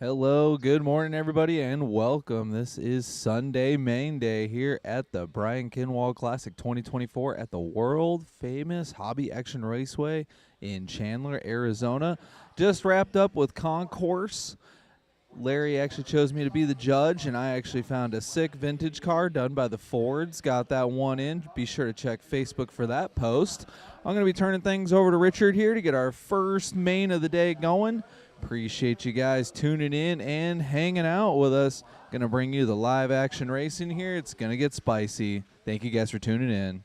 Hello, good morning, everybody, and welcome. This is Sunday Main Day here at the Brian Kinwall Classic 2024 at the world-famous Hobby Action Raceway in Chandler, Arizona. Just wrapped up with Concourse. Larry actually chose me to be the judge, and I actually found a sick vintage car done by the Fords. Got that one in. Be sure to check Facebook for that post. I'm going to be turning things over to Richard here to get our first main of the day going. Appreciate you guys tuning in and hanging out with us. Going to bring you the live action racing here. It's going to get spicy. Thank you guys for tuning in.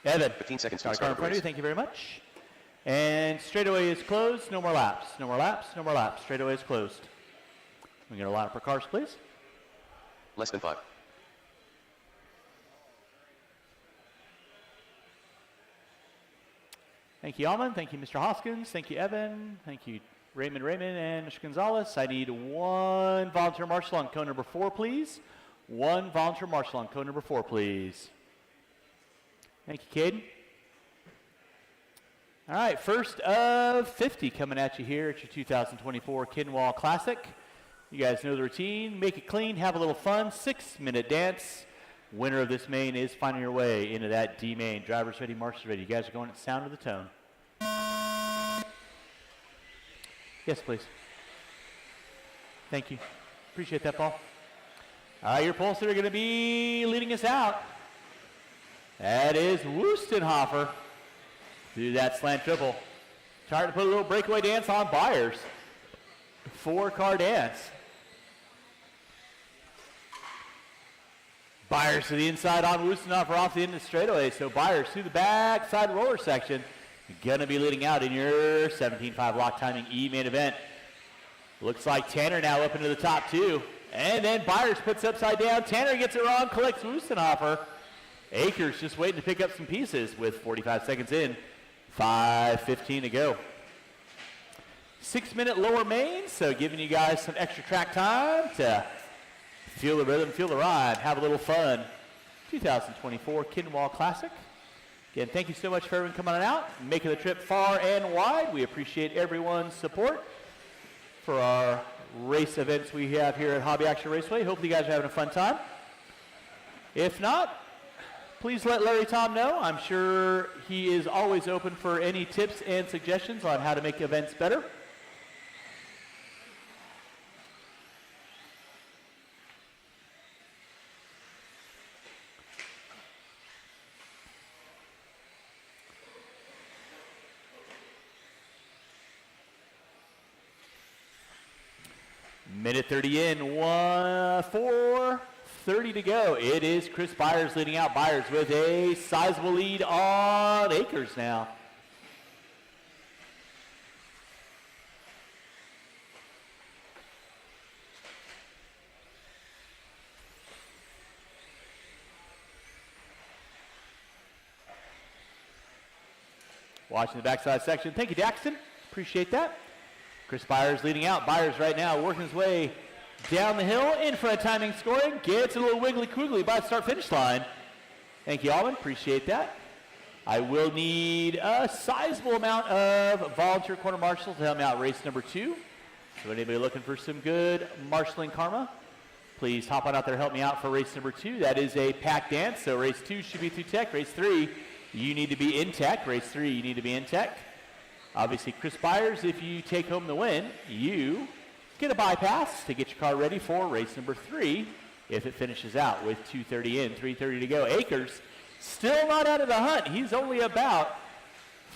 Evan, 15 seconds to car start in front of you. Thank you very much. And straightaway is closed. No more laps. No more laps. No more laps. Straightaway is closed. We get a line up for cars, please. Less than 5. Thank you, Alman. Thank you, Mr. Hoskins. Thank you, Evan. Thank you, Raymond, and Mr. Gonzalez. I need one volunteer marshal on cone number 4, please. One volunteer marshal on cone number 4, please. Thank you, Caden. All right, first of 50 coming at you here at your 2024 Kinwall Classic. You guys know the routine. Make it clean, have a little fun. 6-minute dance. Winner of this main is finding your way into that D main. Drivers ready, marshals ready. You guys are going at the sound of the tone. Yes, please. Thank you. Appreciate that, Paul. Your poles that are going to be leading us out. That is Wustenhofer through that slant triple. Trying to put a little breakaway dance on Byers. 4-car dance. Byers to the inside on Wustenhofer off the end of the straightaway. So Byers through the backside roller section. Going to be leading out in your 17.5 lock timing E main event. Looks like Tanner now up into the top 2. And then Byers puts upside down. Tanner gets it wrong, collects Wustenhofer. Akers just waiting to pick up some pieces with 45 seconds in. 5:15 to go. 6-minute lower main, so giving you guys some extra track time to feel the rhythm, feel the ride, have a little fun. 2024 Kinwall Classic. Again, thank you so much for everyone coming on out, making the trip far and wide. We appreciate everyone's support for our race events we have here at Hobby Action Raceway. Hopefully you guys are having a fun time. If not, please let Larry Tom know. I'm sure he is always open for any tips and suggestions on how to make events better. Minute 30 in, 4:30 to go. It is Chris Byers leading out. Byers with a sizable lead on Akers now. Watching the backside section. Thank you, Daxton. Appreciate that. Chris Byers leading out. Byers right now working his way down the hill in front of timing scoring. Gets a little wiggly quiggly by the start finish line. Thank you, Alman. Appreciate that. I will need a sizable amount of volunteer corner marshals to help me out race number 2. So anybody looking for some good marshaling karma, please hop on out there, help me out for race number 2. That is a pack dance. So race 2 should be through tech. Race 3, you need to be in tech. Race 3, you need to be in tech. Obviously, Chris Byers, if you take home the win, you get a bypass to get your car ready for race number 3 if it finishes out with 2:30 in, 3:30 to go. Akers still not out of the hunt. He's only about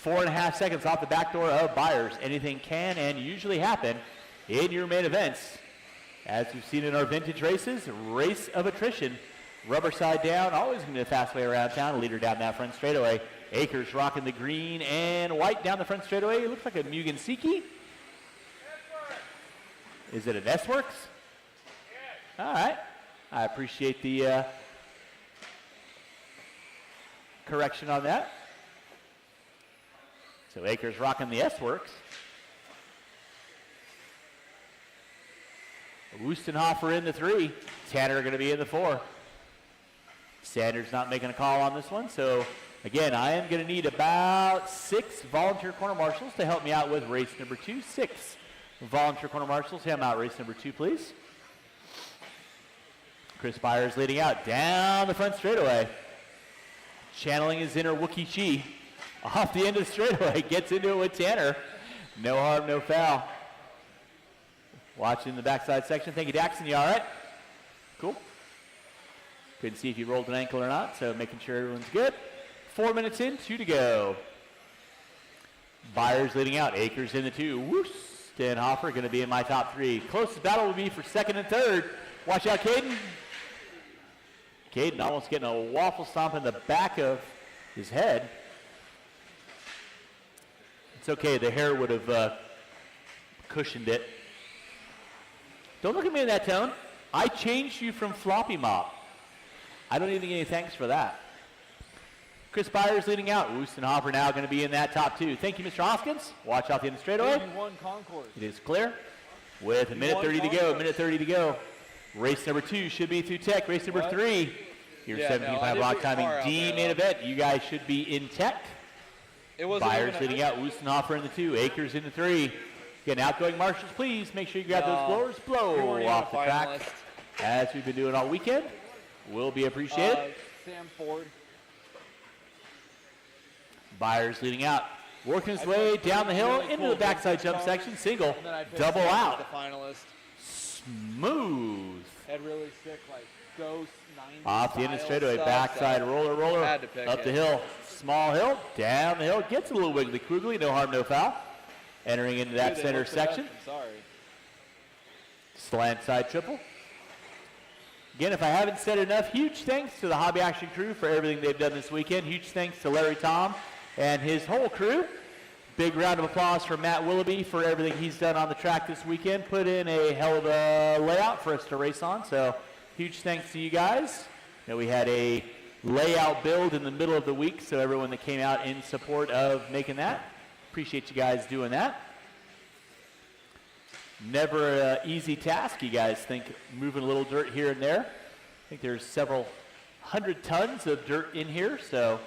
4.5 seconds off the back door of Byers. Anything can and usually happen in your main events. As we've seen in our vintage races, race of attrition. Rubber side down, always going to be a fast way around town. A leader down that front straightaway. Akers rocking the green and white down the front straightaway. It looks like a Mugen Siki. Is it an S-Works? Yes. All right. I appreciate the correction on that. So Akers rocking the S-Works. Wustenhofer in the 3. Tanner going to be in the 4. Sanders not making a call on this one, so Again, I am going to need about 6 volunteer corner marshals to help me out with race number 2. 6 volunteer corner marshals. Help me out race number 2, please. Chris Byers leading out down the front straightaway. Channeling his inner Wookiee Chi. Off the end of the straightaway. Gets into it with Tanner. No harm, no foul. Watching the backside section. Thank you, Daxon. You all right? Cool. Couldn't see if you rolled an ankle or not, so making sure everyone's good. 4 minutes in, 2 to go. Byers leading out. Akers in the 2. Whoosh. Stenhofer going to be in my top 3. Closest battle will be for 2nd and 3rd. Watch out, Caden. Caden almost getting a waffle stomp in the back of his head. It's okay. The hair would have cushioned it. Don't look at me in that tone. I changed you from floppy mop. I don't even get any thanks for that. Chris Byers leading out. Wustenhofer now going to be in that top 2. Thank you, Mr. Hoskins. Watch out the end of the straightaway. It is clear. With a minute 30 to go. Minute 30 to go. Race number 2 should be through tech. Race number 3. Your 17.5 block timing D main event. You guys should be in tech. Byers leading out. Wustenhofer in the 2. Akers in the 3. Again, outgoing marshals, please make sure you grab those blowers. Blow off the track. As we've been doing all weekend. Will be appreciated. Sam Ford. Byers leading out. Working his way down the hill into the backside jump section. Single. Double out. Smooth. Had really sick, like, ghost 90s off the end of the straightaway. Backside roller. Up the hill. Small hill. Down the hill. Gets a little wiggly quiggly. No harm, no foul. Entering into that center section. Slant side triple. Again, if I haven't said enough, huge thanks to the Hobby Action crew for everything they've done this weekend. Huge thanks to Larry Tom and his whole crew. Big round of applause for Matt Willoughby for everything he's done on the track this weekend. Put in a hell of a layout for us to race on. So huge thanks to you guys. You know, we had a layout build in the middle of the week, so everyone that came out in support of making that. Appreciate you guys doing that. Never an easy task, you guys think, moving a little dirt here and there. I think there's several 100 tons of dirt in here, so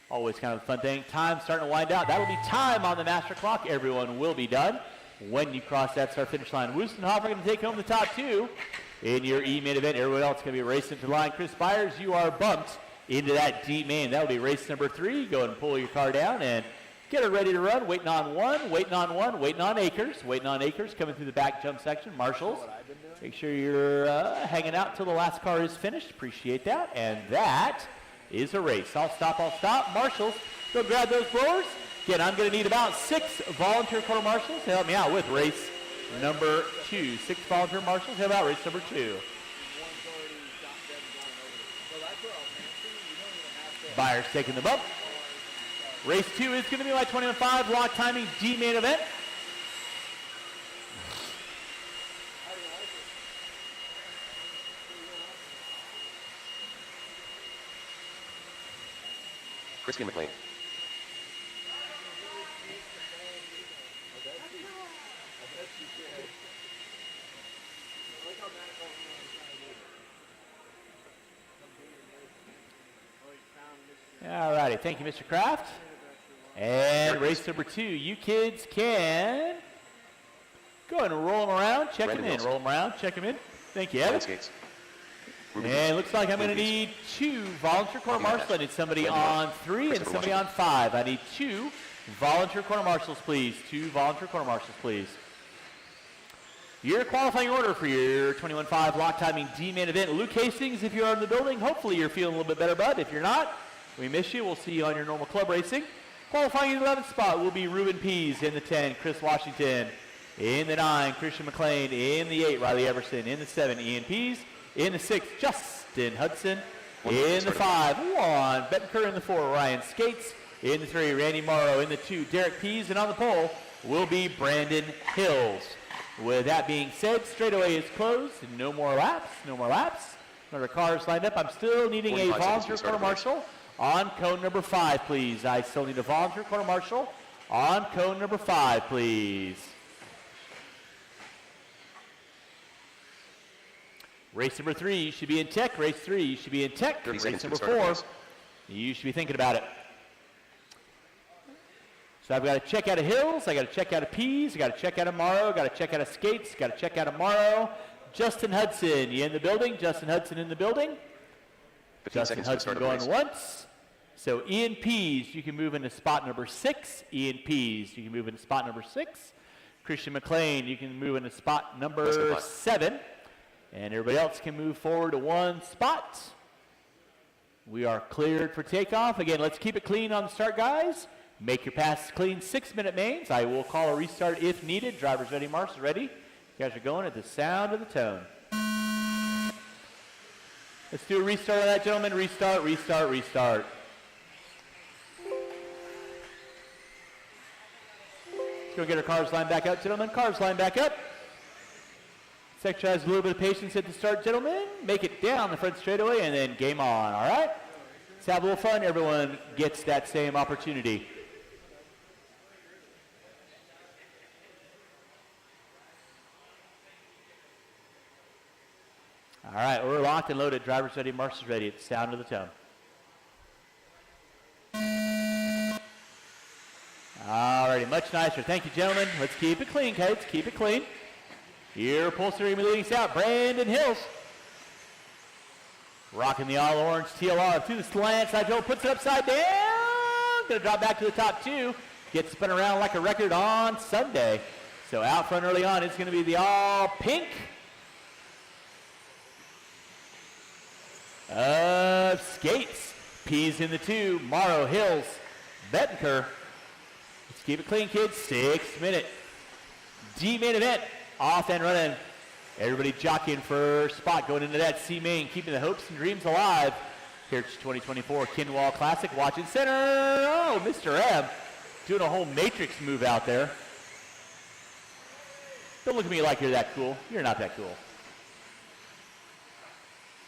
always kind of a fun thing. Time starting to wind out. That'll be time on the master clock. Everyone will be done when you cross that start-finish line. Wustenhofer going to take home the top 2 in your E-main event. Everyone else going to be racing to the line. Chris Byers, you are bumped into that D-main. That'll be race number 3. Go ahead and pull your car down and get her ready to run. Waiting on Akers. Waiting on Akers coming through the back jump section. Marshals, make sure you're hanging out till the last car is finished. Appreciate that. And that is a race. I'll stop. Marshals, go grab those blowers. Again, I'm going to need about 6 volunteer quarter marshals to help me out with race number 2. 6 volunteer marshals. How about race number 2? Byers taking the bump. Race 2 is going to be my 21.5 block timing D main event. Christian McLean. All righty, thank you, Mr. Kraft. And race number 2, you kids can go ahead and roll them around, check them in. Roll them around, check them in. Thank you, Evan. And looks like I'm going to need 2 volunteer corner marshals. I need somebody on 3 and somebody on 5. I need 2 volunteer corner marshals, please. 2 volunteer corner marshals, please. Your qualifying order for your 21.5 block timing D main event. Luke Hastings, if you're in the building, hopefully you're feeling a little bit better, bud. If you're not, we miss you. We'll see you on your normal club racing. Qualifying in the 11th spot will be Ruben Pease in the 10, Chris Washington in the 9, Christian McLean in the 8, Riley Everson in the 7, Ian Pease in the 6, Justin Hudson in the 5, Juan Bettenker in the 4, Ryan Skates in the 3, Randy Morrow in the 2, Derek Pease, and on the pole will be Brandon Hills. With that being said, straightaway is closed. No more laps. Another cars lined up. I'm still needing a volunteer quarter marshal on cone number 5, please. I still need a volunteer quarter marshal on cone number 5, please. Race number 3, you should be in tech. Race 3, you should be in tech. Race number 4, you should be thinking about it. So I've got to check out of Hills, I got to check out of Peas, I got to check out of Morrow, got to check out of Skates, got to check out of Morrow. Justin Hudson, you in the building? Justin Hudson in the building. 15 Justin seconds to Hudson start going race. once. So Ian Pease, you can move into spot number 6. Ian Pease, you can move into spot number 6. Christian McLean, you can move into spot number 7. And everybody else can move forward to one spot. We are cleared for takeoff. Again, let's keep it clean on the start, guys. Make your passes clean, 6-minute mains. I will call a restart if needed. Drivers ready, marshals ready. You guys are going at the sound of the tone. Let's do a restart on that, gentlemen. Restart, restart, restart. Let's go get our cars lined back up, gentlemen. Cars lined back up. Let's exercise a little bit of patience at the start, gentlemen. Make it down the front straightaway, and then game on, all right? Let's have a little fun. Everyone gets that same opportunity. All right, we're locked and loaded. Drivers ready, marshals ready. It's the sound of the tone. All righty, much nicer. Thank you, gentlemen. Let's keep it clean, kids. Keep it clean. Here, upholstery leading us out. Brandon Hills. Rocking the all-orange TLR through the slant. Side hill, puts it upside down. Going to drop back to the top 2. Gets spun around like a record on Sunday. So out front early on, it's going to be the all-pink Skates. Peas in the 2. Morrow, Hills, Bettenker. Let's keep it clean, kids. 6-minute D main event. Off and running. Everybody jockeying for spot going into that C main, keeping the hopes and dreams alive. Here's 2024 Kinwall Classic. Watching center. Oh, Mr. M doing a whole matrix move out there. Don't look at me like you're that cool. You're not that cool.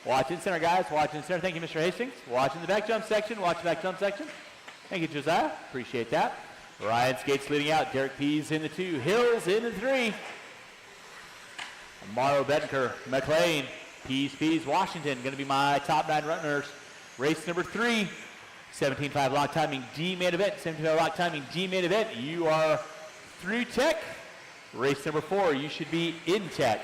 Watching center, guys. Watching center. Thank you, Mr. Hastings. Watching the back jump section. Watching the back jump section. Thank you, Josiah. Appreciate that. Ryan Skates leading out. Derek Pease in the 2. Hills in the 3. Morrow, Bettenker, McLean, Pease, Washington. Going to be my top 9 runners. Race number 3. 17.5 lock timing D main event. 17.5 lock timing D main event. You are through tech. Race number 4. You should be in tech.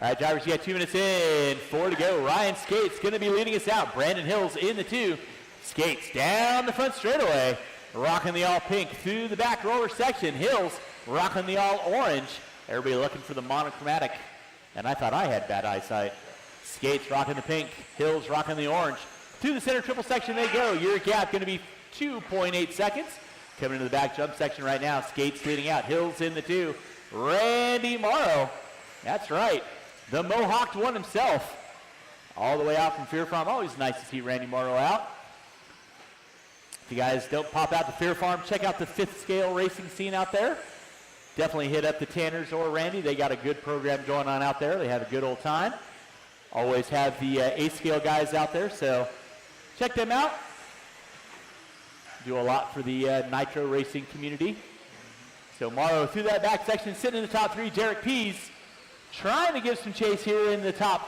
All right, drivers, you got 2 minutes in, 4 to go. Ryan Skates going to be leading us out. Brandon Hills in the 2. Skates down the front straightaway, rocking the all pink through the back roller section. Hills rocking the all orange. Everybody looking for the monochromatic, and I thought I had bad eyesight. Skates rocking the pink, Hills rocking the orange. Through the center triple section they go. Your gap going to be 2.8 seconds. Coming into the back jump section right now. Skates leading out. Hills in the 2. Randy Morrow. That's right. The Mohawked one himself. All the way out from Fear Farm. Always nice to see Randy Morrow out. If you guys don't pop out to Fear Farm, check out the 5th scale racing scene out there. Definitely hit up the Tanners or Randy. They got a good program going on out there. They have a good old time. Always have the 8th scale guys out there, so check them out. Do a lot for the Nitro racing community. So Morrow through that back section, sitting in the top 3. Derek Pease trying to give some chase here in the top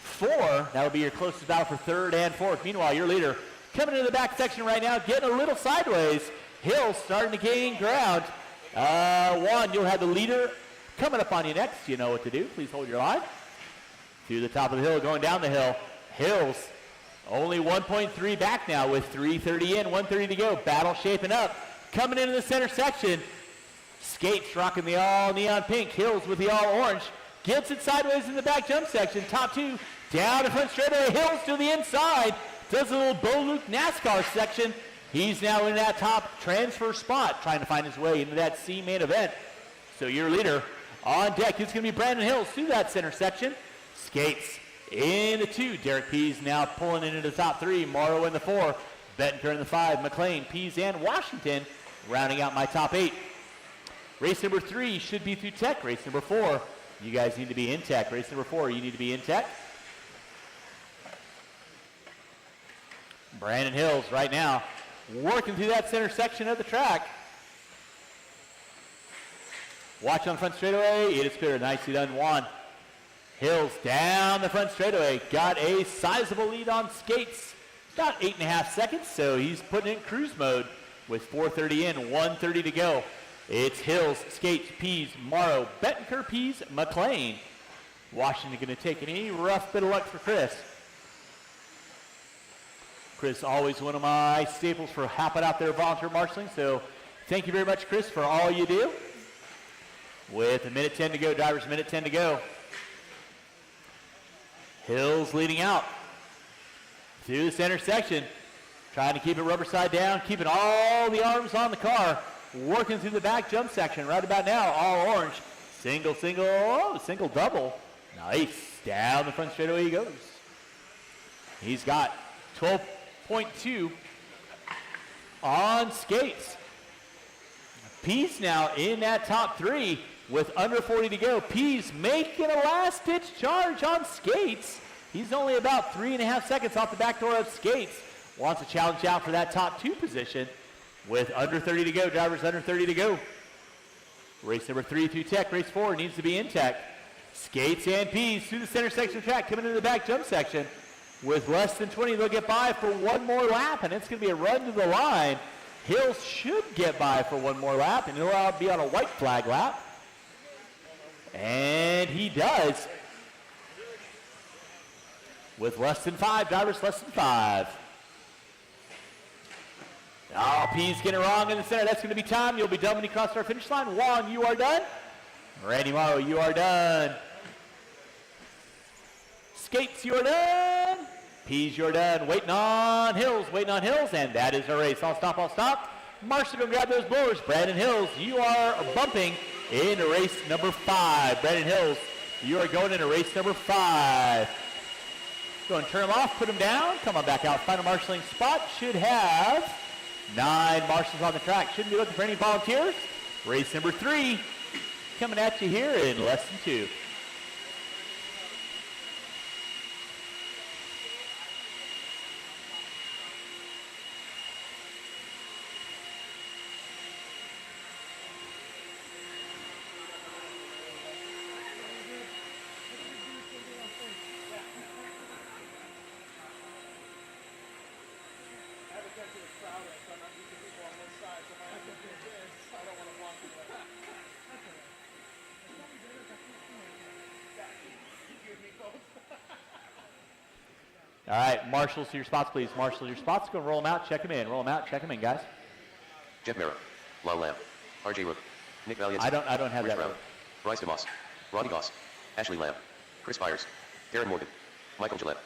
4. That'll be your closest battle for 3rd and 4th. Meanwhile, your leader coming into the back section right now, getting a little sideways. Hill starting to gain ground. Juan, you'll have the leader coming up on you next. You know what to do. Please hold your line. Through the top of the hill, going down the hill. Hills only 1.3 back now with 3:30 in, 1:30 to go. Battle shaping up. Coming into the center section. Skates rocking the all neon pink. Hills with the all orange. Gets it sideways in the back jump section. Top 2 down the front straightaway. Hills to the inside. does a little Bo Luke NASCAR section. He's now in that top transfer spot, trying to find his way into that C main event. So your leader on deck is going to be Brandon Hills through that center section. Skates in the 2. Derek Pease now pulling into the top 3. Morrow in the 4. Bettenker in the 5. McLean, Pease, and Washington rounding out my top 8. Race number 3 should be through tech. Race number 4, you guys need to be in tech. Race number 4, you need to be in tech. Brandon Hills right now working through that center section of the track. Watch on the front straightaway. It is clear. Nicely done, Juan. Hills down the front straightaway. Got a sizable lead on skates. About 8.5 seconds, so he's putting it in cruise mode with 4:30 in, 1:30 to go. It's Hills, Skates, Pease, Morrow, Bettenker, Pease, McLean. Washington going to take any rough bit of luck for Chris. Chris, always one of my staples for helping out there volunteer marshaling, so thank you very much, Chris, for all you do. With a minute 10 to go, drivers, minute 10 to go. Hills leading out through the center section, trying to keep it rubber side down, keeping all the arms on the car, working through the back jump section. Right about now, all orange. Single, single, oh, single, double. Nice. Down the front straightaway he goes. He's got 12.2 on skates. Pease now in that top 3 with under 40 to go. Pease making a last-ditch charge on skates. He's only about 3.5 seconds off the back door of skates. Wants to challenge out for that top 2 position with under 30 to go. Drivers under 30 to go. Race number 3 through tech. Race 4 needs to be in tech. Skates and Pease through the center section of the track, coming into the back jump section. With less than 20, they'll get by for one more lap, and it's going to be a run to the line. Hills should get by for one more lap, and he'll be on a white flag lap. And he does. With less than 5, drivers less than 5. Oh, Pease getting it wrong in the center. That's going to be time. You'll be done when you cross our finish line. Juan, you are done. Randy Morrow, you are done. Skates, you are done. Pease, you're done. Waiting on Hills, and that is our race. I'll stop. Marshall, go grab those blowers. Brandon Hills, you are bumping into race number 5. Brandon Hills, you are going into race number 5. Go and turn them off, put them down, come on back out. Final marshalling spot should have 9 marshals on the track. Shouldn't be looking for any volunteers. Race number 3 coming at you here in less than 2. All right, marshals to your spots, please. Marshals to your spots. Go and roll them out, check them in. Roll them out, check them in, guys. Jeff Mara, Lyle Lamb, R.J. Rook, Nick Valiant. I don't have Rich that. Brown, Bryce DeMoss, Roddy Goss, Ashley Lamb, Chris Byers, Darren Morgan, Michael Gillette.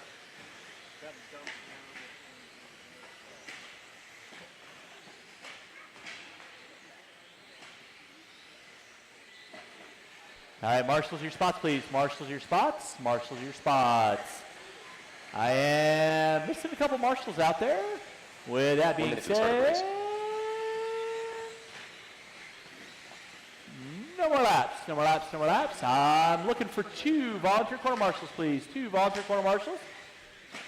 All right, marshals your spots, please. Marshals your spots. Marshals your spots. I am missing a couple marshals out there. With that being said, no more laps. I'm looking for 2 volunteer corner marshals, please. 2 volunteer corner marshals.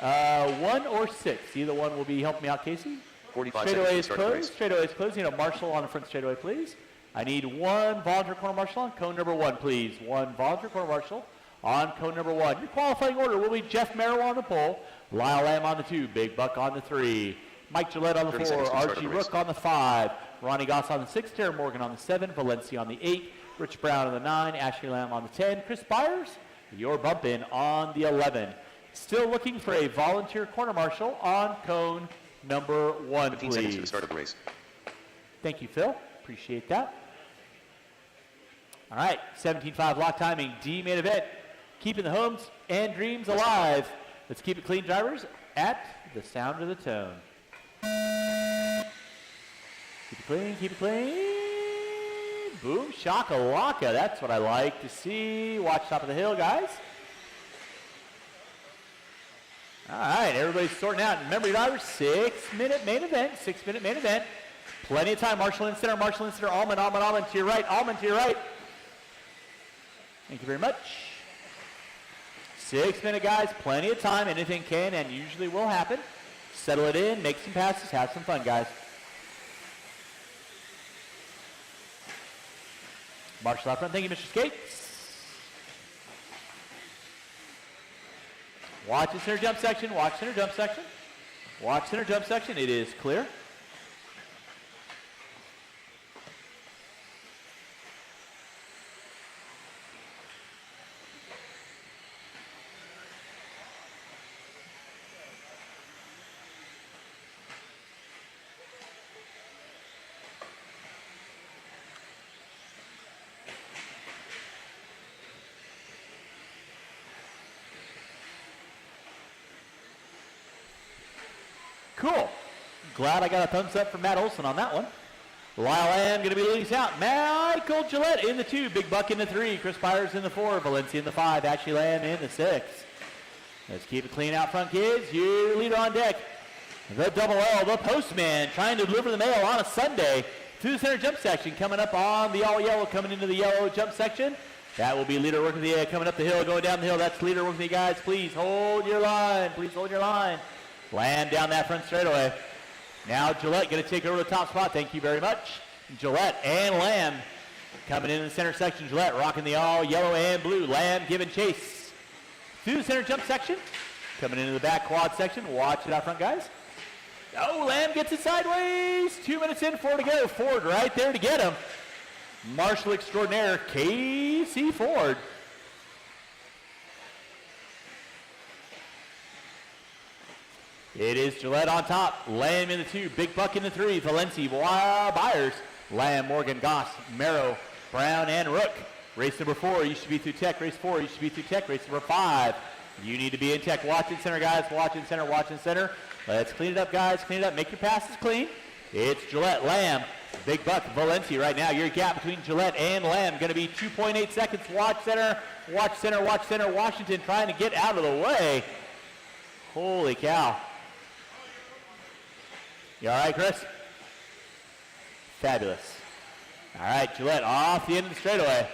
1 or 6. Either one will be helping me out, Casey. 45 straightaway seconds is to start the closed. race. Straightaway is closed. You know, marshal on the front straightaway, please. I need 1 volunteer corner marshal on cone number 1, please. 1 volunteer corner marshal on cone number 1. Your qualifying order will be Jeff Merrill on the pole, Lyle Lamb on the 2, Big Buck on the 3, Mike Gillette on the 30 4, seconds to start Archie the race. Rook on the 5, Ronnie Goss on the 6, Darren Morgan on the 7, Valencia on the 8, Rich Brown on the 9, Ashley Lamb on the 10, Chris Byers, you're bumping on the 11. Still looking for a volunteer corner marshal on cone number 1, 15 please. seconds to the start of the race. Thank you, Phil. Appreciate that. All right, 17.5 lock timing, D main event. Keeping the homes and dreams alive. Let's keep it clean, drivers, at the sound of the tone. Keep it clean, keep it clean. Boom, shakalaka. That's what I like to see. Watch top of the hill, guys. All right, everybody's sorting out. Remember, drivers, 6-minute main event, 6-minute main event. Plenty of time. Marshall in center, Almond to your right, Almond to your right. Thank you very much. 6-minute, guys, plenty of time. Anything can and usually will happen. Settle it in, make some passes, have some fun, guys. Marshall out front. Thank you, Mr. Skates. Watch the center jump section. Watch center jump section. Watch center jump section. It is clear. Cool. Glad I got a thumbs up from Matt Olson on that one. Lyle Lamb going to be leading us out. Michael Gillette in the 2. Big Buck in the 3. Chris Byers in the 4. Valencia in the 5. Ashley Lamb in the 6. Let's keep it clean out front, kids. Your leader on deck. The double L, the postman, trying to deliver the mail on a Sunday through the center jump section. Coming up on the all yellow, coming into the yellow jump section. That will be leader working the coming up the hill, going down the hill. That's leader working the guys. Please hold your line. Please hold your line. Land down that front straightaway. Now Gillette going to take over the top spot. Thank you very much. Gillette and Lamb coming in the center section. Gillette rocking the all yellow and blue. Lamb giving chase through the center jump section. Coming into the back quad section. Watch it out front, guys. Oh, Lamb gets it sideways. 2 minutes in, 4 to go. Ford right there to get him. Marshall extraordinaire, Casey Ford. It is Gillette on top. Lamb in the 2. Big Buck in the 3. Valencia, Byers. Lamb, Morgan, Goss, Merrow, Brown, and Rook. Race number 4, you should be through tech. Race 4, you should be through tech. Race number 5, you need to be in tech. Watch in center, guys. Watch in center, watch in center. Let's clean it up, guys. Clean it up. Make your passes clean. It's Gillette, Lamb, Big Buck, Valencia right now. Your gap between Gillette and Lamb going to be 2.8 seconds. Watch center, watch center, watch center. Washington trying to get out of the way. Holy cow. You all right, Chris? Fabulous. All right, Gillette off the end of the straightaway.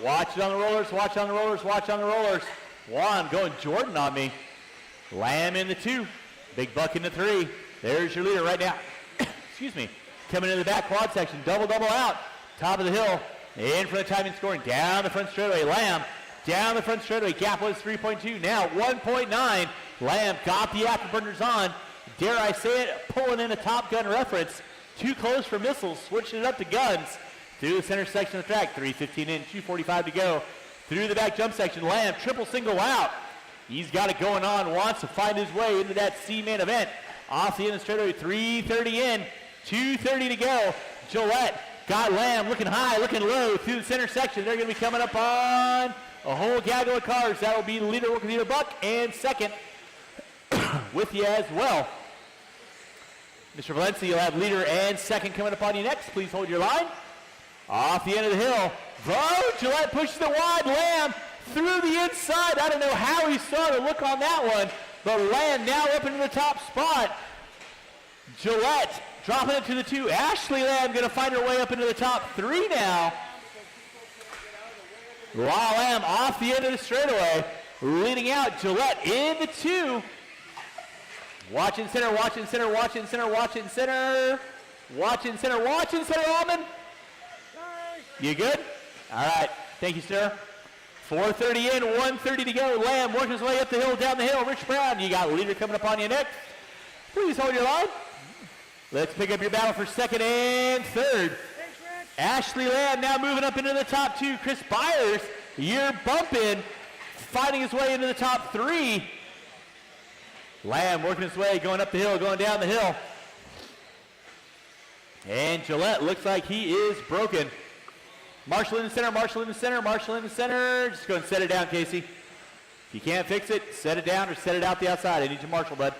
Watch it on the rollers, watch on the rollers, watch on the rollers. Juan going Jordan on me. Lamb in the 2. Big Buck in the 3. There's your leader right now. Excuse me. Coming into the back quad section. Double out. Top of the hill. In for the timing scoring. Down the front straightaway. Lamb down the front straightaway. Gap was 3.2. Now 1.9. Lamb got the afterburners on. Dare I say it, pulling in a Top Gun reference. Too close for missiles, switching it up to guns. Through the center section of the track, 3:15 in, 2:45 to go. Through the back jump section, Lamb, triple single out. He's got it going on, wants to find his way into that C-main event. Off the end of the straightaway, 3:30 in, 2:30 to go. Gillette got Lamb looking high, looking low through the center section. They're going to be coming up on a whole gaggle of cars. That will be the leader working leader Buck, and second with you as well. Mr. Valencia, you'll have leader and second coming upon you next. Please hold your line. Off the end of the hill. Gillette pushes it wide. Lamb through the inside. I don't know how he saw the look on that one, but Lamb now up into the top spot. Gillette dropping it to the 2. Ashley Lamb going to find her way up into the top 3 now. Lyle Lamb off the end of the straightaway. Leading out, Gillette in the 2. Watch in center, watch in center, watch in center, watch in center. Watch in center, watch in center, Almond. You good? All right. Thank you, sir. 4:30 in, 1:30 to go. Lamb working his way up the hill, down the hill. Rich Brown, you got leader coming up on you next. Please hold your line. Let's pick up your battle for second and third. Ashley Lamb now moving up into the top 2. Chris Byers, you're bumping, finding his way into the top 3. Lamb working his way, going up the hill, going down the hill. And Gillette looks like he is broken. Marshall in the center, Marshall in the center, Marshall in the center. Just go and set it down, Casey. you can't fix it, set it down or set it out the outside. I need you, Marshall, bud.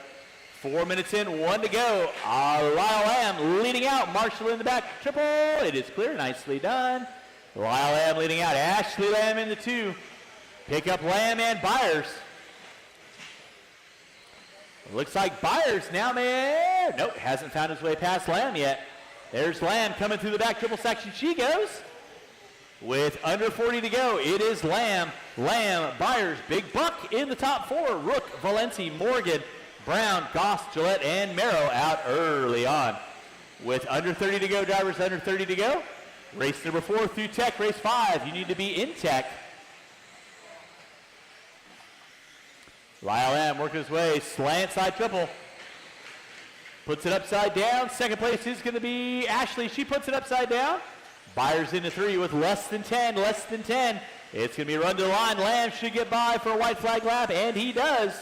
4 minutes in, 1 to go. Lyle Lamb leading out. Marshall in the back. Triple. It is clear. Nicely done. Lyle Lamb leading out. Ashley Lamb in the 2. Pick up Lamb and Byers. Looks like Byers now, man. Nope, hasn't found his way past Lamb yet. There's Lamb coming through the back triple section. She goes. With under 40 to go, it is Lamb. Lamb, Byers, Big Buck in the top 4. Rook, Valenti, Morgan, Brown, Goss, Gillette, and Merrow out early on. With under 30 to go, drivers under 30 to go. Race number 4 through Tech, race 5. You need to be in Tech. Lyle Lamb working his way, slant side triple. Puts it upside down. Second place is going to be Ashley. She puts it upside down. Byers into 3 with less than 10, less than 10. It's going to be a run to the line. Lamb should get by for a white flag lap, and he does.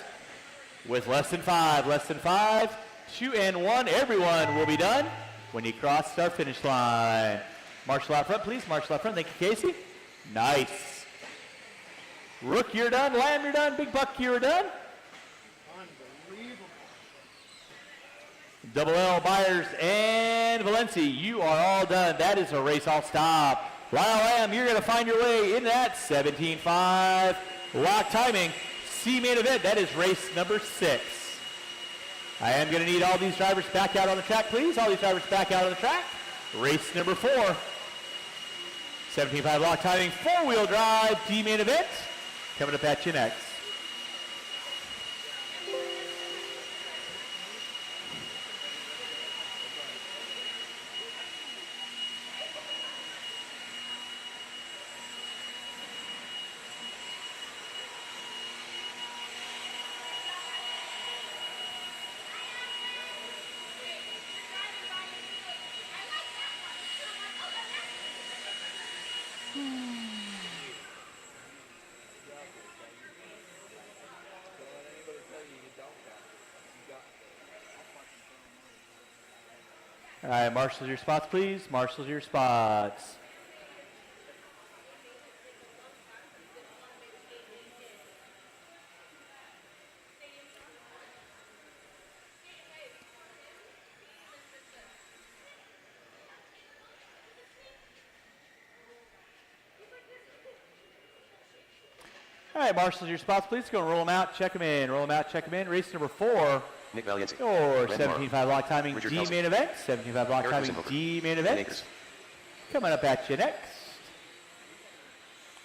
With less than 5, 2 and 1. Everyone will be done when you cross our finish line. Marshall out front, please. Marshall out front. Thank you, Casey. Nice. Rook, you're done. Lamb, you're done. Big Buck, you're done. Double L, Byers, and Valencia, you are all done. That is a race all stop. Lyle Lamb, you're going to find your way in that 17.5 lock timing. C main event, that is race number 6. I am going to need all these drivers back out on the track, please. All these drivers back out on the track. Race number 4. 17.5 lock timing, 4-wheel drive, D main event. Coming up at you next. All right, marshals your spots, please. Marshals your spots. All right, marshals your spots, please. Go and roll them out, check them in, roll them out, check them in. Race number 4. Nick Valiente. Or 17.5 lock timing Richard D Nelson. main event. 17.5 lock Eric timing Eisenhower. D main Ben event. Akers. Coming up at you next.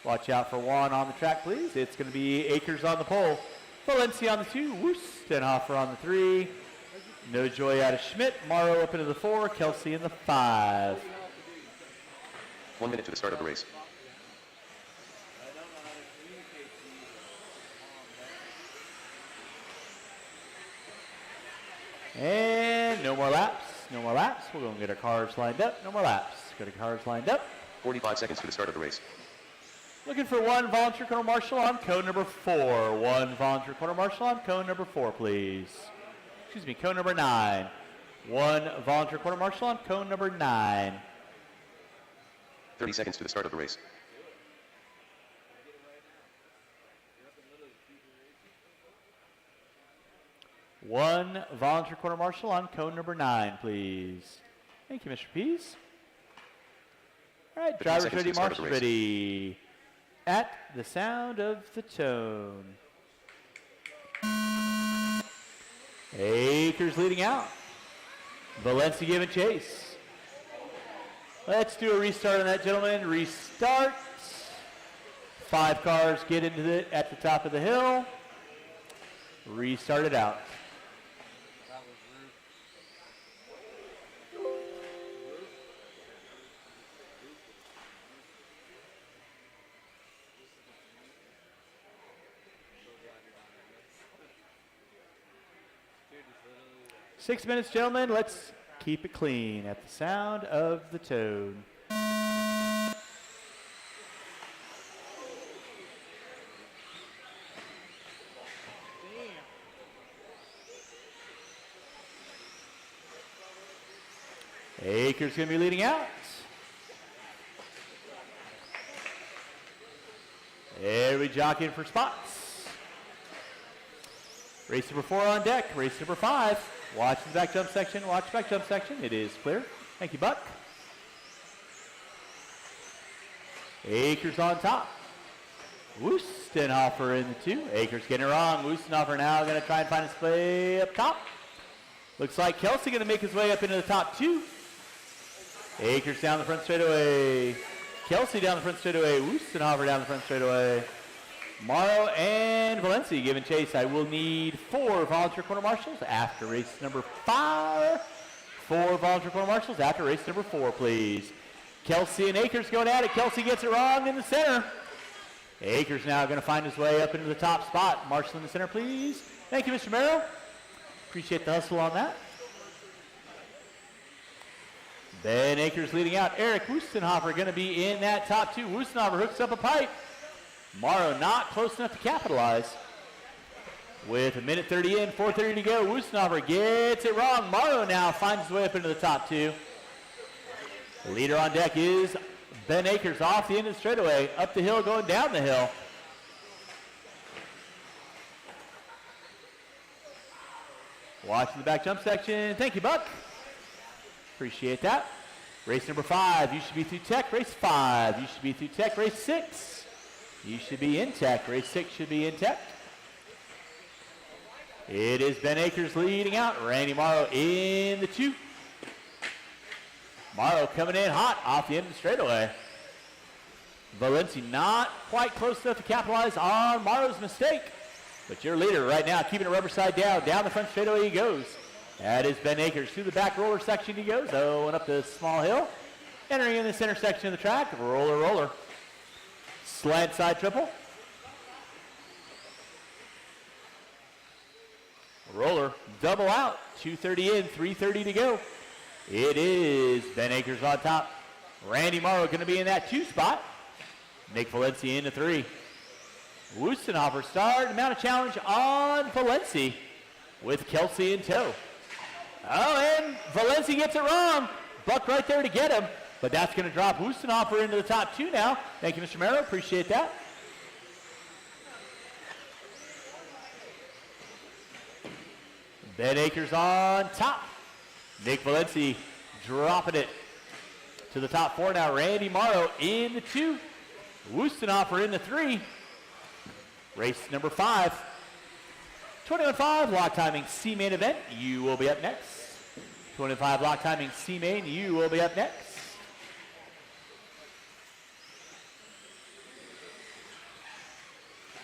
Watch out for Juan on the track, please. It's going to be Akers on the pole. Valencia on the 2. Wustenhofer on the 3. No joy out of Schmidt. Morrow up into the 4. Kelsey in the 5. 1 minute to the start of the race. And no more laps. No more laps. We'll go and get our cars lined up. No more laps. Get our cars lined up. 45 seconds to the start of the race. Looking for 1 volunteer quarter marshal on cone number 4. 1 volunteer quarter marshal on cone number 4, please. Excuse me, cone number 9. 1 volunteer quarter marshal on cone number 9. 30 seconds to the start of the race. One volunteer quarter marshal on cone number 9, please. Thank you, Mr. Pease. All right, 15 drivers seconds to ready, the start of the marshals race. ready. At the sound of the tone. Akers leading out. Valencia giving chase. Let's do a restart on that, gentlemen. Restart. 5 cars get into it at the top of the hill. Restart it out. 6 minutes, gentlemen. Let's keep it clean at the sound of the tone. Akers going to be leading out. Every jockeying for spots. Race number 4 on deck. Race number 5. Watch the back jump section. Watch the back jump section. It is clear. Thank you, Buck. Akers on top. Wustenhofer in the 2. Akers getting it wrong. Wustenhofer now going to try and find his play up top. Looks like Kelsey going to make his way up into the top 2. Akers down the front straightaway. Kelsey down the front straightaway. Wustenhofer down the front straightaway. Morrow and Valencia giving chase. I will need 4 volunteer quarter marshals after race number 5. 4 volunteer quarter marshals after race number 4, please. Kelsey and Akers going at it. Kelsey gets it wrong in the center. Akers now going to find his way up into the top spot. Marshall in the center, please. Thank you, Mr. Merrill. Appreciate the hustle on that. Ben Akers leading out. Eric Wustenhofer going to be in that top 2. Wustenhofer hooks up a pipe. Morrow not close enough to capitalize. With a minute 30 in, 4:30 to go. Wustenhofer gets it wrong. Morrow now finds his way up into the top 2. The leader on deck is Ben Akers off the end of the straightaway. Up the hill, going down the hill. Watching the back jump section. Thank you, Buck. Appreciate that. Race number 5, you should be through tech. Race 5, you should be through tech. Race 6, you should be in tech. Race 6 should be in tech. It is Ben Akers leading out. Randy Morrow in the 2. Morrow coming in hot off the end of the straightaway. Valencia not quite close enough to capitalize on Morrow's mistake. But your leader right now keeping it rubber side down. Down the front straightaway he goes. That is Ben Akers. Through the back roller section he goes. Oh, and up the small hill. Entering in the center section of the track. Roller, roller. Slant side triple. Roller. Double out. 2:30 in. 3:30 to go. It is Ben Akers on top. Randy Morrow going to be in that 2 spot. Nick Valencia in the 3. Wustenhofer started to mount a challenge on Valencia with Kelsey in tow. Oh, and Valencia gets it wrong. Buck right there to get him. But that's going to drop Wustenhofer into the top 2 now. Thank you, Mr. Merrill. Appreciate that. Ben Akers on top. Nick Valencia dropping it to the top 4 now. Randy Morrow in the 2. Wustenhofer in the 3. Race number 5. 21.5 lock timing C main event. You will be up next. 25 lock timing C main. You will be up next.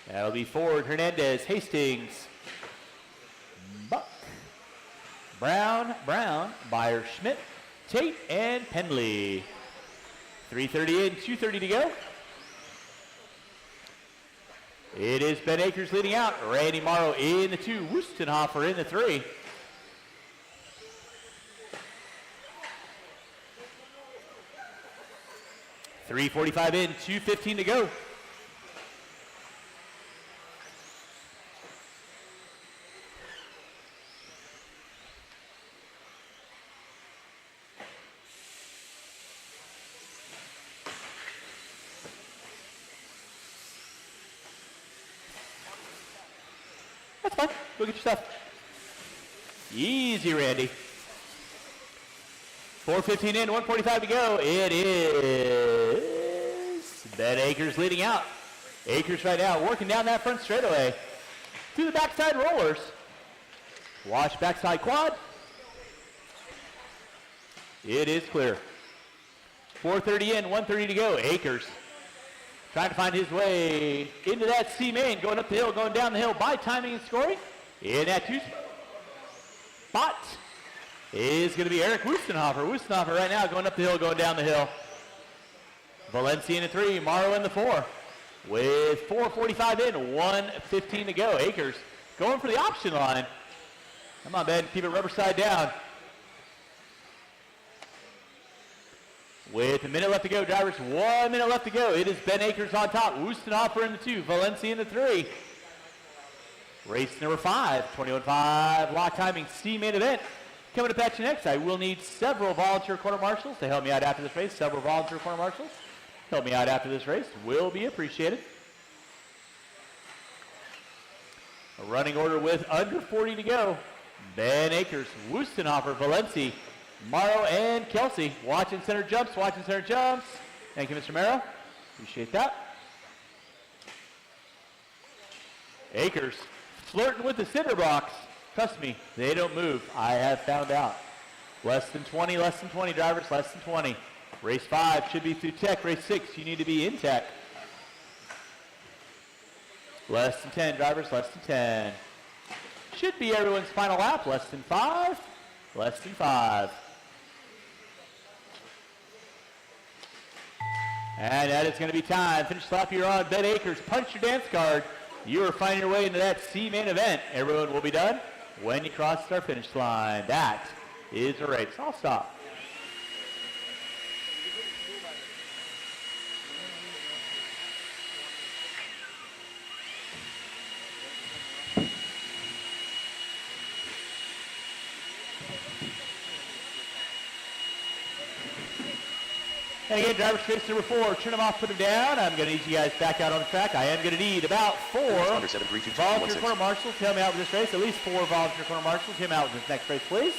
That'll be Ford, Hernandez, Hastings, Buck, Brown, Byers, Schmidt, Tate, and Pendley. 3:30 in, 2:30 to go. It is Ben Akers leading out. Randy Morrow in the 2. Wustenhofer in the 3. .345 in, 2:15 to go. That's fine. Go get your stuff. Easy, Randy. 4:15 in, 1:45 to go. It is Ben Akers leading out. Akers right now working down that front straightaway. Through the backside rollers. Watch backside quad. It is clear. 4:30 in, 1:30 to go. Akers trying to find his way into that C main, going up the hill, going down the hill by timing and scoring. In that 2 spot is going to be Eric Wustenhofer. Wustenhofer right now going up the hill, going down the hill. Valencia in the 3, Morrow in the 4. With 4:45 in, 1:15 to go. Akers going for the option line. Come on, Ben, keep it rubber side down. With a minute left to go, drivers, 1 minute left to go. It is Ben Akers on top. Wustenhofer in the 2, Valencia in the 3. Race number 5, 21.5 lock timing C main event. Coming up at you next, I will need several volunteer quarter marshals to help me out after this race. Several volunteer quarter marshals help me out after this race will be appreciated. A running order with under 40 to go. Ben Akers, Wustenhofer, Valenci, Morrow, and Kelsey. Watching center jumps, watching center jumps. Thank you, Mr. Merrow. Appreciate that. Akers flirting with the cinder blocks. Trust me, they don't move. I have found out. Less than 20 drivers, less than 20. Race 5 should be through tech. Race 6, you need to be in tech. Less than 10 drivers, less than 10. Should be everyone's final lap, less than 5. Less than 5. And that is going to be time. Finish lap you're on. Ben Akers, punch your dance card. You are finding your way into that C main event. Everyone will be done when you cross our finish line. That is a race. I'll stop. And again, driver race number 4, turn them off, put them down. I'm going to need you guys back out on the track. I am going to need about 4 volunteer corner marshals to help me out with this race. At least 4 volunteer corner marshals to help me out with this next race, please.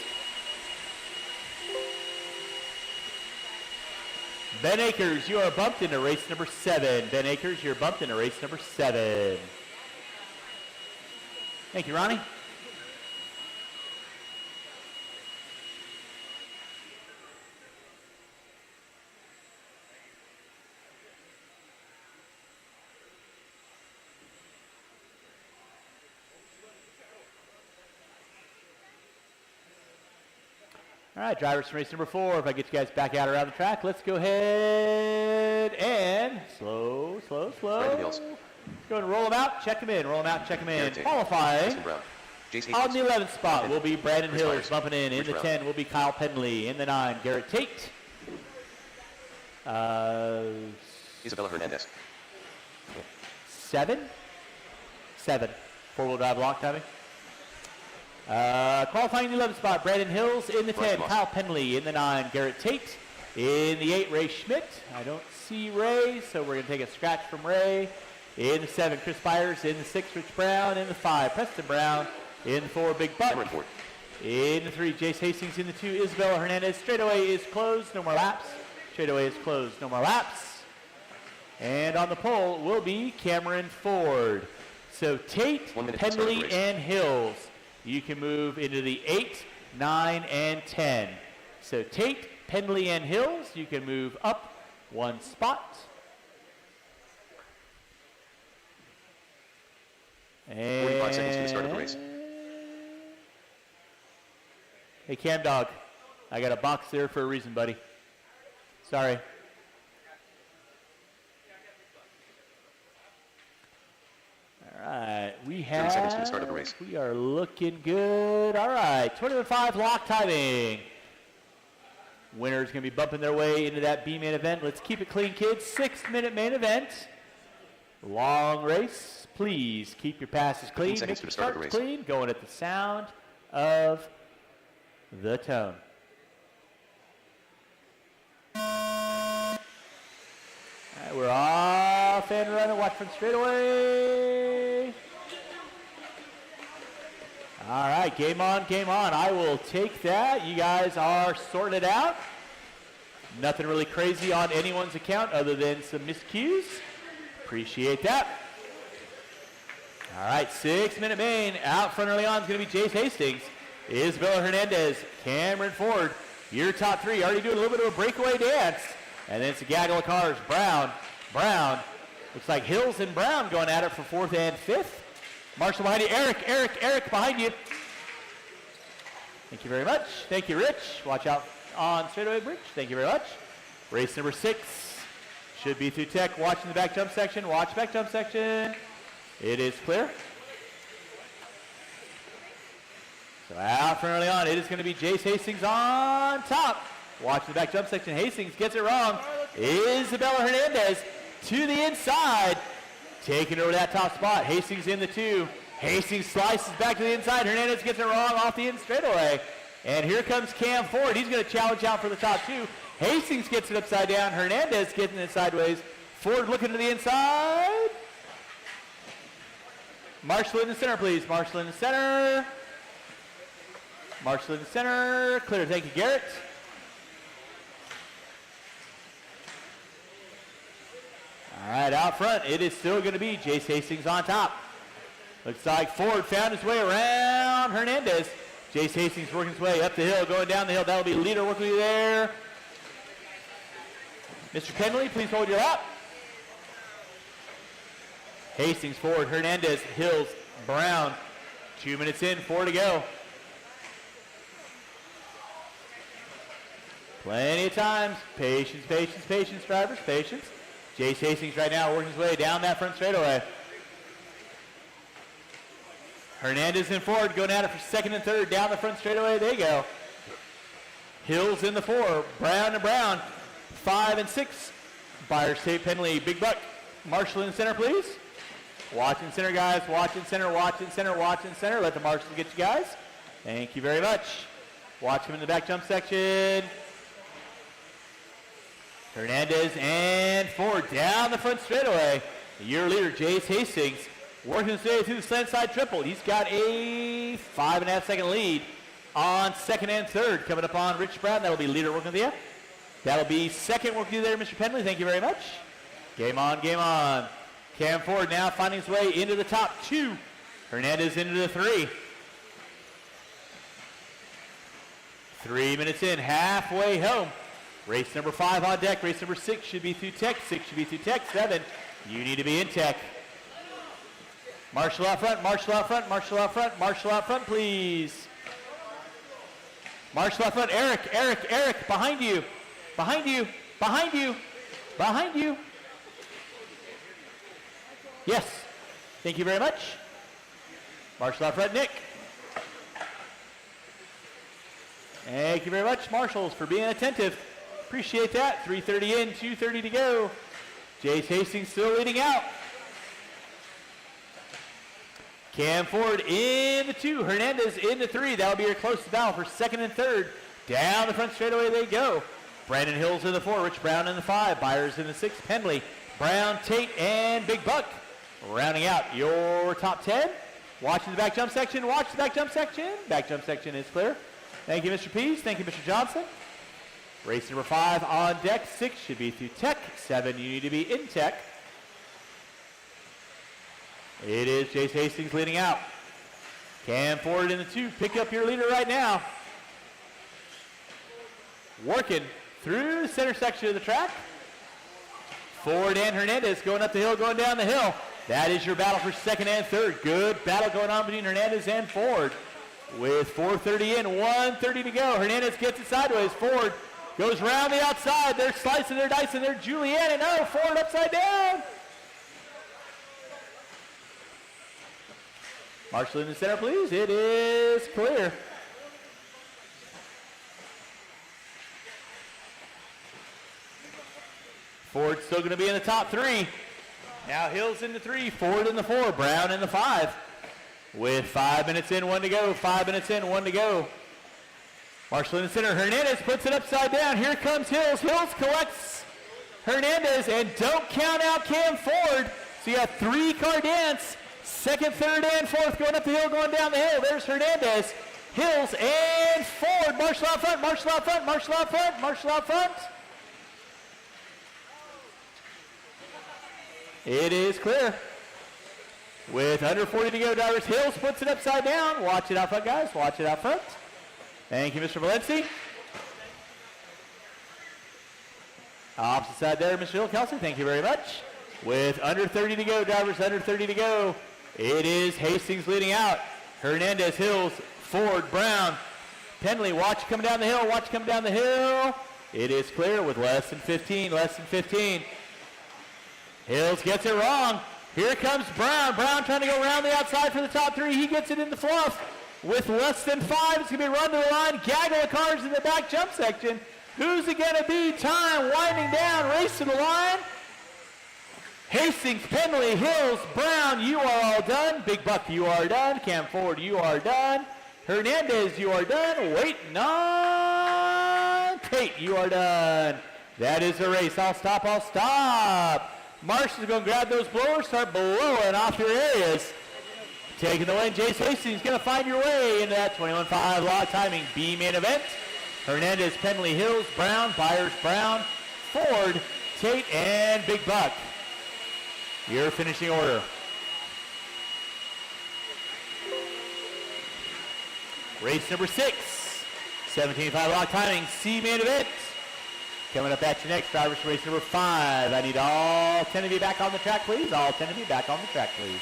Ben Akers, you are bumped into race number 7. Ben Akers, you're bumped into race number 7. Thank you, Ronnie. All right, drivers from race number 4, if I get you guys back out around the track, let's go ahead and slow. Let's go and roll them out, check them in, Qualifying on the 11th spot will be Brandon Hills bumping in. In the 10 will be Kyle Penley. In the 9, Garrett Tate. Isabella Hernandez. 7. 4-wheel drive lock timing. Qualifying the 11th spot, Brandon Hills. In the 10, Kyle Penley. In the 9, Garrett Tate. In the 8, Ray Schmidt. I don't see Ray, so we're going to take a scratch from Ray. In the 7, Chris Byers. In the 6, Rich Brown. In the 5, Preston Brown. In the 4, Big Buck. In the 3, Jace Hastings. In the 2, Isabella Hernandez. Straightaway is closed, no more laps. And on the pole will be Cameron Ford. So Tate, Penley, and Hills. You can move into the 8, 9, and 10. So Tate, Penley, and Hills, you can move up 1 spot. And 45 seconds to the start of the race. Hey, Cam Dog, I got a box there for a reason, buddy. Sorry. All right, we have 30 seconds to the start of the race. We are looking good. All right, 20-5 lock timing. Winner's going to be bumping their way into that B main event. Let's keep it clean, kids. 6-minute main event. Long race. Please keep your passes clean. Make your starts clean. Going at the sound of the tone. All right, we're off and running. Watch from straightaway. All right, game on, game on. I will take that. You guys are sorting it out. Nothing really crazy on anyone's account other than some miscues. Appreciate that. All right, 6-minute main. Out front early on is going to be Jace Hastings, Isabella Hernandez, Cameron Ford. Your top 3 already doing a little bit of a breakaway dance. And then it's a gaggle of cars. Brown. Looks like Hills and Brown going at it for 4th and 5th. Marshall behind you. Eric behind you. Thank you very much. Thank you, Rich. Watch out on straightaway bridge. Thank you very much. Race number 6 should be through tech. Watching the back jump section. Watch back jump section. It is clear. So out from early on, it is going to be Jace Hastings on top. Watch the back jump section. Hastings gets it wrong. Isabella Hernandez to the inside. Taking over that top spot. Hastings in the 2. Hastings slices back to the inside. Hernandez gets it wrong off the in straightaway. And here comes Cam Ford. He's going to challenge out for the top 2. Hastings gets it upside down. Hernandez getting it sideways. Ford looking to the inside. Marshall in the center, please. Marshall in the center. Marshall in the center. Clear. Thank you, Garrett. All right, out front, it is still going to be Jace Hastings on top. Looks like Ford found his way around Hernandez. Jace Hastings working his way up the hill, going down the hill. That'll be leader working you there. Mr. Penley, please hold your lap. Hastings, Ford, Hernandez, Hills, Brown. 2 minutes in, 4 to go. Plenty of times. Patience, patience, patience, drivers, patience. Jace Hastings right now working his way down that front straightaway. Hernandez and Ford going at it for second and third. Down the front straightaway they go. Hills in the 4. Brown and Brown. 5 and 6. Byers, Tate, Penley, Big Buck. Marshall in the center, please. Watch in center, guys. Watch in center, watch in center, watch in center. Let the marshals get you guys. Thank you very much. Watch him in the back jump section. Hernandez and Ford down the front straightaway. Your leader, Jace Hastings, working his way through the slant side triple. He's got a 5.5 second lead on second and third. Coming up on Rich Brown. That'll be leader working with you. That'll be second working with you there, Mr. Penley. Thank you very much. Game on, game on. Cam Ford now finding his way into the top 2. Hernandez into the 3. 3 minutes in, halfway home. Race number 5 on deck. Race number 6 should be through tech. 6 should be through tech. 7, you need to be in tech. Marshall out front, Marshall out front, Marshall out front, Marshall out front, please. Marshall out front, Eric, Eric, Eric, behind you, behind you, behind you, behind you. Yes, thank you very much. Marshall out front, Nick. Thank you very much, marshals, for being attentive. Appreciate that. 3:30 in, 2:30 to go. Jace Hastings still leading out. Cam Ford in the 2. Hernandez in the 3. That'll be your closest battle for second and third. Down the front straightaway they go. Brandon Hills in the 4. Rich Brown in the 5. Byers in the 6. Penley, Brown, Tate, and Big Buck. Rounding out your top 10. Watching the back jump section. Watch the back jump section. Back jump section is clear. Thank you, Mr. Pease. Thank you, Mr. Johnson. Race number 5 on deck. 6 should be through tech. 7, you need to be in tech. It is Jace Hastings leading out. Cam Ford in the 2. Pick up your leader right now. Working through the center section of the track. Ford and Hernandez going up the hill, going down the hill. That is your battle for second and third. Good battle going on between Hernandez and Ford. With 4:30 in, 1:30 to go. Hernandez gets it sideways. Ford goes around the outside. They're slicing, they're dicing, they're Julianne. No, Ford upside down. Marshall in the center, please. It is clear. Ford's still going to be in the top 3. Now Hills in the 3, Ford in the 4, Brown in the 5. With 5 minutes in, 1 to go. 5 minutes in, 1 to go. Marshall in the center. Hernandez puts it upside down. Here comes Hills. Hills collects Hernandez, and don't count out Cam Ford. So you have 3-car dance. Second, third, and fourth going up the hill, going down the hill. There's Hernandez, Hills, and Ford. Marshall out front, Marshall out front, Marshall out front, Marshall out front. It is clear. With under 40 to go, drivers. Hills puts it upside down. Watch it out front, guys. Watch it out front. Thank you, Mr. Valenci. Opposite side there, Mr. Hill. Kelsey, thank you very much. With under 30 to go, drivers, under 30 to go. It is Hastings leading out. Hernandez, Hills, Ford, Brown, Penley. Watch coming down the hill. Watch coming down the hill. It is clear with less than 15, less than 15. Hills gets it wrong. Here comes Brown. Brown trying to go around the outside for the top 3. He gets it in the fluff. With less than 5, it's going to be run to the line. Gaggle of cars in the back jump section. Who's it going to be? Time winding down. Race to the line. Hastings, Penley, Hills, Brown, you are all done. Big Buck, you are done. Cam Ford, you are done. Hernandez, you are done. Waiting on Tate, you are done. That is the race. I'll stop, I'll stop. Marshall's going to grab those blowers, start blowing off your areas. Taking the win, Jace Hastings going to find your way into that 21.5 log timing B main event. Hernandez, Penley Hills, Brown, Byers, Brown, Ford, Tate, and Big Buck. Your finishing order. Race number 6, 17.5 log timing C main event. Coming up at you next, drivers for race number 5. I need all 10 of you back on the track, please. All 10 of you back on the track, please.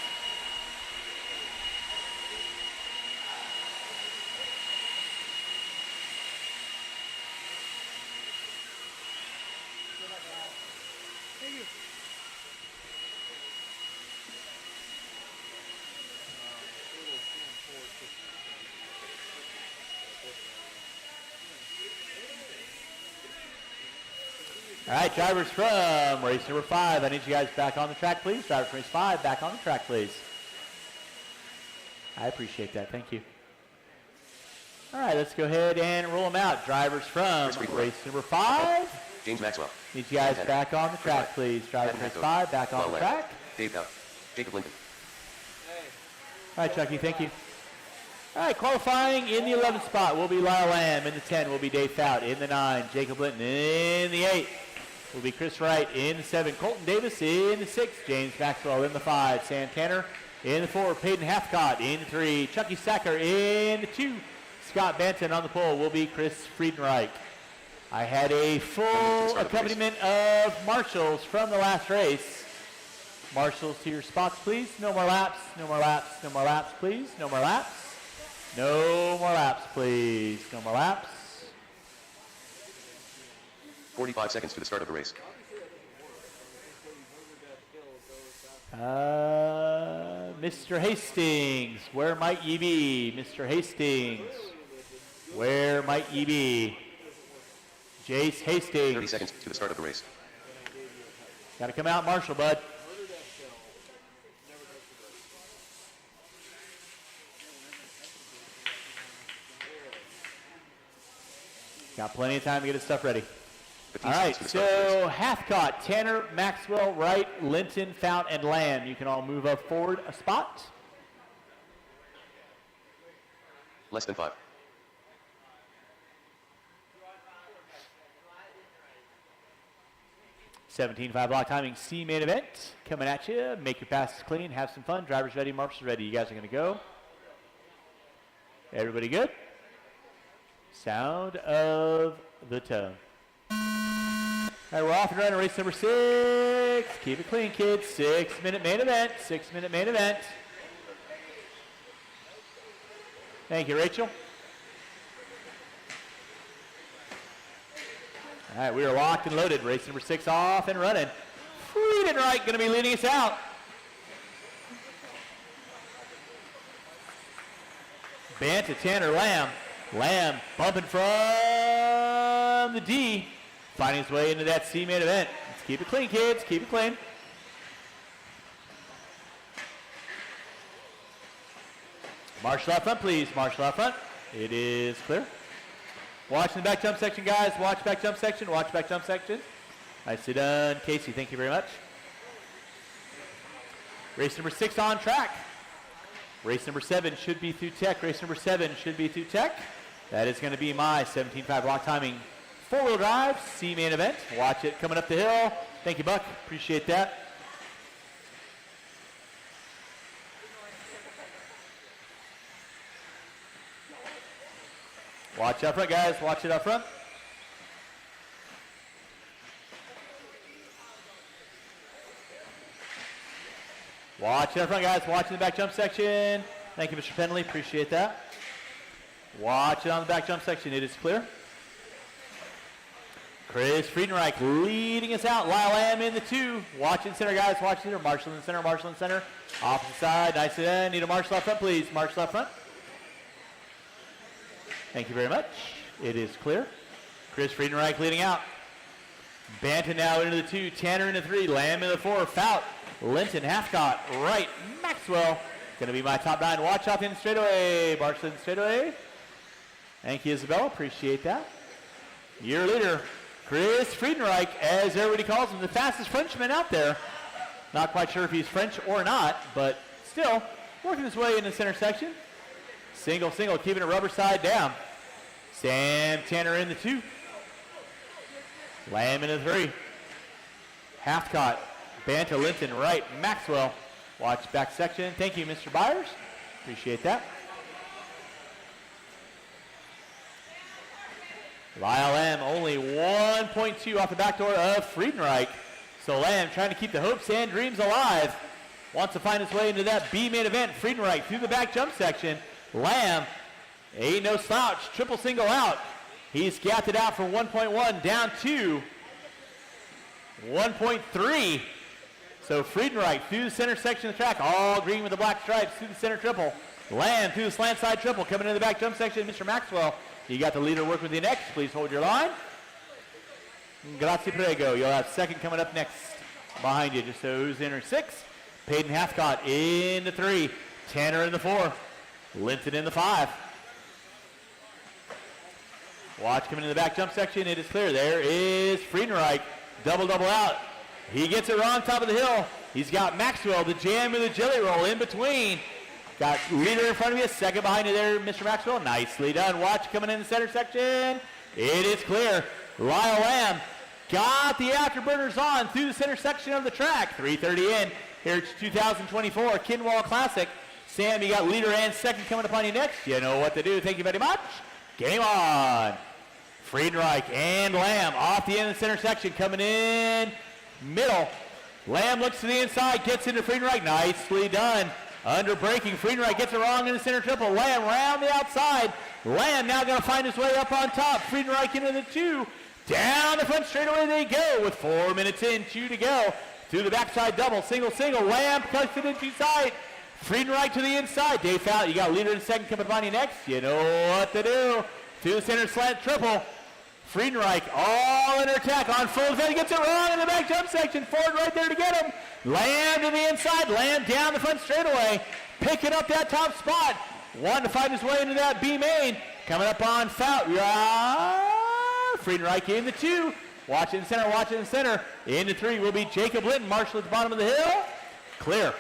All right, drivers from race number 5. I need you guys back on the track, please. Drivers from race 5, back on the track, please. I appreciate that. Thank you. All right, let's go ahead and roll them out. Drivers from race number 5. James Maxwell. Need you guys back on the track, please. Drivers from race 5, back on the track. Dave Dowd. Jacob Lincoln. All right, Chucky, thank you. All right, qualifying in the 11th spot will be Lyle Lamb. In the 10 will be Dave Fout. In the 9, Jacob Linton. In the 8 will be Chris Wright. In the 7, Colton Davis. In the 6, James Maxwell. In the 5, Sam Tanner. In the 4, Peyton Hathcott. In the 3, Chucky Sacker. In the 2, Scott Banton. On the pole will be Chris Friedenreich. I had a full accompaniment of marshals from the last race. Marshals to your spots, please. No more laps. No more laps. No more laps, please. No more laps. No more laps, please. No more laps. 45 seconds to the start of the race. Mr. Hastings, where might ye be? Mr. Hastings, where might ye be? Jace Hastings. 30 seconds to the start of the race. Got to come out, Marshall, bud. Got plenty of time to get his stuff ready. All right, so Hathcott, Tanner, Maxwell, Wright, Linton, Fount, and Lamb. You can all move up forward a spot. Less than 5. $17.5 block timing C main event coming at you. Make your passes clean, have some fun. Drivers ready, marshals ready. You guys are going to go. Everybody good? Sound of the tone. All right, we're off and running race number 6. Keep it clean, kids. 6-minute main event. 6-minute main event. Thank you, Rachel. All right, we are locked and loaded. Race number 6 off and running. Friedenreich going to be leading us out. Banta, Tanner, Lamb. Lamb bumping from the D. Finding his way into that C main event. Let's keep it clean, kids. Keep it clean. Marshall out front, please. Marshall out front. It is clear. Watch in the back jump section, guys. Watch back jump section. Watch back jump section. Nicely done. Casey, thank you very much. Race number 6 on track. Race number 7 should be through tech. Race number 7 should be through tech. That is going to be my 17.5 block timing 4-wheel drive C main event. Watch it coming up the hill. Thank you, Buck. Appreciate that. Watch up front, guys. Watch it up front. Watch it up front, guys. Watch in the back jump section. Thank you, Mr. Penley. Appreciate that. Watch it on the back jump section. It is clear. Chris Friedenreich leading us out. Lyle Lamb in the 2. Watch in center, guys. Watch in center. Marshall in the center. Marshall in the center. Opposite side. Nice and in. Need a Marshall up front, please. Marshall up front. Thank you very much. It is clear. Chris Friedenreich leading out. Banton now into the 2. Tanner in the 3. Lamb in the 4. Fout. Linton, Hathcott, Wright, Maxwell. Going to be my top 9. Watch out in the straightaway. Marshall in the straightaway. Thank you, Isabella. Appreciate that. Your leader, Chris Friedenreich, as everybody calls him, the fastest Frenchman out there. Not quite sure if he's French or not, but still, working his way in the center section. Single, keeping it rubber side down. Sam Tanner in the 2. Lamb in the 3. Halfcott, Banta, Linton, right, Maxwell. Watch back section. Thank you, Mr. Byers. Appreciate that. Lyle Lamb only 1.2 off the back door of Friedenreich. So Lamb trying to keep the hopes and dreams alive. Wants to find his way into that B main event. Friedenreich through the back jump section. Lamb, ain't no slouch, triple single out. He's gapped it out for 1.1, down to 1.3. So Friedenreich through the center section of the track, all green with the black stripes through the center triple. Lamb through the slant side triple, coming into the back jump section. Mr. Maxwell, you got the leader working with you next. Please hold your line. Grazie prego. You'll have second coming up next behind you. Just so who's in or 6. Payton Halfcott in the 3. Tanner in the 4. Linton in the 5. Watch coming in the back jump section. It is clear. There is Friedenreich. Double out. He gets it wrong, top of the hill. He's got Maxwell, the jam with the jelly roll in between. Got leader in front of you, second behind you there, Mr. Maxwell. Nicely done. Watch coming in the center section. It is clear. Lyle Lamb got the afterburners on through the center section of the track. 3:30 in. Here it's 2024 Kinwall Classic. Sam, you got leader and second coming upon you next. You know what to do. Thank you very much. Game on. Friedenreich and Lamb off the end of the center section, coming in middle. Lamb looks to the inside, gets into Friedenreich. Nicely done. Under braking, Friedenreich gets it wrong in the center triple. Lamb round the outside. Lamb now going to find his way up on top. Friedenreich into the 2. Down the front straightaway they go with 4 minutes in, 2 to go. Through the backside double, single. Lamb cuts it into sight. Friedenreich to the inside. Dave Fowler, you got leader in second coming upon you next. You know what to do. To the center slant triple. Friedenreich all in attack on full defense. He gets it wrong in the back jump section. Ford right there to get him. Lamb to the inside. Lamb down the front straightaway. Picking up that top spot. Wanting to find his way into that B main. Coming up on Fowler. Friedenreich in the 2. Watch it in center, watch it in center. In the 3 will be Jacob Linton. Marshall at the bottom of the hill. Clear.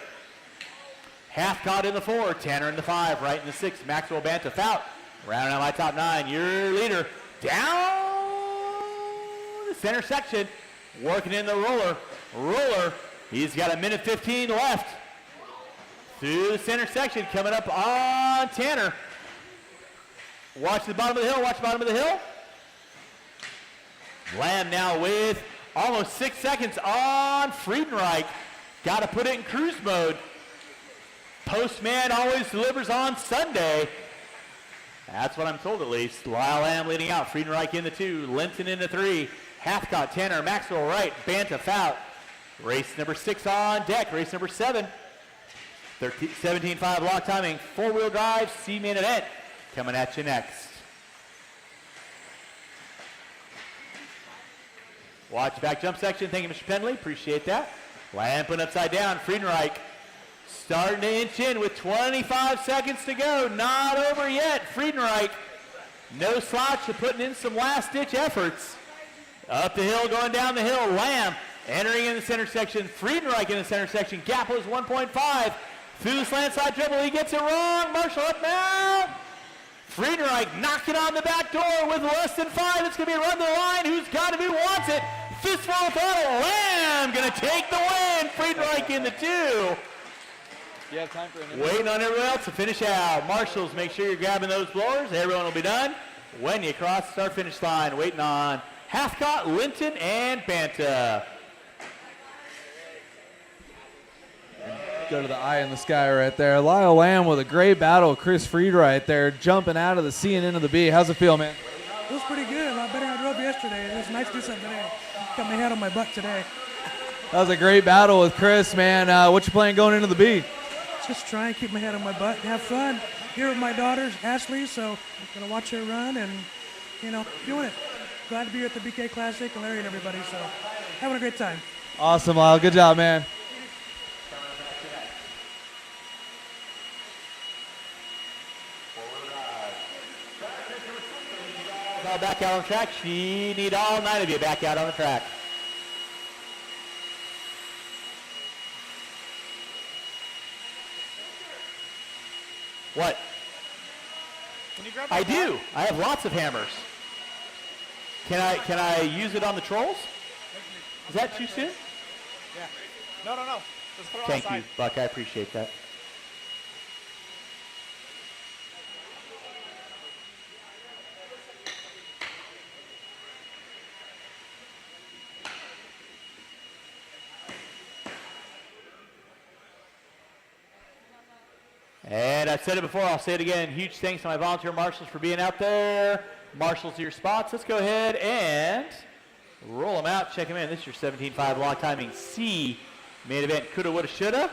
Halfcott in the 4. Tanner in the 5. Right in the 6. Maxwell Banta. Fout. Rounding out my top 9. Your leader. Down the center section. Working in the roller. He's got 1:15 left. Through the center section. Coming up on Tanner. Watch the bottom of the hill. Lamb now with almost 6 seconds on Friedenreich. Got to put it in cruise mode. Postman always delivers on Sunday. That's what I'm told at least. Lyle Lamb leading out. Friedenreich in the 2. Linton in the 3. Halfcott, Tanner, Maxwell right. Banta, Fout. Race number 6 on deck. Race number 7. 17.5 lock timing. 4-wheel drive C main event. Coming at you next. Watch back jump section. Thank you, Mr. Penley. Appreciate that. Lamb put upside down. Friedenreich starting to inch in with 25 seconds to go. Not over yet. Friedenreich, no slouch to putting in some last-ditch efforts. Up the hill, going down the hill. Lamb entering in the center section. Friedenreich in the center section. Gap was 1.5. Through the slant side dribble. He gets it wrong. Marshall up now. Friedenreich knocking on the back door with less than 5. It's going to be a run to the line. Who's got it? Who wants it? Fistful of throttle. Lamb going to take the win. Friedenreich in the 2. You have time for an Waiting on everyone else to finish out. Marshals, make sure you're grabbing those blowers. Everyone will be done when you cross the start-finish line. Waiting on Halfcott, Linton, and Banta. Go to the eye in the sky right there. Lyle Lamb with a great battle. Chris Fried right there jumping out of the C and into the B. How's it feel, man? It was pretty good. A lot better than I drove yesterday. It was nice to do something today. Got my head on my butt today. That was a great battle with Chris, man. What you playing going into the B? Just try and keep my head on my butt and have fun. Here with my daughter, Ashley, so I'm going to watch her run and, doing it. Glad to be here at the BKlassic, Larry and everybody, so having a great time. Awesome, Lyle. Good job, man. Back out on the track. She need all 9 of you back out on the track. What? Can you grab my I bag? do. I have lots of hammers. Can I use it on the trolls? Is that too soon? Yeah. No. Just put it on Thank the side. you, Buck. I appreciate that. And I've said it before, I'll say it again. Huge thanks to my volunteer marshals for being out there. Marshals to your spots. Let's go ahead and roll them out. Check them in. This is your 17.5 long timing C main event. Coulda, woulda, shoulda.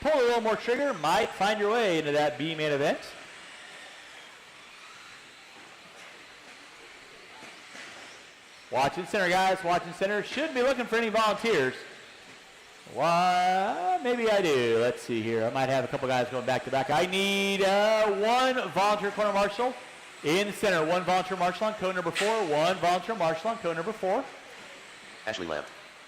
Pull a little more trigger. Might find your way into that B main event. Watching center, guys. Watching center. Shouldn't be looking for any volunteers. Why? Maybe I do. Let's see here. I might have a couple guys going back to back. I need one volunteer corner marshal in the center. One volunteer marshal on code number 4. One volunteer marshal on code number 4. Ashley Lamb.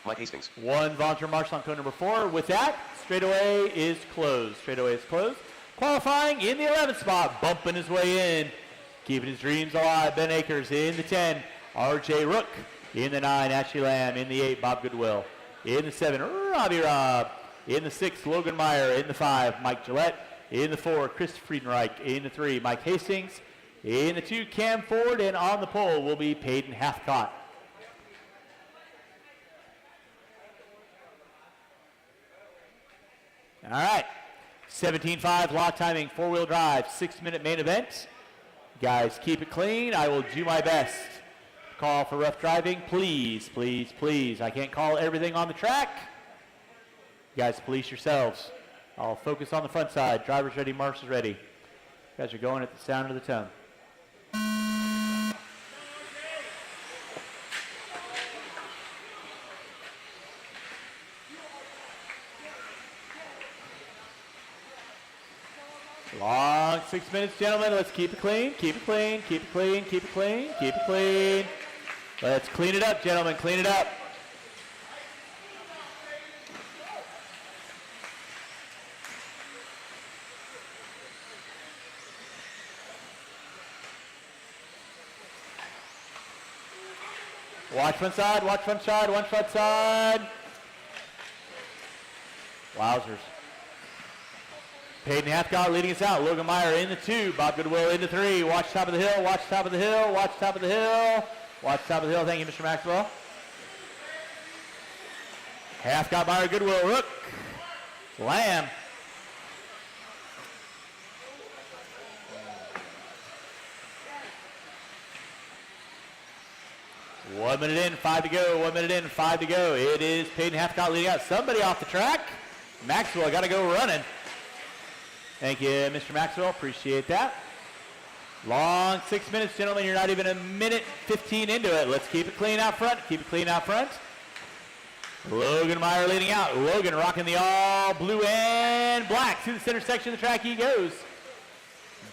Mike Hastings. One volunteer marshal on code number 4. With that, straightaway is closed. Straightaway is closed. Qualifying in the 11th spot, bumping his way in, keeping his dreams alive. Ben Akers in the 10. R.J. Rook in the 9. Ashley Lamb in the 8. Bob Goodwill. In the 7, Robbie Robb. In the 6, Logan Meyer. In the 5, Mike Gillette. In the 4, Chris Friedenreich. In the 3, Mike Hastings. In the 2, Cam Ford. And on the pole will be Peyton Hathcott. All right. 17.5 lock timing, 4-wheel drive, 6-minute main event. Guys, keep it clean. I will do my best. Call for rough driving, please, please, please. I can't call everything on the track. You guys, police yourselves. I'll focus on the front side. Drivers ready, marshals ready. You guys are going at the sound of the tongue. Long 6 minutes, gentlemen. Let's keep it clean, keep it clean, keep it clean, keep it clean, keep it clean. Let's clean it up, gentlemen, clean it up. Watch front side, watch front side, one front side. Wowzers. Peyton Hathcott leading us out. Logan Meyer in the 2. Bob Goodwill in the 3. Watch top of the hill. Watch top of the hill. Watch top of the hill. Watch top of the hill. Thank you, Mr. Maxwell. Hathcott, Meyer, Goodwill, Rook, Lamb. One minute in, 5 to go. 1 minute in, 5 to go. It is Peyton Hathcott leading out. Somebody off the track. Maxwell got to go running. Thank you, Mr. Maxwell. Appreciate that. Long 6 minutes, gentlemen. You're not even a minute 15 into it. Let's keep it clean out front. Keep it clean out front. Logan Meyer leading out. Logan rocking the all blue and black. To the center section of the track he goes.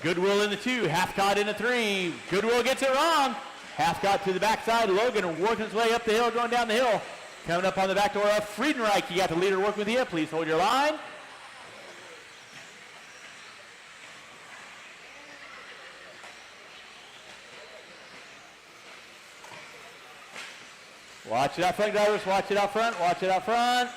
Goodwill in the 2. Hathcott in the 3. Goodwill gets it wrong. Hathcott to the backside. Logan working his way up the hill, going down the hill. Coming up on the back door of Friedenreich. You got the leader working with you. Please hold your line. Watch it out front, drivers. Watch it out front. Watch it out front.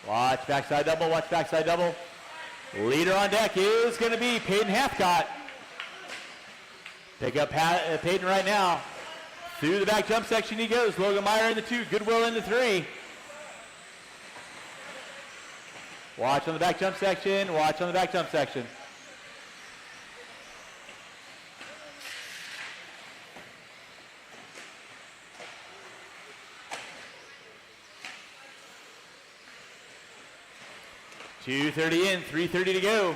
Watch backside double. Watch backside double. Leader on deck is going to be Peyton Hathcott. Pick up Peyton right now. Through the back jump section he goes. Logan Meyer in the 2. Goodwill in the 3. Watch on the back jump section. Watch on the back jump section. .230 in, 3:30 to go.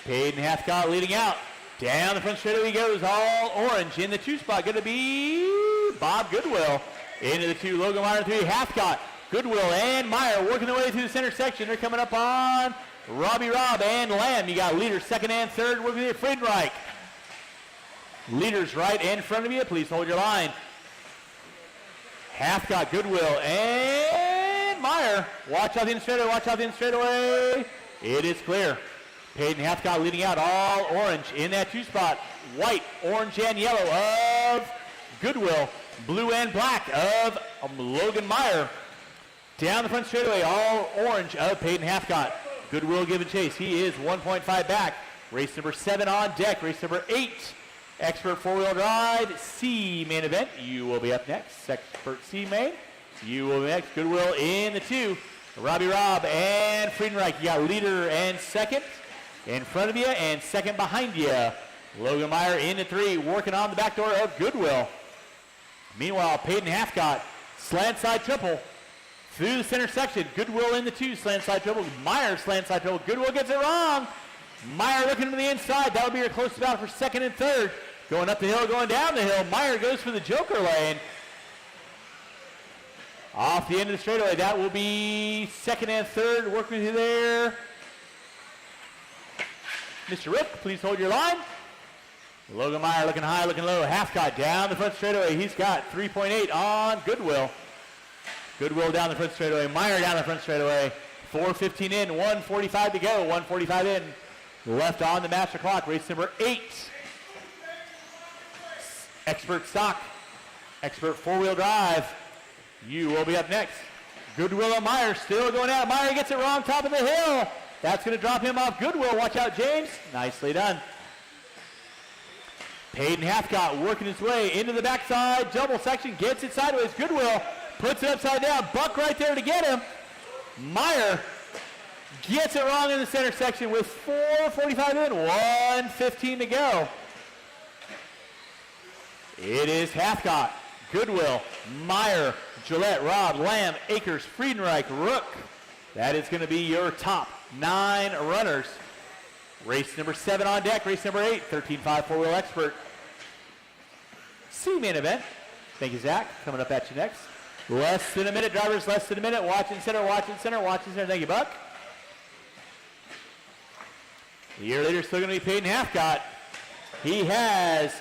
Peyton Hathcott leading out. Down the front straightaway he goes, all orange. In the 2 spot, going to be Bob Goodwill. Into the 2, Logan Meyer 3, Hathcott, Goodwill, and Meyer working their way through the center section. They're coming up on Robbie Robb and Lamb. You got leaders second and third working with Friedenreich. Leaders right in front of you. Please hold your line. Hathcott, Goodwill, and Meyer. Watch out the end straightaway, watch out the end straightaway. It is clear. Peyton Hathcott leading out, all orange in that 2 spot. White, orange, and yellow of Goodwill. Blue and black of Logan Meyer. Down the front straightaway, all orange of Peyton Hathcott. Goodwill giving chase. He is 1.5 back. Race number 7 on deck. Race number 8. Expert 4-wheel drive C main event. You will be up next. Expert C main. You will be next. Goodwill in the 2. Robbie Robb and Friedenreich. You got leader and second in front of you and second behind you. Logan Meyer in the 3, working on the back door of Goodwill. Meanwhile, Peyton Hathcott, slant side triple through the center section. Goodwill in the 2, slant side triple. Meyer, slant side triple. Goodwill gets it wrong. Meyer looking to the inside. That'll be your close battle for second and third. Going up the hill, going down the hill. Meyer goes for the joker lane. Off the end of the straightaway. That will be second and third. Working with you there. Mr. Rip, please hold your line. Logan Meyer looking high, looking low. Hathcott down the front straightaway. He's got 3.8 on Goodwill. Goodwill down the front straightaway. Meyer down the front straightaway. 4:15 in, 1:45 to go. 1:45 in. Left on the master clock. Race number 8. Expert stock. Expert 4-wheel drive. You will be up next. Goodwill and Meyer still going out. Meyer gets it wrong, top of the hill. That's going to drop him off Goodwill. Watch out, James. Nicely done. Peyton Hathcott working his way into the backside. Double section, gets it sideways. Goodwill puts it upside down. Buck right there to get him. Meyer gets it wrong in the center section with 4:45 in, 1:15 to go. It is Hathcott, Goodwill, Meyer, Gillette, Robb, Lamb, Akers, Friedenreich, Rook. That is going to be your top 9 runners. Race number 7 on deck. Race number 8, 13.5 4-wheel expert. C main event. Thank you, Zach. Coming up at you next. Less than a minute, drivers. Less than a minute. Watching center, watching center, watching center. Thank you, Buck. The year leader still going to be Peyton Hathcott. He has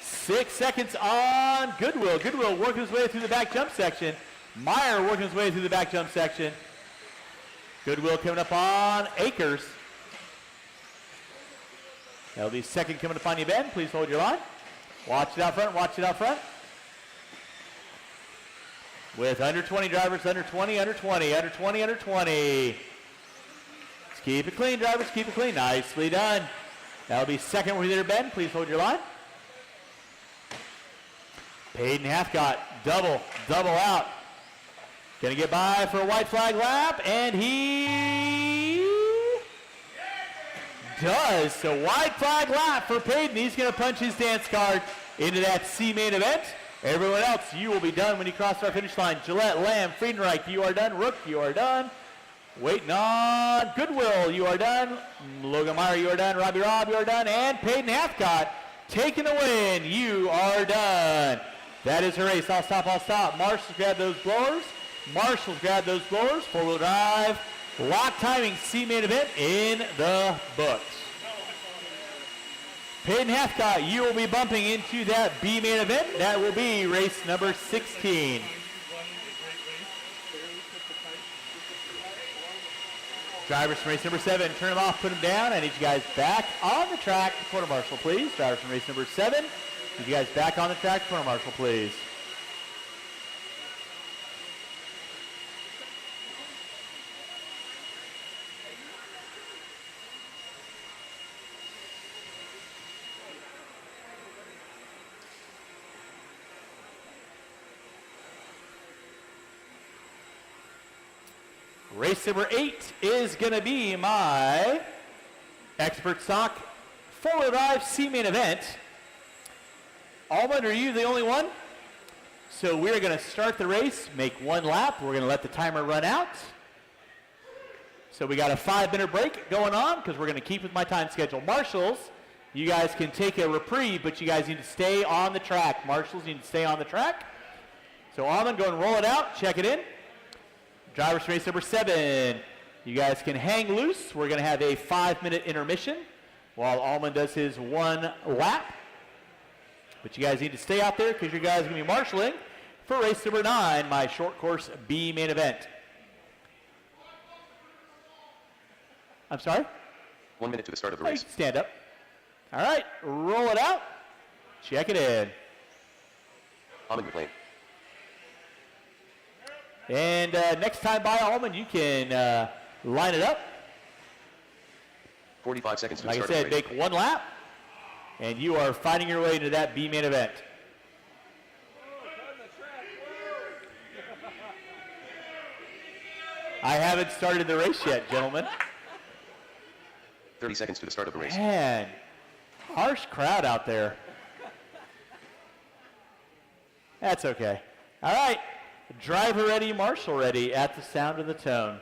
6 seconds on Goodwill. Goodwill working his way through the back jump section. Meyer working his way through the back jump section. Goodwill coming up on Akers. That'll be second coming upon you, Ben. Please hold your line. Watch it out front, watch it out front. With under 20 drivers, under 20, under 20, under 20, under 20. Let's keep it clean, drivers, keep it clean. Nicely done. That'll be second with you there, Ben. Please hold your line. Peyton Hathcott, double out. Gonna get by for a white flag lap, and he does. So white flag lap for Peyton. He's going to punch his dance card into that C main event. Everyone else, you will be done when you cross our finish line. Gillette, Lamb, Friedenreich, you are done. Rook, you are done. Waiting on Goodwill, you are done. Logan Meyer, you are done. Robbie Robb, you are done. And Peyton Hathcott taking the win. You are done. That is the race. I'll stop. Marshals grab those blowers. Marshals grab those blowers. 4-wheel drive. Lock timing C main event in the books. Peyton Hathcott, you will be bumping into that B main event. That will be race number 16. Drivers from race number 7, turn them off, put them down. I need you guys back on the track. Quarter marshal, please. Drivers from race number 7, need you guys back on the track. Quarter marshal, please. Race number 8 is going to be my expert stock 4-wheel drive C main event. Almond, are you the only one? So we're going to start the race, make 1 lap. We're going to let the timer run out. So we got a 5-minute break going on because we're going to keep with my time schedule. Marshals, you guys can take a reprieve, but you guys need to stay on the track. Marshals need to stay on the track. So Almond, go and roll it out, check it in. Drivers race number 7, you guys can hang loose. We're going to have a 5-minute intermission while Almond does his 1 lap. But you guys need to stay out there because you guys are going to be marshaling for race number 9, my short course B main event. I'm sorry? 1 minute to the start of the Oh, race. stand up. All right, roll it out. Check it in. Almond McLean. And next time by Almond, you can line it up. 45 seconds to the Like I start of said, the race. make one lap, and you are fighting your way into that B main event. I haven't started the race yet, gentlemen. 30 seconds to the start of the race. Man, harsh crowd out there. That's okay. All right, driver ready, marshal ready at the sound of the tone.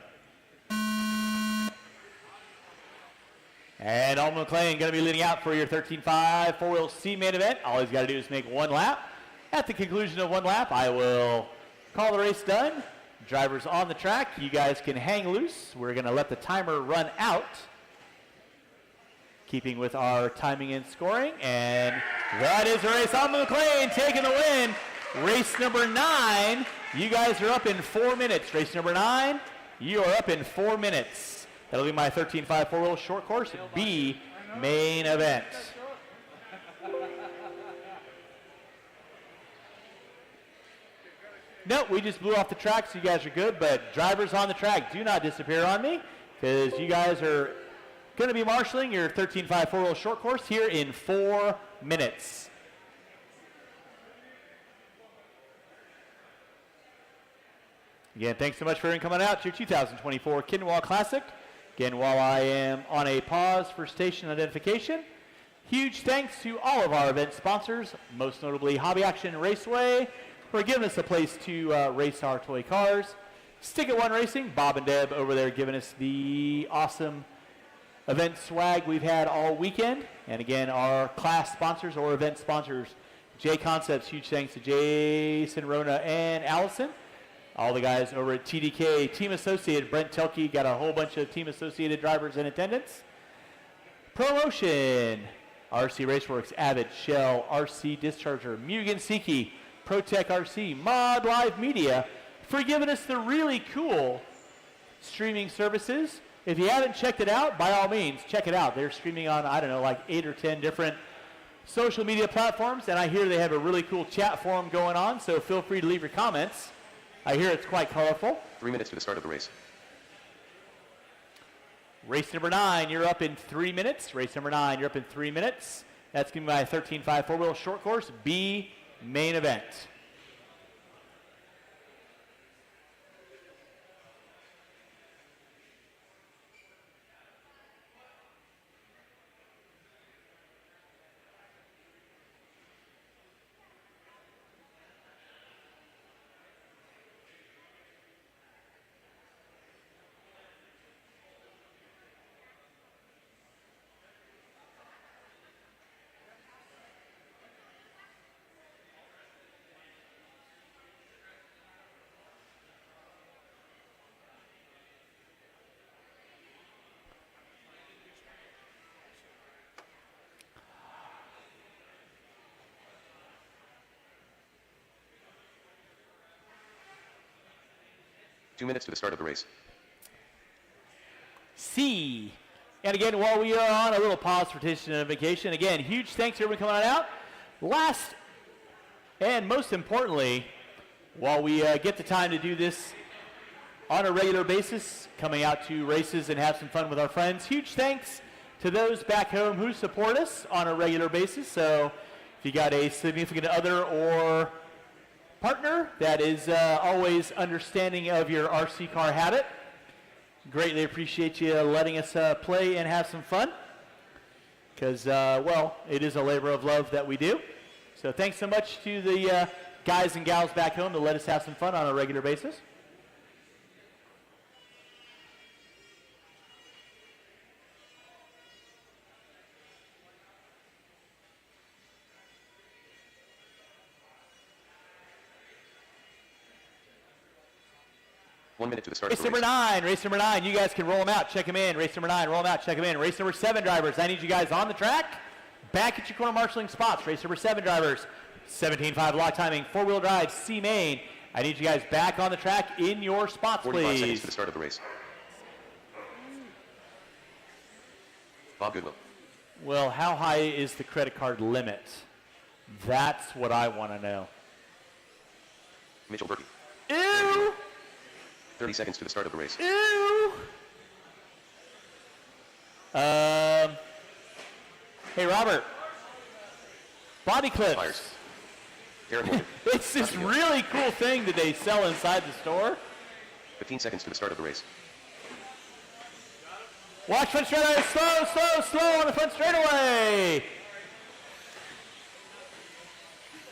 And Almond McLean going to be leading out for your 13.5 four-wheel C main event. All he's got to do is make one lap. At the conclusion of one lap, I will call the race done. Drivers on the track, you guys can hang loose. We're going to let the timer run out, keeping with our timing and scoring. And that is the race. Almond McLean taking the win. Race number 9, you guys are up in 4 minutes. Race number 9, you are up in 4 minutes. That'll be my 13.5 four-wheel short course B main event. No, we just blew off the track, so you guys are good. But drivers on the track, do not disappear on me, because you guys are going to be marshaling your 13.5 four-wheel short course here in 4 minutes. Again, thanks so much for coming out to your 2024 Kinwall Classic. Again, while I am on a pause for station identification, huge thanks to all of our event sponsors, most notably Hobby Action Raceway, for giving us a place to race our toy cars. Stick at One Racing, Bob and Deb over there giving us the awesome event swag we've had all weekend. And again, our class sponsors or event sponsors, J Concepts, huge thanks to Jason, Rona, and Allison. All the guys over at TDK, Team Associated, Brent Telke, got a whole bunch of Team Associated drivers in attendance. Promotion, RC Raceworks, Avid, Shell, RC Discharger, Mugen Siki, ProTech RC, Mod Live Media, for giving us the really cool streaming services. If you haven't checked it out, by all means, check it out. They're streaming on, I don't know, like 8 or 10 different social media platforms, and I hear they have a really cool chat forum going on, so feel free to leave your comments. I hear it's quite colorful. 3 minutes to the start of the race. Race number 9, you're up in 3 minutes. Race number 9, you're up in 3 minutes. That's going to be my 13.5 four-wheel short course B main event. Two minutes to the start of the race. C. And again, while we are on a little pause for station identification, again, huge thanks to everyone coming on out. Last and most importantly, while we get the time to do this on a regular basis, coming out to races and have some fun with our friends, huge thanks to those back home who support us on a regular basis. So if you got a significant other or partner that is always understanding of your RC car habit, greatly appreciate you letting us play and have some fun, because, well, it is a labor of love that we do. So thanks so much to the guys and gals back home to let us have some fun on a regular basis. One minute to the start Race of the number race. 9, race number 9, you guys can roll them out, check them in. Race number 9, roll them out, check them in. Race number 7, drivers, I need you guys on the track, back at your corner marshalling spots. Race number 7, drivers, 17.5 lock timing, 4-wheel drive, C main. I need you guys back on the track in your spots, 45 seconds please. to the start of the race. Bob Goodwill. Well, how high is the credit card limit? That's what I want to know. Mitchell Berkey. Ew! 30 seconds to the start of the race. Ew! Hey, Robert. Body clips. Fires. Darren Morgan. It's this really cool thing that they sell inside the store. 15 seconds to the start of the race. Watch front straightaway. Slow, slow, slow on the front straightaway.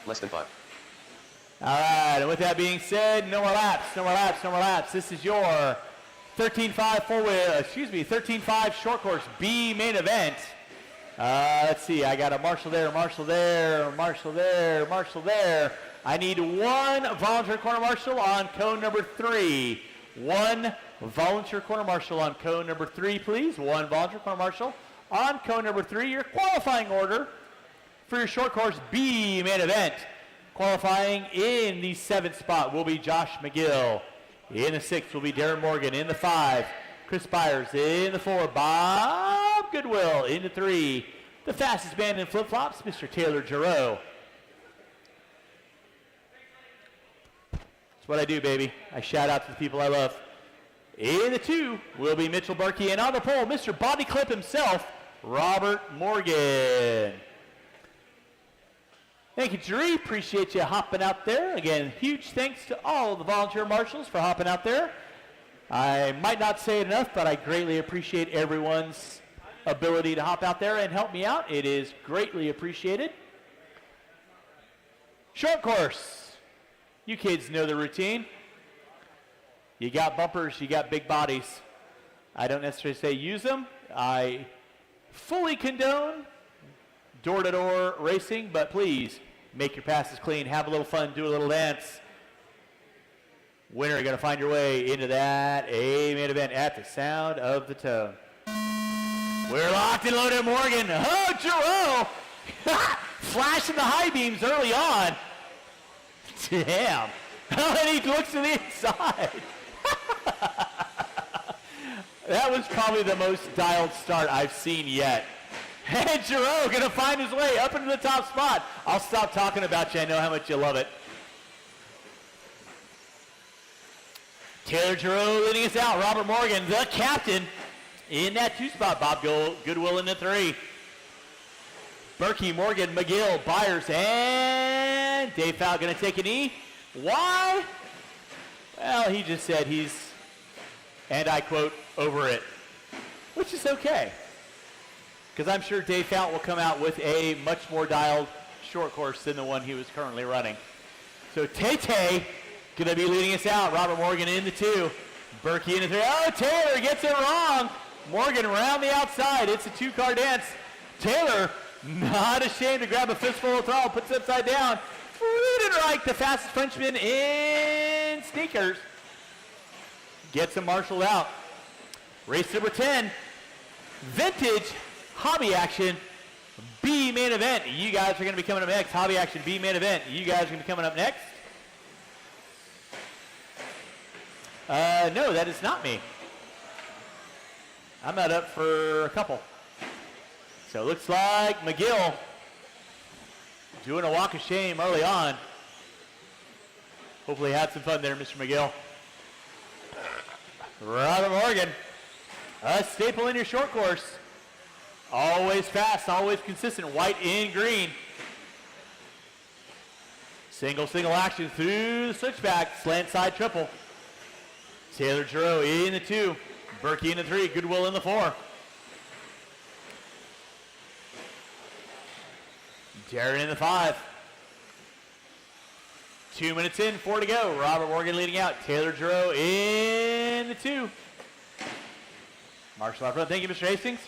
Less than 5. All right, and with that being said, no more laps, no more laps, no more laps. This is your 13.5 13.5 short course B main event. Let's see, I got a marshal there, marshal there, marshal there, marshal there. I need one volunteer corner marshal on cone number 3. One volunteer corner marshal on cone number 3, please. One volunteer corner marshal on cone number 3. Your qualifying order for your short course B main event. Qualifying in the 7th spot will be Josh McGill. In the 6th will be Darren Morgan. In the 5, Chris Byers. In the 4, Bob Goodwill. In the 3, the fastest man in flip-flops, Mr. Taylor Giroux. That's what I do, baby. I shout out to the people I love. In the 2 will be Mitchell Berkey. And on the pole, Mr. Body Clip himself, Robert Morgan. Thank you, Jerry. Appreciate you hopping out there. Again, huge thanks to all of the volunteer marshals for hopping out there. I might not say it enough, but I greatly appreciate everyone's ability to hop out there and help me out. It is greatly appreciated. Short course. You kids know the routine. You got bumpers, you got big bodies. I don't necessarily say use them. I fully condone door-to-door racing, but please make your passes clean, have a little fun, do a little dance. Winner, you're going to find your way into that A-main event at the sound of the tone. We're locked and loaded, Morgan. Oh, Giroux! Flashing the high beams early on. Damn. And he looks to the inside. That was probably the most dialed start I've seen yet. And Giroux going to find his way up into the top spot. I'll stop talking about you. I know how much you love it. Taylor Giroux leading us out. Robert Morgan, the captain, in that 2 spot. Bob Goodwill in the 3. Berkey, Morgan, McGill, Byers, and Dave Fowl going to take a knee. Why? Well, he just said he's, and I quote, over it, which is okay. Because I'm sure Dave Fowl will come out with a much more dialed short course than the one he was currently running. So Tay going to be leading us out. Robert Morgan in the 2. Berkey in the 3. Oh, Taylor gets it wrong. Morgan around the outside. It's a 2-car dance. Taylor, not ashamed to grab a fistful of throttle, puts it upside down. Friedenreich, the fastest Frenchman in sneakers, gets him marshaled out. Race number 10, Vintage Hobby Action B main event. You guys are going to be coming up next. Hobby Action B main event. You guys are going to be coming up next. No, that is not me. I'm not up for a couple. So it looks like McGill doing a walk of shame early on. Hopefully had some fun there, Mr. McGill. Robert Morgan, a staple in your short course. Always fast, always consistent, white and green. Single action through the switchback, slant side triple. Taylor Giroux in the 2, Berkey in the 3, Goodwill in the 4. Darren in the 5. 2 minutes in, 4 to go. Robert Morgan leading out. Taylor Giroux in the 2. Marshall out front. Thank you, Mr. Hastings.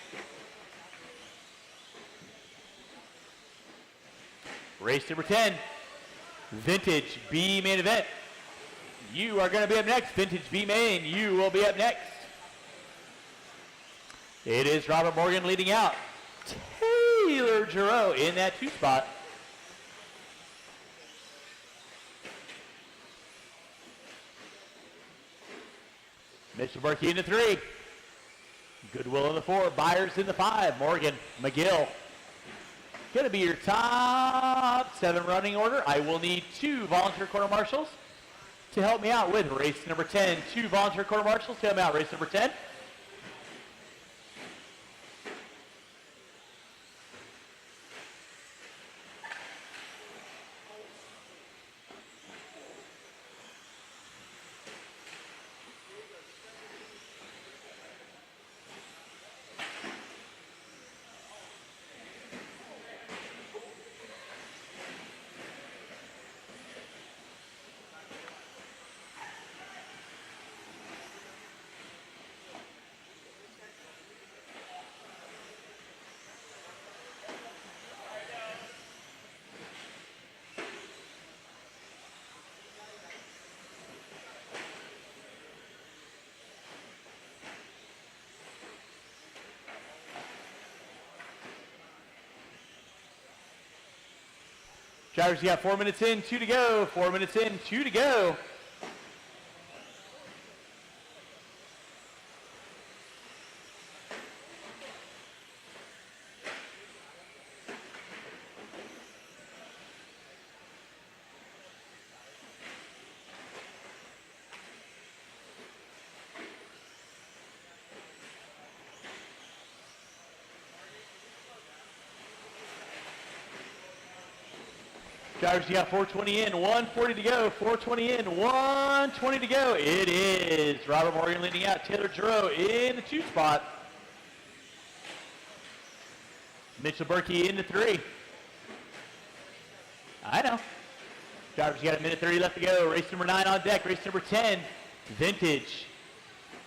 Race number 10, Vintage B main event. You are going to be up next. Vintage B main, you will be up next. It is Robert Morgan leading out. Taylor Giroux in that 2 spot. Mitchell Berkey in the 3. Goodwill in the 4. Byers in the 5. Morgan, McGill. Going to be your top 7 running order. I will need 2 volunteer quarter marshals to help me out with race number 10. 2 volunteer quarter marshals to help me out race number 10. Drivers, you got 4 minutes in, 2 to go. 4 minutes in, 2 to go. Drivers, you got 420 in, 140 to go. 420 in, 120 to go. It is Robert Morgan leading out. Taylor Giroux in the 2 spot. Mitchell Berkey in the 3. I know. Drivers, you got 1:30 left to go. Race number 9 on deck. Race number 10, Vintage.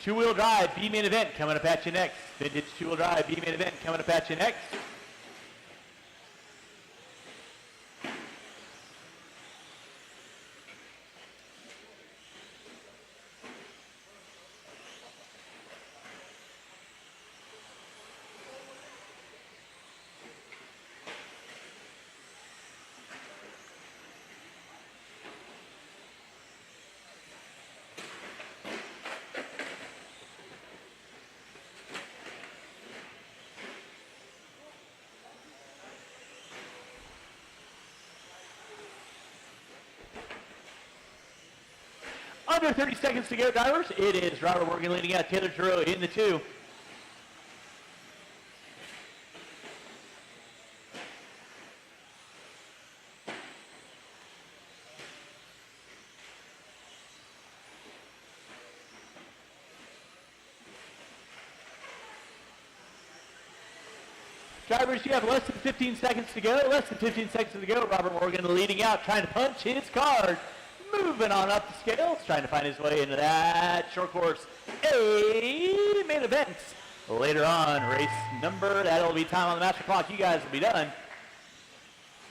2-wheel drive, B-main event coming up at you next. Vintage 2-wheel drive, B-main event coming up at you next. Under 30 seconds to go, drivers. It is Robert Morgan leading out. Taylor Giroux in the 2. Drivers, you have less than 15 seconds to go. Less than 15 seconds to go. Robert Morgan leading out, trying to punch his card. Moving on up the scales, trying to find his way into that short course A main event. Later on, race number, that'll be time on the master clock. You guys will be done.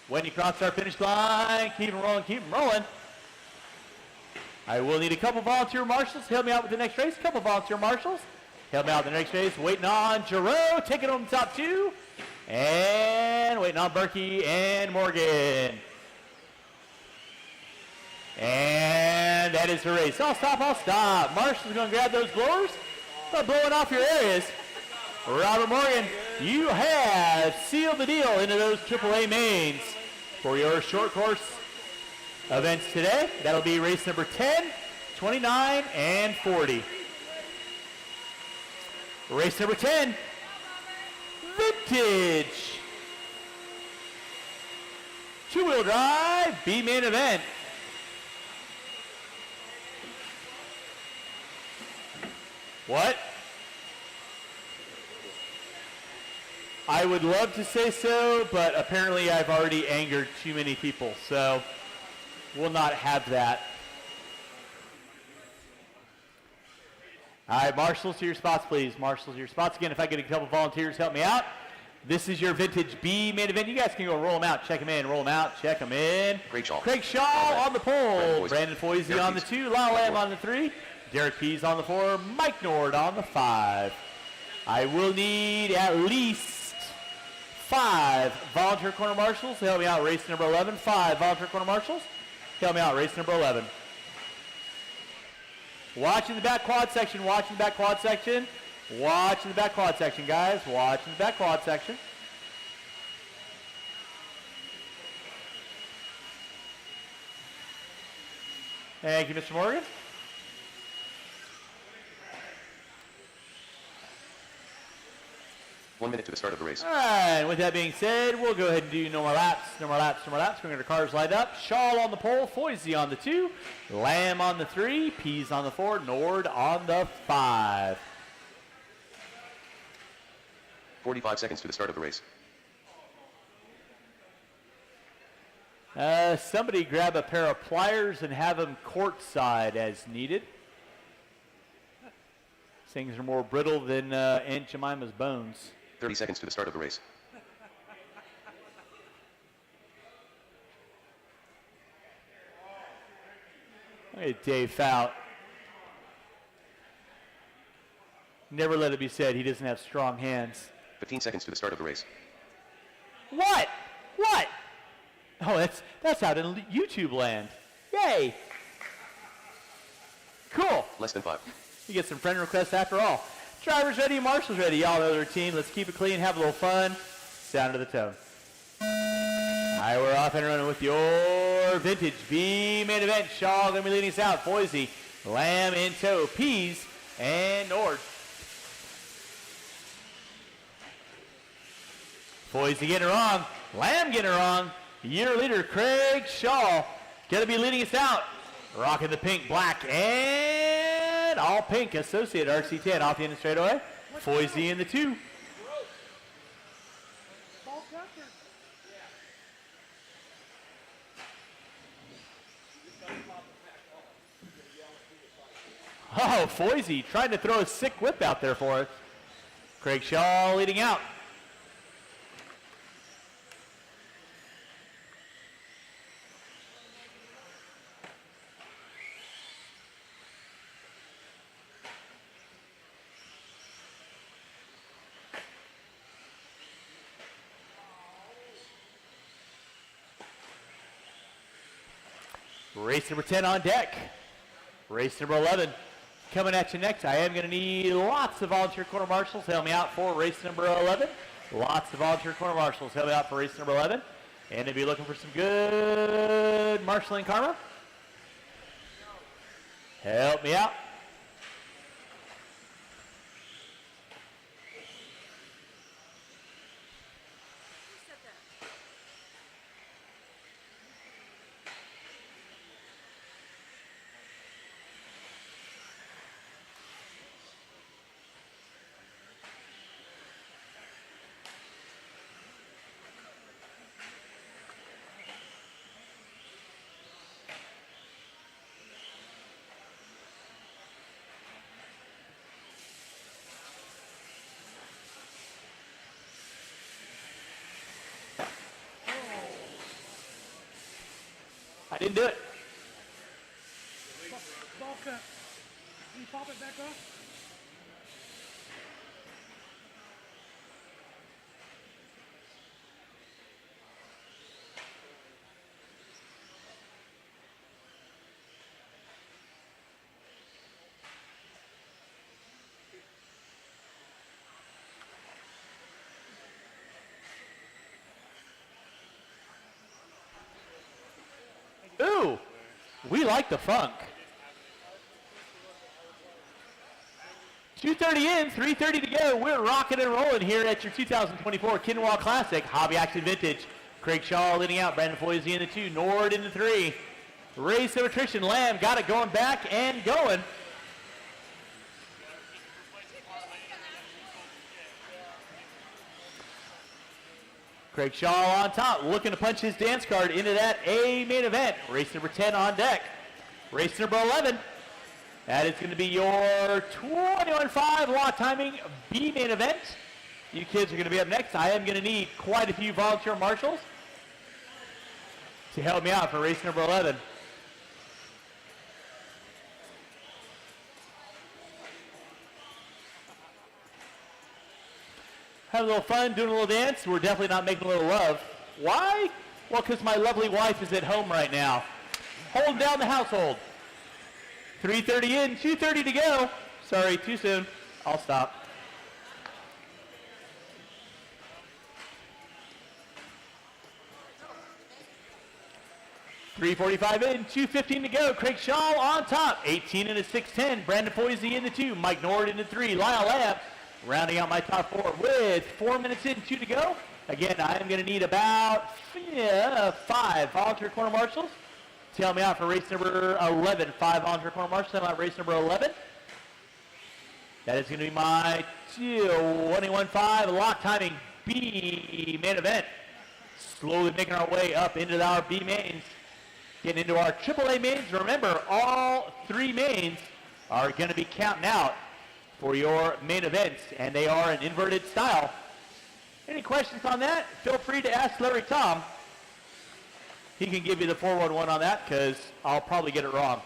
When you cross our finish line, keep them rolling, keep them rolling. I will need a couple volunteer marshals to help me out with the next race. Couple volunteer marshals help me out with the next race. Waiting on Giroux, taking on the top 2. And waiting on Berkey and Morgan. And that is the race. I'll stop. Marshall's going to grab those blowers. Start blowing off your areas. Robert Morgan, you have sealed the deal into those AAA mains for your short course events today. That'll be race number 10, 29, and 40. Race number 10, Vintage. 2-wheel drive, B-main event. What? I would love to say so, but apparently I've already angered too many people, so we'll not have that. All right, marshals to your spots, please. Marshals to your spots. Again, if I get a couple volunteers, help me out. This is your Vintage B main event. You guys can go roll them out, check them in, roll them out, check them in. Craig Shaw on the pole. Brandon Foisey Derek on the Pease. 2. Lyle Lamb on the 3. Derek Pease on the 4. Mike Nord on the 5. I will need at least 5 volunteer corner marshals to help me out race number 11. 5 volunteer corner marshals to help me out race number 11. Watching the back quad section, watching the back quad section. Watching the back quad section, guys. Watching the back quad section. Thank you, Mr. Morgan. One minute to the start of the race. All right, with that being said, we'll go ahead and do no more laps, no more laps, no more laps. We're going to get our cars lined up. Shaw on the pole, Foisey on the 2, Lamb on the 3, Pease on the 4, Nord on the 5. 45 seconds to the start of the race. Somebody grab a pair of pliers and have them courtside as needed. Things are more brittle than Aunt Jemima's bones. 30 seconds to the start of the race. Look at Dave Fout. Never let it be said he doesn't have strong hands. 15 seconds to the start of the race. What? What? Oh, that's out in YouTube land. Yay. Cool. Less than 5. You get some friend requests after all. Drivers ready, marshals ready. Y'all know their team. Let's keep it clean, have a little fun. Sound of the tone. All right, we're off and running with your vintage B main event. Shaw going to be leading us out. Foisey, Lamb in tow, Pease, and Nord. Foisey getting it wrong. Lamb getting it wrong. Year leader Craig Shaw going to be leading us out. Rocking the pink, black, and all pink associated RC10 off the end of straightaway. Foisey in the 2. Oh, Foisey trying to throw a sick whip out there for us. Craig Shaw leading out. Race number 10 on deck. Race number 11 coming at you next. I am going to need lots of volunteer corner marshals to help me out for race number 11. Lots of volunteer corner marshals to help me out for race number 11. And to be looking for some good marshalling karma. Help me out. I didn't do it. Ball cut. Can you pop it back up? Ooh, we like the funk. 2:30 in, 3:30 to go. We're rocking and rolling here at your 2024 Kinwall Classic Hobby Action Vintage. Craig Shaw leading out, Brandon Foisey in the 2, Nord in the 3. Race of attrition, Lamb got it going back and going. Craig Shaw on top, looking to punch his dance card into that A main event. Race number 10 on deck. Race number 11. That is going to be your 21.5 law timing B main event. You kids are going to be up next. I am going to need quite a few volunteer marshals to help me out for race number 11. Having a little fun, doing a little dance. We're definitely not making a little love. Why? Well, because my lovely wife is at home right now, holding down the household. 3:30 in, 2:30 to go. Sorry, too soon. I'll stop. .345 in, 2:15 to go. Craig Shaw on top, 18 in a 6:10. Brandon Foisey in the 2. Mike Nord in the 3. Lyle Lamb rounding out my top 4 with 4 minutes in, 2 to go. Again, I am going to need about 5 volunteer corner marshals. Tell me out for race number 11. 5 volunteer corner marshals. Tell me out race number 11. That is going to be my 21.5 lock timing B main event. Slowly making our way up into our B mains. Getting into our AAA mains. Remember, all 3 mains are going to be counting out for your main events, and they are an inverted style. Any questions on that? Feel free to ask Larry Tom. He can give you the 411 on that because I'll probably get it wrong.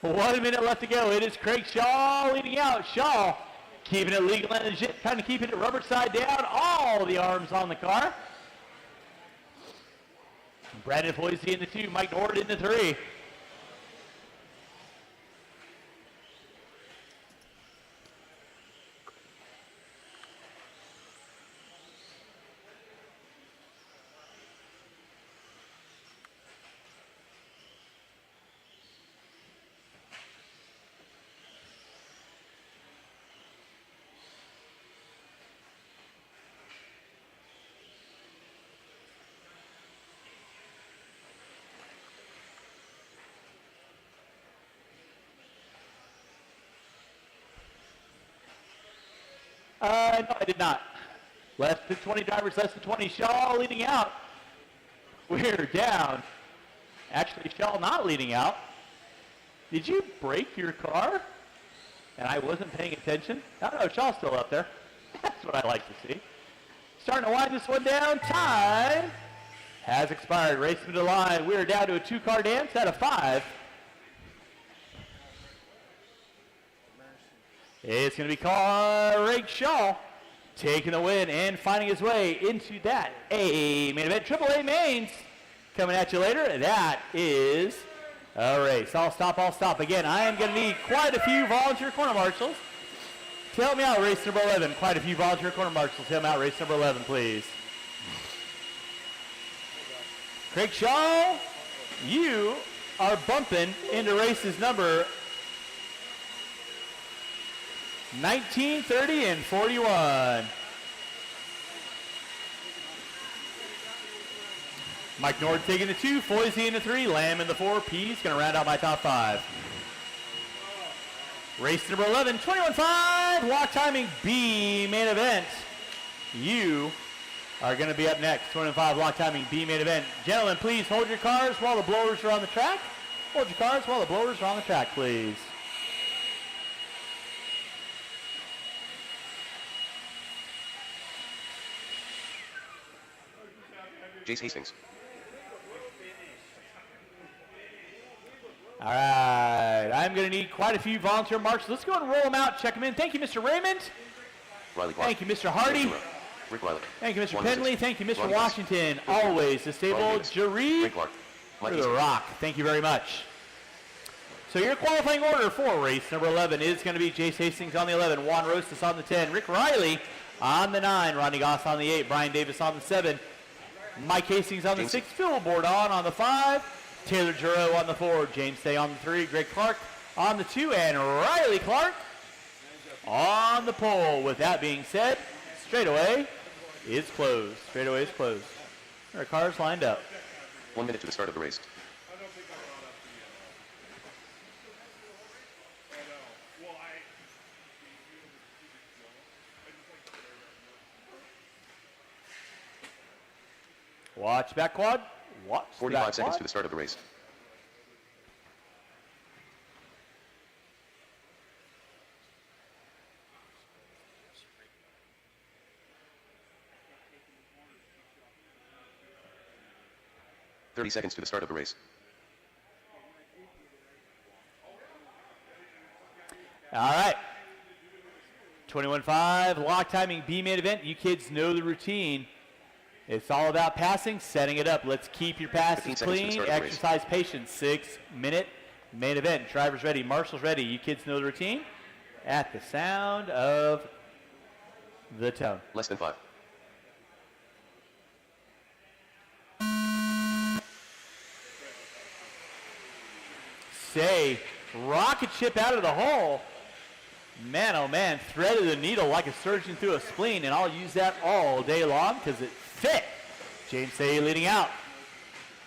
One minute left to go. It is Craig Shaw leading out. Shaw keeping it legal and legit, kind of keeping it rubber side down. All the arms on the car. Brandon Foisey in the 2. Mike Nord in the 3. No, I did not. Less than 20 drivers, less than 20. Shaw leading out. We're down. Actually, Shaw not leading out. Did you break your car? And I wasn't paying attention? No, Shaw's still up there. That's what I like to see. Starting to wind this one down. Time has expired. Racing to the line. We are down to a 2-car dance out of 5. It's going to be Craig Shaw taking the win and finding his way into that A main event. AAA mains coming at you later. That is a race. I'll stop. Again, I am going to need quite a few volunteer corner marshals. Tell me out race number 11. Quite a few volunteer corner marshals. Tell me out race number 11, please. Craig Shaw, you are bumping into races number 19, 30, and 41. Mike Nord taking the 2, Foisey in the 3, Lamb in the 4. P's going to round out my top 5. Race number 11, 21.5, walk timing B main event. You are going to be up next. 25 walk timing B main event. Gentlemen, please hold your cars while the blowers are on the track. Hold your cars while the blowers are on the track, please. Jace Hastings. All right, I'm going to need quite a few volunteer marshals. Let's go and roll them out, check them in. Thank you, Mr. Raymond. Riley Clark. Thank you, Mr. Hardy. Rick Riley. Thank you, Mr. Juan Penley. Moses. Thank you, Mr. Ron Washington. Davis. Always the stable Ron Davis. Jaree Ray Clark. Mike for the Easton. Rock. Thank you very much. So your qualifying order for race number 11 is going to be Jace Hastings on the 11, Juan Rosas on the 10, Rick Riley on the 9, Ronnie Goss on the 8, Brian Davis on the 7, Mike Hastings on the 6, Phil Bourdon on the 5, Taylor Giroux on the 4, James Day on the 3, Greg Clark on the 2, and Riley Clark on the pole. With that being said, straightaway is closed. Straightaway is closed. Our cars lined up. 1 minute to the start of the race. Watch back quad. Watch 45 back seconds quad. to the start of the race. .30 seconds to the start of the race. All right. 21-5, lock timing B main event. You kids know the routine. It's all about passing, setting it up. Let's keep your passes clean, exercise patience. 6-minute main event. Drivers ready, marshals ready. You kids know the routine. At the sound of the tone. Less than 5. Say, rocket ship out of the hole. Man, oh man, threaded the needle like a surgeon through a spleen, and I'll use that all day long because it fit. James Say leading out.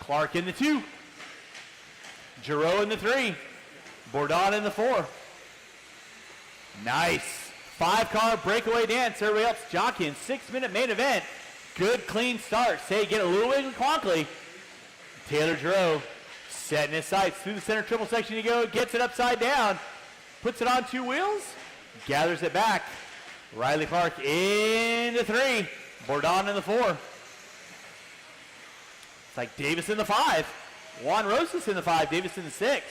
Clark in the 2. Giroux in the 3. Bourdon in the 4. Nice. 5-car breakaway dance. Everybody else jockeying. 6-minute main event. Good, clean start. Say, get a little wiggly quankly. Taylor Giroux setting his sights. Through the center triple section you go. Gets it upside down. Puts it on 2 wheels. Gathers it back. Riley Clark in the 3. Bourdon in the 4. It's like Davis in the 5. Juan Rosas in the 5. Davis in the 6.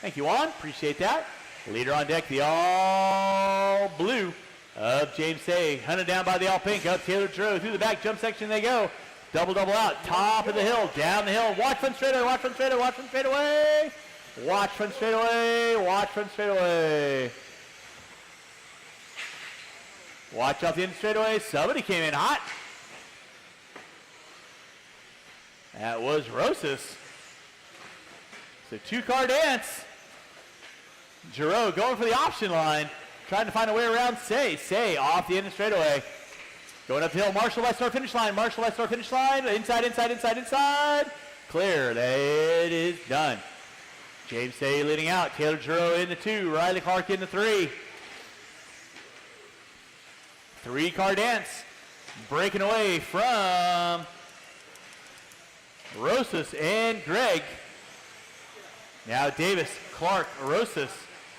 Thank you, Juan. Appreciate that. Leader on deck, the all blue of James Say. Hunted down by the all pink of Taylor Giroux. Through the back jump section they go. Double out. Top of the hill. Down the hill. Watch front straightaway. Watch front straightaway. Watch front straightaway. Watch front straightaway. Watch front straightaway. Watch off the end straightaway. Somebody came in hot. That was Rosas. So 2-car dance. Giroux going for the option line. Trying to find a way around Say. Say off the end of the straightaway. Going uphill. Marshall by start finish line. Marshall by start finish line. Inside. Clear. It is done. James Say leading out. Taylor Giroux in the 2. Riley Clark in the 3. 3-car dance. Breaking away from Rosas and Greg. Now Davis, Clark, Rosas,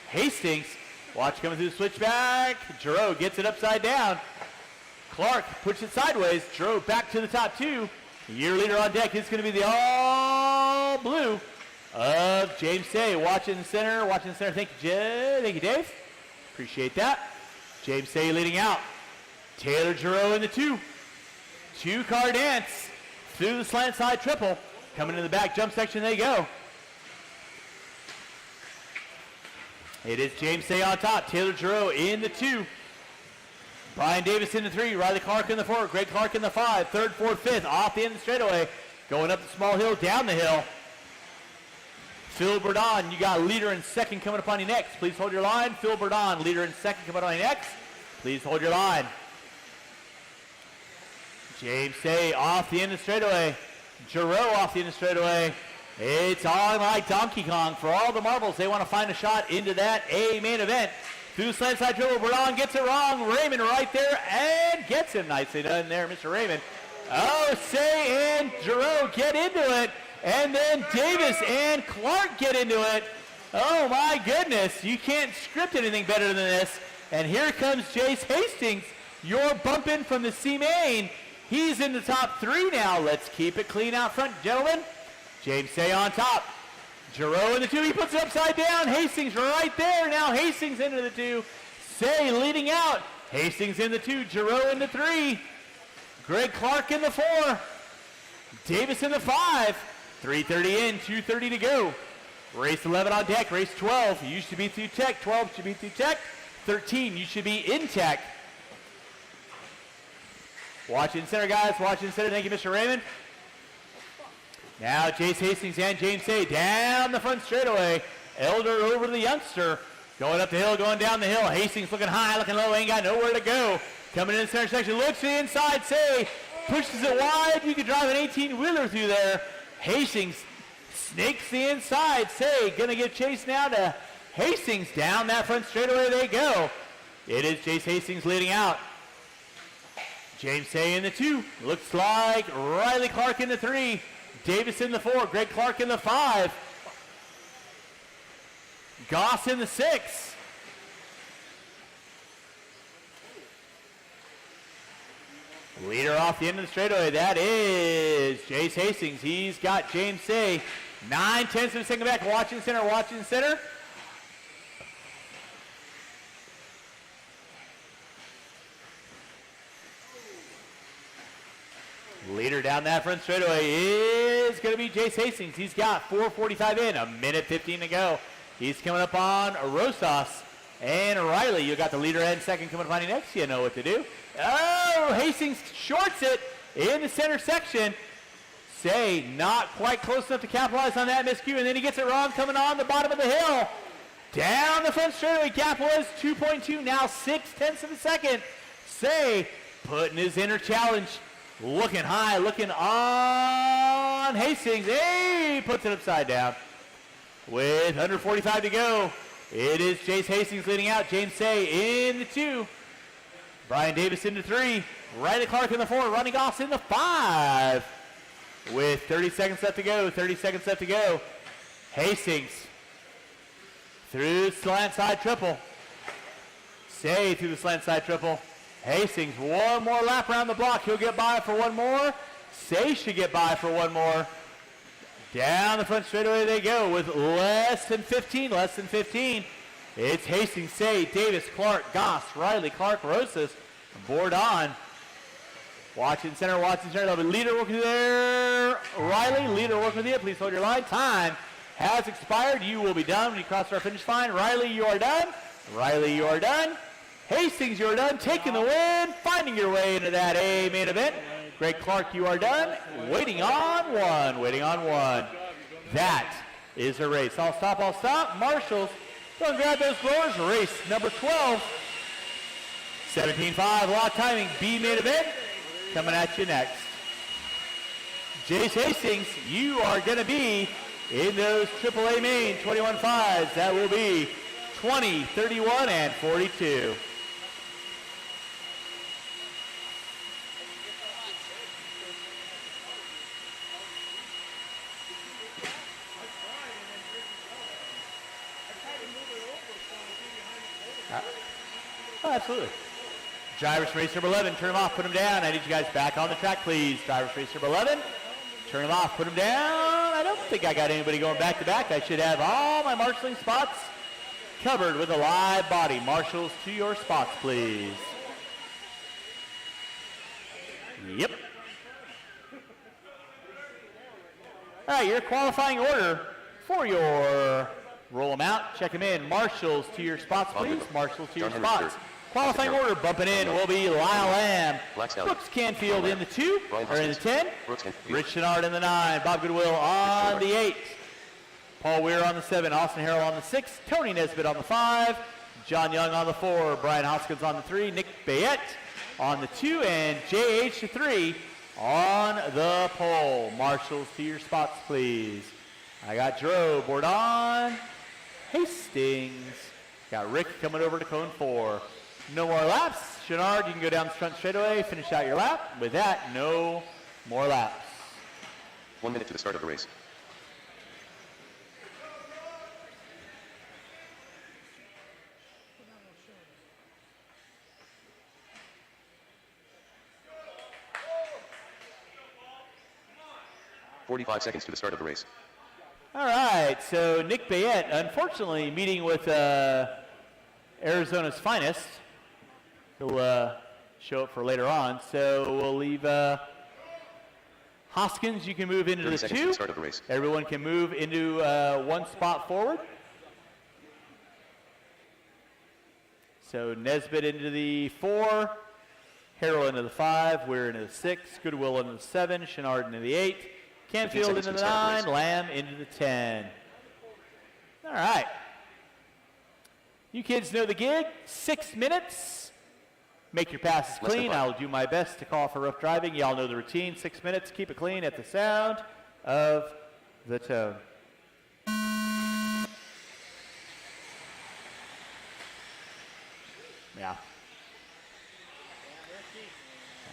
Hastings. Watch coming through the switchback. Giroux gets it upside down. Clark puts it sideways. Giroux back to the top 2. Year leader on deck is going to be the all blue of James Say. Watching center. Thank you, Thank you, Dave. Appreciate that. James Say leading out. Taylor Giroux in the 2. 2-car dance through the slant side triple. Coming in the back jump section they go. It is James Say on top. Taylor Giroux in the 2. Brian Davis in the 3. Riley Clark in the 4. Greg Clark in the 5. 3rd, 4th, 5th. Off the end of the straightaway. Going up the small hill, down the hill. Phil Bourdon, you got leader in 2nd coming up on you next. Please hold your line. Phil Bourdon, leader in 2nd coming up on you next. Please hold your line. James Say off the end of the straightaway. Giroux off the end of the straightaway. It's on like Donkey Kong for all the marbles. They want to find a shot into that A main event. Through the slant side dribble, Bourdon gets it wrong. Raymond right there and gets him. Nicely done there, Mr. Raymond. Oh, Say and Giroux get into it. And then Davis and Clark get into it. Oh my goodness, you can't script anything better than this. And here comes Jace Hastings. You're bumping from the C main. He's in the top 3 now. Let's keep it clean out front, gentlemen. James Say on top. Giroux in the 2. He puts it upside down. Hastings right there. Now Hastings into the 2. Say leading out. Hastings in the 2. Giroux in the 3. Greg Clark in the 4. Davis in the 5. 3:30 in. 2:30 to go. Race 11 on deck. Race 12. You should be through tech. 12 should be through tech. 13. You should be in tech. Watching center, guys. Watching center. Thank you, Mr. Raymond. Now Jace Hastings and James Say down the front straightaway. Elder over to the youngster. Going up the hill, going down the hill. Hastings looking high, looking low, ain't got nowhere to go. Coming in the center section, looks to the inside. Say pushes it wide. You could drive an 18-wheeler through there. Hastings snakes the inside. Say gonna get chased now to Hastings. Down that front straightaway they go. It is Jace Hastings leading out. James Say in the 2. Looks like Riley Clark in the 3. Davis in the 4. Greg Clark in the 5. Goss in the 6. Leader off the end of the straightaway. That is Jace Hastings. He's got James Say. 9/10 of the second back. Watching center, watching center. Leader down that front straightaway is going to be Jace Hastings. He's got 4:45 in, a minute 15 to go. He's coming up on Rosas and Riley. You got the leader and second coming up on you next. You know what to do. Oh, Hastings shorts it in the center section. Say, not quite close enough to capitalize on that miscue, and then he gets it wrong coming on the bottom of the hill. Down the front straightaway, gap was 2.2, now 0.6 of a second. Say, putting his inner challenge, looking high, looking on Hastings. Hey, puts it upside down. With under 45 to go, it is Jace Hastings leading out. James Say in the 2. Brian Davis in the 3. Riley Clark in the 4. Ronnie Goss in the 5. With 30 seconds left to go, 30 seconds left to go. Hastings through slant side triple. Say through the slant side triple. Hastings, one more lap around the block. He'll get by for one more. Say should get by for one more. Down the front straightaway they go with less than 15. It's Hastings, Say, Davis, Clark, Goss, Riley, Clark, Rosas, board on. Watching center. There'll be leader working there. Riley, leader working with you. Please hold your line. Time has expired. You will be done when you cross our finish line. Riley, you are done. Hastings, you are done. Taking the win. Finding your way into that A main event. Greg Clark, you are done. Waiting on one. That is a race. I'll stop. Marshals, go and grab those blowers. Race number 12. 17.5 lock timing. B main event. Coming at you next. Jace Hastings, you are going to be in those AAA main 21.5s. That will be 20, 31, and 42. Oh, absolutely. Drivers race number 11, turn them off, put them down. I need you guys back on the track, please. Drivers race number 11, turn them off, put them down. I don't think I got anybody going back to back. I should have all my marshalling spots covered with a live body. Marshals to your spots, please. Yep. All right, your qualifying order for your roll them out, check them in. Marshals to your spots, please. Marshals to your spots. Qualifying order bumping in will be Lyle Lamb, Brooks Canfield in the 2, or in the 10, Rich Chenard in the 9, Bob Goodwill on the 8, Paul Weir on the 7, Austin Harrell on the 6, Tony Nesbitt on the 5, John Young on the 4, Brian Hoskins on the 3, Nick Bayette on the 2, and JH the 3 on the pole. Marshals to your spots, please. I got Drew, board on, Hastings, got Rick coming over to cone 4. No more laps. Chenard, you can go down the front straightaway, finish out your lap. With that, no more laps. 1 minute to the start of the race. "45 seconds to the start of the race." All right, so Nick Bayette, unfortunately, meeting with Arizona's finest. He'll show up for later on. So we'll leave Hoskins, you can move into the 2. Start of the race. Everyone can move into one spot forward. So Nesbitt into the 4, Harrell into the 5, Weir into the 6, Goodwill into the 7, Chenard into the 8, Canfield into the 9, Lamb into the 10. All right. You kids know the gig. 6 minutes. Make your passes clean. I'll do my best to call for rough driving. Y'all know the routine. 6 minutes. Keep it clean at the sound of the tone. Yeah.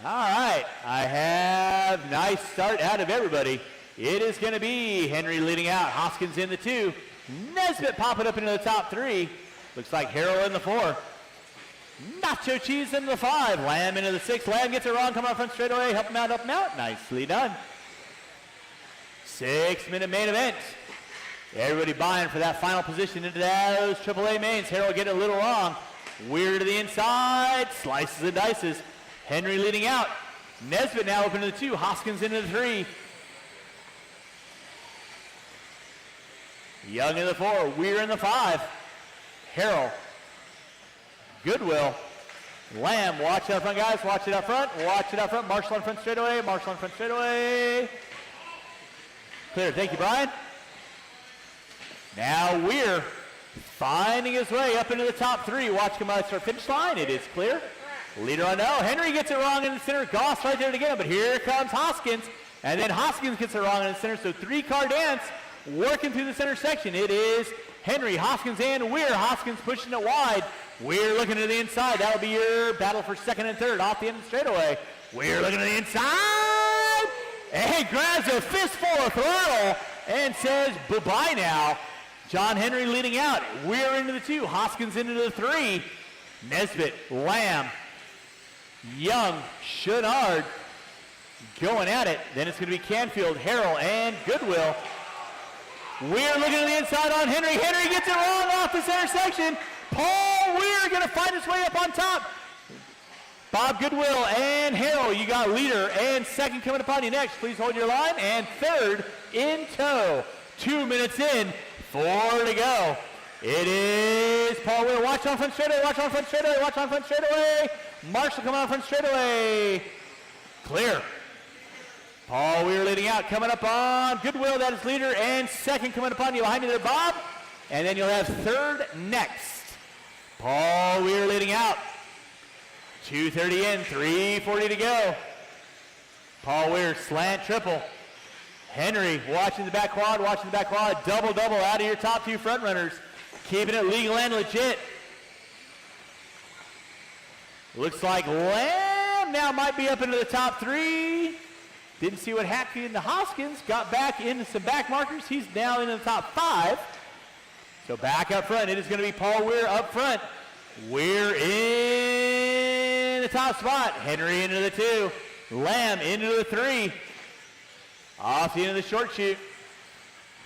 All right. I have nice start out of everybody. It is going to be Henry leading out. Hoskins in the 2. Nesbitt popping up into the top 3. Looks like Harrell in the 4. Nacho Cheese in the 5. Lamb into the 6. Lamb gets it wrong. Come out front straightaway. Help him out. Nicely done. 6-minute main event. Everybody buying for that final position into those AAA mains. Harrell getting a little wrong. Weir to the inside. Slices and dices. Henry leading out. Nesbitt now open to the 2. Hoskins into the 3. Young in the 4. Weir in the 5. Harrell. Goodwill. Lamb. Watch it up front, guys. Watch it up front. Watch it up front. Marshall in front straightaway. Marshall in front straightaway. Clear. Thank you, Brian. Now Weir finding his way up into the top 3. Watch come out start finish line. It is clear. Leader on no. Henry gets it wrong in the center. Goss right there to get him. But here comes Hoskins. And then Hoskins gets it wrong in the center. So 3-car dance working through the center section. It is Henry, Hoskins, and Weir. Hoskins pushing it wide. Weir looking to the inside. That'll be your battle for second and third off the end of the straightaway. Weir looking to the inside. And he grabs a fistful of throttle and says bye-bye now. John Henry leading out. Weir into the 2. Hoskins into the 3. Nesbitt, Lamb, Young, Chandler going at it. Then it's going to be Canfield, Harrell, and Goodwill. Weir looking to the inside on Henry. Henry gets it wrong off the center section. Paul Weir going to find his way up on top. Bob Goodwill and Harrell, you got leader and second coming upon you next. Please hold your line. And third in tow. 2 minutes in, 4 to go. It is Paul Weir. Watch on front straightaway, watch on front straightaway, watch on front straightaway. Marshall coming on front straightaway. Clear. Paul Weir leading out, coming up on Goodwill, that is leader, and second coming upon you behind you there, Bob. And then you'll have third next. Paul Weir leading out. 2:30 in, 3:40 to go. Paul Weir slant triple. Henry watching the back quad, double out of your top 2 front runners. Keeping it legal and legit. Looks like Lamb now might be up into the top 3. Didn't see what happened into Hoskins. Got back into some back markers. He's now in the top 5. So back up front. It is going to be Paul Weir up front. Weir in the top spot. Henry into the 2. Lamb into the 3. Off the end of the short chute.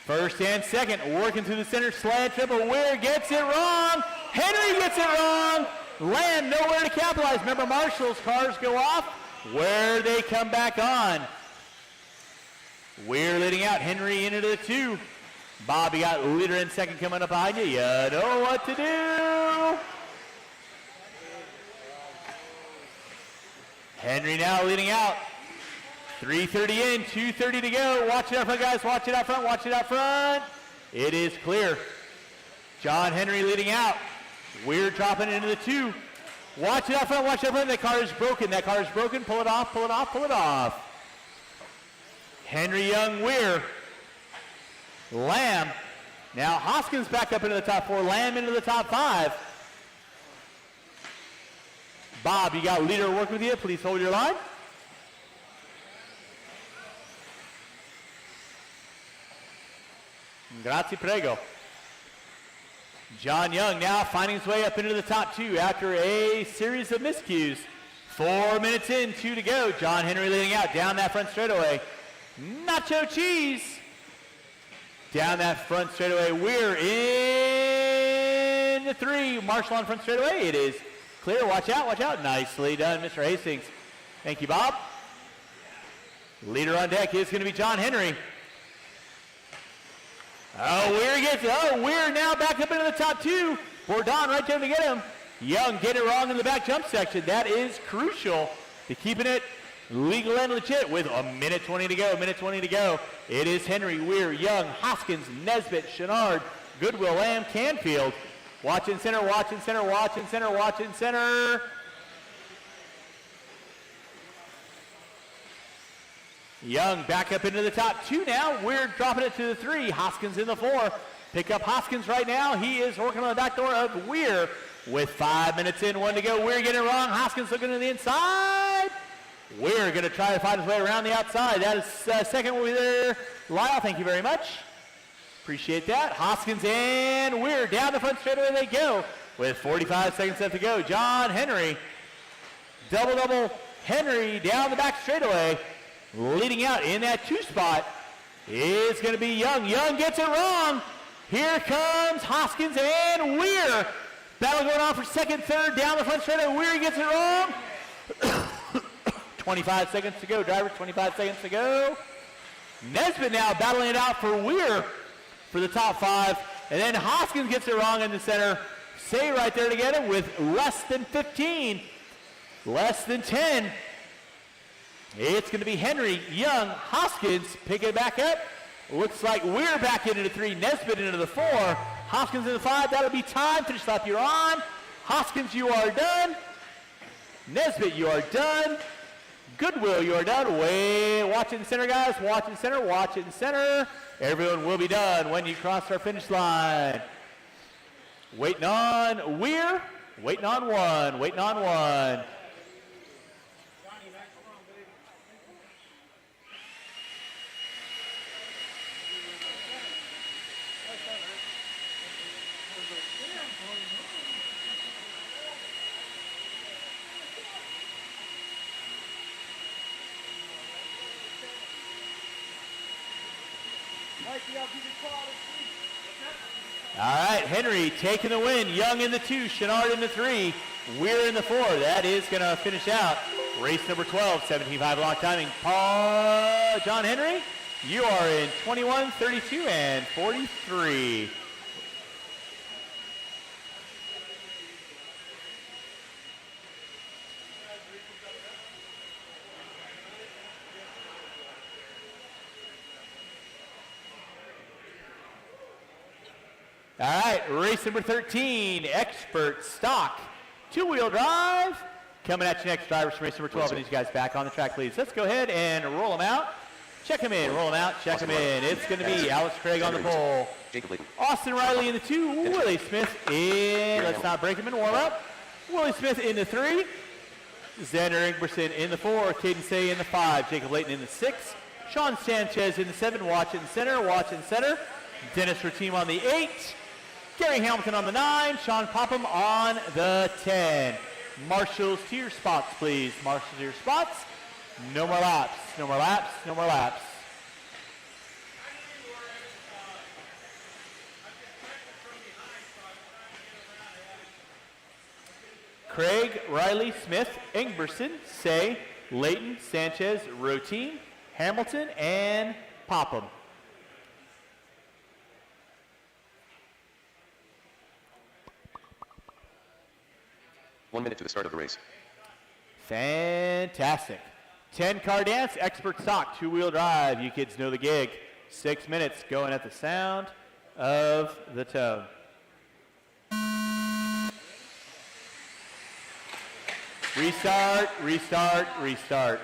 First and second. Working through the center. Slant triple. Weir gets it wrong. Henry gets it wrong. Lamb nowhere to capitalize. Remember, Marshall's cars go off where they come back on. Weir leading out. Henry into the 2. Bob, you got leader and second coming up behind you. You know what to do. Henry now leading out. 3:30 in, 2:30 to go. Watch it out front, guys. Watch it out front. Watch it out front. It is clear. John Henry leading out. Weir dropping into the 2. Watch it out front. Watch it out front. That car is broken. That car is broken. Pull it off. Pull it off. Pull it off. Henry, Young, Weir. Lamb. Now Hoskins back up into the top 4. Lamb into the top 5. Bob, you got leader work with you. Please hold your line. Grazie, prego. John Young now finding his way up into the top 2 after a series of miscues. 4 minutes in, 2 to go. John Henry leading out down that front straightaway. Nacho cheese. Down that front straightaway. Weir in the 3. Marshall on front straightaway. It is clear. Watch out, watch out. Nicely done, Mr. Hastings. Thank you, Bob. Leader on deck is going to be John Henry. Weir now back up into the top 2. Bourdon right there to get him. Young get it wrong in the back jump section. That is crucial to keeping it legal and legit with a minute 20 to go. Minute 20 to go. It is Henry, Weir, Young, Hoskins, Nesbitt, Chandler, Goodwill, Lamb, Canfield. Watch in center, watch in center, watch in center, watch in center. Young back up into the top 2 now. Weir dropping it to the 3. Hoskins in the 4. Pick up Hoskins right now. He is working on the back door of Weir with 5 minutes in, 1 to go. Weir getting it wrong. Hoskins looking to the inside. Weir going to try to find his way around the outside. That is second will be there. Lyle, thank you very much. Appreciate that. Hoskins and Weir down the front straightaway they go with 45 seconds left to go. John Henry, double Henry down the back straightaway. Leading out in that 2 spot is going to be Young. Young gets it wrong. Here comes Hoskins and Weir. Battle going on for second, third, down the front straightaway. Weir gets it wrong. 25 seconds to go, drivers, 25 seconds to go. Nesbitt now battling it out for Weir for the top 5. And then Hoskins gets it wrong in the center. Say right there to get it with less than 15. Less than 10. It's going to be Henry, Young, Hoskins pick it back up. Looks like Weir back into the 3, Nesbitt into the 4. Hoskins in the 5, that'll be time. Finish lap, you're on. Hoskins, you are done. Nesbitt, you are done. Goodwill, you are done. Watch it in center, guys. Watch it in center, watch it in center. Everyone will be done when you cross our finish line. Waiting on Weir. Waiting on 1, waiting on 1. All right, Henry taking the win. Young in the 2, Chenard in the 3, Weir in the 4. That is going to finish out race number 12, 17.5 long timing. John Henry, you are in 21, 32, and 43. All right, race number 13, Expert Stock, 2-wheel drive. Coming at you next, drivers from race number 12. And these guys back on the track, please. Let's go ahead and roll them out. Check them in, roll them out, check them in. It's going to be Alex Craig on the pole. Austin Riley in the 2, Willie Smith in, let's not break him in warm up. Willie Smith in the 3, Xander Ingberson in the 4, Caden Say in the 5, Jacob Layton in the 6, Sean Sanchez in the 7, watch it in center, watch it in center. Dennis Ratim on the 8. Gary Hamilton on the 9, Sean Popham on the 10. Marshals to your spots, please. Marshals to your spots. No more laps, no more laps, no more laps. Craig, Riley, Smith, Ingberson, Say, Layton, Sanchez, Ratim, Hamilton, and Popham. One minute to the start of the race. Fantastic. 10-car dance, Expert Stock, 2-wheel drive. You kids know the gig. 6 minutes going at the sound of the tone. Restart, restart, restart.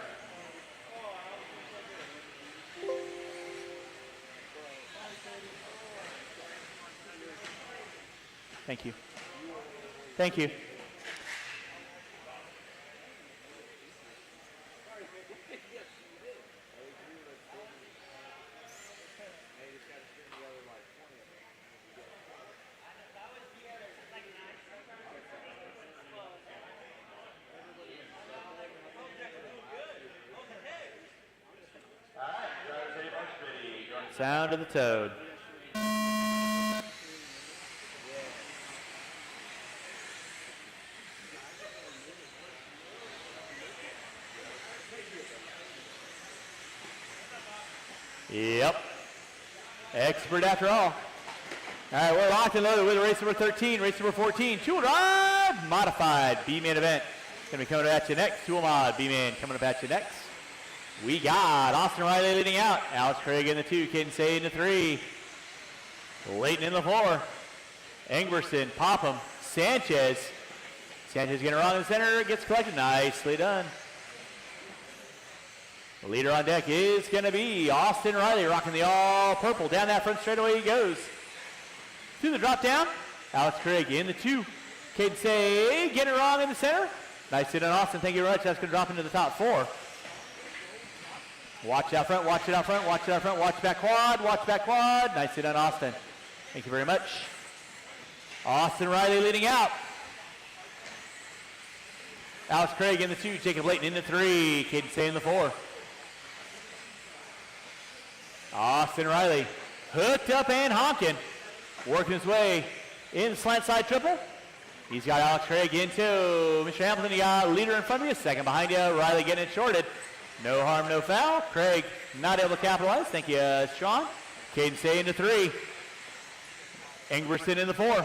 Thank you. Thank you. Sound of the toad. Yep. Expert after all. All right, we're locked and loaded with race number 13, race number 14. 2-wheel drive, modified, B-man event. Gonna be coming at you next. 2-wheel mod, B-man coming up at you next. We got Austin Riley leading out. Alex Craig in the 2, Caden Say in the 3. Layton in the 4. Ingberson, Popham, Sanchez. Sanchez getting around in the center, gets collected. Nicely done. The leader on deck is going to be Austin Riley, rocking the all purple. Down that front straightaway he goes. Through the drop down, Alex Craig in the 2. Caden Say getting it wrong in the center. Nice hit on Austin, thank you very much. That's going to drop into the top 4. Watch out front, watch it out front, watch it out front, watch back quad, watch back quad. Nice hit on Austin. Thank you very much. Austin Riley leading out. Alex Craig in the 2, Jacob Layton in the 3, Caden Say in the 4. Austin Riley hooked up and honking. Working his way in slant side triple. He's got Alex Craig into Mr. Hamilton. You got leader in front of you, second behind you. Riley getting it shorted. No harm, no foul. Craig not able to capitalize. Thank you, Sean. Caden Say into 3. Ingberson in the 4.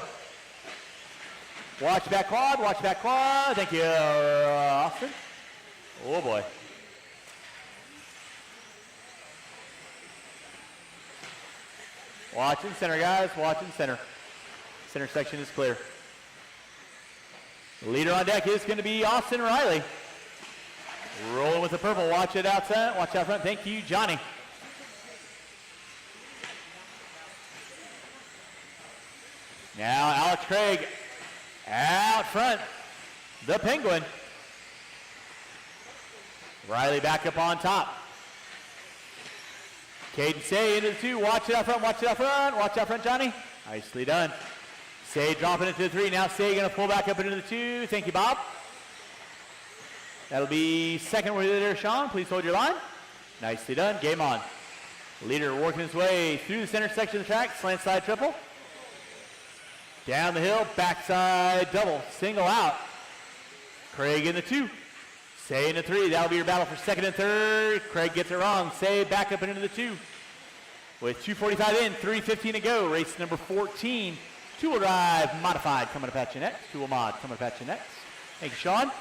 Watch back quad, watch back quad. Thank you, Austin. Oh boy. Watching center, guys, watching center. Center section is clear. The leader on deck is going to be Austin Riley. Rolling with the purple. Watch it outside. Watch out front. Thank you, Johnny. Now Alex Craig out front. The Penguin. Riley back up on top. Caden Say into the 2. Watch it out front. Watch it out front. Watch out front, Johnny. Nicely done. Say dropping into the 3. Now Say going to pull back up into the 2. Thank you, Bob. That'll be second with there, Sean. Please hold your line. Nicely done. Game on. Leader working his way through the center section of the track. Slant side triple. Down the hill. Backside double. Single out. Craig in the 2. Say in the 3. That'll be your battle for second and third. Craig gets it wrong. Say back up and into the 2. With 2:45 in, 3:15 to go. Race number 14. Two-wheel drive modified coming up at you next. Two-wheel mod coming up at you next. Thank you, Sean.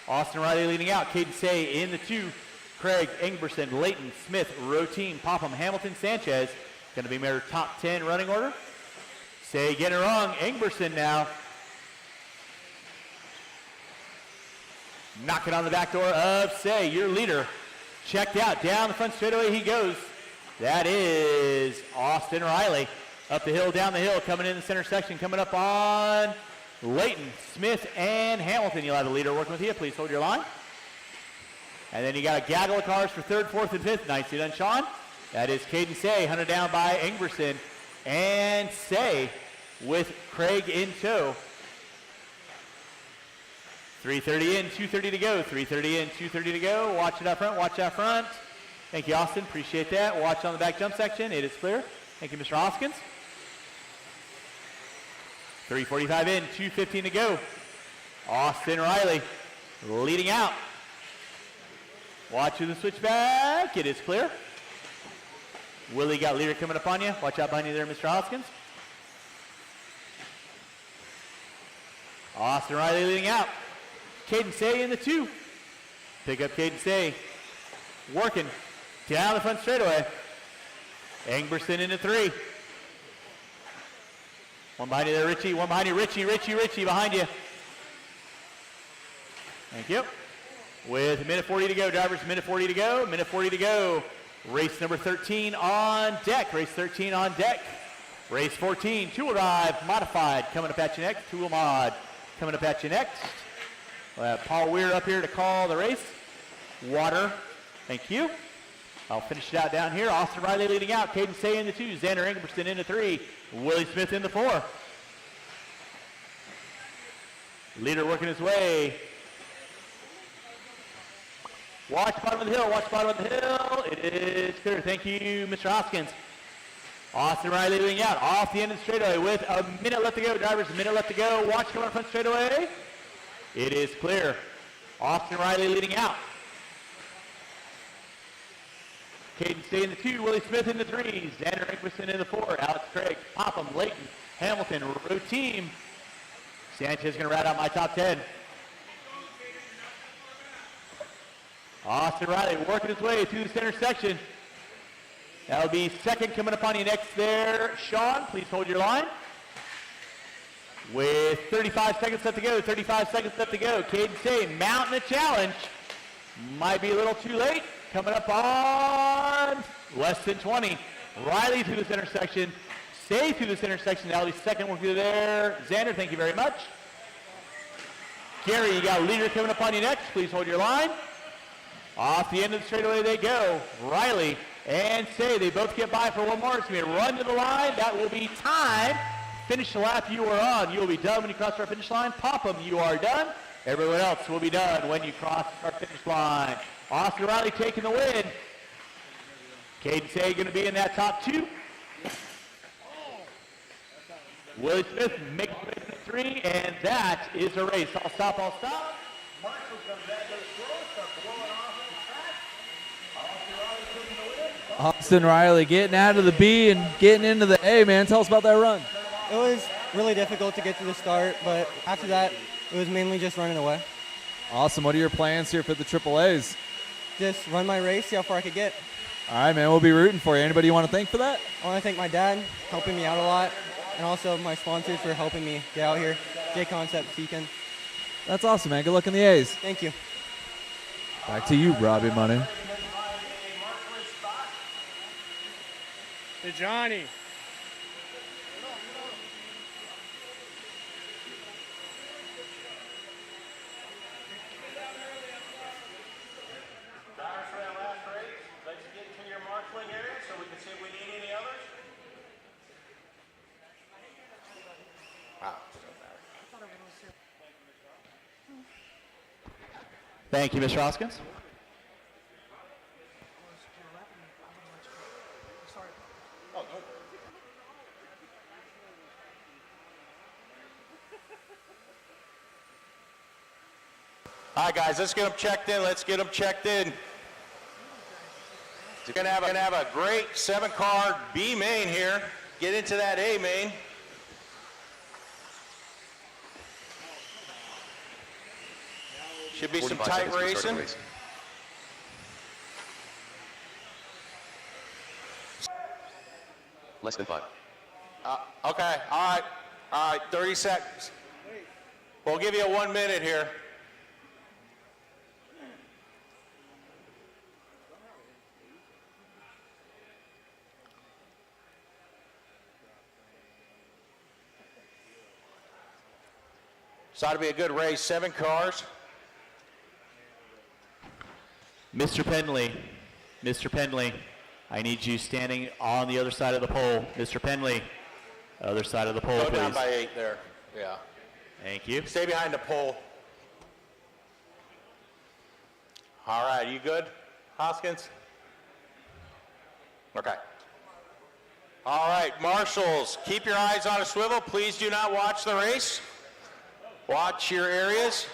Austin Riley leading out. Caden Say in the 2. Craig, Ingberson, Layton, Smith, row team, Popham, Hamilton, Sanchez. Going to be their top 10 running order. Say getting it wrong. Ingberson now. Knocking on the back door of Say, your leader. Checked out. Down the front straightaway he goes. That is Austin Riley. Up the hill, down the hill, coming in the center section, coming up on Layton, Smith, and Hamilton. You'll have the leader working with you. Please hold your line. And then you got a gaggle of cars for third, fourth, and fifth. Nicely done, Sean. That is Caden Say, hunted down by Ingberson. And Say with Craig in tow. 3:30 in, 2:30 to go. 3:30 in, 2:30 to go. Watch it out front, watch out front. Thank you, Austin. Appreciate that. Watch on the back jump section. It is clear. Thank you, Mr. Hoskins. 3:45 in, 2:15 to go. Austin Riley leading out. Watching the switchback. It is clear. Willie got leader coming up on you. Watch out behind you there, Mr. Hoskins. Austin Riley leading out. Caden Say in the 2. Pick up Caden Say. Working down the front straightaway. Ingberson in the 3. One behind you there, Richie. One behind you, Richie behind you. Thank you. With a minute 40 to go, drivers, minute 40 to go, minute 40 to go. Race number 13 on deck. Race 13 on deck. Race 14, two-wheel drive, modified, coming up at you next. Two-wheel mod coming up at you next. We'll have Paul Weir up here to call the race. Water, thank you. I'll finish it out down here. Austin Riley leading out. Caden Say in the 2. Xander Ingberson in the 3. Willie Smith in the 4. Leader working his way. Watch bottom of the hill. Watch bottom of the hill. It is clear. Thank you, Mr. Hoskins. Austin Riley leading out. Off the end of the straightaway with a minute left to go. Drivers, a minute left to go. Watch coming up front straightaway. It is clear. Austin Riley leading out. Caden Say in the 2, Willie Smith in the 3, Xander Ingberson in the 4, Alex Craig, Popham, Layton, Hamilton, row team. Sanchez going to rat out my top 10. Austin Riley working his way through the center section. That'll be second coming upon you next there. Sean, please hold your line. With 35 seconds left to go, 35 seconds left to go. Caden Say mounting the challenge. Might be a little too late. Coming up on less than 20. Riley through this intersection. Say through this intersection. That'll be second one through there. Xander, thank you very much. Gary, you got a leader coming up on you next. Please hold your line. Off the end of the straightaway they go. Riley and Say, they both get by for one more. It's going to be a run to the line. That will be time. Finish the lap you are on. You will be done when you cross our finish line. Popham, you are done. Everyone else will be done when you cross our finish line. Austin Riley taking the win. Caden Say going to be in that top 2. Willie Smith makes it 3, and that is a race. All stop, all stop. Marshall comes back to the floor, starts blowing off the track. Austin Riley getting out of the B and getting into the A, man. Tell us about that run. It was really difficult to get to the start, but after that, it was mainly just running away. Awesome. What are your plans here for the AAAs? Just run my race, see how far I could get. All right, man. We'll be rooting for you. Anybody you want to thank for that? I want to thank my dad, helping me out a lot, and also my sponsors for helping me get out here. J Concept, Seacon. That's awesome, man. Good luck in the A's. Thank you. Back to you, Robbie Money. Hey, Johnny. Thank you, Mr. Hoskins. All right, guys, let's get them checked in. Let's get them checked in. We're gonna have a great 7-car B main here. Get into that A main. Should be some 45 tight seconds to start racing. the race. Less than 5. Okay, all right, 30 seconds. We'll give you a 1 minute here. This ought to be a good race, 7 cars. Mr. Penley, I need you standing on the other side of the pole. Mr. Penley, other side of the pole, Go down please. by 8 there, yeah. Thank you. Stay behind the pole. All right, you good, Hoskins? Okay. All right, marshals, keep your eyes on a swivel. Please do not watch the race. Watch your areas.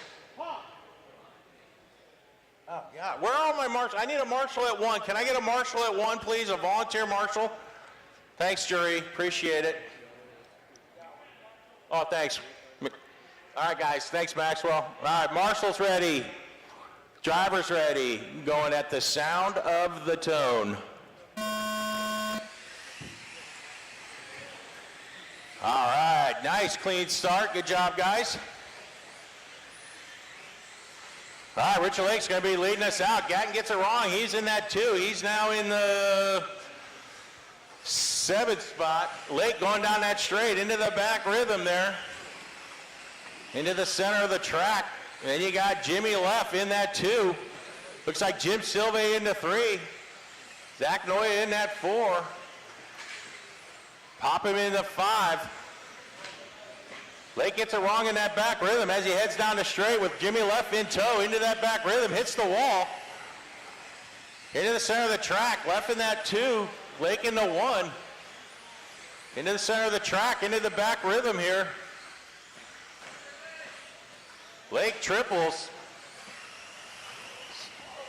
Oh, God, where are all my marshals? I need a marshal at 1. Can I get a marshal at 1, please? A volunteer marshal? Thanks, jury. Appreciate it. Oh, thanks. All right, guys. Thanks, Maxwell. All right, marshals ready. Drivers ready. Going at the sound of the tone. All right, nice clean start. Good job, guys. All right, Richard Lake's going to be leading us out. Gatton gets it wrong. He's in that 2. He's now in the 7th spot. Lake going down that straight into the back rhythm there. Into the center of the track. And you got Jimmy Leff in that 2. Looks like Jim Silve into 3. Zach Noya in that 4. Pop him in the 5. Lake gets it wrong in that back rhythm as he heads down the straight with Jimmy Leff in tow into that back rhythm, hits the wall. Into the center of the track, Leff in that 2, Lake in the 1. Into the center of the track, into the back rhythm here. Lake triples.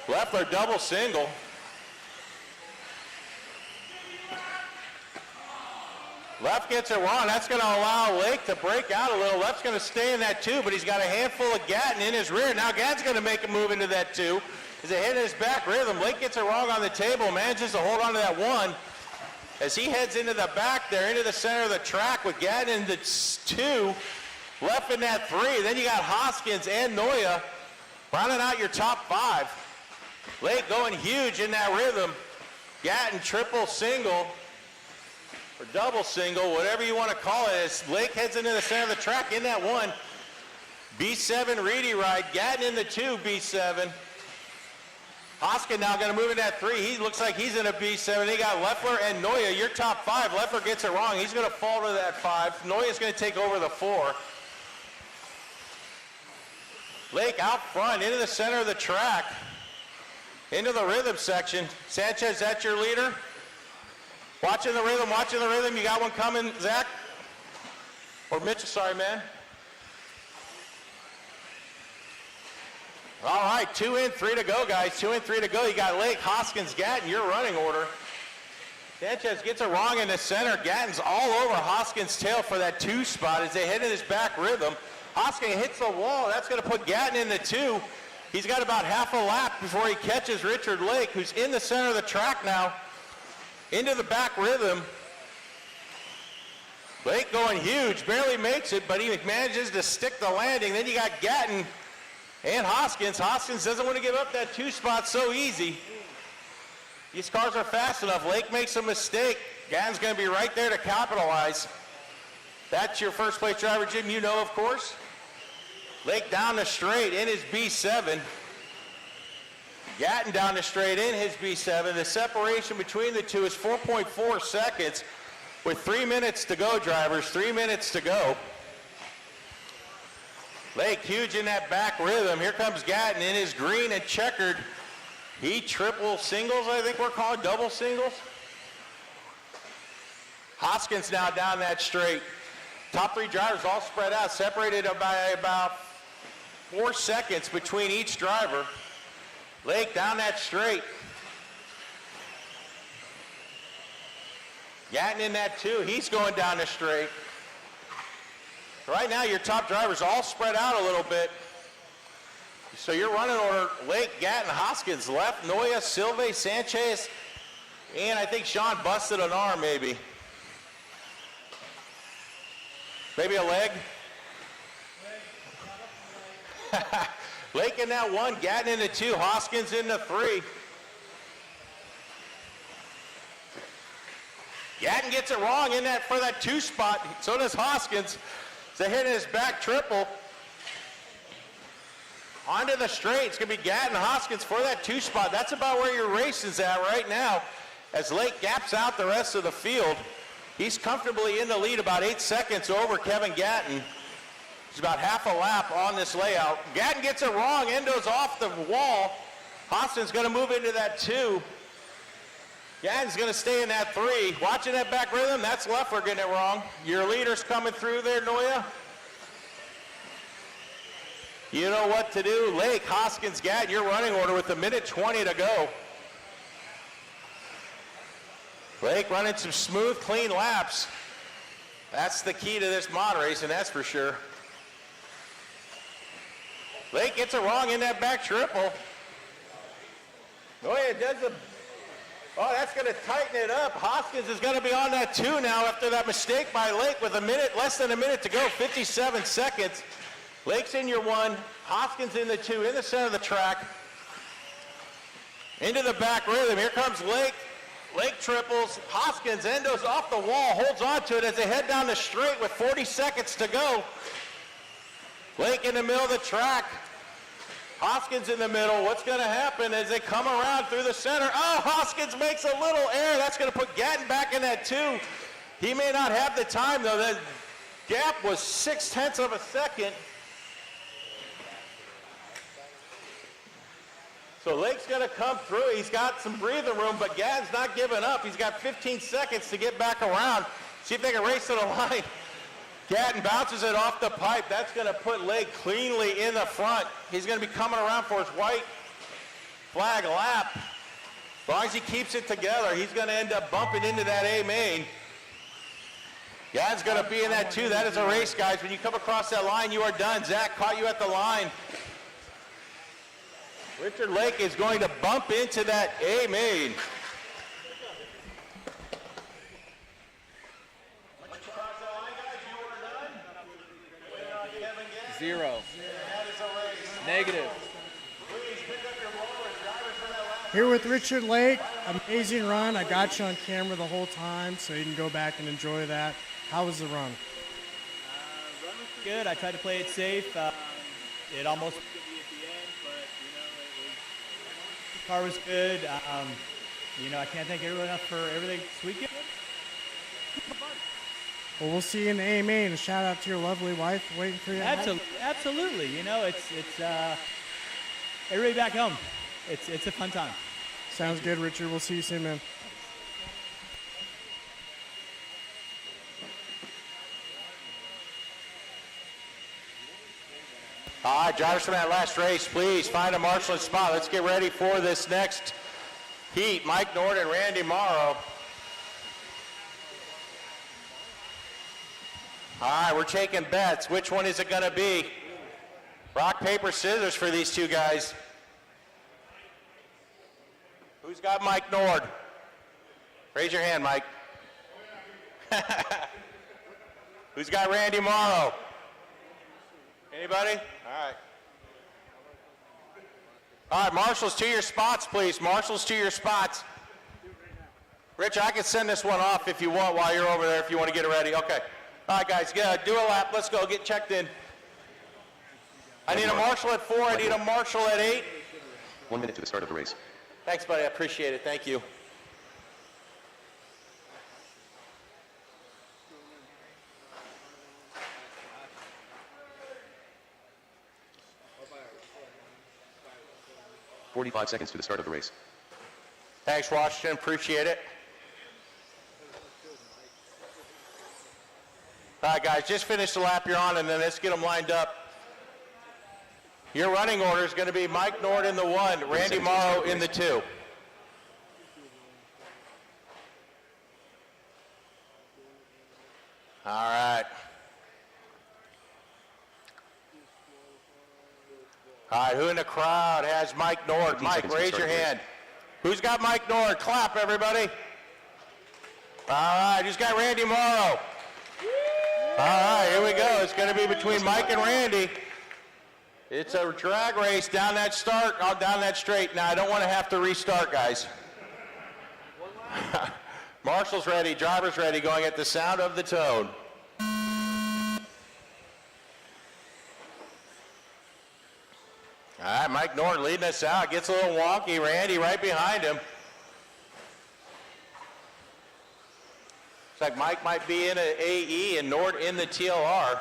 Leffler double single. Leff gets it wrong. That's going to allow Lake to break out a little. Left's going to stay in that 2, but he's got a handful of Gatton in his rear. Now Gatton's going to make a move into that 2. As it hit his back rhythm, Lake gets it wrong on the table, manages to hold on to that 1. As he heads into the back there, into the center of the track with Gatton in the 2, Leff in that 3. Then you got Hoskins and Noya rounding out your top 5. Lake going huge in that rhythm. Gatton triple single. Or double single, whatever you want to call it, as Lake heads into the center of the track in that 1. B7 Reedy ride, Gatton in the 2, B7. Hoskin now going to move in that 3. He looks like he's in a B7. They got Leffler and Noya, your top 5. Leffler gets it wrong. He's going to fall to that 5. Noya's going to take over the 4. Lake out front, into the center of the track. Into the rhythm section. Sanchez, that's your leader? Watching the rhythm, you got one coming, Zach? Or Mitchell, sorry, man. All right, 2 in, 3 to go, guys. 2 in, 3 to go. You got Lake, Hoskins, Gatton, your running order. Sanchez gets it wrong in the center. Gatton's all over Hoskins' tail for that 2 spot as they hit in his back rhythm. Hoskins hits the wall. That's going to put Gatton in the 2. He's got about half a lap before he catches Richard Lake, who's in the center of the track now, into the back rhythm. Lake going huge, barely makes it, but he manages to stick the landing. Then you got Gatton and Hoskins. Hoskins doesn't want to give up that 2 spot so easy. These cars are fast enough. Lake makes a mistake. Gatton's going to be right there to capitalize. That's your first place driver, Jim, you know, of course. Lake down the straight in his B7. Gatton down the straight in his B7. The separation between the two is 4.4 seconds with 3 minutes to go, drivers. 3 minutes to go. Lake huge in that back rhythm. Here comes Gatton in his green and checkered. He triple singles, I think we're calling double singles. Hoskins now down that straight. Top 3 drivers all spread out, separated by about 4 seconds between each driver. Lake down that straight. Gatton in that 2, he's going down the straight. Right now your top drivers all spread out a little bit. So your running order, Lake, Gatton, Hoskins left, Noya, Silve, Sanchez, and I think Sean busted an arm maybe. Maybe a leg? Lake in that 1, Gatton in the 2, Hoskins in the 3. Gatton gets it wrong in that for that 2 spot. So does Hoskins. They hit his back triple. Onto the straight. It's going to be Gatton Hoskins for that 2 spot. That's about where your race is at right now as Lake gaps out the rest of the field. He's comfortably in the lead, about 8 seconds over Kevin Gatton. He's about half a lap on this layout. Gatton gets it wrong. Endo's off the wall. Hoskins going to move into that 2. Gatton's going to stay in that 3. Watching that back rhythm, that's Leffler getting it wrong. Your leader's coming through there, Noya. You know what to do. Lake, Hoskins, Gatton, your running order with 1:20 to go. Lake running some smooth, clean laps. That's the key to this mod racing, that's for sure. Lake gets it wrong in that back triple. Noya does the... Oh, that's going to tighten it up. Hoskins is going to be on that 2 now after that mistake by Lake with less than a minute to go, 57 seconds. Lake's in your 1, Hoskins in the 2, in the center of the track. Into the back rhythm. Here comes Lake. Lake triples. Hoskins, Endo's off the wall, holds on to it as they head down the straight with 40 seconds to go. Lake in the middle of the track. Hoskins in the middle. What's going to happen as they come around through the center? Oh, Hoskins makes a little error. That's going to put Gatton back in that 2. He may not have the time, though. The gap was 0.6 of a second. So Lake's going to come through. He's got some breathing room, but Gatton's not giving up. He's got 15 seconds to get back around. See if they can race to the line. Gatton bounces it off the pipe. That's going to put Lake cleanly in the front. He's going to be coming around for his white flag lap. As long as he keeps it together, he's going to end up bumping into that A main. Gatton's going to be in that 2. That is a race, guys. When you come across that line, you are done. Zach caught you at the line. Richard Lake is going to bump into that A main. 0. Negative. Here with Richard Lake, amazing run. I got you on camera the whole time, so you can go back and enjoy that. How was the run? Run was good. I tried to play it safe. It almost could be at the end, but the car was good. I can't thank everyone enough for everything this weekend. Well, we'll see you in the A main. A shout out to your lovely wife waiting for you. Absolutely. It's everybody back home. It's a fun time. Sounds good, Richard. We'll see you soon, man. All right, drivers from that last race, please find a marshalling spot. Let's get ready for this next heat. Mike Nord and Randy Morrow. All right, we're taking bets. Which one is it going to be? Rock, paper, scissors for these two guys. Who's got Mike Nord? Raise your hand, Mike. Who's got Randy Morrow? Anybody? All right. All right, marshals to your spots, please. Marshals to your spots. Rich, I can send this one off if you want while you're over there if you want to get it ready. Okay. All right, guys, do a lap. Let's go. Get checked in. I need a marshal at 4. I need a marshal at 8. 1 minute to the start of the race. Thanks, buddy. I appreciate it. Thank you. "45 seconds to the start of the race. Thanks, Washington. Appreciate it. All right, guys, just finish the lap you're on, and then let's get them lined up. Your running order is going to be Mike Nord in the 1, Randy Morrow in the 2. All right. All right, who in the crowd has Mike Nord? Mike, raise your hand. Who's got Mike Nord? Clap, everybody. All right, who's got Randy Morrow? All right, here we go. It's going to be between Mike and Randy. It's a drag race down that down that straight. Now, I don't want to have to restart, guys. Marshall's ready, driver's ready, going at the sound of the tone. All right, Mike Nord leading us out. Gets a little wonky. Randy right behind him. Looks like Mike might be in an AE and Nord in the TLR.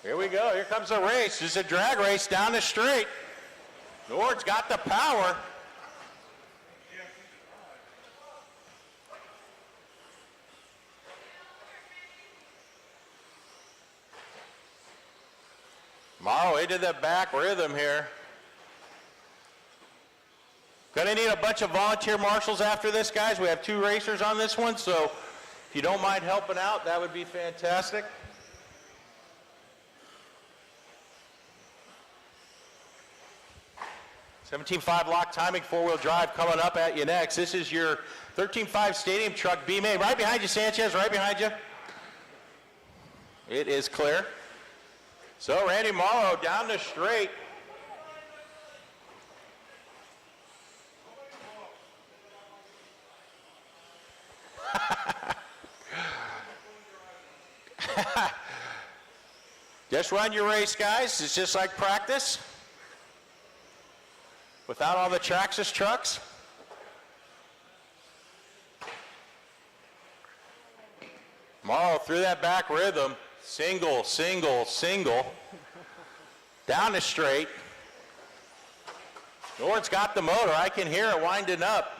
Here we go. Here comes the race. This is a drag race down the straight. Nord's got the power. Morrow into the back rhythm here. Gonna need a bunch of volunteer marshals after this, guys. We have 2 racers on this one, so if you don't mind helping out, that would be fantastic. 17.5 lock timing, 4-wheel drive coming up at you next. This is your 13.5 stadium truck, B-Main. Right behind you, Sanchez, right behind you. It is clear. So Randy Morrow down the straight. Just run your race, guys. It's just like practice. Without all the Traxxas trucks. Morrow through that back rhythm. Single, single, single. Down the straight. Nord's got the motor. I can hear it winding up.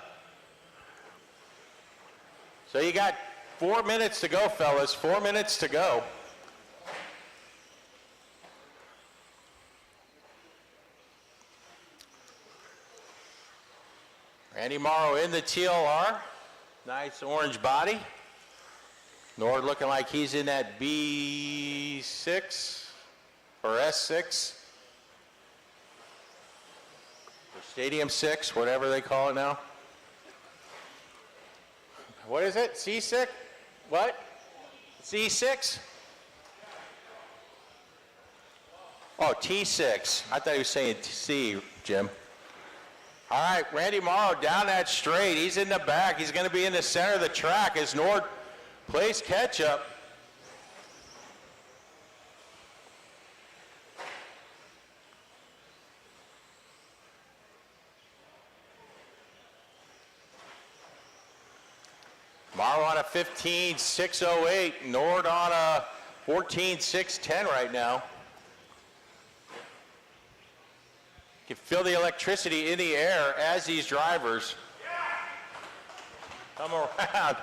So you got 4 minutes to go, fellas. 4 minutes to go. Randy Morrow in the TLR. Nice orange body. Nord looking like he's in that B6 or S6. Or Stadium 6, whatever they call it now. What is it? C6? What? C6? Oh, T6. I thought he was saying C, Jim. All right, Randy Morrow down that straight. He's in the back. He's going to be in the center of the track as Nord plays catch up. Morrow on a 15.608. Nord on a 14.610 right now. You can feel the electricity in the air as these drivers come around.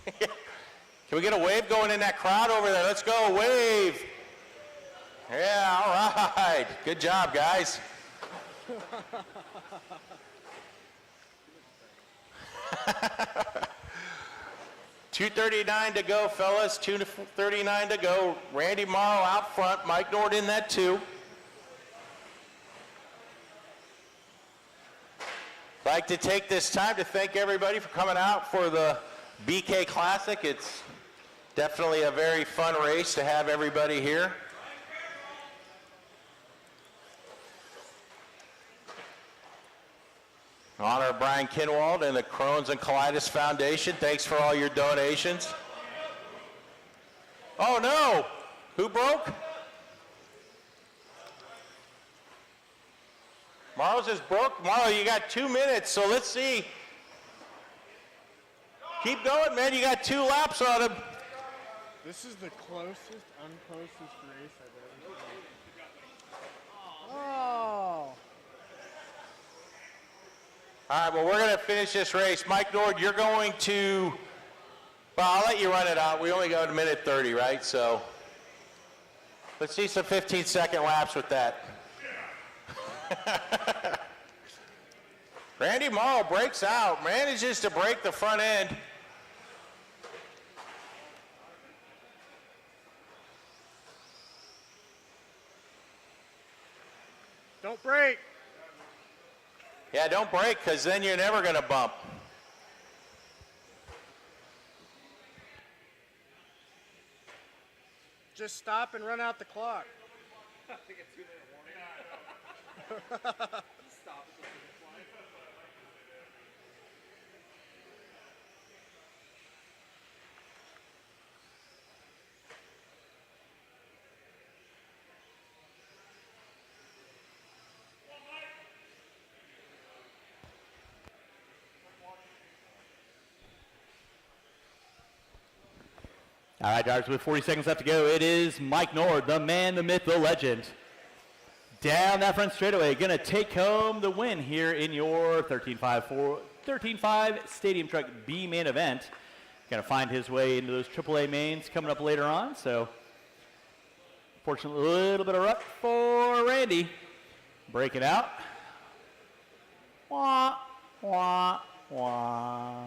Can we get a wave going in that crowd over there? Let's go, wave. Yeah, all right. Good job, guys. 2:39 to go, fellas. 2:39 to go. Randy Morrow out front. Mike Nord in that 2. I'd like to take this time to thank everybody for coming out for the BK Classic. It's definitely a very fun race to have everybody here. In honor of Brian Kinwald and the Crohn's and Colitis Foundation, thanks for all your donations. Oh no! Who broke? Morrow's is broke. Morrow, you got 2 minutes, so let's see. Keep going, man. You got 2 laps on him. This is the closest, unclosest race I've ever seen. Oh. All right, well, we're going to finish this race. Mike Nord, you're going to, well, I'll let you run it out. We only go to minute 30, right? So let's see some 15-second laps with that. Randy Morrow breaks out, manages to break the front end. Don't break. Yeah, don't break, because then you're never going to bump. Just stop and run out the clock. All right, drivers, with 40 seconds left to go, it is Mike Nord, the man, the myth, the legend. Down that front straightaway, going to take home the win here in your 13.5 Stadium Truck B main event. Going to find his way into those AAA mains coming up later on. So, fortunately, a little bit of rut for Randy. Breaking out. Wah, wah, wah.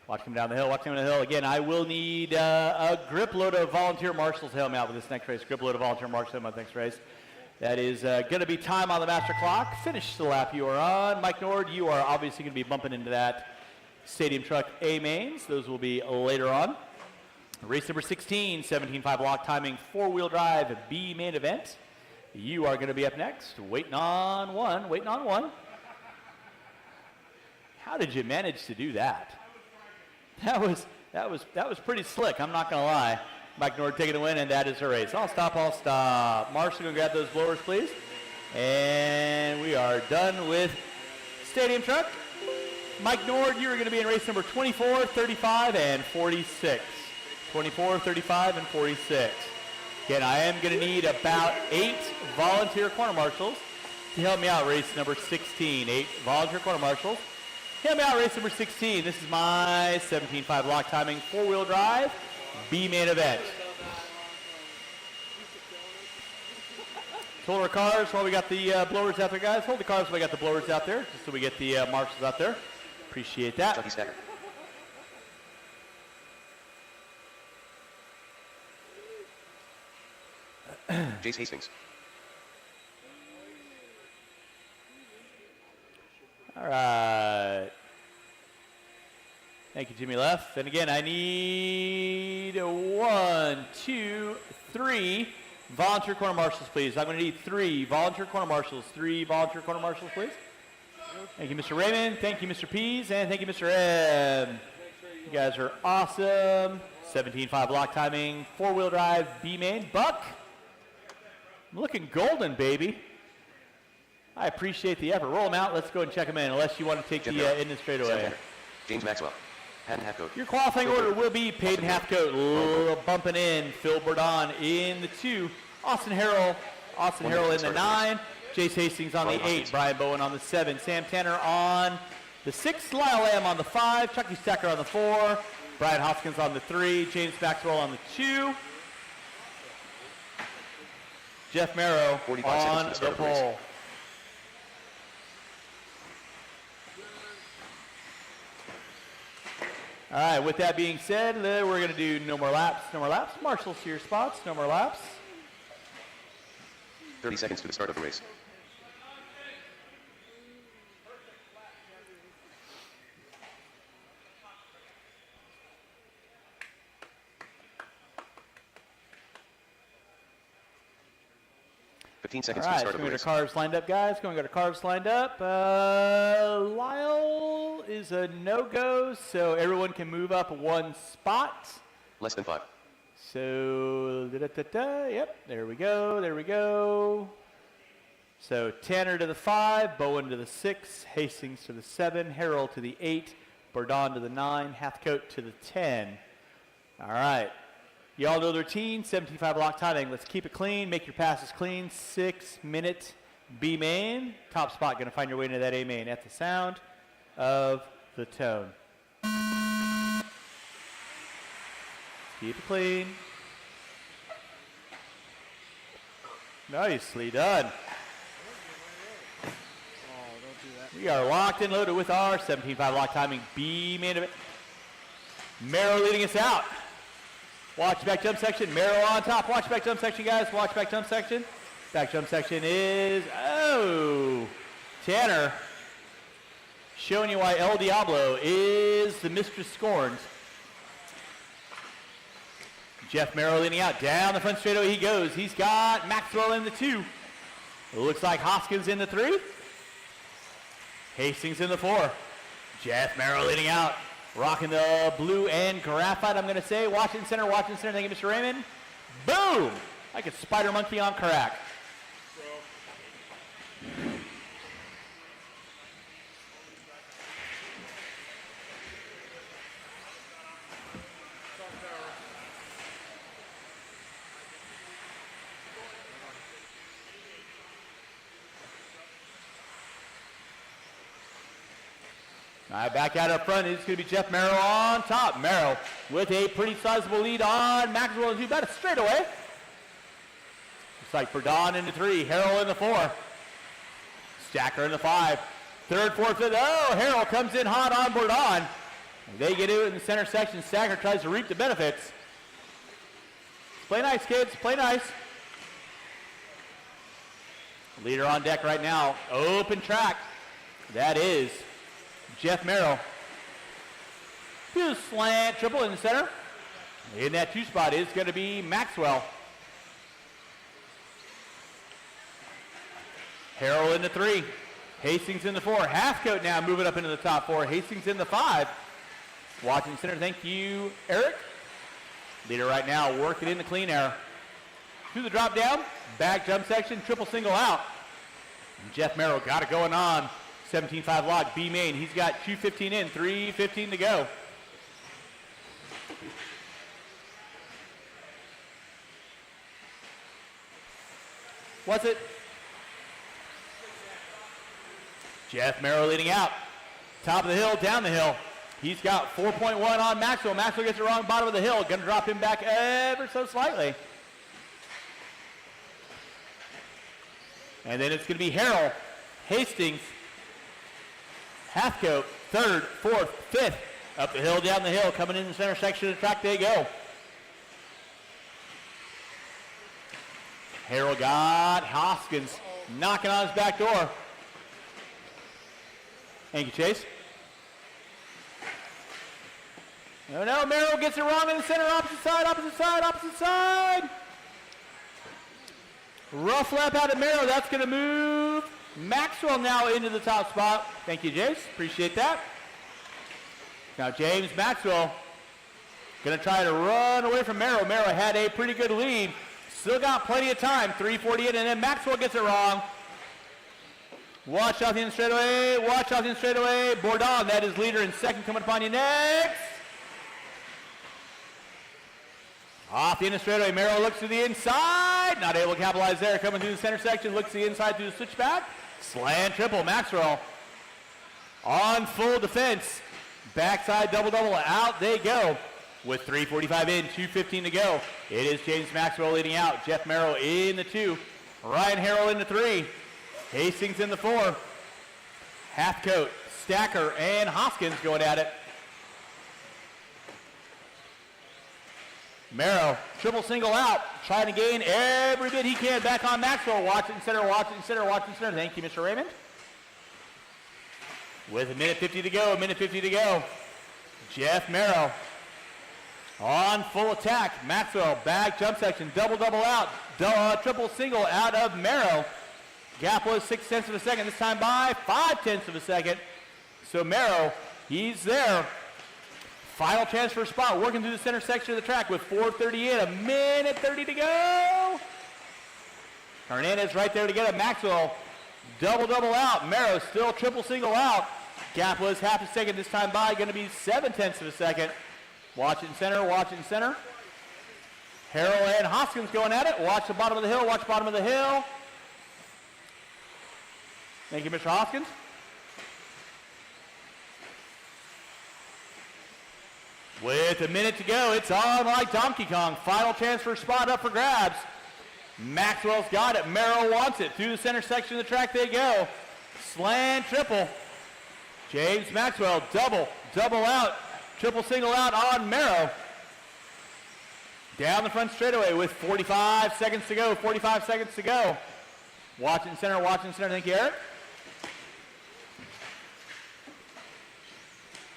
Watch him down the hill, watch him down the hill. Again, I will need a grip load of volunteer marshals to help me out with this next race. Grip load of volunteer marshals to help my next race. That is going to be time on the master clock. Finish the lap you are on. Mike Nord, you are obviously going to be bumping into that Stadium Truck A mains. Those will be later on. Race number 16, 17.5 block timing, 4-wheel drive B main event. You are going to be up next. Waiting on one. How did you manage to do that? That was pretty slick, I'm not going to lie. Mike Nord taking the win, and that is the race. I'll stop. Marshall, going to grab those blowers, please. And we are done with Stadium Truck. Mike Nord, you are going to be in race number 24, 35, and 46. 24, 35, and 46. Again, I am going to need about 8 volunteer corner marshals to help me out race number 16. 8 volunteer corner marshals. Help me out race number 16. This is my 17.5 block timing 4-wheel drive B main event. Hold our cars while we got the blowers out there, guys. Hold the cars while we got the blowers out there, just so we get the marshals out there. Appreciate that. Chucky Stacker. Jace Hastings. All right. Thank you, Jimmy Leff. And again, I need 1, 2, 3 volunteer corner marshals, please. I'm going to need 3 volunteer corner marshals. 3 volunteer corner marshals, please. Thank you, Mr. Raymond. Thank you, Mr. Pease. And thank you, Mr. M. You guys are awesome. 17.5 block timing, 4-wheel drive B main. Buck, I'm looking golden, baby. I appreciate the effort. Roll them out. Let's go and check them in, unless you want to take the in and straightaway. James Maxwell. Patton Halfcoat. Your qualifying order will be Peyton Halfcoat, bumping in. Phil Bourdon in the 2. Austin Harrell in the 9. Jace Hastings on the 8. Brian Bowen on the 7. Sam Tanner on the 6, Lyle Lamb on the 5, Chucky Stacker on the 4, Brian Hoskins on the 3, James Maxwell on the 2, Jeff Merrow 45 seconds on to the the start of the race. pole. All right, with that being said, we're going to do no more laps, no more laps. Marshals to your spots, no more laps. 30 seconds to the start of the race. All 15 seconds right, to the so start of we're the going to race. carbs lined up, guys. Going to go to carbs lined up. Lyle is a no-go, so everyone can move up 1 spot. Less than 5. So, yep, there we go, there we go. So Tanner to the 5, Bowen to the 6, Hastings to the 7, Harrell to the 8, Bourdon to the 9, Hathcote to the 10. All right. You all know the routine, 75 block timing. Let's keep it clean, make your passes clean. 6-minute B main. Top spot, gonna find your way into that A main at the sound of the tone. Keep it clean. Nicely done. We are locked and loaded with our 17.5 block timing B main event. Merrow leading us out. Watch back jump section. Merrow on top. Watch back jump section, guys. Watch back jump section. Back jump section is, Tanner. Showing you why El Diablo is the Mistress Scorned. Jeff Merrow leading out. Down the front straightaway he goes. He's got Maxwell in the 2. Looks like Hoskins in the 3. Hastings in the 4. Jeff Merrow leading out. Rocking the blue and graphite, I'm going to say. Washington Center, Washington Center. Thank you, Mr. Raymond. Boom! Like a spider monkey on crack. All right, back out up front. It's going to be Jeff Merrow on top. Merrow with a pretty sizable lead on Maxwell. He's about a straightaway. Looks like Bourdon in the 3. Harrell in the 4. Stacker in the 5. 3rd, 4th, 5th. Oh, Harrell comes in hot on Bourdon. They get it in the center section. Stacker tries to reap the benefits. Play nice, kids. Play nice. Leader on deck right now. Open track. That is Jeff Merrow. Slant triple in the center. In that 2 spot is going to be Maxwell. Harrell in the 3. Hastings in the 4. Hathcote now moving up into the top 4. Hastings in the 5. Watching center, thank you, Eric. Leader right now working in the clean air. Through the drop down. Back jump section. Triple single out. Jeff Merrow got it going on. 17.5 log, B main. He's got 2:15 in, 3:15 to go. What's it? Jeff Merrow leading out. Top of the hill, down the hill. He's got 4.1 on Maxwell. Maxwell gets it wrong, bottom of the hill. Gonna drop him back ever so slightly. And then it's gonna be Harrell, Hastings, Hathcote, 3rd, 4th, 5th. Up the hill, down the hill, coming in the center section of the track they go. Harrell got Hoskins knocking on his back door. Thank you, Chase. Oh no, Merrow gets it wrong in the center, opposite side, opposite side, opposite side. Rough lap out of Merrow, that's gonna move Maxwell now into the top spot. Thank you, Jace. Appreciate that. Now James Maxwell going to try to run away from Merrow. Merrow had a pretty good lead. Still got plenty of time. 3:48, and then Maxwell gets it wrong. Watch out the end straightaway. Watch out the end straightaway. Bourdon, that is leader in 2nd, coming upon you next. Off the end of straightaway, Merrow looks to the inside. Not able to capitalize there. Coming through the center section, looks to the inside through the switchback. Slant triple, Maxwell. on full defense. Backside double-double, out they go. With 3:45 in, 2:15 to go. It is James Maxwell leading out. Jeff Merrill in the 2. Ryan Harrell in the 3. Hastings in the 4. Halfcoat, Stacker, and Hoskins going at it. Merrill, triple single out, trying to gain every bit he can. Back on Maxwell. Watch it in center, watch it in center, watch it in center. Thank you, Mr. Raymond. With a minute 50 to go, Jeff Merrill on full attack. Maxwell, back jump section, double-double out. Triple single out of Merrill. Gap was 0.6 of a second, this time by 0.5 of a second. So Merrill, he's there. Final transfer spot, working through the center section of the track with 4:30 in, a minute 30 to go. Hernandez right there to get it. Maxwell, double-double out. Merrill still triple single out. Gap was 0.5 a second, this time by going to be 0.7 of a second. Watch it in center, watch it in center. Harrell and Hoskins going at it. Watch the bottom of the hill, watch the bottom of the hill. Thank you, Mr. Hoskins. With a minute to go, it's on like Donkey Kong. Final transfer spot up for grabs. Maxwell's got it. Merrill wants it. Through the center section of the track they go. Slant triple. James Maxwell, double out. Triple single out on Merrill. Down the front straightaway with 45 seconds to go. 45 seconds to go. Watch it in center, watch it in center. Thank you, Eric.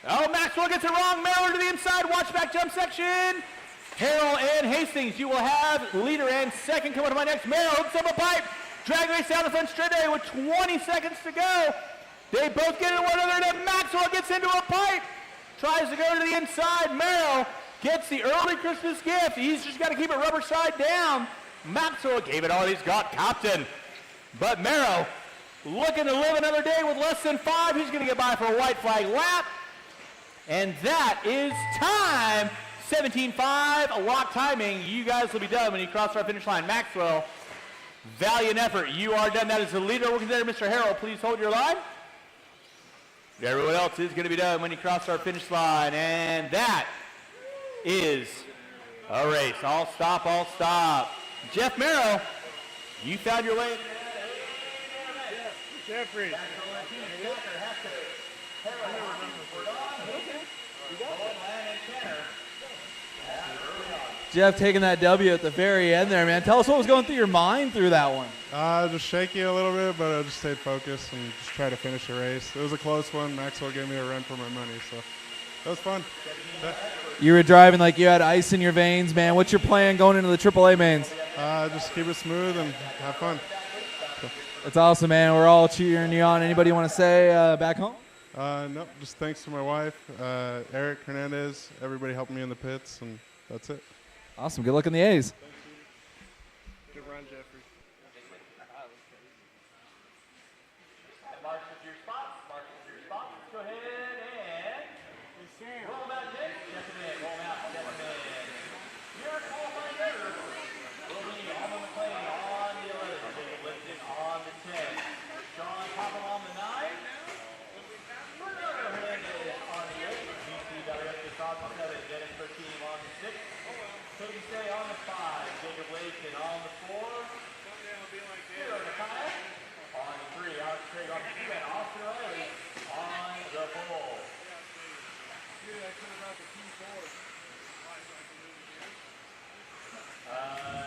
Oh, Maxwell gets it wrong. Merrill to the inside. Watch back jump section. Harrell and Hastings. You will have leader and second coming to my next. Merrill hooks up a pipe. Drag race down the front straightaway with 20 seconds to go. They both get into one another, and then Maxwell gets into a pipe. Tries to go to the inside. Merrill gets the early Christmas gift. He's just got to keep it rubber side down. Maxwell gave it all he's got, Compton. But Merrill looking to live another day with less than 5. He's going to get by for a white flag lap. And that is time. 17.5, a lock timing. You guys will be done when you cross our finish line. Maxwell, valiant effort. You are done. That is the leader. We'll consider Mr. Harrell. Please hold your line. Everyone else is going to be done when you cross our finish line. And that is a race. All stop, all stop. Jeff Merrill, you found your way. Jeffrey. Jeff taking that W at the very end there, man. Tell us what was going through your mind through that one. Just shaky a little bit, but I just stayed focused and just tried to finish the race. It was a close one. Maxwell gave me a run for my money, so that was fun. You were driving like you had ice in your veins, man. What's your plan going into the AAA mains? Just keep it smooth and have fun. That's awesome, man. We're all cheering you on. Anybody want to say back home? Nope, just thanks to my wife, Eric Hernandez, everybody helping me in the pits, and that's it. Awesome. Good luck in the A's. Good run, Jeffrey. Mark with your spots. Go ahead and roll them out, Jake. Step them in. Roll them out. Step them in. Your qualifying driver will be Alma McClain on the 11. Jacob Lipton on the 10. Sean Poppel on the 9. Fernando Hernandez on the 8. GCWF on the 7. Dennis Perkeen on the 6. Cody Stay on the 5. Jacob Lakin on the 4. Hero Nakaya on the 3. Alex Craig on the 2. And Austin Riley on the 4.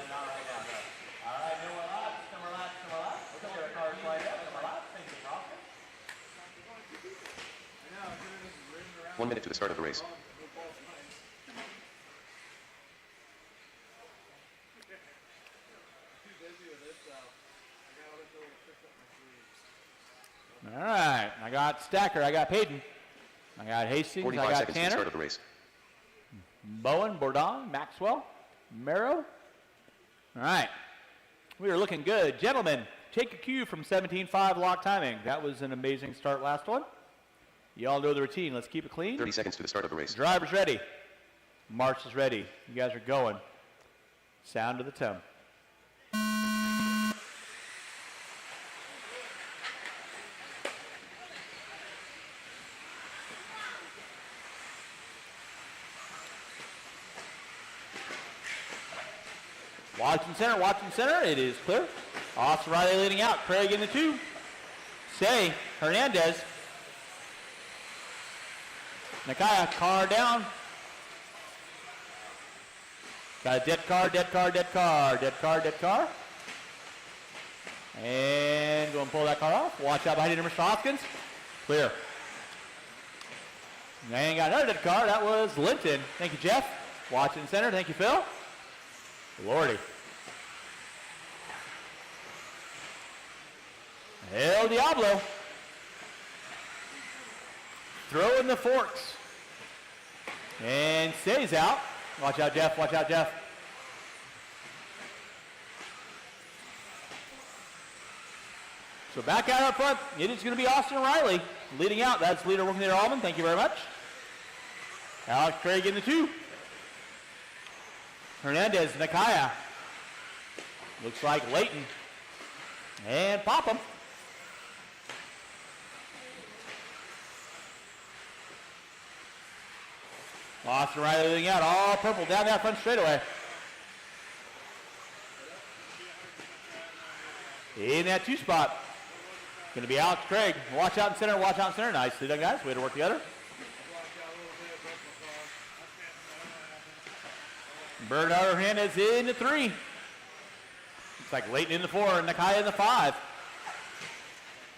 Not right now, no. All right, no more laps. Let's get our cars lined up. No more laps. Thank you, Austin. 1 minute to the start of the race. All right, I got Stacker, I got Payton, I got Hastings, 45 I got seconds to the Tanner, start of the race. Bowen, Bourdon, Maxwell, Merrill. All right, we are looking good. Gentlemen, take a cue from 17.5 lock timing. That was an amazing start last one. You all know the routine. Let's keep it clean. 30 seconds to the start of the race. Driver's ready. March is ready. You guys are going. Sound of the tone. Watching center. It is clear. Austin Riley leading out. Craig in the 2. Say, Hernandez. Nakaya, car down. Got a dead car. And go and pull that car off. Watch out behind you, Mr. Hoskins. Clear. And got another dead car. That was Linton. Thank you, Jeff. Watching center. Thank you, Phil. Lordy. El Diablo. Throwing the forks. And stays out. Watch out, Jeff. So back out up front, it is going to be Austin Riley leading out. That's leader working there, Allman. Thank you very much. Alex Craig in the 2. Hernandez, Nakaya. Looks like Layton. And Popham. Austin Riley leading out, all purple down that front straightaway. In that 2 spot, going to be Alex Craig. Watch out in center. Nicely done, guys. Way to work together. Bernardo Hernandez in the 3. Looks like Layton in the 4 and Nakaya in the 5.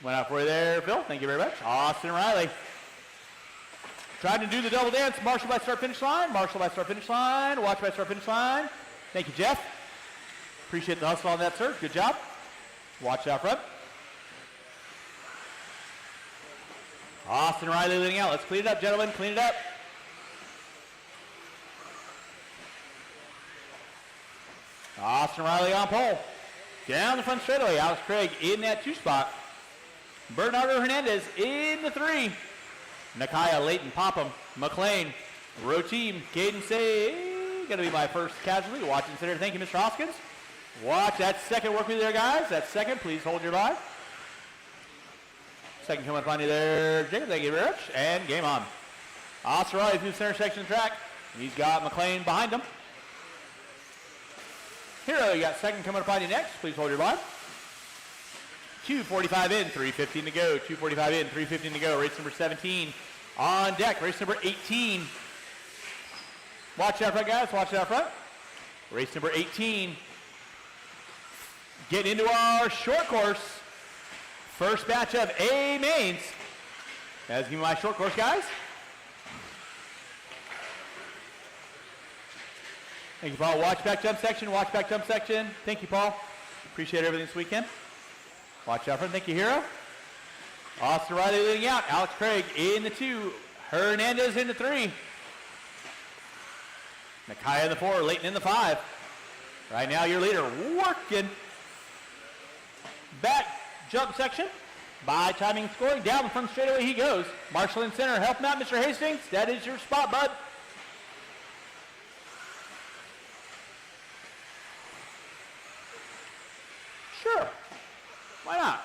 Went out for you there, Phil. Thank you very much. Austin Riley. Trying to do the double dance. Marshall by start finish line. Watch by start finish line. Thank you, Jeff. Appreciate the hustle on that, sir. Good job. Watch out front. Austin Riley leading out. Let's clean it up, gentlemen. Clean it up. Austin Riley on pole. Down the front straightaway. Alex Craig in that 2 spot. Bernardo Hernandez in the 3. Nakaya, Layton, Popham, McLean, row team, Caden Say, gonna be my first casualty. Watching center, thank you, Mr. Hoskins. Watch that second work with you there, guys. That second, please hold your line. Second coming up on you there, Jacob, thank you very much. And game on. Austin Riley through the center section of the track. He's got McLean behind him. Hero, you got second coming up on you next. Please hold your line. 2:45 in, 3:15 to go. 2:45 in, 3:15 to go. Race number 17 on deck. Race number 18. Watch out front, guys. Watch out front. Race number 18. Getting into our short course. First batch of A mains. That's gonna be my short course, guys. Thank you, Paul. Watch back jump section. Thank you, Paul. Appreciate everything this weekend. Watch out front. Thank you, Hero. Austin Riley leading out. Alex Craig in the 2. Hernandez in the 3. Nakaya in the 4. Layton in the 5. Right now, your leader working. Back jump section. By timing and scoring. Down the front straightaway he goes. Marshall in center. Help him out, Mr. Hastings. That is your spot, bud. Sure. Why not?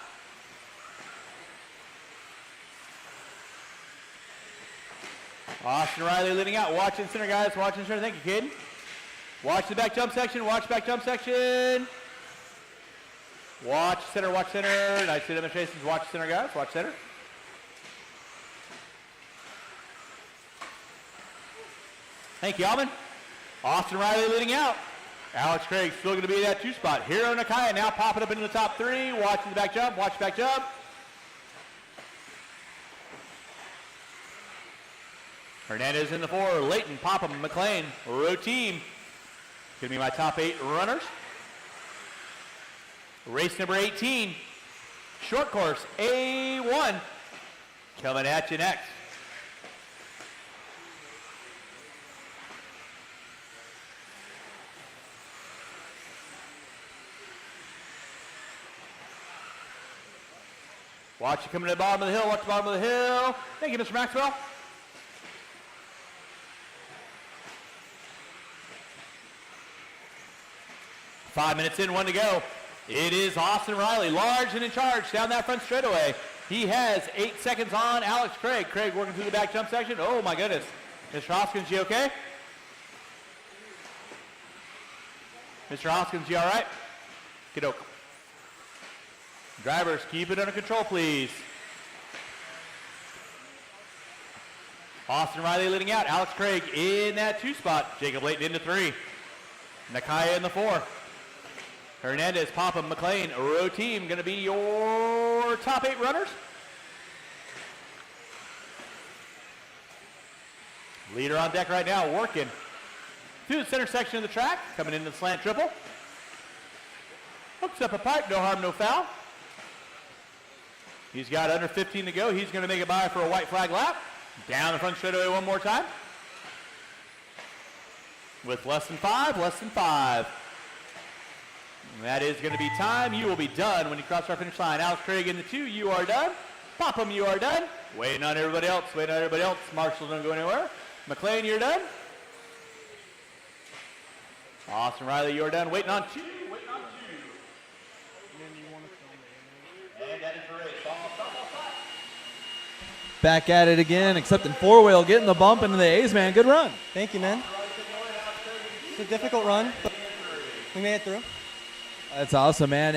Austin Riley leading out. Watching center, guys. Watching center. Thank you, kid. Watch the back jump section. Watch back jump section. Watch center. Nice demonstrations. Watch center, guys. Watch center. Thank you, Alvin. Austin Riley leading out. Alex Craig still going to be in that 2 spot. Hiro Nakaya now popping up into the top 3. Watching the back jump. Watch back jump. Hernandez in the 4. Layton, Popham, McLean, row team. Going to be my top 8 runners. Race number 18. Short course A1. Coming at you next. Watch you coming to the bottom of the hill. Watch the bottom of the hill. Thank you, Mr. Maxwell. Five minutes in, 1 to go. It is Austin Riley, large and in charge down that front straightaway. He has 8 seconds on Alex Craig. Craig working through the back jump section. Oh my goodness. Mr. Hoskins, you okay? Mr. Hoskins, you all right? Kidok. Drivers, keep it under control, please. Austin Riley leading out. Alex Craig in that 2 spot. Jacob Layton into 3. Nakaya in the 4. Hernandez, Popham, McLean, row team going to be your top 8 runners. Leader on deck right now, working through the center section of the track, coming into the slant triple. Hooks up a pipe, no harm, no foul. He's got under 15 to go. He's going to make a by for a white flag lap. Down the front straightaway one more time. With less than 5. And that is going to be time. You will be done when you cross our finish line. Alex Craig in the 2, you are done. Popham, you are done. Waiting on everybody else, Marshall don't go anywhere. McLean, you're done. Austin Riley, you're done. Waiting on 2. And that is the race. Back at it again, accepting 4-wheel, getting the bump into the A's, man. Good run. Thank you, man. It's a difficult run, but we made it through. That's awesome, man.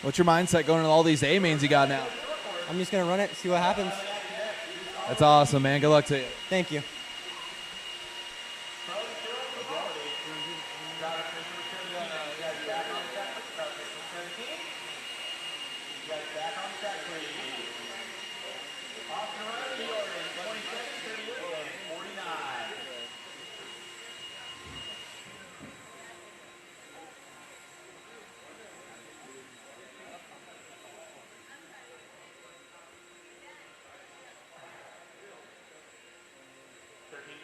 What's your mindset going into all these A mains you got now? I'm just going to run it, see what happens. That's awesome, man. Good luck to you. Thank you.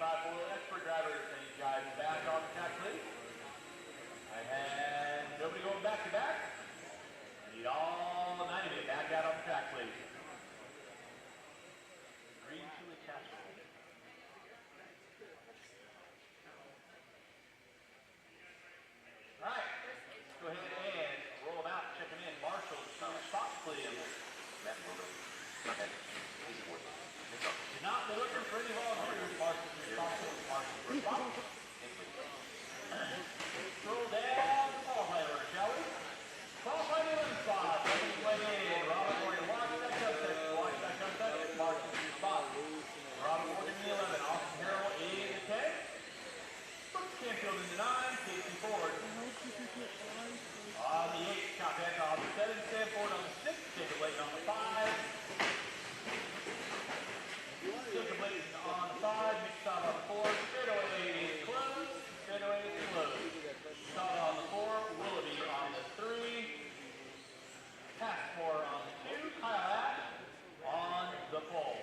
Expert drivers and you guys back on the track, please. I had nobody going back to back. I need all 9 of you back out on the track, please. Green chili casserole. All right, let's go ahead and roll them out, check them in. Marshall, some spots, please. Not looking for any volunteers, Marshall. Roll down the qualifying order, shall we? Qualifying 11 spot. Second way in. Robert Morgan, watch that cut section. Marshall to your spot. Robert Morgan in the 11. Austin Harrell in the 10. Brooks Canfield in the 9. Casey Ford. On the 8, Coppack on the 7. Sam Ford on the 6. Jacob Layton on the 5. Jacob Layton on the 5. Mitch Stott on the 4. Straightaway is closed. Straightaway is closed. Stott on the 4. Willoughby on the 3. Passmore on the 2. Kyle Ash on the pole.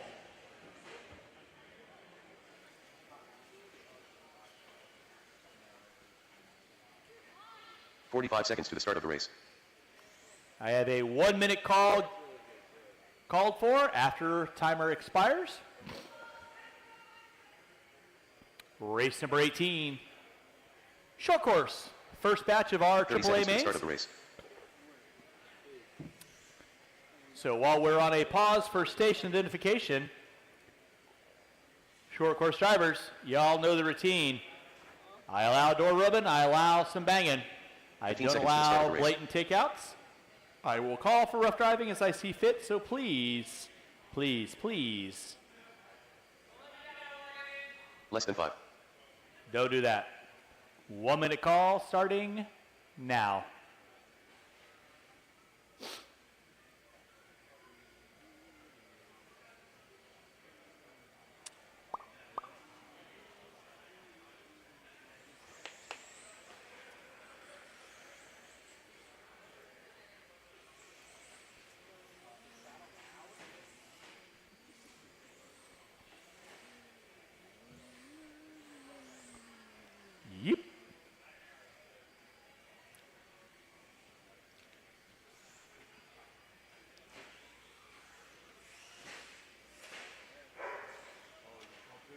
.45 seconds to the start of the race. I have a 1-minute called for after timer expires. Race number 18. Short course. First batch of our 30 AAA seconds to the mains. start of the race. So while we're on a pause for station identification, short course drivers, y'all know the routine. I allow door rubbing, I allow some banging. I 15 don't seconds to the start of allow the race. blatant takeouts. I will call for rough driving as I see fit, so please, please, please. Less than 5. Don't do that. 1-minute call starting now. Yep.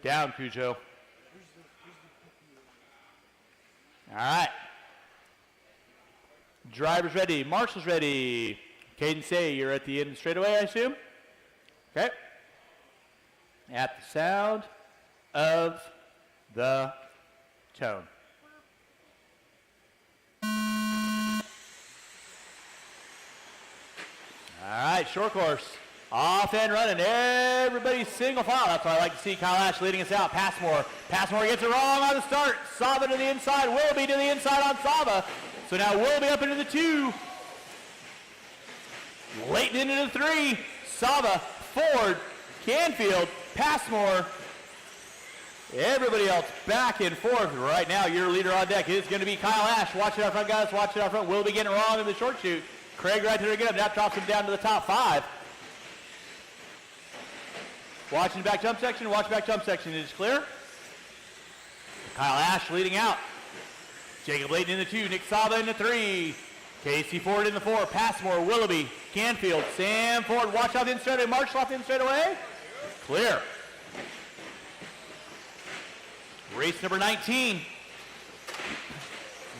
Down, Cujo. All right. Driver's ready. Marshall's ready. Caden Say, you're at the end straightaway, I assume? Okay. At the sound of the tone. right, short course. Off and running. Everybody's single file. That's what I like to see. Kyle Ash leading us out. Passmore. Passmore gets it wrong on the start. Sava to the inside. Willoughby to the inside on Sava. So now Willoughby up into the 2. Leighton into the 3. Sava, Ford, Canfield, Passmore. Everybody else back and forth. Right now, your leader on deck is going to be Kyle Ash. Watch it out front, guys. Watch it out front. Willoughby getting it wrong in the short shoot. Craig right there again. That drops him down to the top 5. Watching back jump section. Watch back jump section. It is clear. Kyle Ash leading out. Jacob Leighton in the 2. Nick Sava in the 3. Casey Ford in the 4. Passmore, Willoughby, Canfield, Sam Ford. Watch out in straight away. Marshall off in straight away. Clear. Race number 19.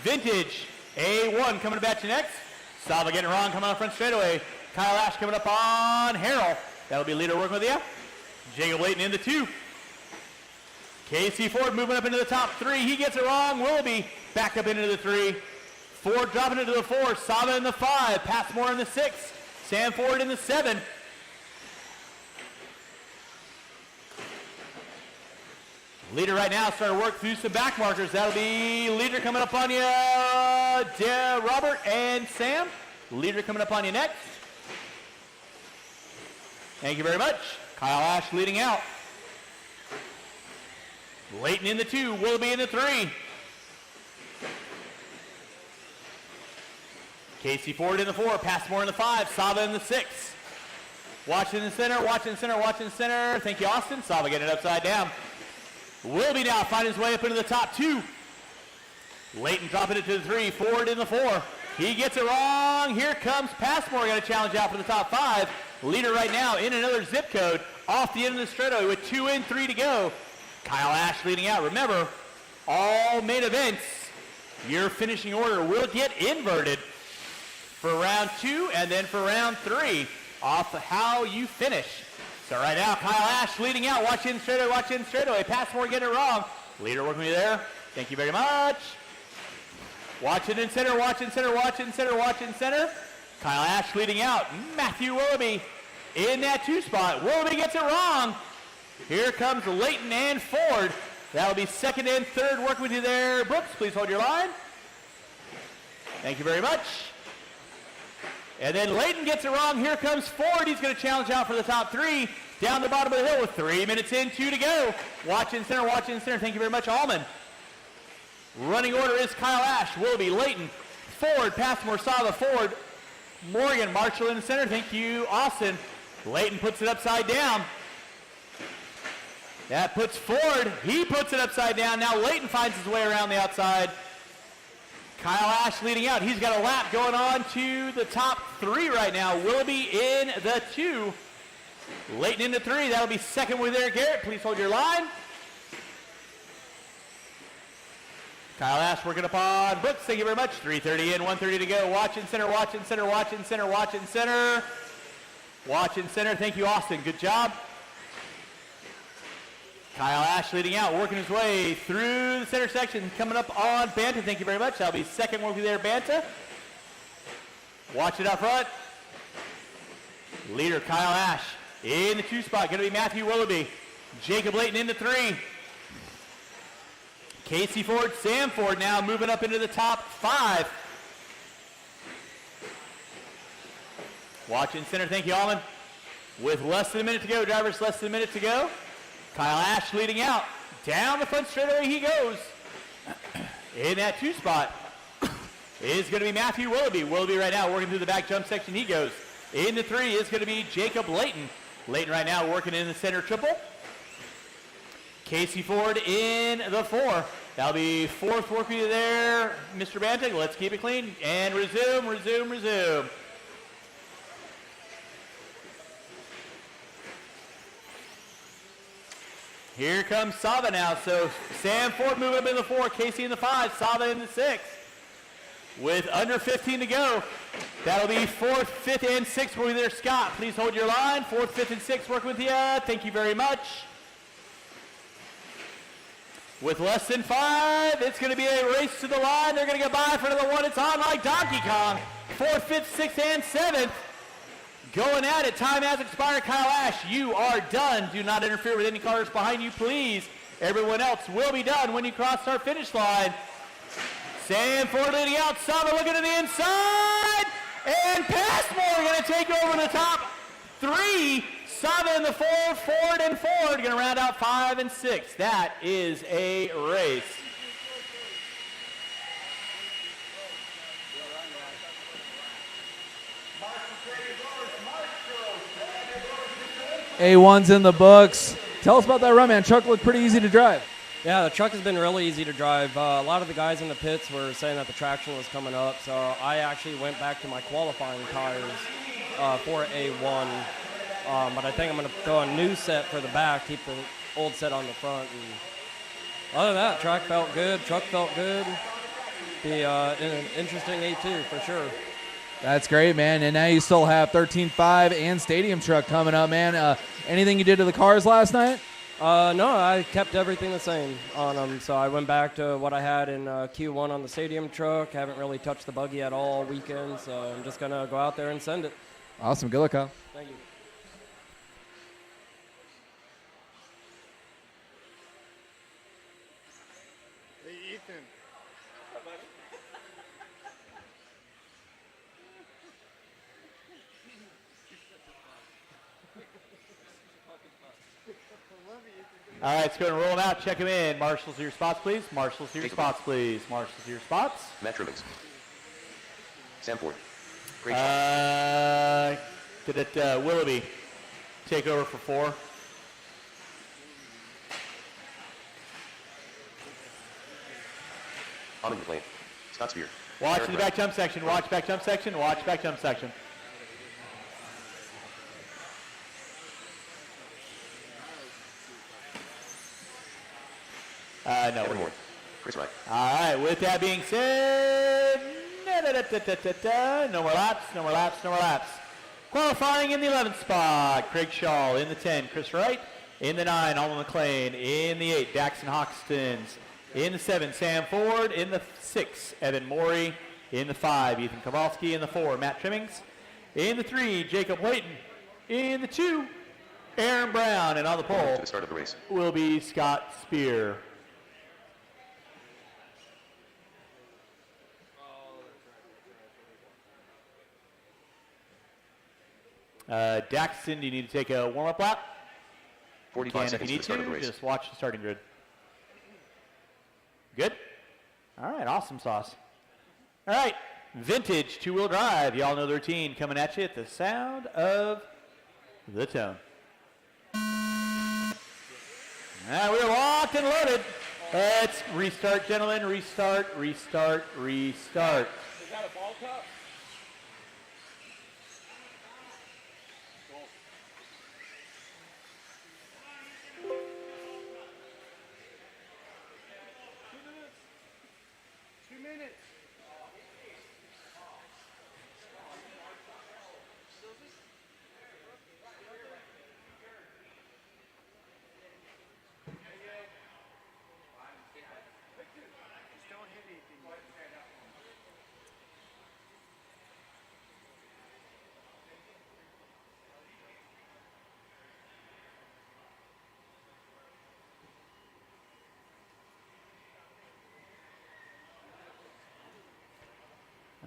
Vintage A1 coming to bat you next. Sava getting it wrong, coming on front straightaway. Kyle Ash coming up on Harrell. That'll be leader working with you. Jacob Leighton in the 2. Casey Ford moving up into the top 3. He gets it wrong. Willoughby back up into the 3. Ford dropping into the 4. Sava in the 5. Passmore in the 6. Sam Ford in the 7. Leader right now starting to work through some back markers. That'll be leader coming up on you, Robert and Sam. Leader coming up on you next. Thank you very much. Kyle Ash leading out. Leighton in the 2, Willoughby in the 3. Casey Ford in the 4, Passmore in the 5, Sava in the 6. Watching the center, watching the center, watching the center. Thank you, Austin. Sava getting it upside down. Willoughby now finding his way up into the top 2. Leighton dropping it to the 3, Ford in the 4. He gets it wrong. Here comes Passmore, got a challenge out for the top 5. Leader right now in another zip code off the end of the straightaway with 2 in, 3 to go. Kyle Ash leading out. Remember, all main events, your finishing order will get inverted for round 2 and then for round 3 off of how you finish. So right now, Kyle Ash leading out. Watch in straightaway, watch in straightaway. Passmore getting it wrong. Leader working with you there. Thank you very much. Watch it in center, watch in center, watch in center, watch in center. Kyle Ash leading out. Matthew Willoughby in that 2 spot. Willoughby gets it wrong. Here comes Leighton and Ford. That'll be 2nd and 3rd working with you there. Brooks, please hold your line. Thank you very much. And then Leighton gets it wrong. Here comes Ford. He's going to challenge out for the top 3. Down the bottom of the hill with 3 minutes in, 2 to go. Watch in center, watch in center. Thank you very much, Allman. Running order is Kyle Ash, Willoughby, Leighton, Ford, Passmore, Sava, Ford, Morgan, Marshall in the center. Thank you, Austin. Leighton puts it upside down. That puts Ford. He puts it upside down. Now Leighton finds his way around the outside. Kyle Ash leading out. He's got a lap going on to the top 3 right now. Willoughby in the 2. Leighton in the 3. That'll be 2nd with there. Garrett, please hold your line. Kyle Ash working up on Brooks. Thank you very much. 3:30 in, 1:30 to go. Watch in center, watch in center, watch in center, watch in center. Watch in center. Thank you, Austin. Good job. Kyle Ash leading out, working his way through the center section, coming up on Banta. Thank you very much. That'll be 2nd working there, Banta. Watch it up front. Leader Kyle Ash in the 2 spot. Going to be Matthew Willoughby. Jacob Leighton in the 3. Casey Ford, Sam Ford now moving up into the top 5. Watch in center. Thank you, Allman. With less than a minute to go, drivers, less than a minute to go. Kyle Ash leading out. Down the front straightaway he goes. In that 2 spot is going to be Matthew Willoughby. Willoughby right now working through the back jump section. He goes. In the 3 is going to be Jacob Leighton. Leighton right now working in the center triple. Casey Ford in the 4. That'll be 4th working there, Mr. Bantig. Let's keep it clean. And resume, resume, resume. Here comes Sava now. So Sam Ford moving up in the 4, Casey in the 5, Sava in the 6. With under 15 to go. That'll be 4th, 5th, and 6th working there. Scott, please hold your line. 4th, 5th, and 6th working with you. Thank you very much. With less than 5, it's going to be a race to the line. They're going to get by for another one. It's on like Donkey Kong. 4th, 5th, 6th, and 7th. Going at it. Time has expired. Kyle Ash, you are done. Do not interfere with any cars behind you, please. Everyone else will be done when you cross our finish line. Sam Ford leading out. Saba looking to the inside. And Passmore going to take over the top 3. Saba in the 4, Ford and Ford going to round out 5 and 6. That is a race. A1's in the books. Tell us about that run, man. Truck looked pretty easy to drive. Yeah, the truck has been really easy to drive. A lot of the guys in the pits were saying that the traction was coming up, so I actually went back to my qualifying tires for A1. But I think I'm going to throw a new set for the back, keep the old set on the front. And other than that, track felt good, truck felt good. Be an interesting A2 for sure. That's great, man. And now you still have 13.5 and Stadium Truck coming up, man. Anything you did to the cars last night? No, I kept everything the same on them. So I went back to what I had in Q1 on the Stadium Truck. Haven't really touched the buggy at all weekend, so I'm just going to go out there and send it. Awesome. Good luck, Kyle. Thank you. Hey, Ethan. All right, let's go and roll them out. Check them in. Marshals to your spots, please. Marshals to your spots, please. Marshals to your spots. Matt Trimmings. Sam Ford. Great Did it Willoughby take over for 4? Almond McLean. Scott Spear. Watch in the back jump section. Watch back jump section. Watch back jump section. No. Evan Moore. Chris Wright. All right, with that being said, no more laps, no more laps, no more laps. Qualifying in the 11th spot, Craig Shaw. In the 10, Chris Wright. In the 9, Alma McLean. In the 8, Daxon Hoxtons. In the 7, Sam Ford. In the 6, Evan Morey. In the 5, Ethan Kowalski. In the 4, Matt Trimmings. In the 3, Jacob Layton. In the 2, Aaron Brown. And on the pole To the start of the race. will be Scott Spear. Daxton, do you need to take a warm-up lap? 45 If you seconds to need the start of the to, race. just watch the starting grid. Good? All right, awesome sauce. All right, vintage two-wheel drive. Y'all know the routine coming at you at the sound of the tone. Now we're locked and loaded. Let's restart, gentlemen. Restart, restart, restart. Is that a ball cup?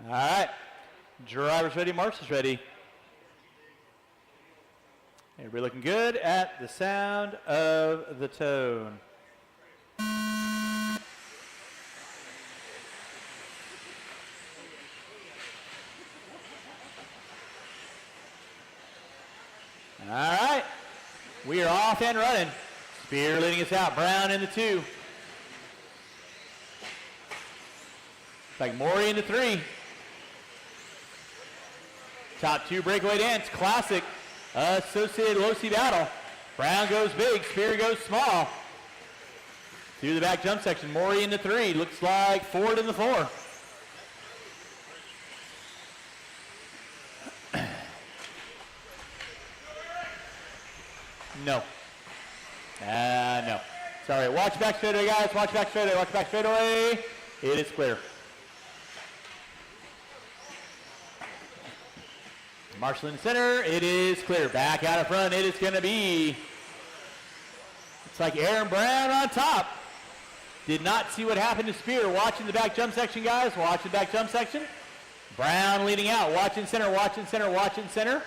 All right, driver's ready, marshals ready. Everybody looking good at the sound of the tone. All right, we are off and running. Spear leading us out, Brown in the 2. Like Morey in the 3. Top 2 breakaway dance, classic, associated low-C battle. Brown goes big, Spear goes small. Through the back jump section, Morey in the 3. Looks like Ford in the 4. No. No. Sorry, watch back straightaway, guys. Watch back straightaway, watch back straightaway. It is clear. Marshall in center. It is clear. Back out of front. It is going to be, it's like Aaron Brown on top. Did not see what happened to Spear. Watching the back jump section, guys. Watch the back jump section. Brown leading out. Watching center, watching center, watching center.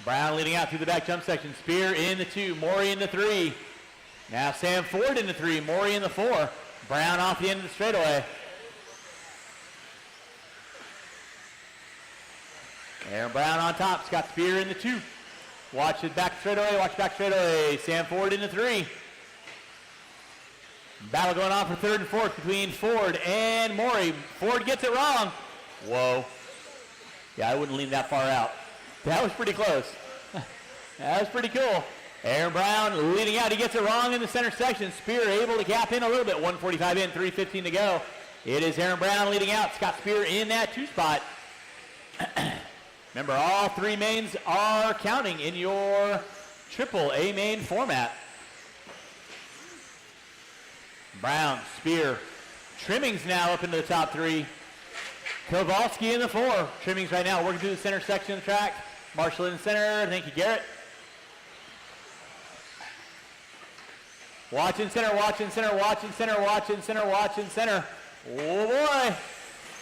Brown leading out through the back jump section. Spear in the 2. Morey in the 3. Now Sam Ford in the 3. Morey in the 4. Brown off the end of the straightaway. Aaron Brown on top. Scott Spear in the 2. Watch it back straightaway. Watch back straightaway. Sam Ford in the 3. Battle going on for 3rd and 4th between Ford and Morey. Ford gets it wrong. Whoa. Yeah, I wouldn't lean that far out. That was pretty close. That was pretty cool. Aaron Brown leading out. He gets it wrong in the center section. Spear able to gap in a little bit. 1:45 in, 3:15 to go. It is Aaron Brown leading out. Scott Spear in that 2 spot. Remember, all 3 mains are counting in your triple A main format. Brown, Spear, Trimmings now up into the top 3. Kowalski in the 4. Trimmings right now working through the center section of the track. Marshall in the center. Thank you, Garrett. Watching center, watching center, watching center, watching center, watching center. Oh boy.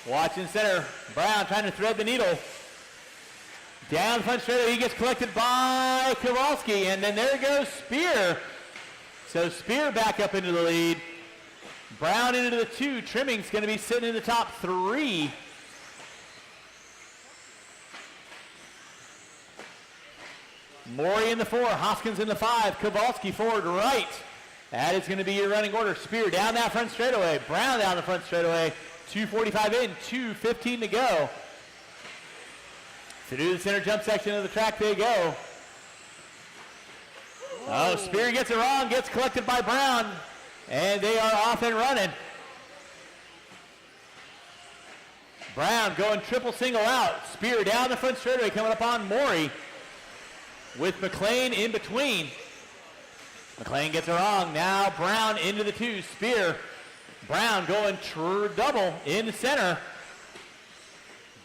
Watching center. Brown trying to thread the needle. Down front straight. He gets collected by Kowalski. And then there goes Spear. So Spear back up into the lead. Brown into the 2. Trimmings going to be sitting in the top 3. Morey in the 4. Hoskins in the 5. Kowalski forward right. That is going to be your running order. Spear down that front straightaway. Brown down the front straightaway. 2:45 in. 2:15 to go. Through the center jump section of the track they go. Oh, Spear gets it wrong. Gets collected by Brown. And they are off and running. Brown going triple single out. Spear down the front straightaway coming up on Morey with McLean in between. McLean gets it wrong. Now Brown into the 2. Spear. Brown going double in the center.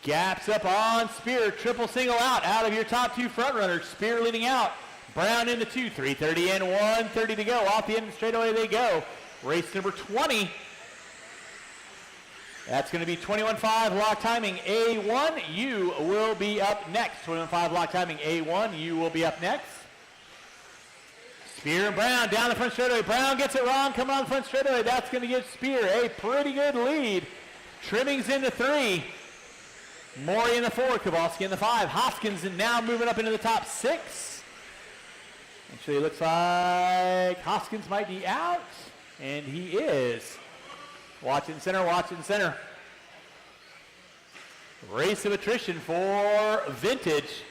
Gaps up on Spear. Triple single out of your top 2 front runners. Spear leading out. Brown in the 2. 3:30 in, 1:30 to go. Off the end of the straightaway they go. Race number 20. That's going to be 21.5 lock timing A1. You will be up next. 21.5 lock timing A1. You will be up next. Spear and Brown down the front straightaway. Brown gets it wrong coming on the front straightaway. That's going to give Spear a pretty good lead. Trimmings in the 3. Morey in the 4. Kowalski in the 5. Hoskins now moving up into the top 6. Actually, it looks like Hoskins might be out, and he is. Watching center, watching center. Race of attrition for Vintage.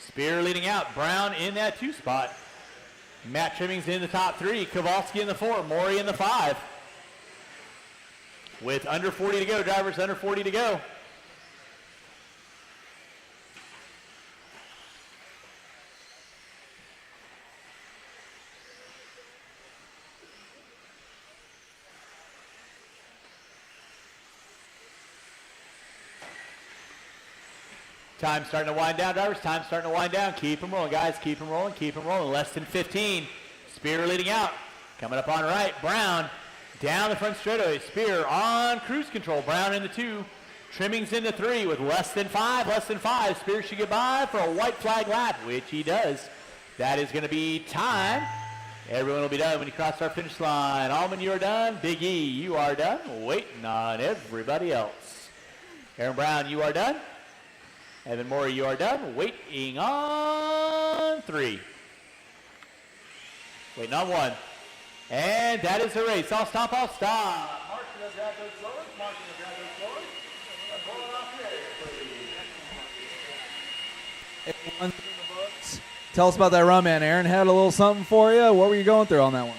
Spear leading out. Brown in that 2 spot. Matt Trimmings in the top 3. Kowalski in the 4. Morey in the 5. With under 40 to go. Drivers under 40 to go. Time starting to wind down, drivers. Time starting to wind down. Keep them rolling, guys. Keep them rolling. Keep them rolling. Less than 15. Spear leading out. Coming up on right. Brown down the front straightaway. Spear on cruise control. Brown in the 2. Trimmings in the 3 with less than 5. Less than 5. Spear should get by for a white flag lap, which he does. That is going to be time. Everyone will be done when you cross our finish line. Allman, you are done. Big E, you are done. Waiting on everybody else. Aaron Brown, you are done. Evan Morey, you are done. Waiting on 3. Waiting on 1. And that is the race. I'll stop, I'll stop. Martin will grab those forward. Martin will grab those forward. And pull it off there. Tell us about that run, man. Aaron had a little something for you. What were you going through on that one?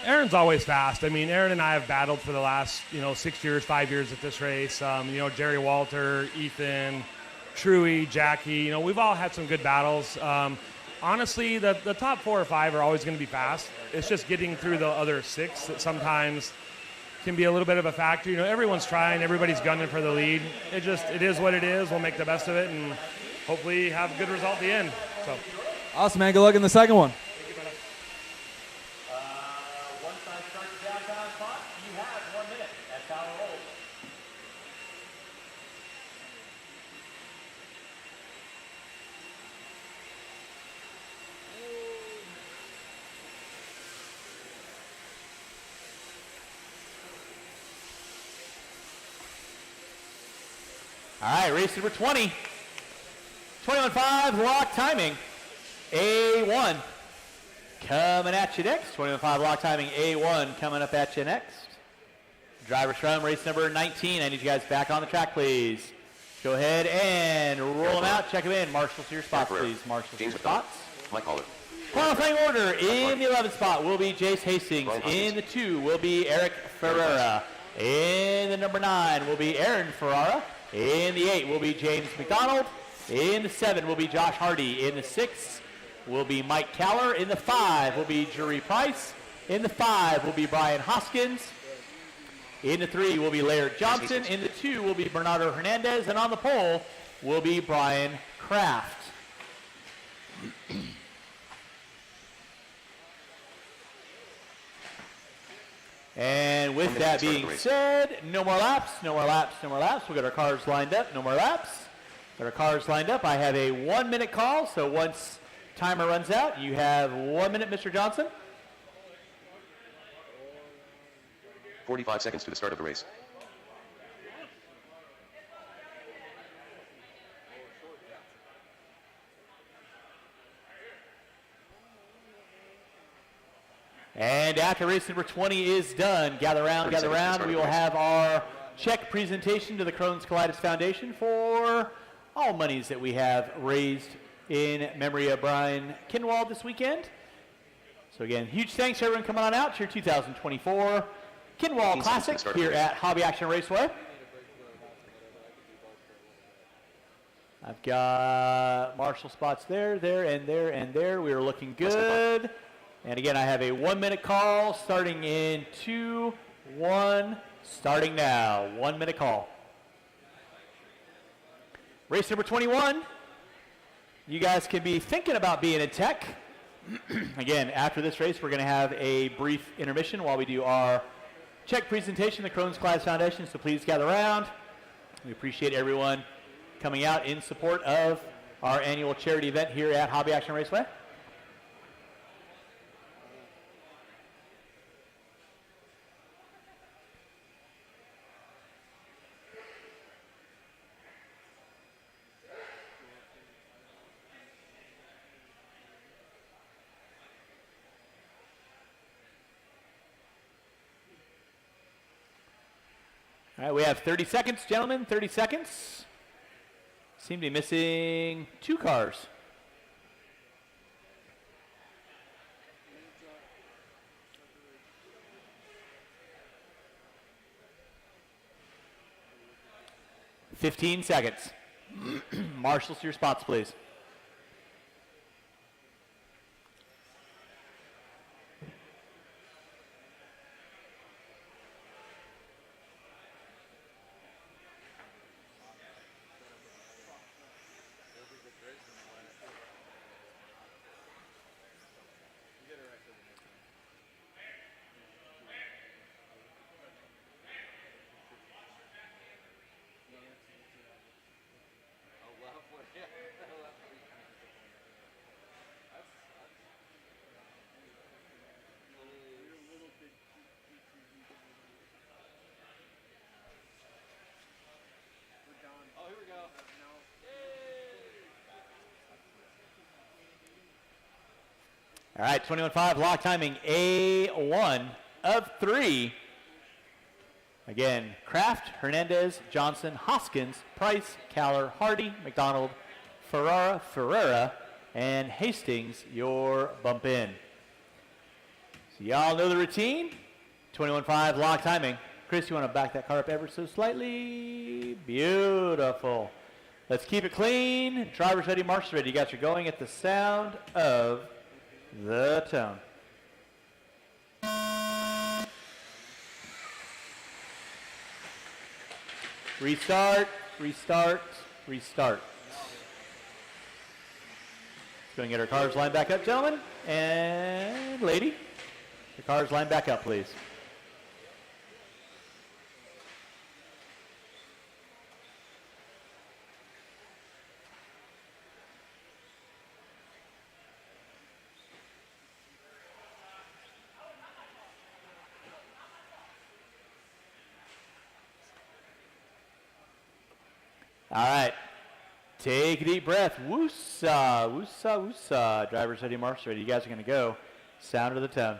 Aaron's always fast. I mean, Aaron and I have battled for the last, 6 years, 5 years at this race. Jerry Walter, Ethan, Truey, Jackie, we've all had some good battles. Honestly, the top 4 or 5 are always going to be fast. It's just getting through the other 6 that sometimes can be a little bit of a factor. You know, everyone's trying, everybody's gunning for the lead. It is what it is. We'll make the best of it and hopefully have a good result at the end. So, awesome, man. Good luck in the second one. Once I start the downtown clock, you have 1 minute. That's how it rolls. All right, race number 20. 21.5 lock timing. A1 coming at you next. 21.5 lock timing. A1 coming up at you next. Driver's from race number 19. I need you guys back on the track, please. Go ahead and roll them out. Check them in. Marshal to your spots, please. Marshal to your spots. Mike Caller. Qualifying order, in the 11th spot will be Jace Hastings. In the 2 will be Eric Ferreira. In the number 9 will be Aaron Ferrara. In the 8 will be James McDonald. In the 7 will be Josh Hardy. In the 6 will be Mike Caller. In the 5 will be Jury Price. In the 5 will be Brian Hoskins. In the 3 will be Laird Johnson. In the 2 will be Bernardo Hernandez. And on the pole will be Brian Kraft. And with that being said, no more laps, no more laps, no more laps. We'll get our cars lined up, no more laps. Got our cars lined up. I have a 1 minute call, so once timer runs out, you have 1 minute, Mr. Johnson. 45 seconds to the start of the race. And after race number 20 is done, gather around, gather around. We will have our check presentation to the Crohn's Colitis Foundation for all monies that we have raised in memory of Brian Kinwald this weekend. So again, huge thanks to everyone coming on out to your 2024 Kinwald Classic here at Hobby Action Raceway. I've got Marshall spots there, there, and there, and there. We are looking good. And again, I have a 1 minute call starting in 2, 1, starting now. 1 minute call. Race number 21. You guys can be thinking about being a tech. Again, after this race, we're going to have a brief intermission while we do our check presentation, the Crohn's Colitis Foundation. So please gather around. We appreciate everyone coming out in support of our annual charity event here at Hobby Action Raceway. All right, we have 30 seconds, gentlemen, 30 seconds. Seem to be missing 2 cars. $15 seconds. Marshals to your spots, please. All right, 21.5 lock timing, A1 of 3. Again, Kraft, Hernandez, Johnson, Hoskins, Price, Caller, Hardy, McDonald, Ferrara, and Hastings, your bump in. So y'all know the routine. 21.5 lock timing. Chris, you want to back that car up ever so slightly? Beautiful. Let's keep it clean. Driver's ready, marshals ready. You guys are going at the sound of the tone. Restart, restart, restart. Let's go and get our cars lined back up, gentlemen. And lady, your cars lined back up, please. All right. Take a deep breath. Woosa, woosa, woosa. Drivers ready, marshals ready. You guys are going to go. Sound of the tone.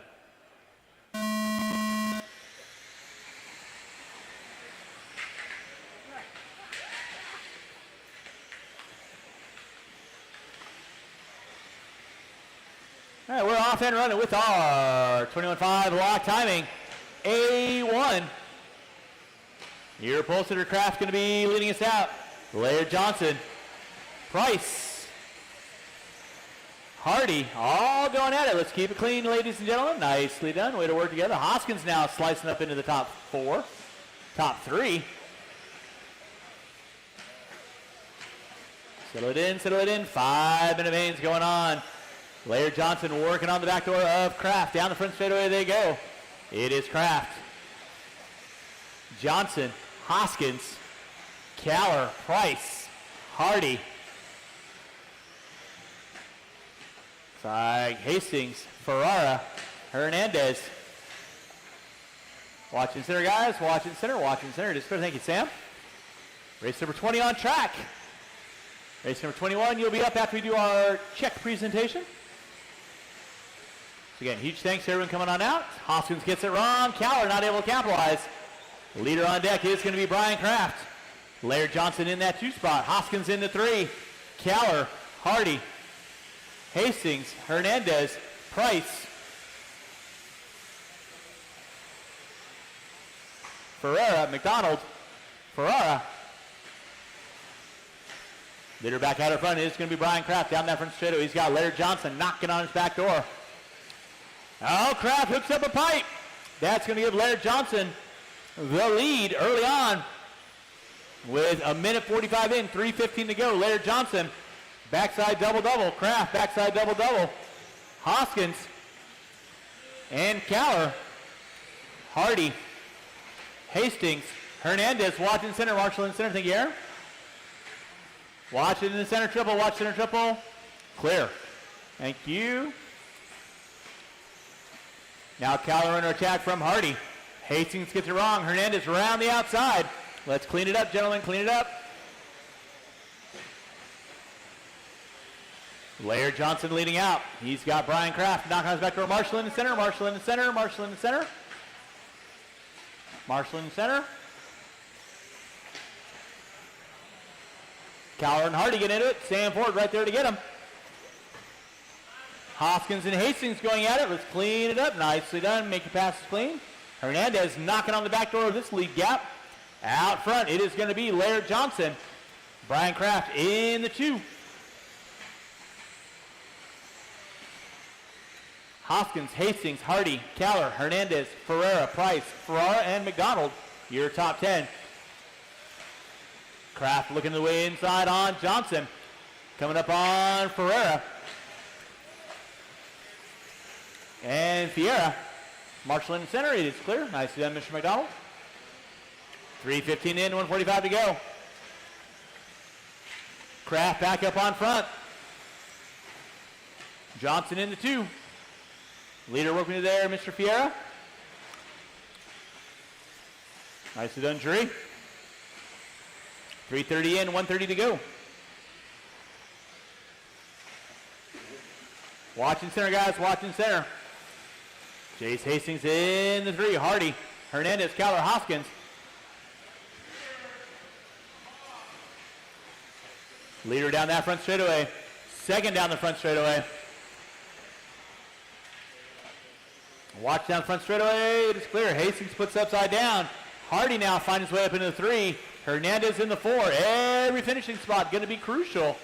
All right, we're off and running with our 21.5 lock timing. A1. Your pole sitter craft going to be leading us out. Laird Johnson, Price, Hardy, all going at it. Let's keep it clean, ladies and gentlemen. Nicely done. Way to work together. Hoskins now slicing up into the top 4, top 3. Settle it in, settle it in. 5-minute mains going on. Laird Johnson working on the back door of Kraft. Down the front straightaway they go. It is Kraft. Johnson, Hoskins, Caller, Price, Hardy. Side Hastings, Ferrara, Hernandez. Watching center, guys. Watching center, watching center. Just thank you, Sam. Race number 20 on track. Race number 21, you'll be up after we do our check presentation. So again, huge thanks to everyone coming on out. Hoskins gets it wrong. Caller not able to capitalize. Leader on deck is going to be Brian Kraft. Laird Johnson in that 2 spot. Hoskins in the 3. Caller, Hardy, Hastings, Hernandez, Price, Ferrara, McDonald, Ferrara. Leader back out in front is going to be Brian Kraft down that front straightaway. He's got Laird Johnson knocking on his back door. Oh, Kraft hooks up a pipe. That's going to give Laird Johnson the lead early on with a minute 45 in, 3:15 to go. Laird Johnson, backside double-double. Kraft, backside double-double. Hoskins and Caller. Hardy, Hastings, Hernandez, watching center, Marshall in center. Thank you, Aaron. Watch it in the center triple, watch center triple. Clear. Thank you. Now Caller under attack from Hardy. Hastings gets it wrong. Hernandez around the outside. Let's clean it up, gentlemen. Clean it up. Laird Johnson leading out. He's got Brian Kraft. Knock on his back door. Marshall in the center. Marshall in the center. Marshall in the center. Marshall in the center. Caller and Hardy get into it. Sam Ford right there to get him. Hoskins and Hastings going at it. Let's clean it up. Nicely done. Make your passes clean. Hernandez knocking on the back door of this lead gap. Out front, it is going to be Laird Johnson. Brian Kraft in the 2. Hoskins, Hastings, Hardy, Caller, Hernandez, Ferrara, Price, Ferrara, and McDonald, your top 10. Kraft looking the way inside on Johnson. Coming up on Ferrara. And Fiera. Marshall in the center. It is clear. Nicely done, Mr. McDonald. 3:15 in, 1:45 to go. Kraft back up on front. Johnson in the 2. Leader working there, Mr. Fiera. Nicely done, Drury. 3:30 in, 1:30 to go. Watching center, guys. Watching center. Chase Hastings in the 3. Hardy, Hernandez, Caller, Hoskins. Leader down that front straightaway. Second down the front straightaway. Watch down front straightaway. It is clear. Hastings puts upside down. Hardy now finds his way up into the 3. Hernandez in the 4. Every finishing spot going to be crucial,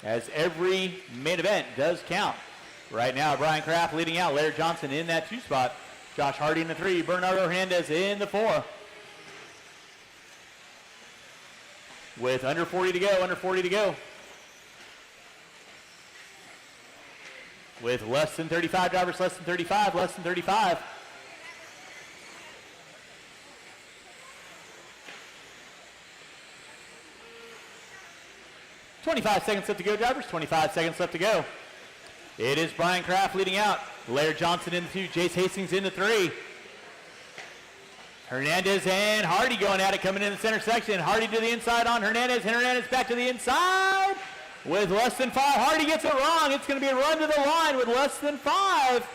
as every main event does count. Right now, Brian Kraft leading out. Laird Johnson in that 2 spot. Josh Hardy in the 3. Bernardo Hernandez in the 4. with under 40 to go. With less than 35 drivers, less than 35. 25 seconds left to go, drivers. 25 seconds left to go. It is Brian Kraft leading out. Laird Johnson in the 2. Jace Hastings in the 3. Hernandez and Hardy going at it, coming in the center section. Hardy to the inside on Hernandez. Hernandez back to the inside with less than 5. Hardy gets it wrong. It's going to be a run to the line with less than 5.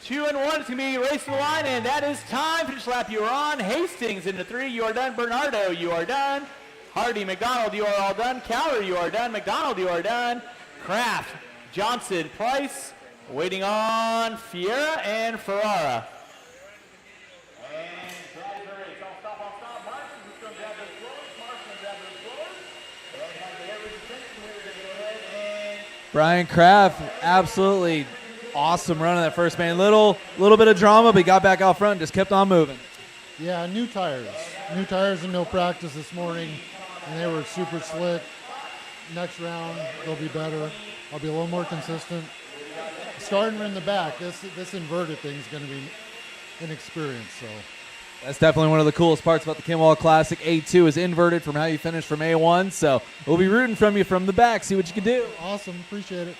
2 and 1. It's going to be a race to the line, and that is time. Finish lap you are on. Hastings in the 3. You are done. Bernardo, you are done. Hardy, McDonald, you are all done. Cowler, you are done. McDonald, you are done. Kraft, Johnson, Price, waiting on Fiera and Ferrara. Brian Kraft, absolutely awesome run on that first main. Little bit of drama, but he got back out front and just kept on moving. Yeah, new tires and no practice this morning, and they were super slick. Next round, they'll be better. I'll be a little more consistent. Starting in the back, this inverted thing is going to be inexperienced, so. That's definitely one of the coolest parts about the Kinwall Classic. A2 is inverted from how you finished from A1, so we'll be rooting from you from the back, see what you can do. Awesome, appreciate it.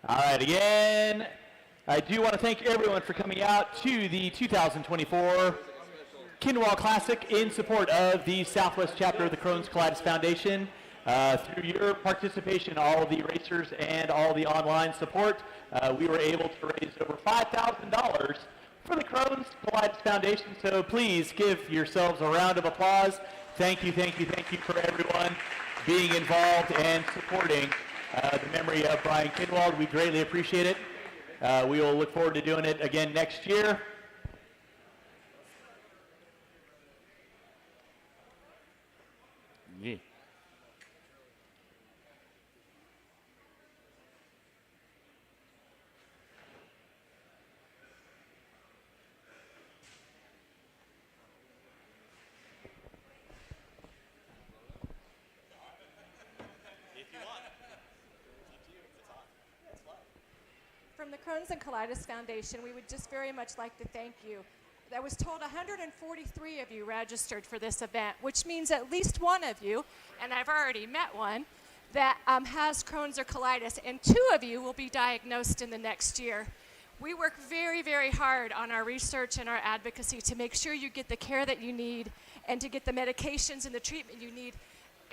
All right, again, I do want to thank everyone for coming out to the 2024 Kinwall Classic in support of the Southwest chapter of the Crohn's Colitis Foundation. Through your participation, all the racers and all the online support, we were able to raise over $5,000 for the Crohn's Colitis Foundation. So please give yourselves a round of applause. Thank you for everyone being involved and supporting the memory of Brian Kinwald. We greatly appreciate it. We will look forward to doing it again next year. Yeah. From the Crohn's and Colitis Foundation, we would just very much like to thank you. I was told 143 of you registered for this event, which means at least one of you, and I've already met one, that has Crohn's or colitis, and 2 of you will be diagnosed in the next year. We work very, very hard on our research and our advocacy to make sure you get the care that you need and to get the medications and the treatment you need.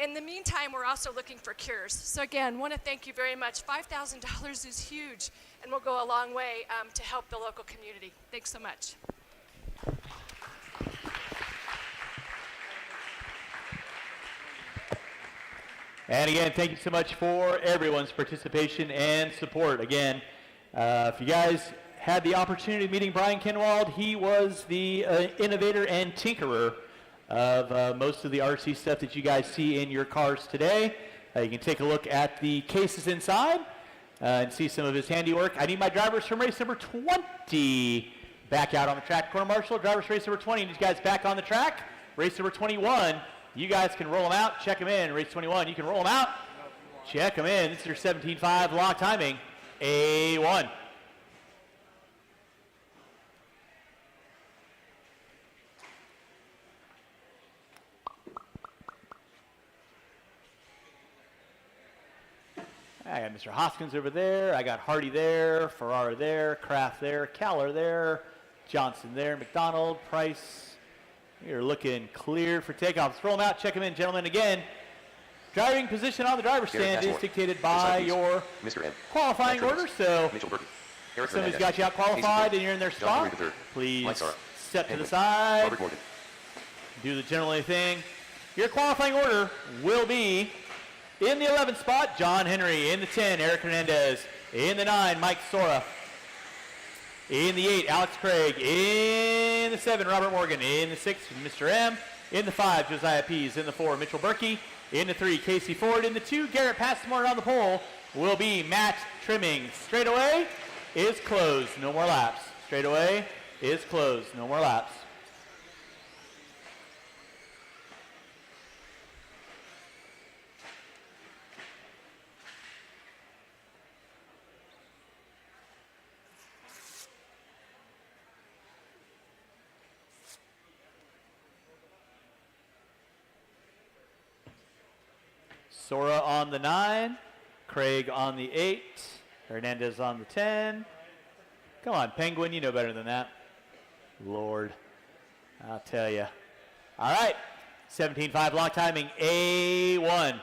In the meantime, we're also looking for cures. So again, want to thank you very much. $5,000 is huge and will go a long way to help the local community. Thanks so much. And again, thank you so much for everyone's participation and support. Again, if you guys had the opportunity of meeting Brian Kinwald, he was the innovator and tinkerer of most of the RC stuff that you guys see in your cars today. You can take a look at the cases inside and see some of his handiwork. I need my drivers from race number 20 back out on the track. Corner Marshal, drivers race number 20, these guys back on the track. Race number 21, you guys can roll them out, check them in. Race 21, you can roll them out, check them in. This is your 17.5 lock timing, A1. I got Mr. Hoskins over there. I got Hardy there, Ferrara there, Kraft there, Cowler there, Johnson there, McDonald, Price. We are looking clear for takeoff. Let's roll them out, check them in, gentlemen. Again, Driving position on the driver's stand is dictated by your Mr. M. qualifying order. So Mitchell Berkey. Eric somebody's Hernandez. got you out qualified and you're in their John spot. Henry III. Please Mike Sarra. step to the Henry. side. Robert Morgan. Do the general thing. Your qualifying order will be in the 11th spot, John Henry. In the 10, Eric Hernandez. In the 9, Mike Sora. In the 8, Alex Craig. In the 7, Robert Morgan. In the 6, Mr. M. In the 5, Josiah Pease. In the 4, Mitchell Berkey. In the 3, Casey Ford. In the 2, Garrett Passmore. On the pole will be Matt Trimmings. Straightaway is closed. No more laps. Straightaway is closed. No more laps. Sora on the 9, Craig on the 8, Hernandez on the 10. Come on, Penguin, you know better than that. Lord, I'll tell you. All right, 17.5 long timing, A1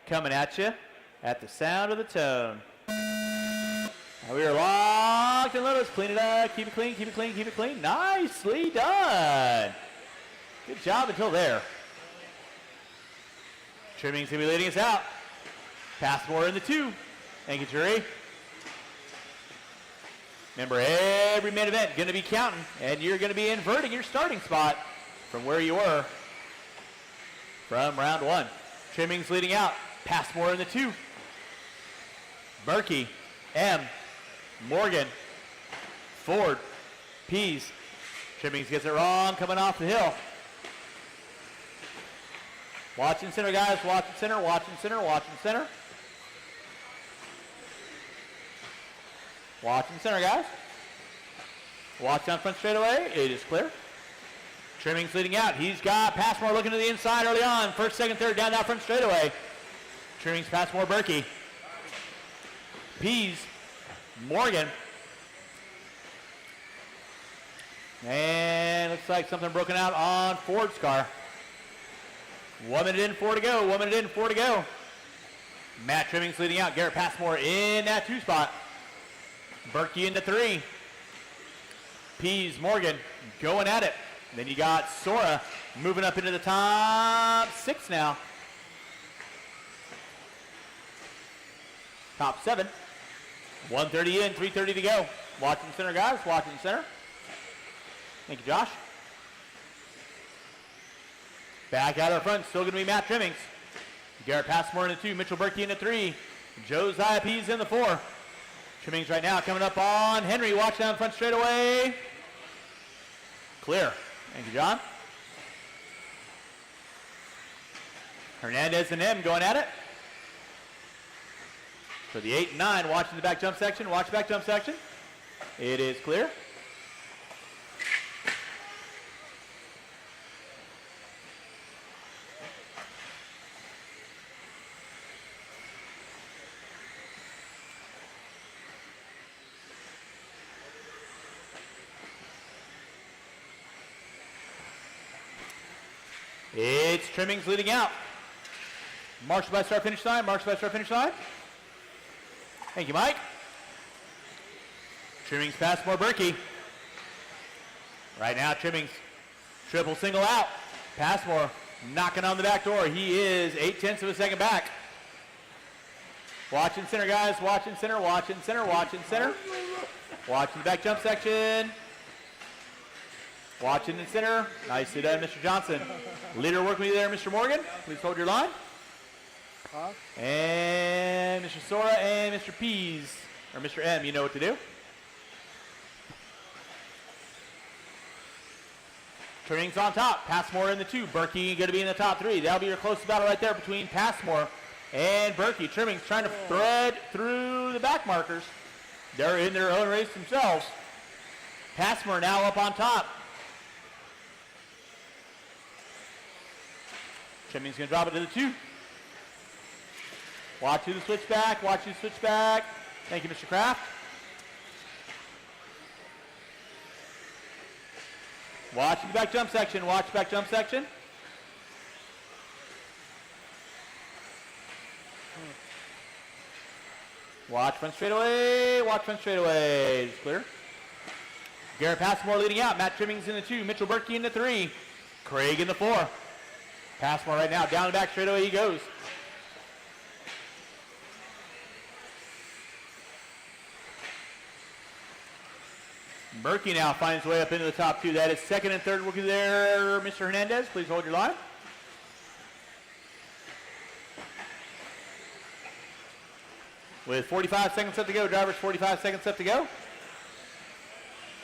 coming at you at the sound of the tone. Now we are locked and loaded. Let's clean it up, keep it clean, keep it clean, keep it clean. Nicely done. Good job until there. Trimming's going to be leading us out. Passmore in the 2. Thank you, Jury. Remember, every main event going to be counting, and you're going to be inverting your starting spot from where you were from round 1. Trimming's leading out. Passmore in the 2. Berkey, M, Morgan, Ford, Pease. Trimmings gets it wrong coming off the hill. Watching center, guys. Watching center, watching center, watching center. Watching center, guys. Watch down front straightaway. It is clear. Trimmings leading out. He's got Passmore looking to the inside early on. First, second, third, down front straightaway. Trimmings, Passmore, Berkey. Pease, Morgan. And looks like something broken out on Ford's car. 1 minute in, 4 to go. 1 minute in, 4 to go. Matt Trimmings leading out. Garrett Passmore in that 2 spot. Berkey into 3. Pease, Morgan going at it. Then you got Sora moving up into the top 6 now. Top 7. 1:30 in, 3:30 to go. Watching center, guys. Watching center. Thank you, Josh. Back out of front, still going to be Matt Trimmings. Garrett Passmore in the 2, Mitchell Berkey in the 3, Josiah Pease in the 4. Trimmings right now coming up on Henry. Watch down front straightaway. Clear. Thank you, John. Hernandez and M going at it. For the 8 and 9, watching the back jump section. Watch back jump section. It is clear. It's Trimmings leading out. Marshall by start finish line. Marshall by start finish line. Thank you, Mike. Trimmings Passmore Berkey. Right now, Trimmings triple single out. Passmore knocking on the back door. He is 0.8 of a second back. Watching center, guys. Watching center. Watching center. Watching center. Watching the back jump section. Watching in center. Nicely done, Mr. Johnson. Leader working with you there, Mr. Morgan. Please hold your line. And Mr. Sora and Mr. Pease, or Mr. M, you know what to do. Trimmings on top. Passmore in the 2. Berkey going to be in the top 3. That'll be your closest battle right there between Passmore and Berkey. Trimmings trying to thread through the back markers. They're in their own race themselves. Passmore now up on top. Trimmings going to drop it to the 2. Watch who the switch back. Watch who switch back. Thank you, Mr. Kraft. Watch the back jump section. Watch back jump section. Watch front straightaway. Watch front straightaway. It's clear. Garrett Passmore leading out. Matt Trimmings in the 2. Mitchell Berkey in the 3. Craig in the 4. Passmore right now. Down the back straightaway he goes. Berkey now finds his way up into the top 2. That is second and third rookie there. Mr. Hernandez, please hold your line. With 45 seconds left to go, drivers 45 seconds left to go.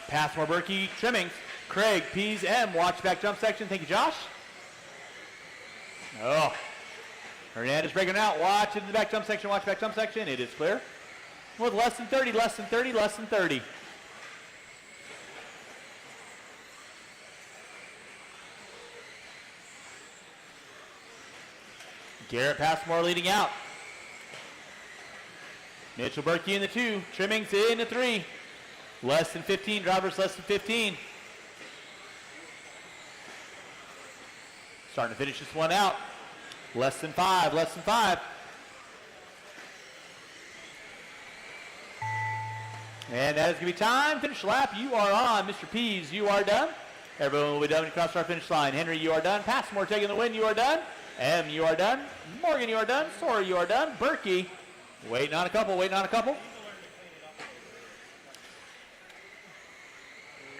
Passmore, Berkey, Trimmings, Craig, Pease, M. Watch back jump section. Thank you, Josh. Oh. Hernandez breaking out. Watch into the back jump section. Watch back jump section. It is clear. With less than 30, less than 30, less than 30. Garrett Passmore leading out. Mitchell Berkey in the 2. Trimmings in the 3. Less than 15. Drivers less than 15. Starting to finish this one out. Less than 5. Less than 5. And that is going to be time. Finish lap. You are on. Mr. Pease, you are done. Everyone will be done when you cross our finish line. Henry, you are done. Passmore taking the win. You are done. M, you are done. Morgan, you are done. Sawyer, you are done. Berkey, waiting on a couple, waiting on a couple.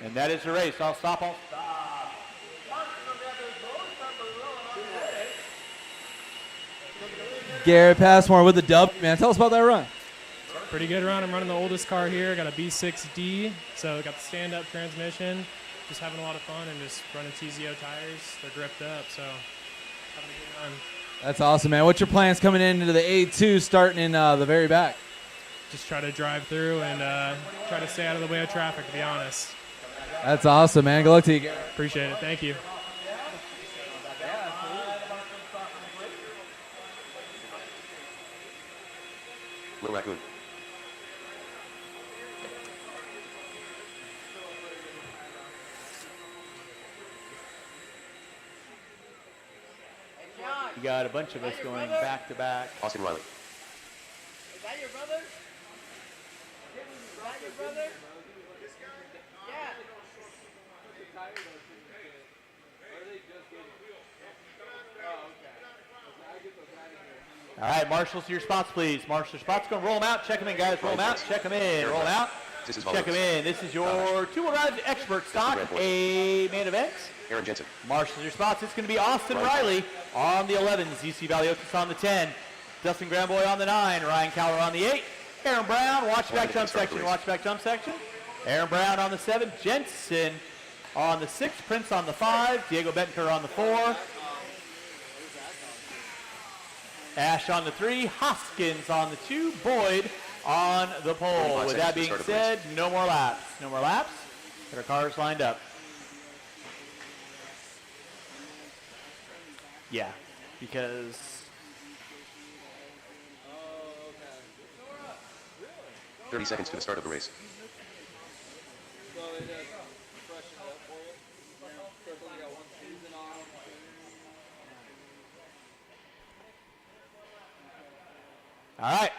And that is the race. I'll stop. Garrett Passmore with the dub. Man, tell us about that run. Pretty good run. I'm running the oldest car here. Got a B6D, so got the stand-up transmission. Just having a lot of fun and just running TZO tires. They're gripped up, so having a good run. That's awesome, man. What's your plans coming into the A2 starting in the very back? Just try to drive through and try to stay out of the way of traffic, to be honest. That's awesome, man. Good luck to you, Garrett. Appreciate it. Thank you. Little Raccoon. You got a bunch of us going back to back. Austin Riley. Is that your brother? Is that your brother? Yeah. All right, marshals to your spots, please. Marshal spots, go roll them out. Check them in, guys. Roll them out. Check them in. Roll them out. Check them in. This is your two-wheel drive expert stock, a main event. Aaron Jensen. Marshals your spots. It's going to be Austin Riley on the 11. ZC Valiotis on the 10. Dustin Gramboy on the 9. Ryan Cowler on the 8. Aaron Brown, watch back jump section. Watch back jump section. Aaron Brown on the 7. Jensen on the 6. Prince on the 5. Diego Bettenker on the 4. Ash on the 3. Hoskins on the 2. Boyd on the pole. With that being said, no more laps. No more laps. Get our cars lined up. Yeah, because 30 seconds to the start of the race. All right,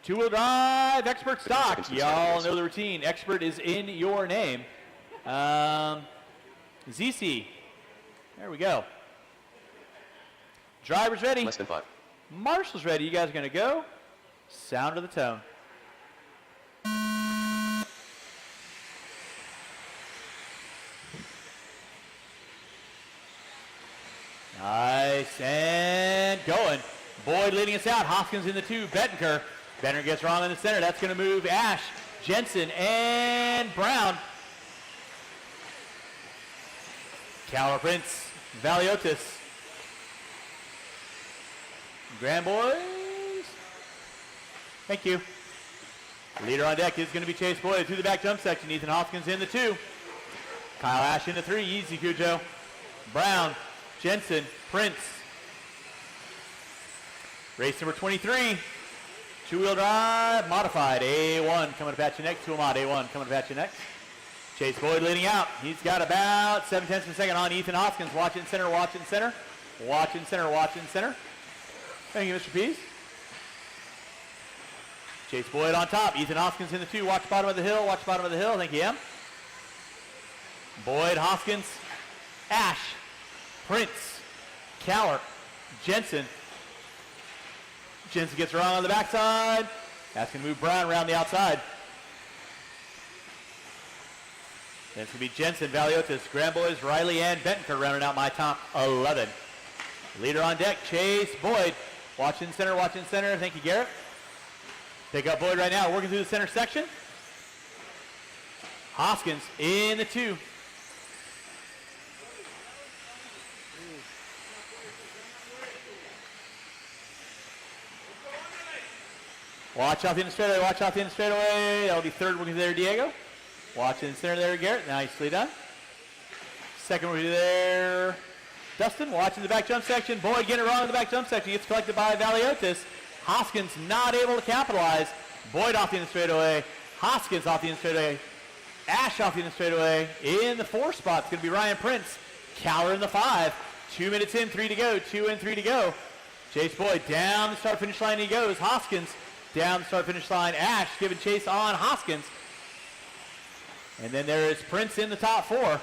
two-wheel drive, expert stock. Y'all know the routine. Expert is in your name. ZC, there we go. Driver's ready. Less than 5. Marshall's ready. You guys are going to go. Sound of the tone. Nice and going. Boyd leading us out. Hoskins in the 2. Bettenker. Bettenker gets wrong in the center. That's going to move Ash, Jensen, and Brown. Cowler, Prince, Valiotis. Grand boys. Thank you. Leader on deck is going to be Chase Boyd through the back jump section. Ethan Hoskins in the 2. Kyle Ash in the 3. Easy, Cujo. Brown, Jensen, Prince. Race number 23. Two-wheel drive, modified. A1 coming to pat you next. Two-mod A1 coming to pat you next. Chase Boyd leading out. He's got about 7/10 of a second on Ethan Hoskins. Watch in center, watch in center. Watch in center, watch in center. Thank you, Mr. Pease. Chase Boyd on top. Ethan Hoskins in the 2. Watch bottom of the hill. Watch bottom of the hill. Thank you, Em. Boyd, Hoskins, Ash, Prince, Caller, Jensen. Jensen gets wrong on the backside. That's going to move Brown around the outside. Then it's going to be Jensen, Valiotis, Gramboys, Riley, and Bentoncourt rounding out my top 11. Leader on deck, Chase Boyd. Watching center, watching center. Thank you, Garrett. Pick up Boyd right now, working through the center section. Hoskins in the 2. Watch out the end of straightaway, watch out the end of straightaway. That'll be third working there, Diego. Watch in the center there, Garrett. Nicely done. Second working there, Dustin. Watching the back jump section. Boyd getting it wrong in the back jump section. Gets collected by Valiotis. Hoskins not able to capitalize. Boyd off the end of straightaway. Hoskins off the end of straightaway. Ash off the end of straightaway. In the 4 spot, it's going to be Ryan Prince. Caller in the 5. 2 minutes in, 3 to go. 2 and 3 to go. Chase Boyd down the start finish line he goes. Hoskins down the start finish line. Ash giving chase on Hoskins. And then there is Prince in the top 4.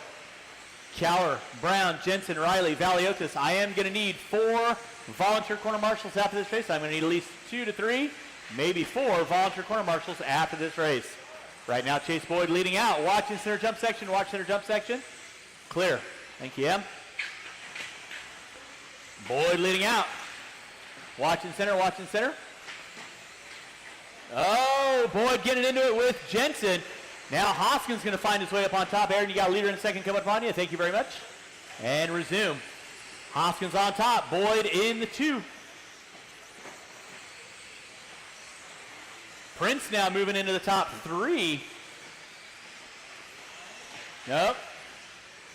Caller, Brown, Jensen, Riley, Valiotis. I am going to need 4 volunteer corner marshals after this race. I'm going to need at least 2 to 3, maybe 4 volunteer corner marshals after this race. Right now, Chase Boyd leading out. Watching center jump section. Watch center jump section. Clear. Thank you, Em. Boyd leading out. Watching center, watching center. Oh, Boyd getting into it with Jensen. Now Hoskins going to find his way up on top. Aaron, you got a leader in second coming up on you. Thank you very much. And resume. Hoskins on top. Boyd in the 2. Prince now moving into the top 3. Nope.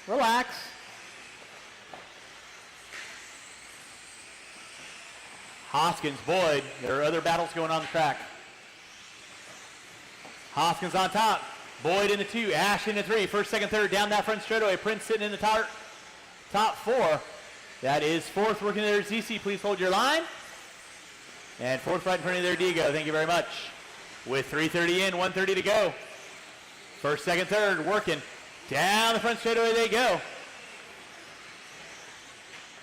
Relax. Hoskins, Boyd. There are other battles going on the track. Hoskins on top. Boyd in the 2. Ash in the 3. First, second, third. Down that front straightaway. Prince sitting in the top 4. That is 4th working there. ZC, please hold your line. And 4th right in front of you there, Diego. Thank you very much. With 3:30 in, 1:30 to go. First, second, third working. Down the front straightaway they go.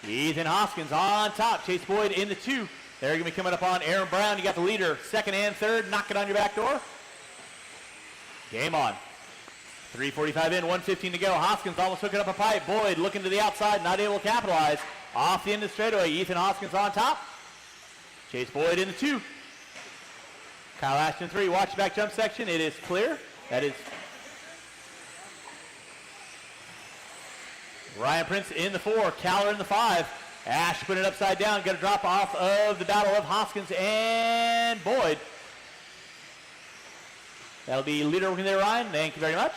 Ethan Hoskins on top. Chase Boyd in the 2. They're going to be coming up on Aaron Brown. You got the leader. Second and third. Knock it on your back door. Game on. 3:45 in, 1:15 to go. Hoskins almost hooking up a pipe. Boyd looking to the outside, not able to capitalize. Off the end of the straightaway. Ethan Hoskins on top. Chase Boyd in the 2. Kyle Ashton 3. Watch the back jump section. It is clear. That is Ryan Prince in the 4. Caller in the 5. Ash putting it upside down. Going to drop off of the battle of Hoskins and Boyd. That'll be leader working there, Ryan. Thank you very much.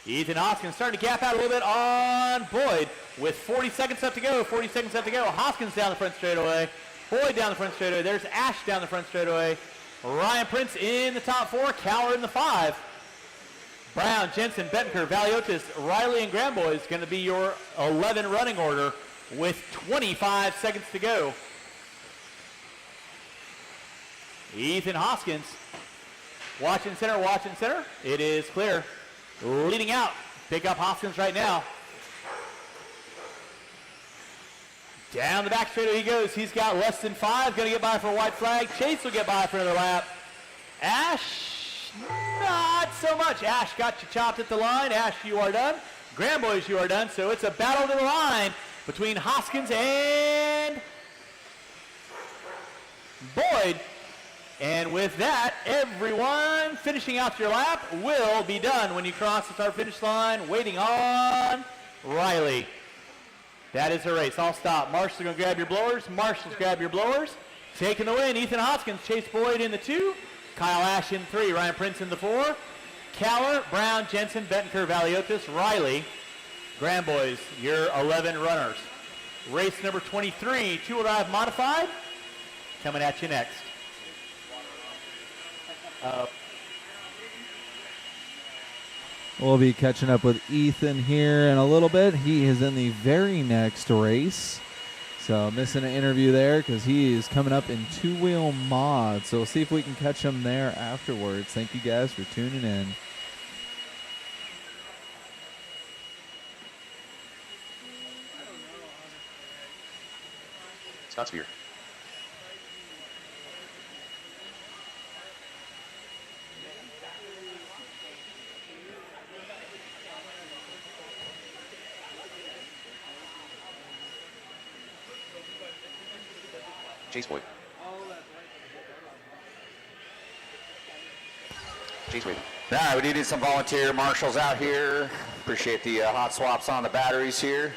Ethan Hoskins starting to gap out a little bit on Boyd with 40 seconds left to go. 40 seconds left to go. Hoskins down the front straightaway. Boyd down the front straightaway. There's Ash down the front straightaway. Ryan Prince in the top 4. Caller in the 5. Brown, Jensen, Bettenker, Valiotis, Riley, and Gramboy is going to be your 11 running order with 25 seconds to go. Ethan Hoskins. Watching center, watching center. It is clear. Leading out. Pick up Hoskins right now. Down the back straightaway he goes. He's got less than 5. Going to get by for a white flag. Chase will get by for another lap. Ash, not so much. Ash got you chopped at the line. Ash, you are done. Gramboys, you are done. So it's a battle to the line between Hoskins and Boyd. And with that, everyone finishing out your lap will be done when you cross the start finish line, waiting on Riley. That is the race. I'll stop. Marshall's going to grab your blowers. Marshall's grab your blowers. Taking the win, Ethan Hoskins. Chase Boyd in the 2. Kyle Ash in 3. Ryan Prince in the 4. Caller, Brown, Jensen, Bettenker, Valiotis, Riley. Gramboys, your 11 runners. Race number 23, 2-wheel drive modified. Coming at you next. We'll be catching up with Ethan here in a little bit. He is in the very next race. So missing an interview there because he is coming up in two-wheel mod. So we'll see if we can catch him there afterwards. Thank you guys for tuning in. Scottspear. Chase Boyd. Chase Boyd. All right, we needed some volunteer marshals out here. Appreciate the hot swaps on the batteries here.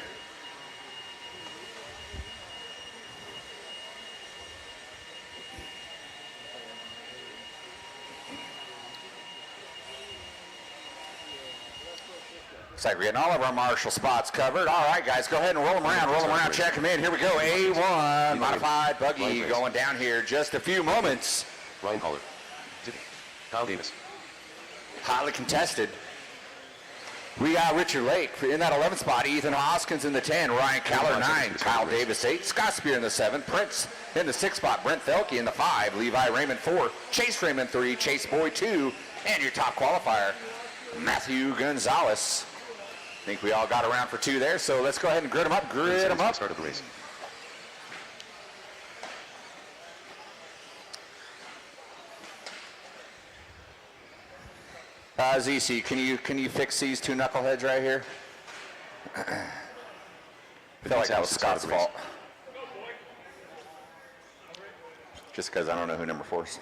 Looks like we're getting all of our marshal spots covered. All right, guys, go ahead and roll them around, check them in. Here we go, A1, modified buggy going down here. Just a few moments. Ryan Caller. Kyle Davis. Highly contested. We got Richard Lake in that 11th spot. Ethan Hoskins in the 10. Ryan Caller 9. Kyle Davis 8. Scott Spear in the 7. Prince in the 6th spot. Brent Felke in the 5. Levi Raymond 4. Chase Raymond 3. Chase Boyd 2. And your top qualifier, Matthew Gonzalez. I think we all got around for 2 there, so let's go ahead and grid them up. Start of the race. ZC, can you fix these 2 knuckleheads right here? I feel like that was Scott's fault. Just because I don't know who number 4 is.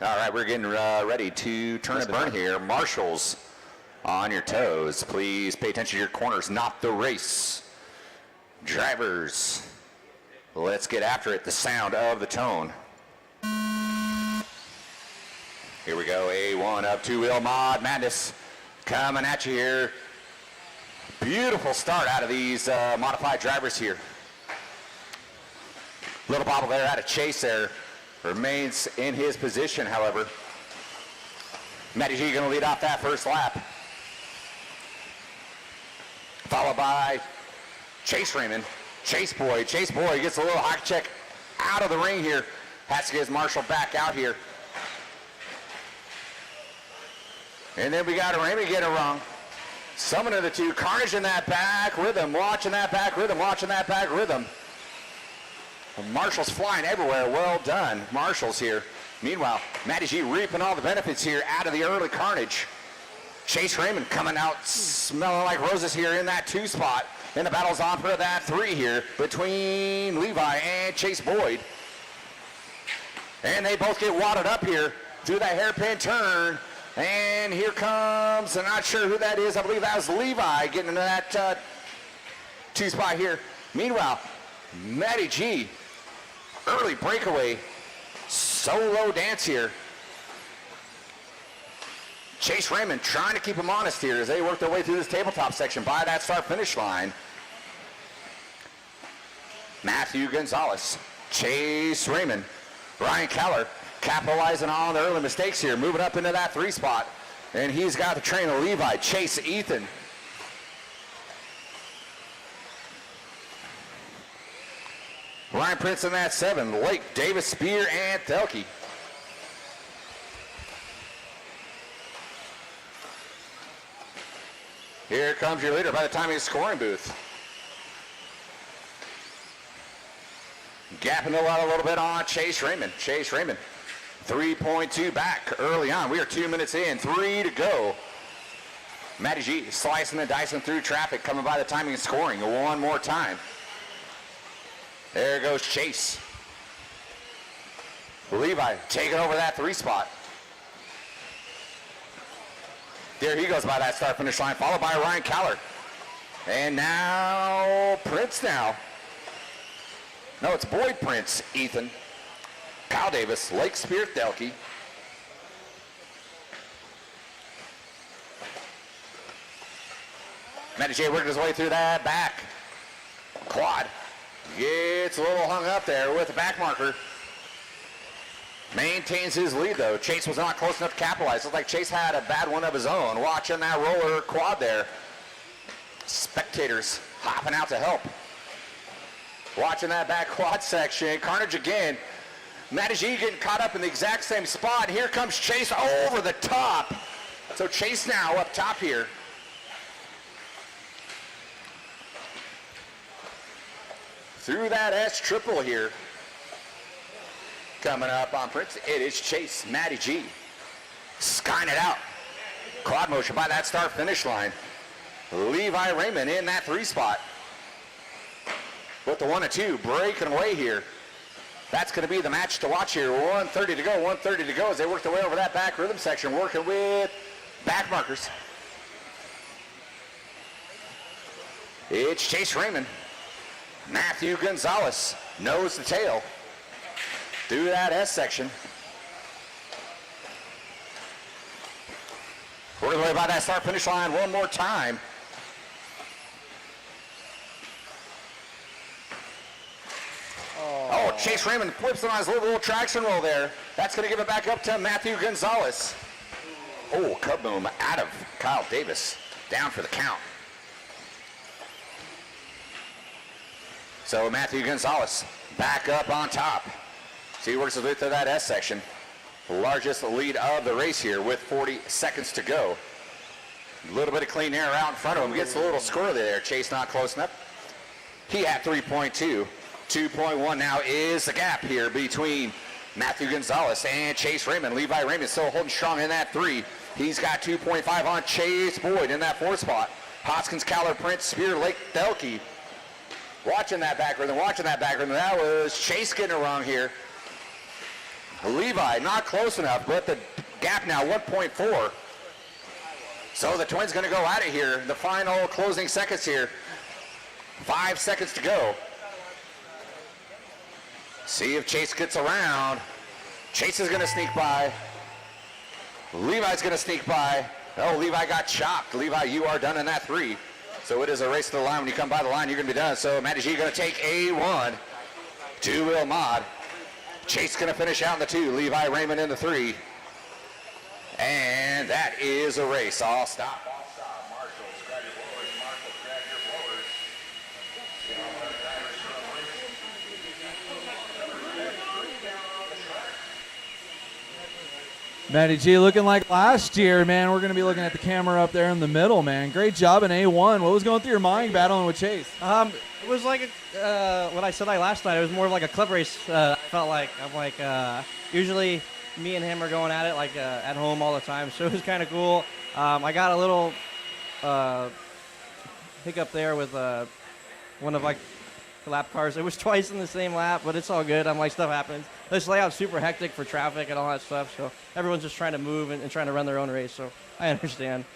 All right, we're getting ready to turn the burn here. Marshals, on your toes. Please pay attention to your corners, not the race. Drivers, let's get after it. The sound of the tone. Here we go, A1 up, two-wheel mod madness coming at you here. Beautiful start out of these modified drivers here. Little bobble there out of Chase there. Remains in his position, however. Matty G going to lead off that first lap. Followed by Chase Raymond. Chase Boyd gets a little hockey check out of the ring here. Has to get his marshal back out here. And then we got Raymond getting it wrong. Summoning the 2. Carnage in that back rhythm. Watching that back rhythm. Marshals flying everywhere. Well done, Marshals here. Meanwhile, Matty G reaping all the benefits here out of the early carnage. Chase Raymond coming out smelling like roses here in that 2 spot. And the battle's on for that 3 here between Levi and Chase Boyd. And they both get wadded up here through that hairpin turn. And here comes, I'm not sure who that is. I believe that was Levi getting into that 2 spot here. Meanwhile, Matty G, early breakaway, solo dance here. Chase Raymond trying to keep him honest here as they work their way through this tabletop section by that start-finish line. Matthew Gonzalez, Chase Raymond, Ryan Keller capitalizing on the early mistakes here, moving up into that 3 spot. And he's got the train of Levi, Chase, Ethan. Ryan Prince in that 7, Lake, Davis, Spear, and Thelke. Here comes your leader by the time he's scoring booth. Gapping a little bit on Chase Raymond. 3.2 back early on. We are 2 minutes in, 3 to go. Matty G slicing and dicing through traffic, coming by the timing and scoring one more time. There goes Chase. Levi taking over that 3 spot. There he goes by that start-finish line, followed by Ryan Keller. And now Prince now. No, it's Boyd Prince, Ethan. Kyle Davis, Lake Spear, Thelke. Matty J working his way through that back. Quad gets a little hung up there with the back marker. Maintains his lead though. Chase was not close enough to capitalize. Looks like Chase had a bad one of his own. Watching that roller quad there. Spectators hopping out to help. Watching that back quad section. Carnage again. Matty G getting caught up in the exact same spot. Here comes Chase over the top. So Chase now up top here. Through that S triple here. Coming up on Prince, it is Chase, Matty G. Skying it out. Quad motion by that start finish line. Levi Raymond in that 3 spot. With the 1 and 2 breaking away here. That's going to be the match to watch here. 1:30 to go, 1:30 to go as they work their way over that back rhythm section, working with back markers. It's Chase Raymond. Matthew Gonzalez nose to tail through that S section. Working away by that start finish line one more time. Oh, Chase Raymond flips on his little traction roll there. That's going to give it back up to Matthew Gonzalez. Oh, kaboom out of Kyle Davis. Down for the count. So Matthew Gonzalez back up on top. So he works his way through that S section. The largest lead of the race here with 40 seconds to go. A little bit of clean air out in front of him. Gets a little squirrely there. Chase not close enough. He had 3.2. 2.1 now is the gap here between Matthew Gonzalez and Chase Raymond. Levi Raymond still holding strong in that 3. He's got 2.5 on Chase Boyd in that 4 spot. Hoskins, Caller, Prince, Spear, Lake, Delkey. Watching that back rhythm, That was Chase getting it wrong here. Levi not close enough, but the gap now 1.4. So the Twins going to go at it here. The final closing seconds here. 5 seconds to go. See if Chase gets around. Chase is going to sneak by. Levi's going to sneak by. Oh, Levi got chopped. Levi, you are done in that 3. So it is a race to the line. When you come by the line, you're going to be done. So Matty G going to take A1. 2-wheel mod. Chase going to finish out in the 2. Levi Raymond in the 3. And that is a race. All stop. Marshals, grab your blowers. Marshals, grab your blowers. Matty G looking like last year, man. We're going to be looking at the camera up there in the middle, man. Great job in A1. What was going through your mind battling with Chase? It was like what I said last night. It was more of like a club race. I felt like usually me and him are going at it like at home all the time, so it was kind of cool. I got a little hiccup there with one of the lap cars. It was twice in the same lap, but it's all good. Stuff happens. This layout's super hectic for traffic and all that stuff, so everyone's just trying to move and trying to run their own race, so I understand.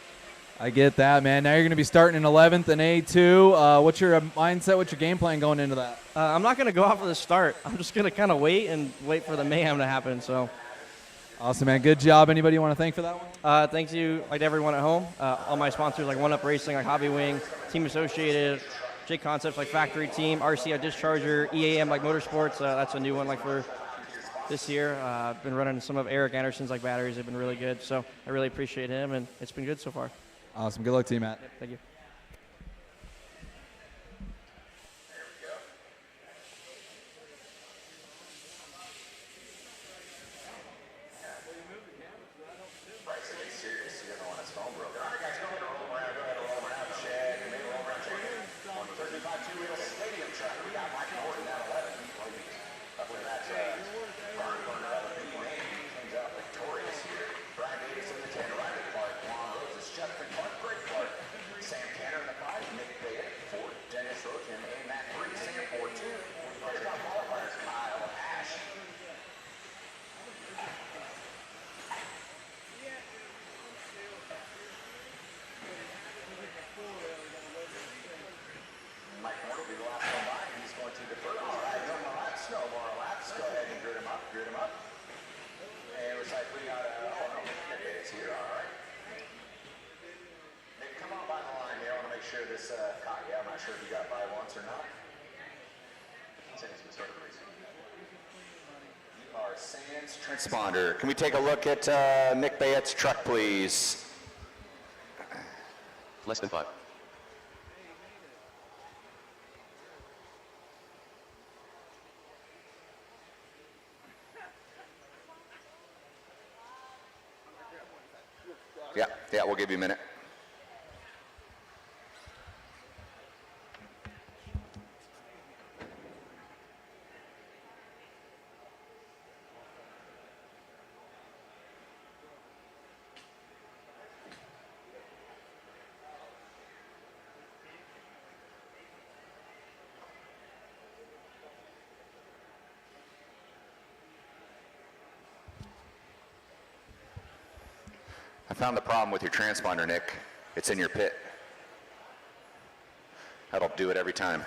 I get that, man. Now you're going to be starting in 11th and A2. What's your mindset? What's your game plan going into that? I'm not going to go off of the start. I'm just going to kind of wait for the mayhem to happen, so. Awesome, man. Good job. Anybody you want to thank for that one? Thanks to everyone at home, all my sponsors like One Up Racing, like Hobby Wing, Team Associated, J Concepts like Factory Team, RC Discharger, EAM like Motorsports. That's a new one for this year. I've been running some of Eric Anderson's batteries. They've been really good, so I really appreciate him, and it's been good so far. Awesome. Good luck to you, Matt. Yep, thank you. Transponder. Can we take a look at Nick Bayet's truck, please? Less than 5. Yeah, we'll give you a minute. I found the problem with your transponder, Nick. It's in your pit. That'll do it every time.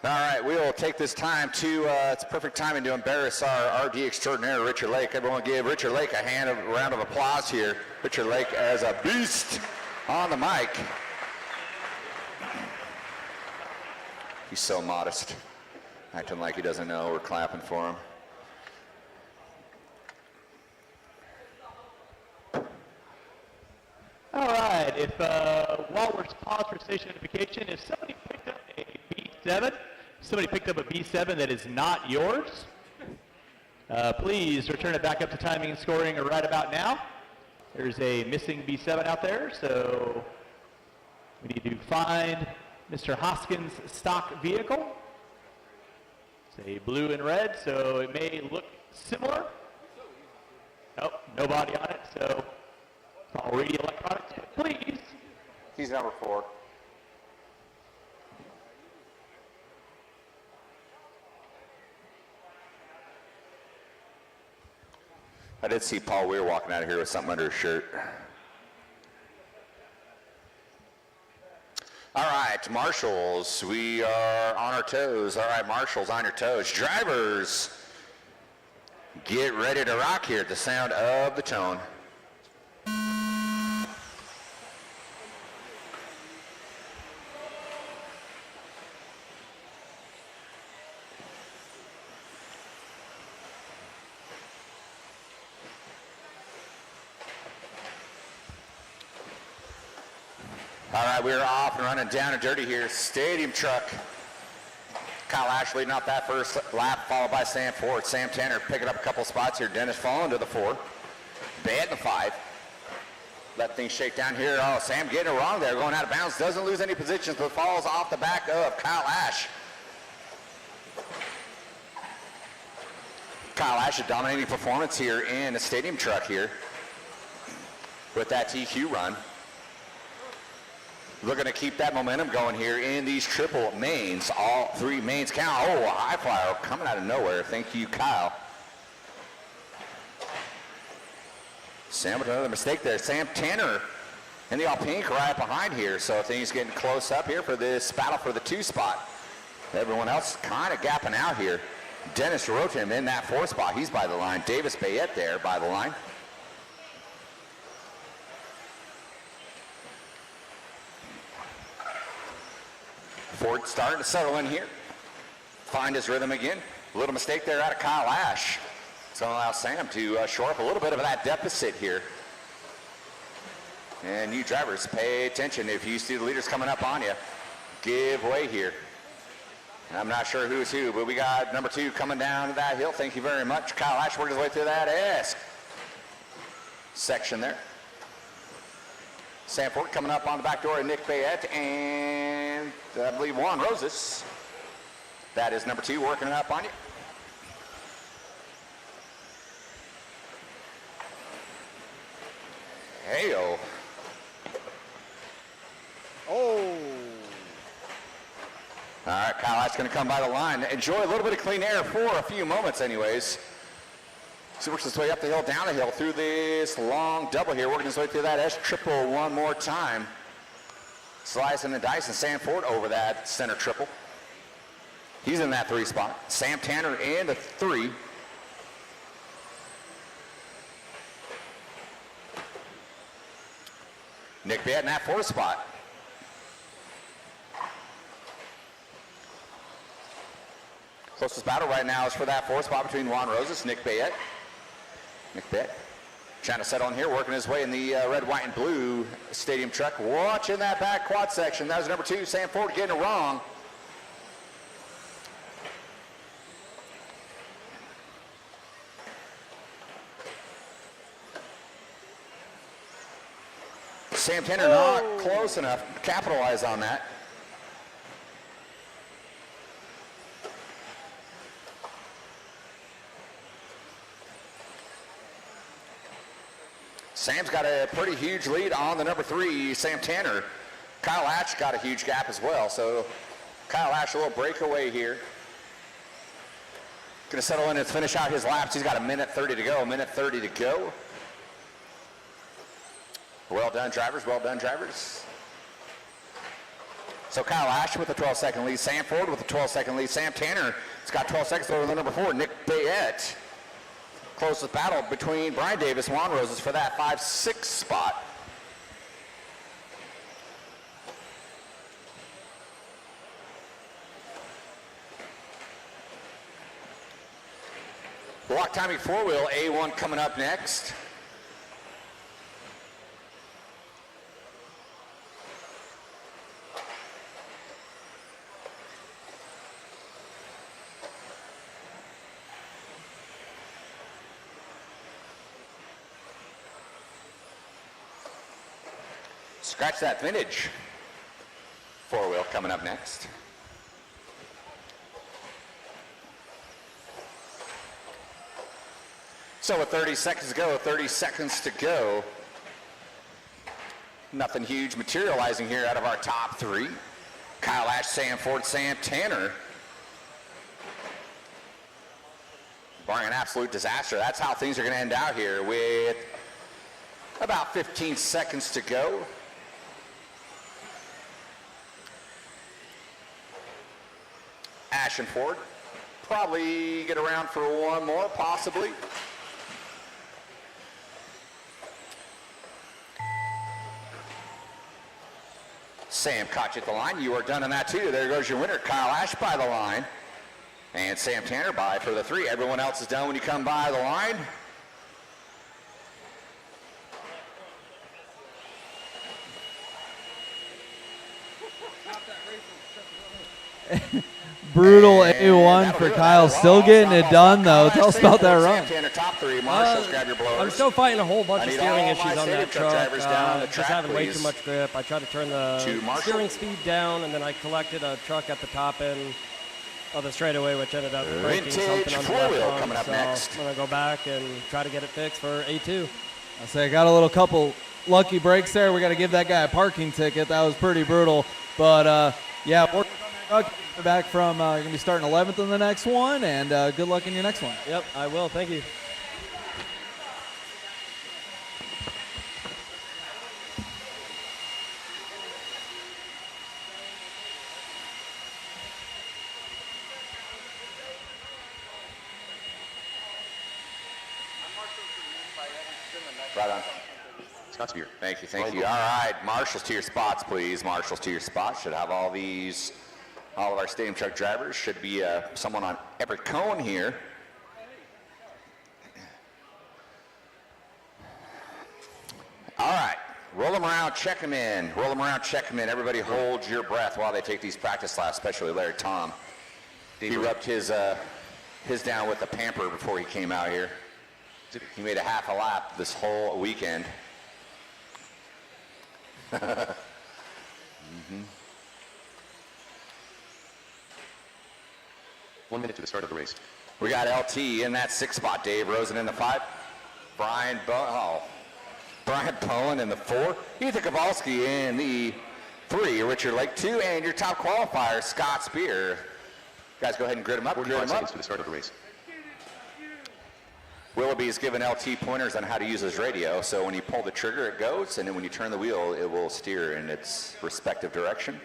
All right, we will take this time to, it's perfect timing to embarrass our RD extraordinaire, Richard Lake. Everyone give Richard Lake a round of applause here. Richard Lake as a beast on the mic. He's so modest, acting like he doesn't know we're clapping for him. All right, if while we're paused for station identification, if somebody picked up a B7, that is not yours, please return it back up to timing and scoring right about now. There's a missing B7 out there, so we need to find Mr. Hoskins' stock vehicle. It's a blue and red, so it may look similar. Nope, no body on it, so it's all radio electronics, but please. He's number 4. I did see Paul Weir walking out of here with something under his shirt. All right, marshals, we are on our toes. All right, marshals, on your toes. Drivers, get ready to rock here at the sound of the tone. All right, we're off and running down and dirty here. Stadium truck. Kyle Ash leading off that first lap, followed by Sam Ford. Sam Tanner picking up a couple spots here. Dennis falling to the 4. Bay at the 5. Let things shake down here. Oh, Sam getting it wrong there, going out of bounds. Doesn't lose any positions, but falls off the back of Kyle Ash. Kyle Ash, a dominating performance here in the stadium truck here with that TQ run. Looking to keep that momentum going here in these triple mains. All 3 mains count. Oh, a high flyer coming out of nowhere. Thank you, Kyle. Sam with another mistake there. Sam Tanner in the all pink right behind here. So things getting close up here for this battle for the 2 spot. Everyone else kind of gapping out here. Dennis Rotem in that 4 spot. He's by the line. Davis Bayette there by the line. Ford starting to settle in here. Find his rhythm again. A little mistake there out of Kyle Ash. It's going to allow Sam to shore up a little bit of that deficit here. And you drivers, pay attention. If you see the leaders coming up on you, give way here. And I'm not sure who's who, but we got number 2 coming down that hill. Thank you very much. Kyle Ash worked his way through that S section there. Sam Ford coming up on the back door of Nick Bayette and I believe Juan Rosas. That is number 2 working it up on you. Hey-o. Oh. All right, Kyle Ash going to come by the line. Enjoy a little bit of clean air for a few moments anyways. So works his way up the hill, down the hill, through this long double here, working his way through that S triple one more time. Slicing and dicing Sam Ford over that center triple. He's in that 3 spot. Sam Tanner in the 3. Nick Bayette in that 4 spot. Closest battle right now is for that 4 spot between Juan Rosas, Nick Bayette. Nick Bett trying to settle in here, working his way in the red, white, and blue stadium truck. Watching that back quad section. That was number 2, Sam Ford, getting it wrong. Sam Tanner not close enough to capitalize on that. Sam's got a pretty huge lead on the number 3, Sam Tanner. Kyle Ash got a huge gap as well, so Kyle Ash a little breakaway here. Gonna settle in and finish out his laps. He's got a minute 30 to go, Well done, drivers, well done, drivers. So Kyle Ash with a 12-second lead, Sam Ford with a 12-second lead, Sam Tanner has got 12 seconds over the number 4, Nick Bayette. Closest battle between Brian Davis and Juan Roses for that 5-6 spot. Block timing 4-wheel, A1 coming up next. Scratch that vintage 4-wheel coming up next. So with 30 seconds to go, nothing huge materializing here out of our top 3. Kyle Ash, Sam Ford, Sam Tanner. Barring an absolute disaster, that's how things are going to end out here with about 15 seconds to go. Ash and Ford probably get around for one more, possibly. Sam caught you at the line. You are done on that too. There goes your winner, Kyle Ash by the line. And Sam Tanner by for the 3. Everyone else is done when you come by the line. Brutal A1 for Kyle. Still getting it done, though. Tell us about that run. Top 3. Marshals, grab your blowers. I'm still fighting a whole bunch of steering issues on that truck. Just just having way too much grip. I tried to turn the steering speed down, and then I collected a truck at the top end of the straightaway, which ended up breaking something on the left coming up next. I'm going to go back and try to get it fixed for A2. I say I got a little couple lucky breaks there. We got to give that guy a parking ticket. That was pretty brutal. But, yeah, we're back from you're going to be starting 11th in the next one, and good luck in your next one. Yep, I will. Thank you. Right on. Scott's beer. Thank you. All right, marshals to your spots, please. Marshals to your spots. Should have all of our stadium truck drivers. Should be someone on every cone here. All right, roll them around, check them in. Everybody hold your breath while they take these practice laps, especially Larry Tom. He rubbed his down with the pamper before he came out here. He made a half a lap this whole weekend. 1 minute to the start of the race. We got LT in that 6 spot. Dave Rosen in the 5. Brian Bowen in the 4. Ethan Kowalski in the 3. Richard Lake 2. And your top qualifier, Scott Spear. Guys, go ahead and grid them up. 45 seconds to the start of the race. Willoughby's given LT pointers on how to use his radio, so when you pull the trigger, it goes, and then when you turn the wheel, it will steer in its respective direction.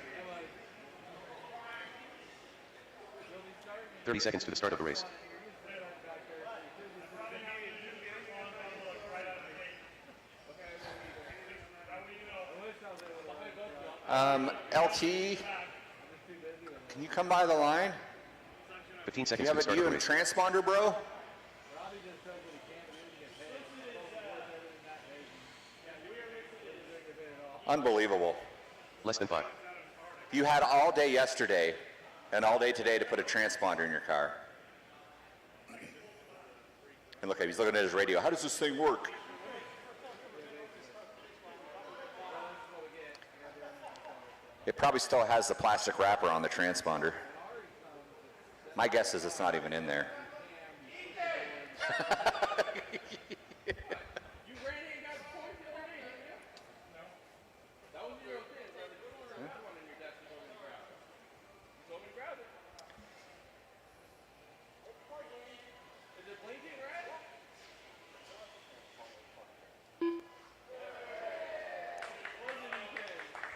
30 seconds to the start of the race. LT, can you come by the line? 15 seconds to the start Do of you the have a race. transponder, bro? Unbelievable. Less than 5. You had all day yesterday and all day today to put a transponder in your car. And look, he's looking at his radio. How does this thing work? It probably still has the plastic wrapper on the transponder. My guess is it's not even in there.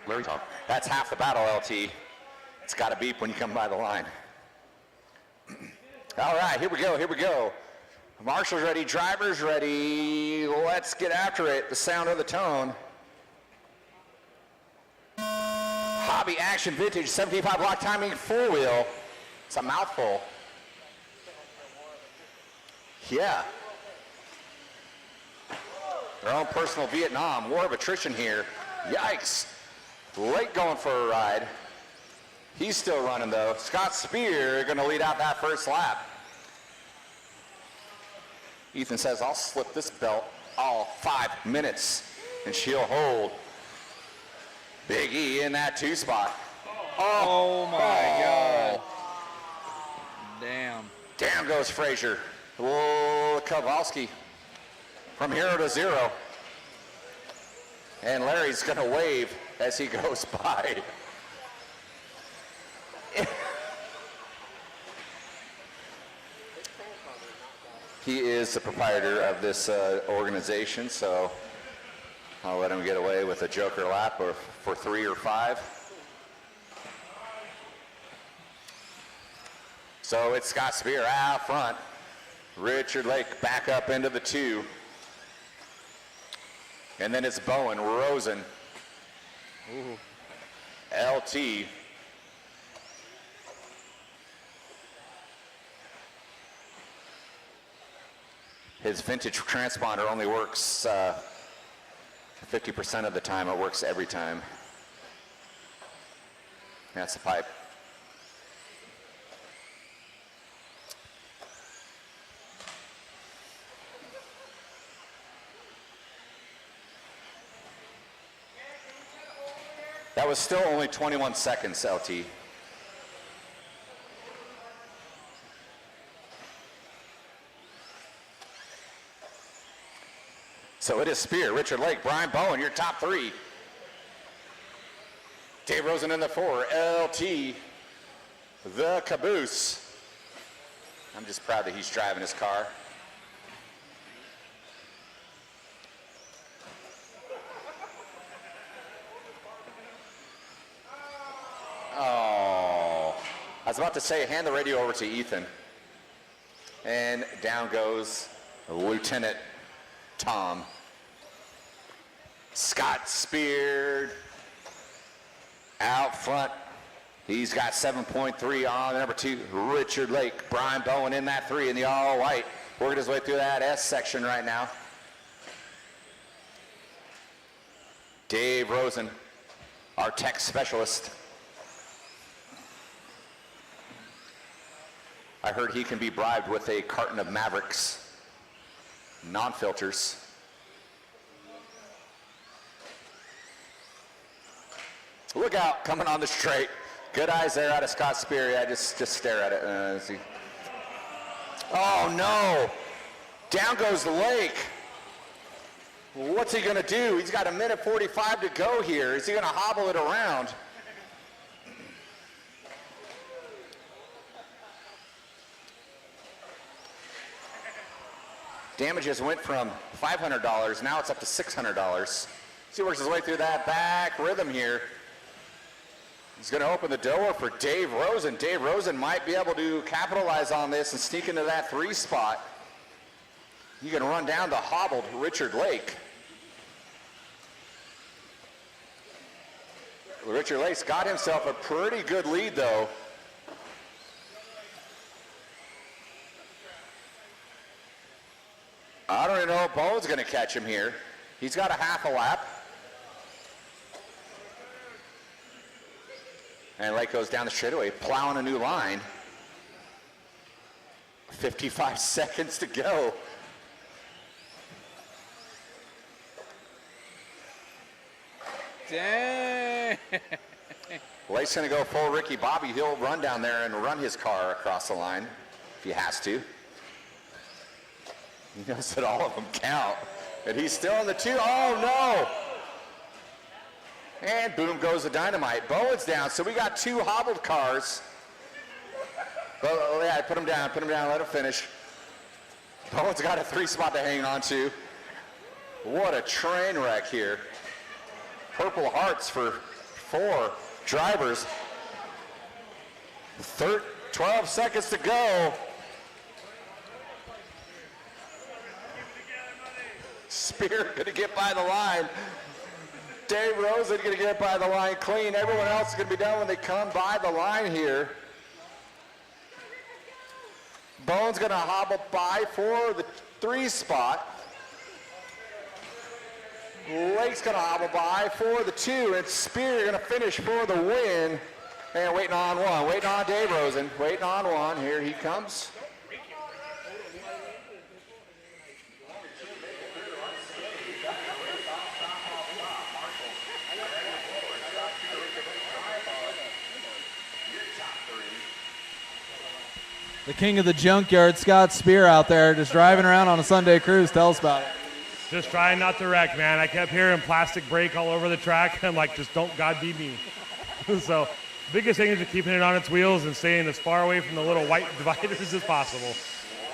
Larry Tom. That's half the battle, LT. It's got to beep when you come by the line. All right, here we go. Marshall's ready, drivers ready. Let's get after it. The sound of the tone. Hobby Action Vintage 75 block timing 4-wheel. It's a mouthful. Yeah. Their own personal Vietnam. War of attrition here. Yikes. Lake going for a ride. He's still running though. Scott Spear going to lead out that first lap. Ethan says, I'll slip this belt all 5 minutes and she'll hold. Big E in that 2 spot. Oh my God. Damn. Down goes Frazier. Oh, Kowalski from 0 to 0. And Larry's going to wave as he goes by. He is the proprietor of this organization, so I'll let him get away with a joker lap or for 3 or 5. So it's Scott Spear out front. Richard Lake back up into the 2. And then it's Bowen, Rosen, LT. His vintage transponder only works 50% of the time. It works every time. That's the pipe. That was still only 21 seconds, LT. So it is Spear, Richard Lake, Brian Bowen, your top 3. Dave Rosen in the 4, LT, the caboose. I'm just proud that he's driving his car. Oh, I was about to say, hand the radio over to Ethan. And down goes Lieutenant Tom. Scott Spear out front. He's got 7.3 on number 2, Richard Lake. Brian Bowen in that 3 in the all white. Working his way through that S section right now. Dave Rosen, our tech specialist. I heard he can be bribed with a carton of Mavericks, non-filters. Look out, coming on the straight. Good eyes there out of Scott Spear. Yeah, just stare at it. See. Oh no, down goes the Lake. What's he gonna do? He's got 1:45 to go here. Is he gonna hobble it around? Damages went from $500, now it's up to $600. He works his way through that back rhythm here. He's going to open the door for Dave Rosen. Dave Rosen might be able to capitalize on this and sneak into that 3 spot. You can run down the hobbled Richard Lake. Richard Lake's got himself a pretty good lead though. I don't even know if Bowen's going to catch him here. He's got a half a lap. And Lake goes down the straightaway, plowing a new line. 55 seconds to go. Dang. Lake's going to go full Ricky Bobby. He'll run down there and run his car across the line if he has to. He knows that all of them count. And he's still in the 2. Oh, no. And boom goes the dynamite. Bowen's down, so we got 2 hobbled cars. But yeah, put him down, let him finish. Bowen's got a 3 spot to hang on to. What a train wreck here. Purple hearts for 4 drivers. 12 seconds to go. Spear gonna get by the line. Dave Rosen gonna get by the line clean. Everyone else is gonna be done when they come by the line here. Bowen's gonna hobble by for the 3 spot. Lake's gonna hobble by for the 2, and Spear gonna finish for the win. And waiting on 1, waiting on Dave Rosen, waiting on 1. Here he comes. The king of the junkyard, Scott Spear, out there just driving around on a Sunday cruise. Tell us about it. Just trying not to wreck, man. I kept hearing plastic brake all over the track. I'm like, just don't God be me. So biggest thing is just keeping it on its wheels and staying as far away from the little white dividers as possible.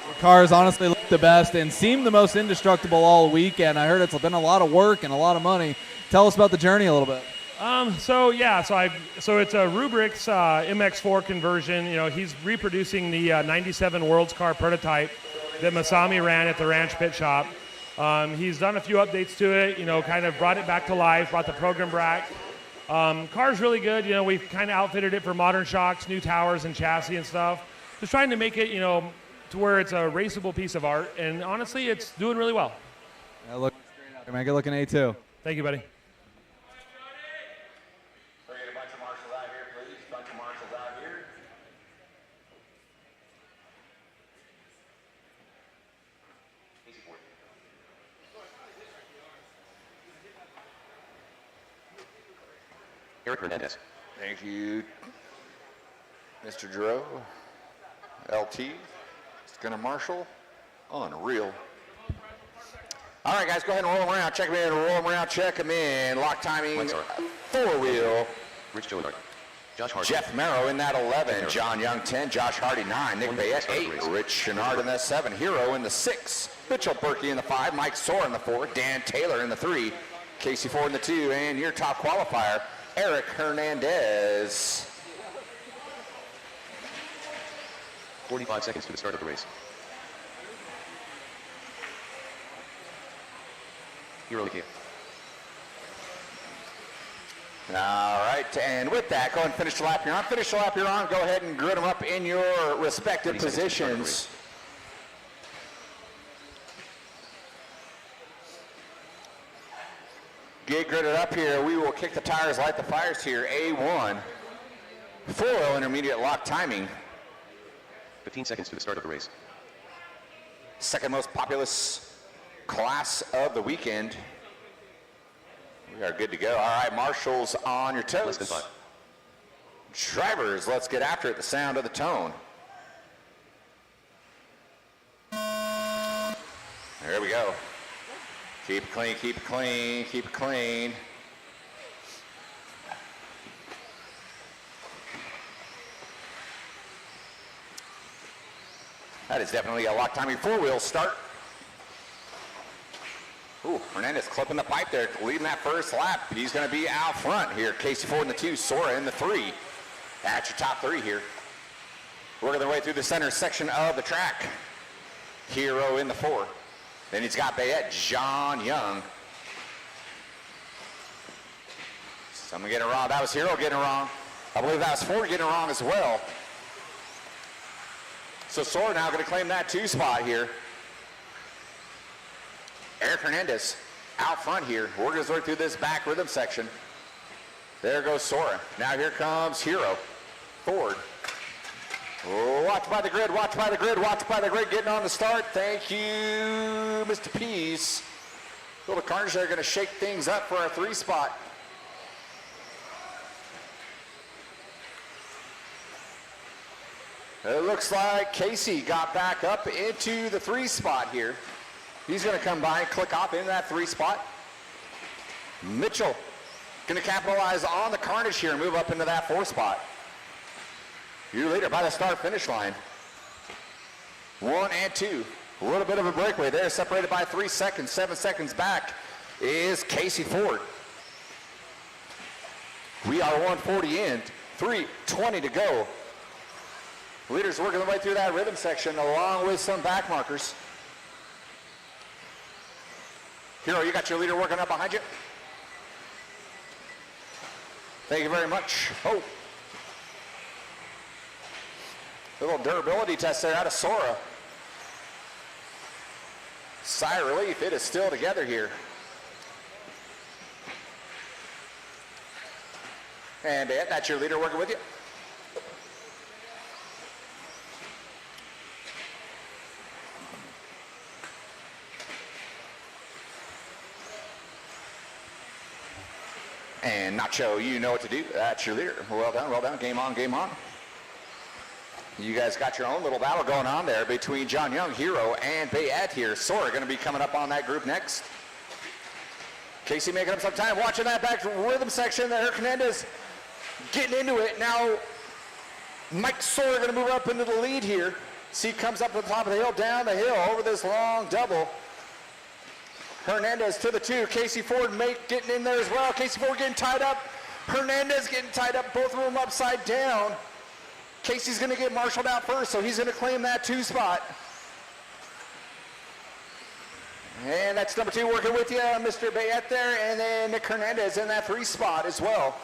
Your cars honestly look the best and seem the most indestructible all weekend. I heard it's been a lot of work and a lot of money. Tell us about the journey a little bit. So it's a Rubrix MX4 conversion. You know, he's reproducing the 97 World's Car prototype that Masami ran at the Ranch Pit Shop. He's done a few updates to it, you know, kind of brought it back to life, brought the program back. Car's really good. You know, we've kind of outfitted it for modern shocks, new towers and chassis and stuff. Just trying to make it, you know, to where it's a raceable piece of art. And honestly, it's doing really well. Look straight out there, man. Good looking A2. Thank you, buddy. Eric Hernandez. Thank you, Mr. Dro. LT. It's gonna Marshall. Unreal. All right, guys, go ahead and roll them around. Check them in. Roll them around. Check them in. Lock timing. 4-wheel. Rich Joe Josh Hardy. Jeff Merrow in that 11. John Young 10. Josh Hardy 9. Nick Bayette 8. Rich Chenard in the 7. Hero in the 6. Mitchell Berkey in the 5. Mike Soar in the 4. Dan Taylor in the 3. Casey Ford in the 2. And your top qualifier, Eric Hernandez. 45 seconds to the start of the race. Hero Nikia. All right, and with that, go ahead and finish the lap you're on. Finish the lap you're on. Go ahead and grid them up in your respective positions. Get gridded up here. We will kick the tires, light the fires here. A1. 4-wheel intermediate lock timing. 15 seconds to the start of the race. Second most populous class of the weekend. We are good to go. All right, marshals on your toes. Less than 5. Drivers, let's get after it. The sound of the tone. There we go. Keep it clean, keep it clean, keep it clean. That is definitely a lock timing 4-wheel start. Ooh, Hernandez clipping the pipe there, leading that first lap. He's going to be out front here. Casey Ford in the 2, Sora in the 3. That's your top 3 here. Working their way through the center section of the track. Hero in the 4. Then he's got Bayette, John Young. Someone getting it wrong. That was Hero getting it wrong. I believe that was Ford getting it wrong as well. So Sora now going to claim that 2 spot here. Eric Hernandez out front here. Working his way through this back rhythm section. There goes Sora. Now here comes Hero. Ford. Watch by the grid, watch by the grid, watch by the grid, getting on the start. Thank you, Mr. Pease. Little Carnage there going to shake things up for our 3 spot. It looks like Casey got back up into the 3 spot here. He's going to come by and click off into that 3 spot. Mitchell going to capitalize on the Carnage here and move up into that 4 spot. Your leader by the start-finish line. 1 and 2. A little bit of a breakaway there, separated by 3 seconds. 7 seconds back is Casey Ford. We are 140 in, 3:20 to go. Leaders working their way through that rhythm section along with some back markers. Hero, you got your leader working up behind you. Thank you very much. Oh. A little durability test there out of Sora. Sigh of relief, it is still together here. And Ed, that's your leader working with you. And Nacho, you know what to do. That's your leader. Well done, well done. Game on, game on. You guys got your own little battle going on there between John Young, Hero, and Bayette here. Sora going to be coming up on that group next. Casey making up some time, watching that back rhythm section there. Hernandez getting into it. Now, Mike Sora going to move up into the lead here. See, comes up to the top of the hill, down the hill, over this long double. Hernandez to the 2. Casey Ford getting in there as well. Casey Ford getting tied up. Hernandez getting tied up, both of them upside down. Casey's going to get marshaled out first, so he's going to claim that 2 spot. And that's number 2 working with you, Mr. Bayette there, and then Nick Hernandez in that 3 spot as well.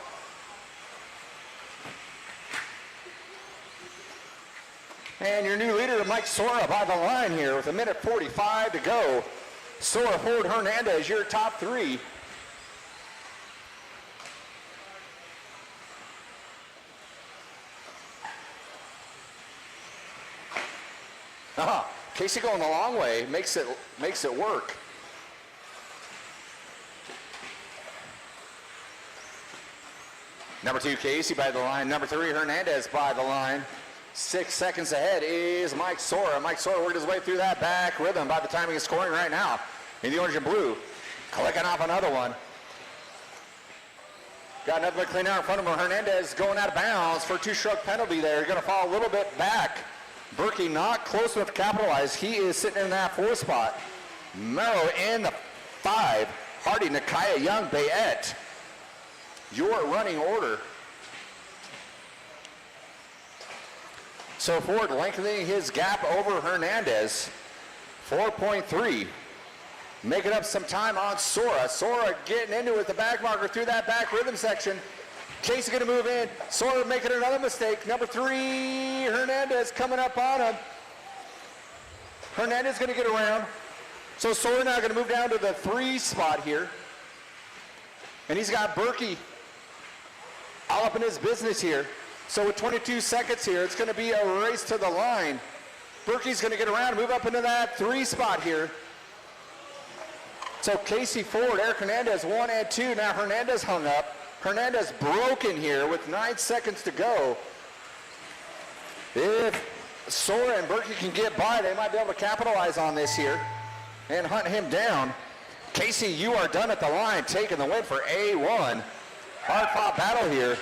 And your new leader, Mike Sora, by the line here with 1:45 to go. Sora, Ford, Hernandez, your top 3. Casey going the long way, makes it work. Number 2, Casey by the line. Number 3, Hernandez by the line. 6 seconds ahead is Mike Sora. Mike Sora worked his way through that back rhythm by the time he's scoring right now. In the orange and blue, clicking off another one. Got another one clean out in front of him. Hernandez going out of bounds for a 2-stroke penalty there. You're going to fall a little bit back. Berkey not close enough to capitalize. He is sitting in that 4 spot. Merrow in the 5. Hardy, Nakaya, Young, Bayette. Your running order. So Ford lengthening his gap over Hernandez. 4.3. Making up some time on Sora. Sora getting into it, the back marker through that back rhythm section. Casey going to move in. Sora making another mistake. Number 3, Hernandez coming up on him. Hernandez going to get around. So Sora now going to move down to the 3 spot here. And he's got Berkey all up in his business here. So with 22 seconds here, it's going to be a race to the line. Berkey's going to get around, move up into that 3 spot here. So Casey Ford, Eric Hernandez, 1 and 2. Now Hernandez hung up. Hernandez broken here with 9 seconds to go. If Sora and Berkey can get by, they might be able to capitalize on this here and hunt him down. Casey, you are done at the line, taking the win for A1. Hard-fought battle here.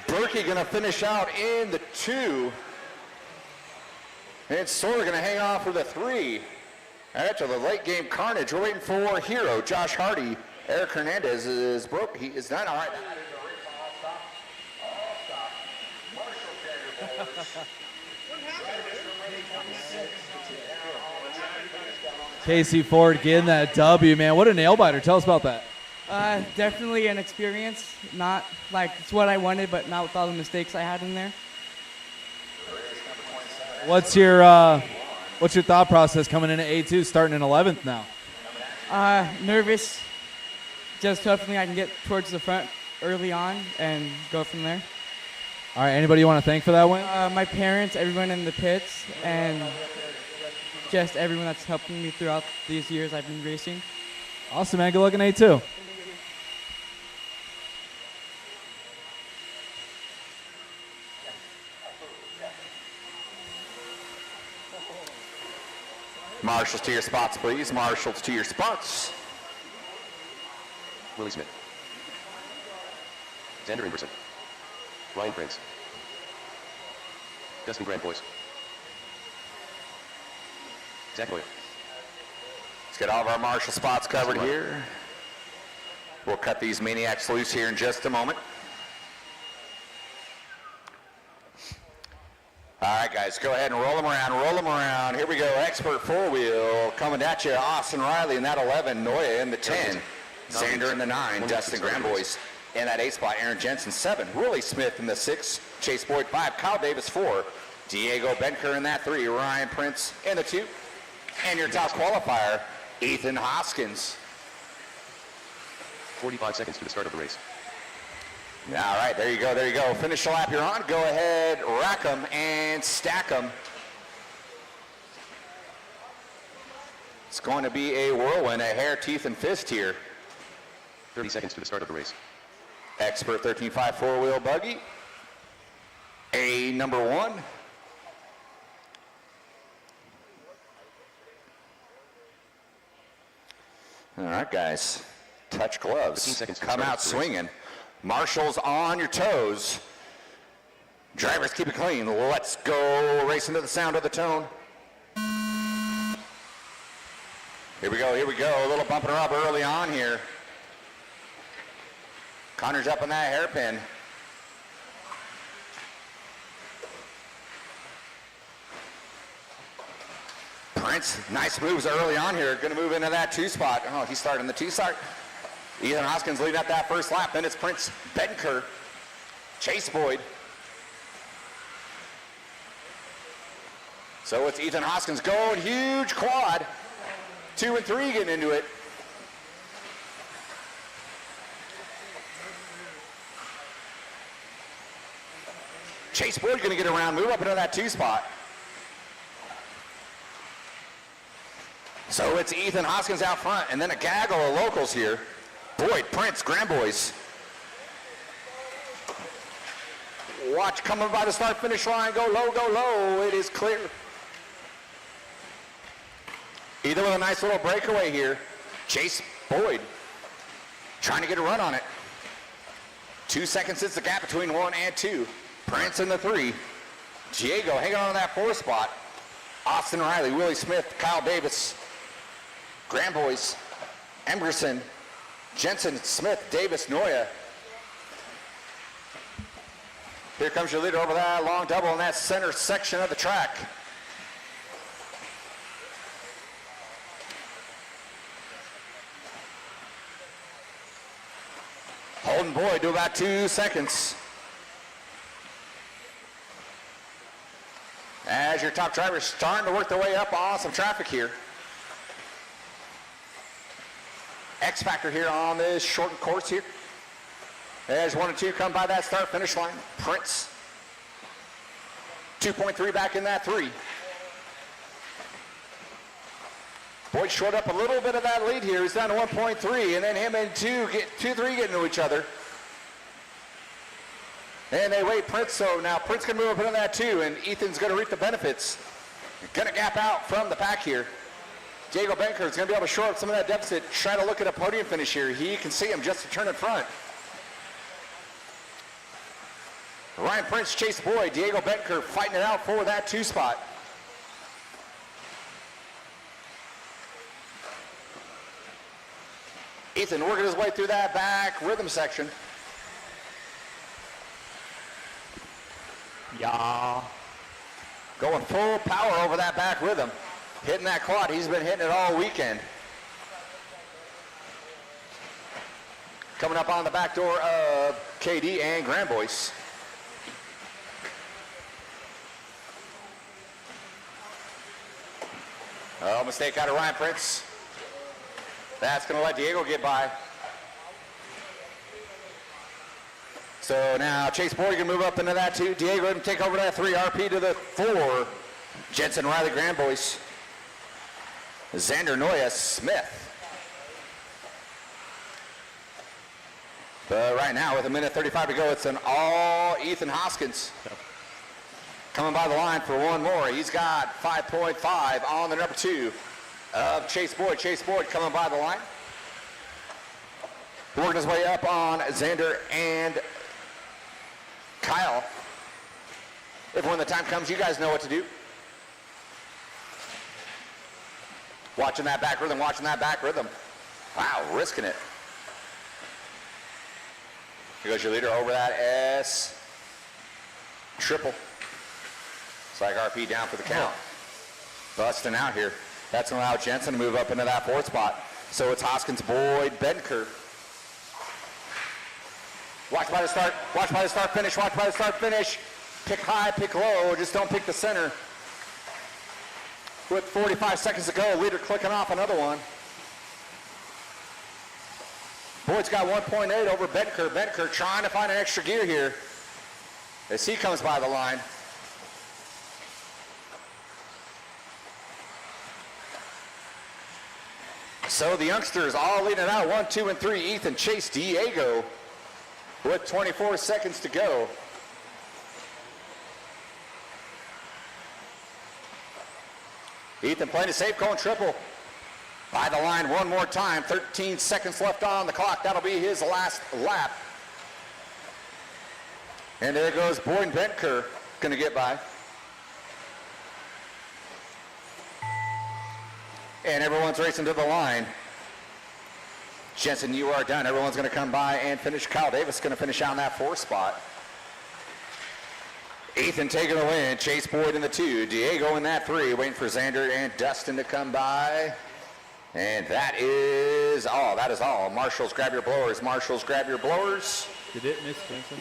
Berkey going to finish out in the 2. And Sora going to hang on for the 3. After the late game carnage, we're waiting for Hero, Josh Hardy. Eric Hernandez is broke. He is done. All right. Casey Ford getting that W, man. What a nail biter. Tell us about that. Definitely an experience. Not like it's what I wanted, but not with all the mistakes I had in there. What's your thought process coming in at A2, starting in 11th now? Nervous, just hopefully I can get towards the front early on and go from there. All right, anybody you want to thank for that win? My parents, everyone in the pits, and just everyone that's helping me throughout these years I've been racing. Awesome, man. Good luck in A2. Marshals to your spots, please. Marshals to your spots. Willie Smith. Xander Ingerson. Ryan Prince. Dustin Grandboys. Zach Boyle. Let's get all of our marshal spots covered here. We'll cut these maniacs loose here in just a moment. All right, guys, go ahead and roll them around, roll them around. Here we go, expert four-wheel coming at you. Austin Riley in that 11, Noya in the 10, Xander in the 9, Dustin Grandboys in that 8 spot, Aaron Jensen 7, Willie Smith in the 6, Chase Boyd 5, Kyle Davis 4, Diego Benker in that 3, Ryan Prince in the 2, and your top qualifier, Ethan Hoskins. 45 seconds to the start of the race. All right, there you go, there you go. Finish the lap you're on. Go ahead, rack them and stack them. It's going to be a whirlwind, a hair, teeth, and fist here. 30 seconds to the start of the race. Expert 13.5 four-wheel buggy. A number 1. All right, guys. Touch gloves. 15 seconds. Come out swinging. Marshals on your toes. Drivers keep it clean. Let's go racing to the sound of the tone. Here we go, here we go. A little bumping her up early on here. Connor's up on that hairpin. Prince, nice moves early on here. Going to move into that 2 spot. Oh, he's starting the 2 start. Ethan Hoskins leading up that first lap. Then it's Prince Benker, Chase Boyd. So it's Ethan Hoskins going huge quad. 2 and 3 getting into it. Chase Boyd going to get around, move up into that 2 spot. So it's Ethan Hoskins out front, and then a gaggle of locals here. Boyd, Prince, Grandboys. Watch coming by the start-finish line. Go low, go low. It is clear. Either with a nice little breakaway here. Chase Boyd trying to get a run on it. 2 seconds is the gap between 1 and 2. Prince in the 3. Diego hanging on to that 4 spot. Austin Riley, Willie Smith, Kyle Davis, Grandboys, Emerson, Jensen, Smith, Davis, Noya. Here comes your leader over that long double in that center section of the track. Holden Boyd to about 2 seconds. As your top driver is starting to work their way up on some traffic here. X Factor here on this shortened course here. As 1 and 2 come by that start finish line. Prince 2.3 back in that 3. Boyd short up a little bit of that lead here. He's down to 1.3, and then him and 3 get into each other. And they wait Prince, so now Prince can move up into that 2, and Ethan's going to reap the benefits. Going to gap out from the pack here. Diego Benker is going to be able to shore up some of that deficit, try to look at a podium finish here. He can see him just to turn in front. Ryan Prince, Chase Boyd, Diego Benker fighting it out for that 2 spot. Ethan working his way through that back rhythm section. Yeah. Going full power over that back rhythm. Hitting that quad. He's been hitting it all weekend. Coming up on the back door of KD and Grandboys. Oh, mistake out of Ryan Prince. That's going to let Diego get by. So now Chase Boyd can move up into that 2. Diego can take over that 3. RP to the 4. Jensen Riley Grandboys. Xander Noya Smith. But right now, with 1:35 to go, it's an all Ethan Hoskins. Coming by the line for one more. He's got 5.5 on the number 2 of Chase Boyd. Chase Boyd coming by the line. Working his way up on Xander and Kyle. If when the time comes, you guys know what to do. Watching that back rhythm, watching that back rhythm. Wow, risking it. Here goes your leader over that S triple. It's like RP down for the count. Busting out here. That's going to allow Jensen to move up into that 4th spot. So it's Hoskins, Boyd, Benker. Watch by the start, watch by the start finish, watch by the start finish. Pick high, pick low, just don't pick the center. With 45 seconds to go, leader clicking off another one. Boyd's got 1.8 over Benker. Benker trying to find an extra gear here as he comes by the line. So the youngsters all leading out 1, 2, and 3. Ethan, Chase, Diego with 24 seconds to go. Ethan playing a safe, going triple. By the line one more time. 13 seconds left on the clock. That'll be his last lap. And there goes Boyd and Benker going to get by. And everyone's racing to the line. Jensen, you are done. Everyone's going to come by and finish. Kyle Davis going to finish out in that 4th spot. Ethan taking the win. Chase Boyd in the 2. Diego in that 3. Waiting for Xander and Dustin to come by. And that is all. That is all. Marshals, grab your blowers. Marshals, grab your blowers. Did it miss Jensen?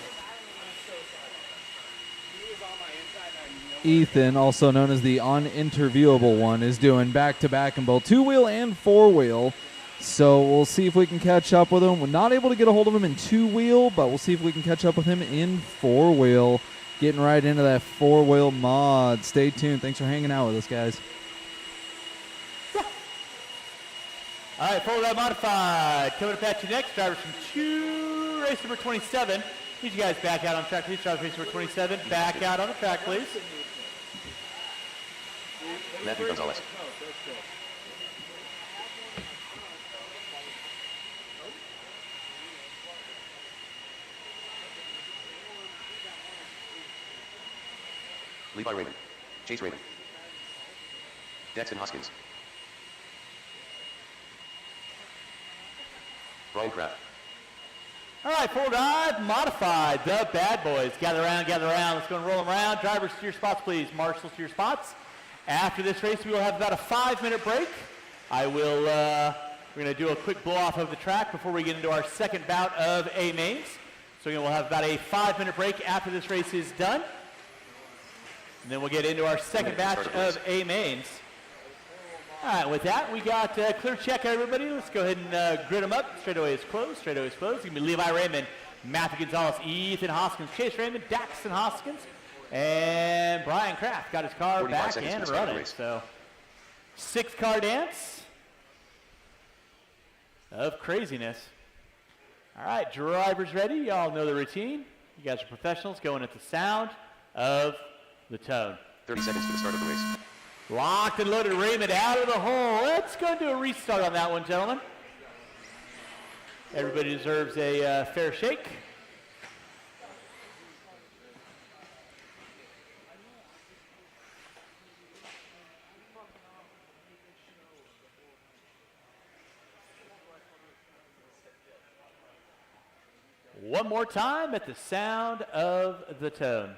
Ethan, also known as the uninterviewable one, is doing back-to-back in both 2-wheel and 4-wheel. So we'll see if we can catch up with him. We're not able to get a hold of him in 2-wheel, but we'll see if we can catch up with him in 4-wheel. Getting right into that 4-wheel mod. Stay tuned. Thanks for hanging out with us, guys. All right, 4-wheel modified. Coming up at you next, drivers from 2, race number 27. Need you guys back out on track, please. Drivers race number 27, back out on the track, please. Matthew Gonzalez. Levi Raymond. Chase Raymond. Daxton Hoskins. Brian Kraft. All right, 4 drive, modified. The bad boys. Gather around, gather around. Let's go and roll them around. Drivers to your spots, please. Marshals to your spots. After this race, we will have about a 5-minute break. We're going to do a quick blow off of the track before we get into our second bout of A mains. So we'll have about a 5-minute break after this race is done. And then we'll get into our second batch of A mains. All right, with that, we got clear check, everybody. Let's go ahead and grid them up. Straightaway is closed. Straightaway is closed. It's going to be Levi Raymond, Matthew Gonzalez, Ethan Hoskins, Chase Raymond, Daxton Hoskins, and Brian Kraft got his car back and running. So 6-car dance of craziness. All right, drivers ready. Y'all know the routine. You guys are professionals going at the sound of the tone. 30 seconds to the start of the race. Locked and loaded, Raymond out of the hole. Let's go and do a restart on that one, gentlemen. Everybody deserves a fair shake. One more time at the sound of the tone.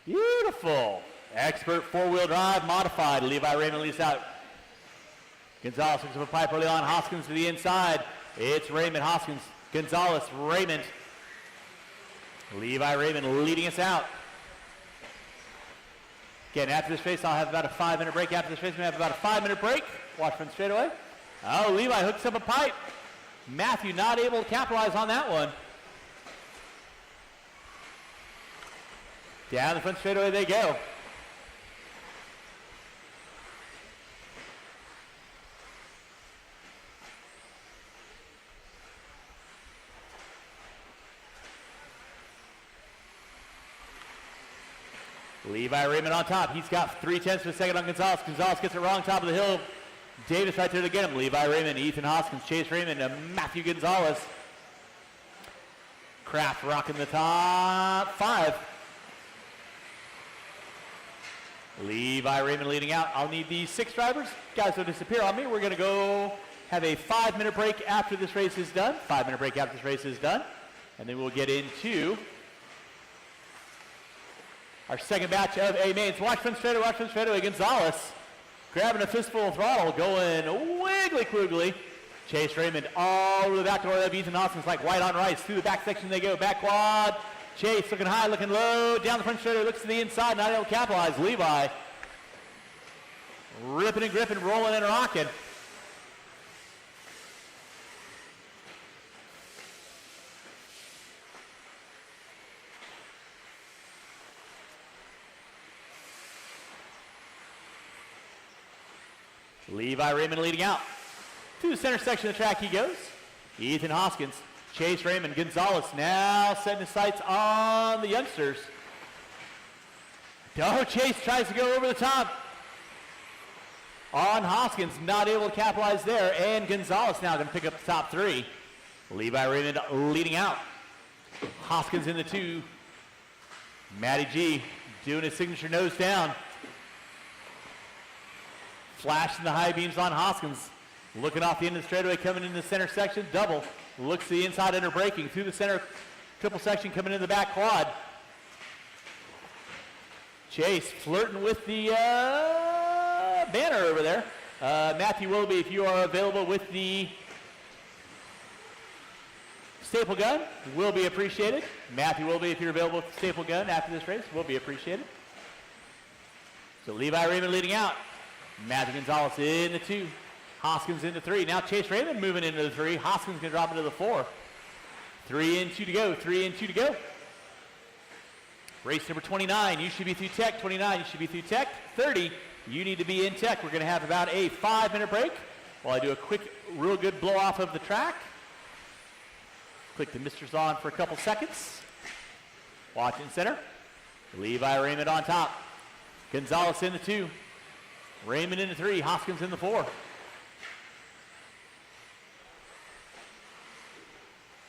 Beautiful. Expert 4-wheel drive modified. Levi Raymond leads out. Gonzalez picks up a pipe early on. Hoskins to the inside. It's Raymond, Hoskins, Gonzalez, Raymond. Levi Raymond leading us out. Again, after this race, I'll have about a 5-minute break. After this race, we have about a 5-minute break. Watch from straightaway. Oh, Levi hooks up a pipe. Matthew not able to capitalize on that one. Down the front straightaway they go. Levi Raymond on top. He's got 3/10 of a second on Gonzalez. Gonzalez gets it wrong, top of the hill. Davis right there to get him. Levi Raymond, Ethan Hoskins, Chase Raymond, and Matthew Gonzalez. Kraft rocking the top 5. Levi Raymond leading out. I'll need these 6 drivers. Guys, don't disappear on me. We're going to go have a 5-minute break after this race is done. 5-minute break after this race is done. And then we'll get into our second batch of A mains. Watch front straightaway. Gonzalez grabbing a fistful of throttle, going wiggly-quiggly. Chase Raymond all over the back door of Ethan Hoskins like white on rice. Through the back section they go. Back quad. Chase looking high, looking low. Down the front straightaway, looks to the inside, not able to capitalize. Levi ripping and gripping, rolling and rocking. Levi Raymond leading out. To the center section of the track he goes. Ethan Hoskins, Chase Raymond, Gonzalez now setting his sights on the youngsters. Chase tries to go over the top on Hoskins, not able to capitalize there, and Gonzalez now going to pick up the top 3. Levi Raymond leading out. Hoskins in the 2. Matty G doing his signature nose down. Flashing the high beams on Hoskins. Looking off the end of the straightaway, coming into the center section, double. Looks to the inside under braking. Through the center triple section, coming into the back quad. Chase flirting with the banner over there. Matthew Willoughby, if you are available with the staple gun, will be appreciated. Matthew Willoughby, if you're available with the staple gun after this race, will be appreciated. So Levi Raymond leading out. Matthew Gonzalez in the 2. Hoskins into 3. Now Chase Raymond moving into the 3. Hoskins going to drop into the 4. 3 and 2 to go. 3 and 2 to go. Race number 29. You should be through tech. 29. You should be through tech. 30. You need to be in tech. We're going to have about a 5-minute break while I do a quick, real good blow off of the track. Click the misters on for a couple seconds. Watch in center. Levi Raymond on top. Gonzalez in the 2. Raymond in the 3. Hoskins in the 4.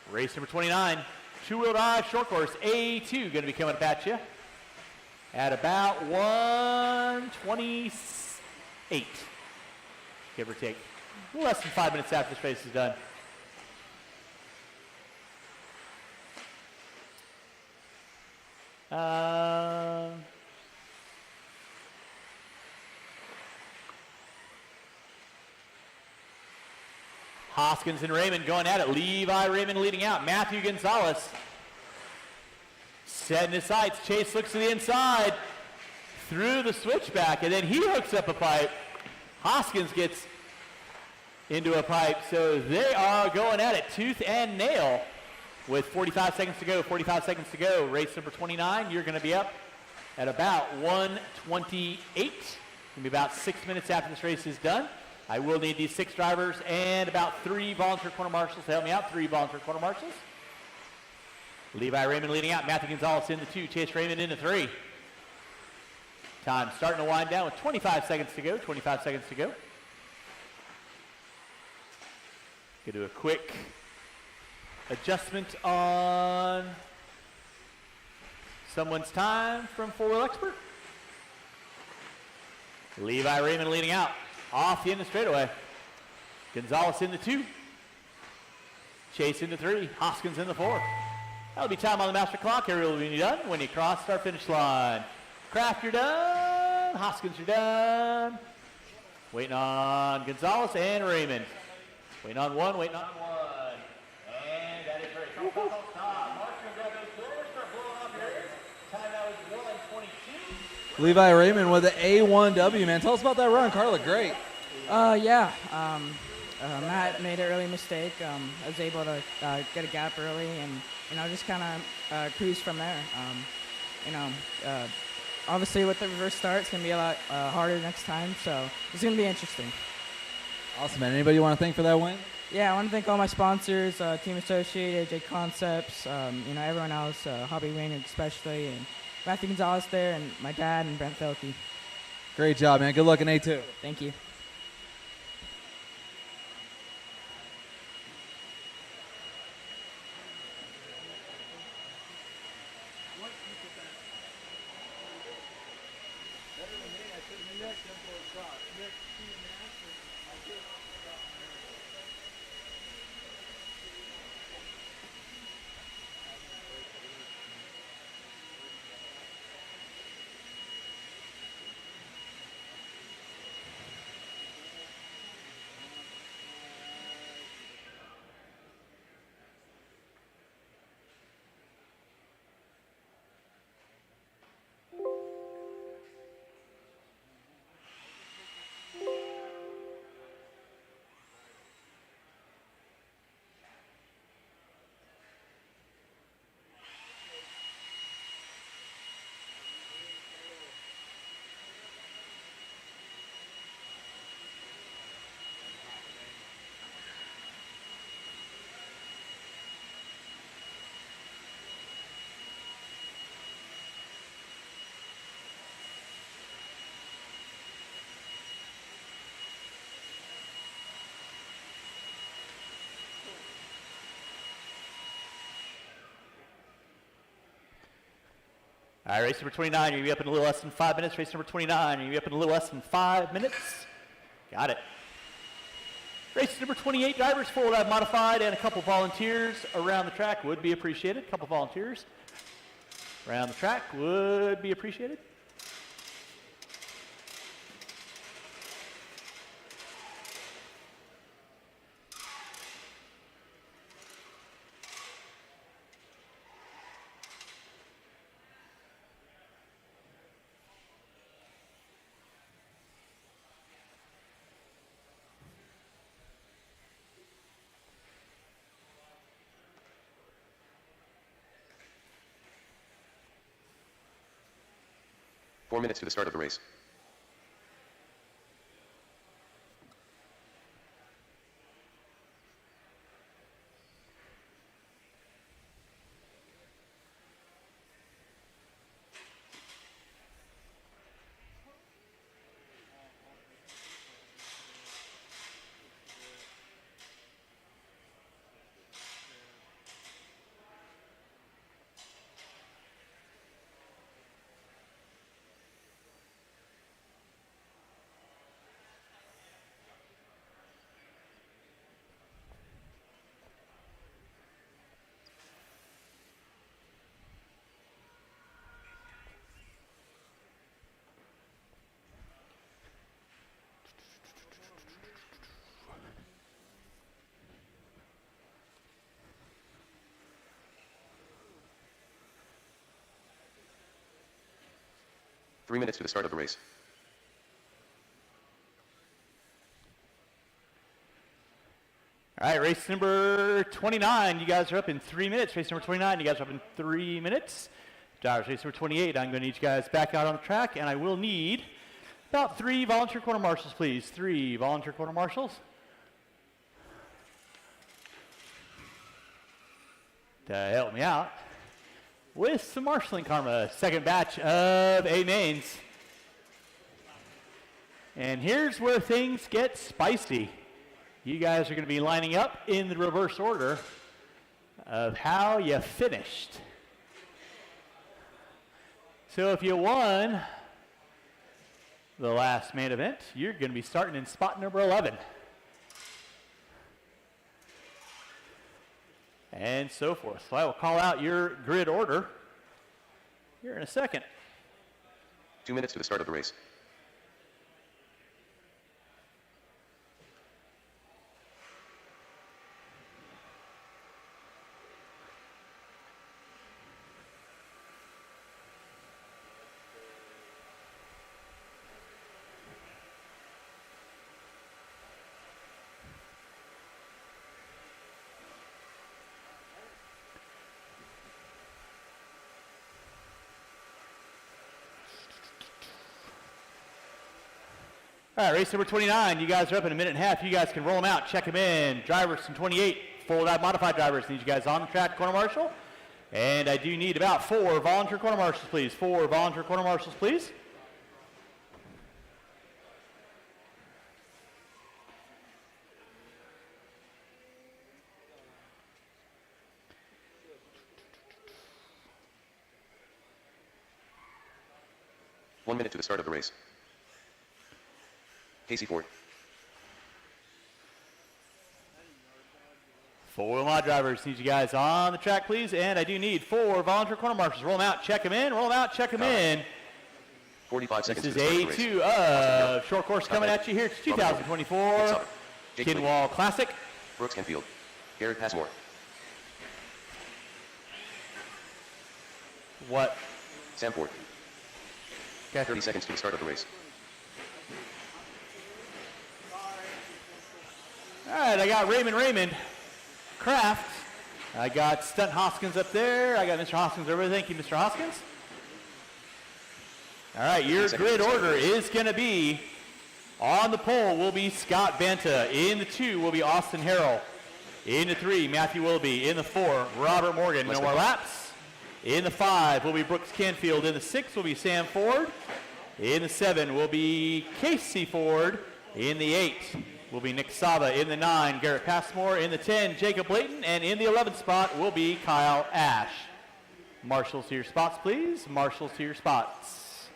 Race number 29, 2-wheel drive short course A2 going to be coming up at you at about 1:28, give or take. A little less than 5 minutes after this race is done. Hoskins and Raymond going at it. Levi Raymond leading out. Matthew Gonzalez setting his sights. Chase looks to the inside through the switchback, and then he hooks up a pipe. Hoskins gets into a pipe, so they are going at it tooth and nail with 45 seconds to go. 45 seconds to go. Race number 29, you're going to be up at about 1:28. It's going to be about 6 minutes after this race is done. I will need these 6 drivers and about 3 volunteer quarter marshals to help me out. 3 volunteer quarter marshals. Levi Raymond leading out. Matthew Gonzalez in the 2. Chase Raymond in the 3. Time starting to wind down with 25 seconds to go. 25 seconds to go. Gonna do a quick adjustment on someone's time from 4-wheel expert. Levi Raymond leading out. Off the end of the straightaway. Gonzalez in the 2. Chase in the 3. Hoskins in the 4. That'll be time on the master clock. Everyone will be done when you cross start finish line. Kraft, you're done. Hoskins, you're done. Waiting on Gonzalez and Raymond. Waiting on one, waiting on one. And that is very Mark's going to grab those doors, start blowing off your time out is 1:22. Levi Raymond with the A1W, man. Tell us about that run. Car looked great. Yeah. Matt made an early mistake. I was able to get a gap early and, just kind of cruise from there. Obviously with the reverse start, it's going to be a lot harder next time, so it's going to be interesting. Awesome, man. Anybody you want to thank for that win? Yeah, I want to thank all my sponsors, Team Associated, J Concepts, everyone else, Hobby Wing especially, and Matthew Gonzalez there, and my dad and Brent Felke. Great job, man. Good luck in A2. Thank you. All right, race number 29, you're going to be up in a little less than 5 minutes. Race number 29, you're going to be up in a little less than 5 minutes. Got it. Race number 28, drivers, 4-wheel modified, and a couple volunteers around the track would be appreciated. A couple volunteers around the track would be appreciated. Four minutes to the start of the race. Three minutes to the start of the race. All right, race number 29, you guys are up in 3 minutes. Race number 29, you guys are up in 3 minutes. Drivers, race number 28, I'm going to need you guys back out on the track, and I will need about 3 volunteer quarter marshals, please. 3 volunteer quarter marshals. To help me out with some marshaling karma. Second batch of A mains. And here's where things get spicy. You guys are going to be lining up in the reverse order of how you finished. So if you won the last main event, you're going to be starting in spot number 11. And so forth. So I will call out your grid order here in a second. 2 minutes to the start of the race. All right, race number 29. You guys are up in a minute and a half. You guys can roll them out, check them in. Drivers from 28, full out modified drivers. Need you guys on the track, corner marshal. And I do need about 4 volunteer corner marshals, please. 4 volunteer corner marshals, please. One minute to the start of the race. Casey Ford. 4 mod drivers. Need you guys on the track, please. And I do need 4 volunteer corner marshals. Roll them out, check them in. Roll them out, check them in. 45 seconds. This is A2 of short course coming at you here. It's 2024 Kinwall Classic. Brooks Canfield. Garrett Passmore. What? Sam Ford. Okay. 30 seconds to the start of the race. All right, I got Raymond Kraft. I got Stunt Hoskins up there. I got Mr. Hoskins over there. Thank you, Mr. Hoskins. All right, your grid order is going to be, on the pole will be Scott Banta. In the 2 will be Austin Harrell. In the 3, Matthew Willoughby. In the 4, Robert Morgan. No more laps. In the 5 will be Brooks Canfield. In the 6 will be Sam Ford. In the 7 will be Casey Ford. In the 8 will be Nick Sava. In the 9, Garrett Passmore. In the 10, Jacob Layton. And in the 11th spot will be Kyle Ash. Marshals to your spots, please. Marshals to your spots.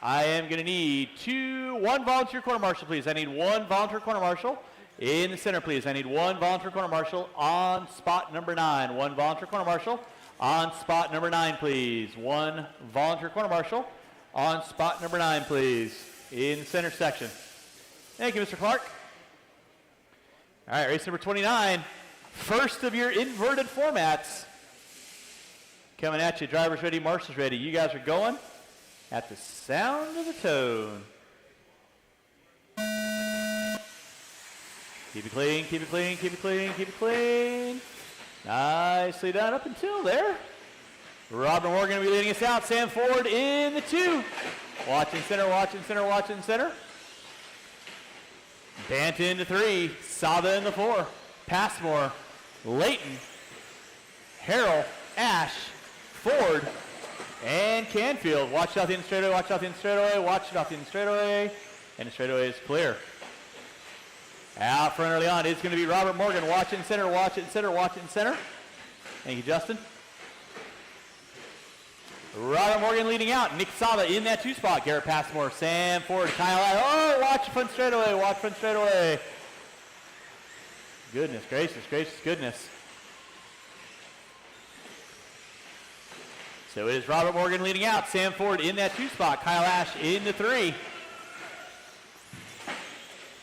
I am going to need 1 volunteer corner marshal, please. I need 1 volunteer corner marshal in the center, please. I need 1 volunteer corner marshal on spot number 9. 1 volunteer corner marshal on spot number 9, please. 1 volunteer corner marshal on spot number 9, please, in the center section. Thank you, Mr. Clark. All right, race number 29. First of your inverted formats. Coming at you. Drivers ready, marshals ready. You guys are going at the sound of the tone. Keep it clean, keep it clean, keep it clean, keep it clean. Nicely done up until there. Robert Morgan will be leading us out. Sam Ford in the 2. Watching center, watching center, watching center. Banta in the 3. Sava in the 4. Passmore, Layton, Harrell, Ash, Ford, and Canfield. Watch out the end straightaway, watch out the end straightaway, watch it off the end straightaway, and the straightaway is clear. Out front early on is going to be Robert Morgan. Watch it in center, watch it in center, watch it in center. Thank you, Justin. Robert Morgan leading out. Nick Sava in that 2 spot. Garrett Passmore, Sam Ford, Kyle. Oh, watch front straightaway, watch front straightaway. Goodness gracious, gracious goodness. So it is Robert Morgan leading out. Sam Ford in that 2 spot. Kyle Ash in the 3.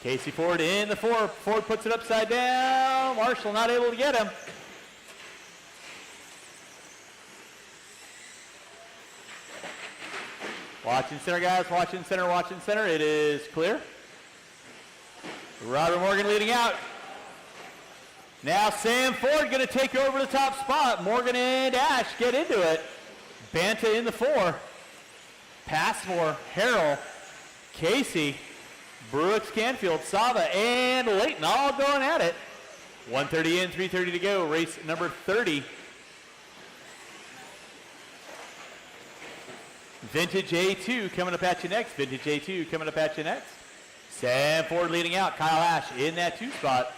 Casey Ford in the 4. Ford puts it upside down. Marshall not able to get him. Watching center, guys. Watching center, watching center. It is clear. Robert Morgan leading out. Now Sam Ford going to take over the top spot. Morgan and Ash get into it. Banta in the 4. Passmore, Harrell, Casey, Brooks, Canfield, Sava, and Layton all going at it. 1:30 in, 3:30 to go. Race number 30. Vintage A2 coming up at you next. Vintage A2 coming up at you next. Sam Ford leading out. Kyle Ash in that 2 spot.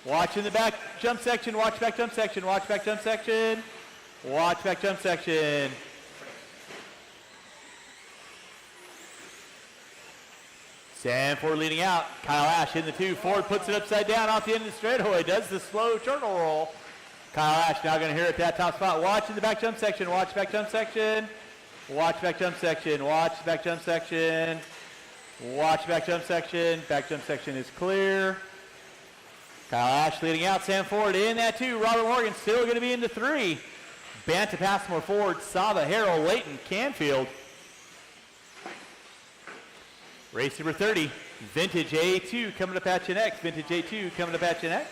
Watch in the back jump section. Watch back jump section. Watch back jump section. Watch back jump section. Sam Ford leading out. Kyle Ash in the 2. Ford puts it upside down off the end of the straightaway. Does the slow turtle roll. Kyle Ash now going to hear it at that top spot. Watch in the back jump section. Watch back jump section. Watch back jump section. Watch back jump section. Watch back jump section. Back jump section is clear. Kyle Ash leading out. Sam Ford in that 2. Robert Morgan still going to be in the 3. Banta, Passmore, Ford, Sava, Harrell, Layton, Canfield. Race number 30. Vintage A2 coming up at you next. Vintage A2 coming up at you next.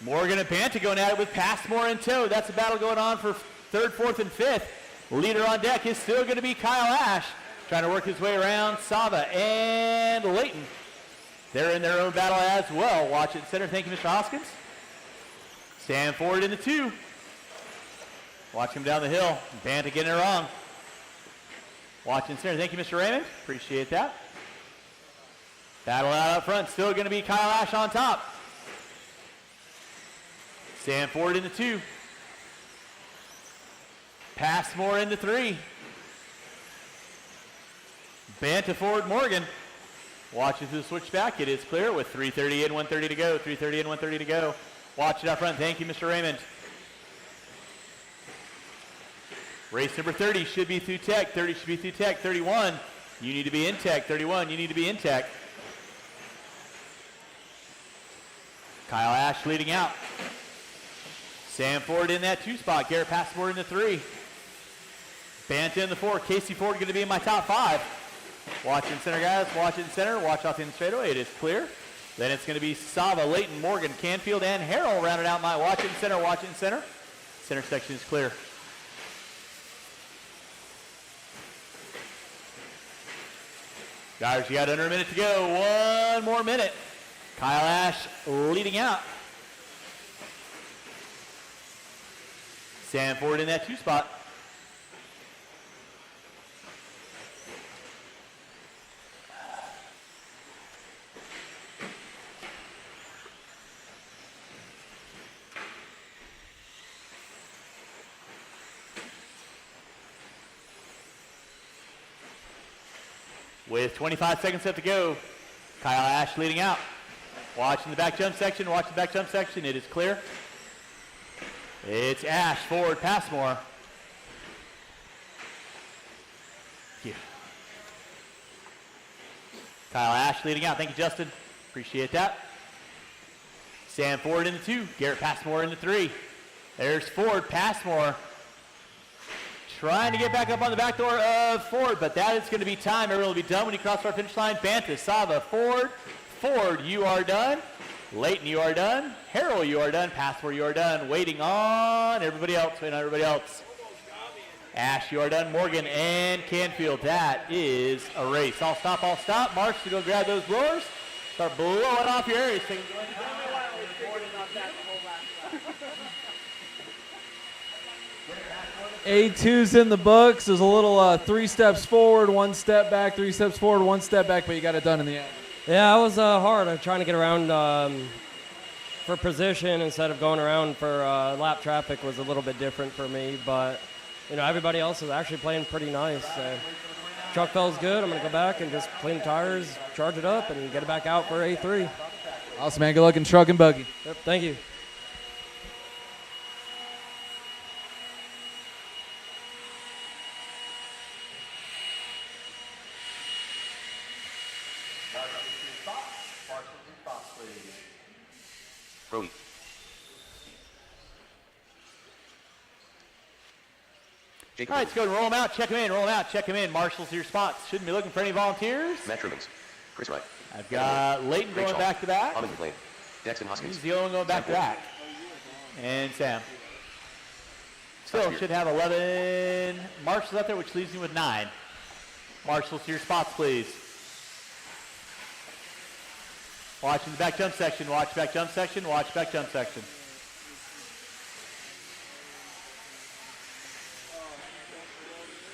Morgan and Banta going at it with Passmore in tow. That's a battle going on for third, fourth, and fifth. Leader on deck is still going to be Kyle Ash, trying to work his way around Sava and Layton. They're in their own battle as well. Watch it in center. Thank you, Mr. Hoskins. Stand forward in the 2. Watch him down the hill. Banta getting it wrong. Watch in center. Thank you, Mr. Raymond. Appreciate that. Battle out up front. Still going to be Kyle Ash on top. Stand forward in the 2. Passmore in the 3. Banta forward Morgan. Watch it through the switchback. It is clear with 3:30 and 1:30 to go. 3:30 and 1:30 to go. Watch it up front. Thank you, Mr. Raymond. Race number 30 should be through tech. 30 should be through tech. 31, you need to be in tech. 31, you need to be in tech. Kyle Ash leading out. Sam Ford in that 2 spot. Garrett Passmore in the 3. Banta in the 4. Casey Ford going to be in my top 5. Watch in center, guys. Watch it in center. Watch off in the straightaway. It is clear. Then it's going to be Sava, Layton, Morgan, Canfield, and Harrell rounded out my watch it in center. Watch it in center. Center section is clear. Guys, you got under a minute to go. 1 more minute. Kyle Ash leading out. Sam Ford in that 2 spot. With 25 seconds left to go, Kyle Ash leading out. Watching the back jump section, watch the back jump section, it is clear. It's Ash, forward, Passmore. Yeah. Kyle Ash leading out, thank you, Justin. Appreciate that. Sam Ford in the 2, Garrett Passmore in the 3. There's Ford, Passmore. Trying to get back up on the back door of Ford, but that is going to be time. Everyone will be done when you cross our finish line. Banta, Sava, Ford. Ford, you are done. Layton, you are done. Harrell, you are done. Passmore, you are done. Waiting on everybody else. Waiting on everybody else. Ash, you are done. Morgan and Canfield. That is a race. I'll stop. March to go grab those blowers. Start blowing off your areas. A2's in the books. There's a little 3 steps forward, 1 step back, 3 steps forward, 1 step back, but you got it done in the end. Yeah, it was hard. I'm trying to get around for position instead of going around for lap traffic was a little bit different for me, but you know, everybody else is actually playing pretty nice. Truck feels good. I'm going to go back and just clean the tires, charge it up, and get it back out for A3. Awesome, man. Good luck in truck and buggy. Yep, thank you. Brody. All right, let's go and roll them out, check them in. Marshals to your spots. Shouldn't be looking for any volunteers. Matt Trummins. Chris Wright. I've got Layton going back to back. Holland McLean. Dexton Hoskins. He's the only one going back to back. And Sam. Still should have 11 marshals out there, which leaves me with 9. Marshals to your spots, please. Watching the back jump section, watch back jump section, watch back jump section.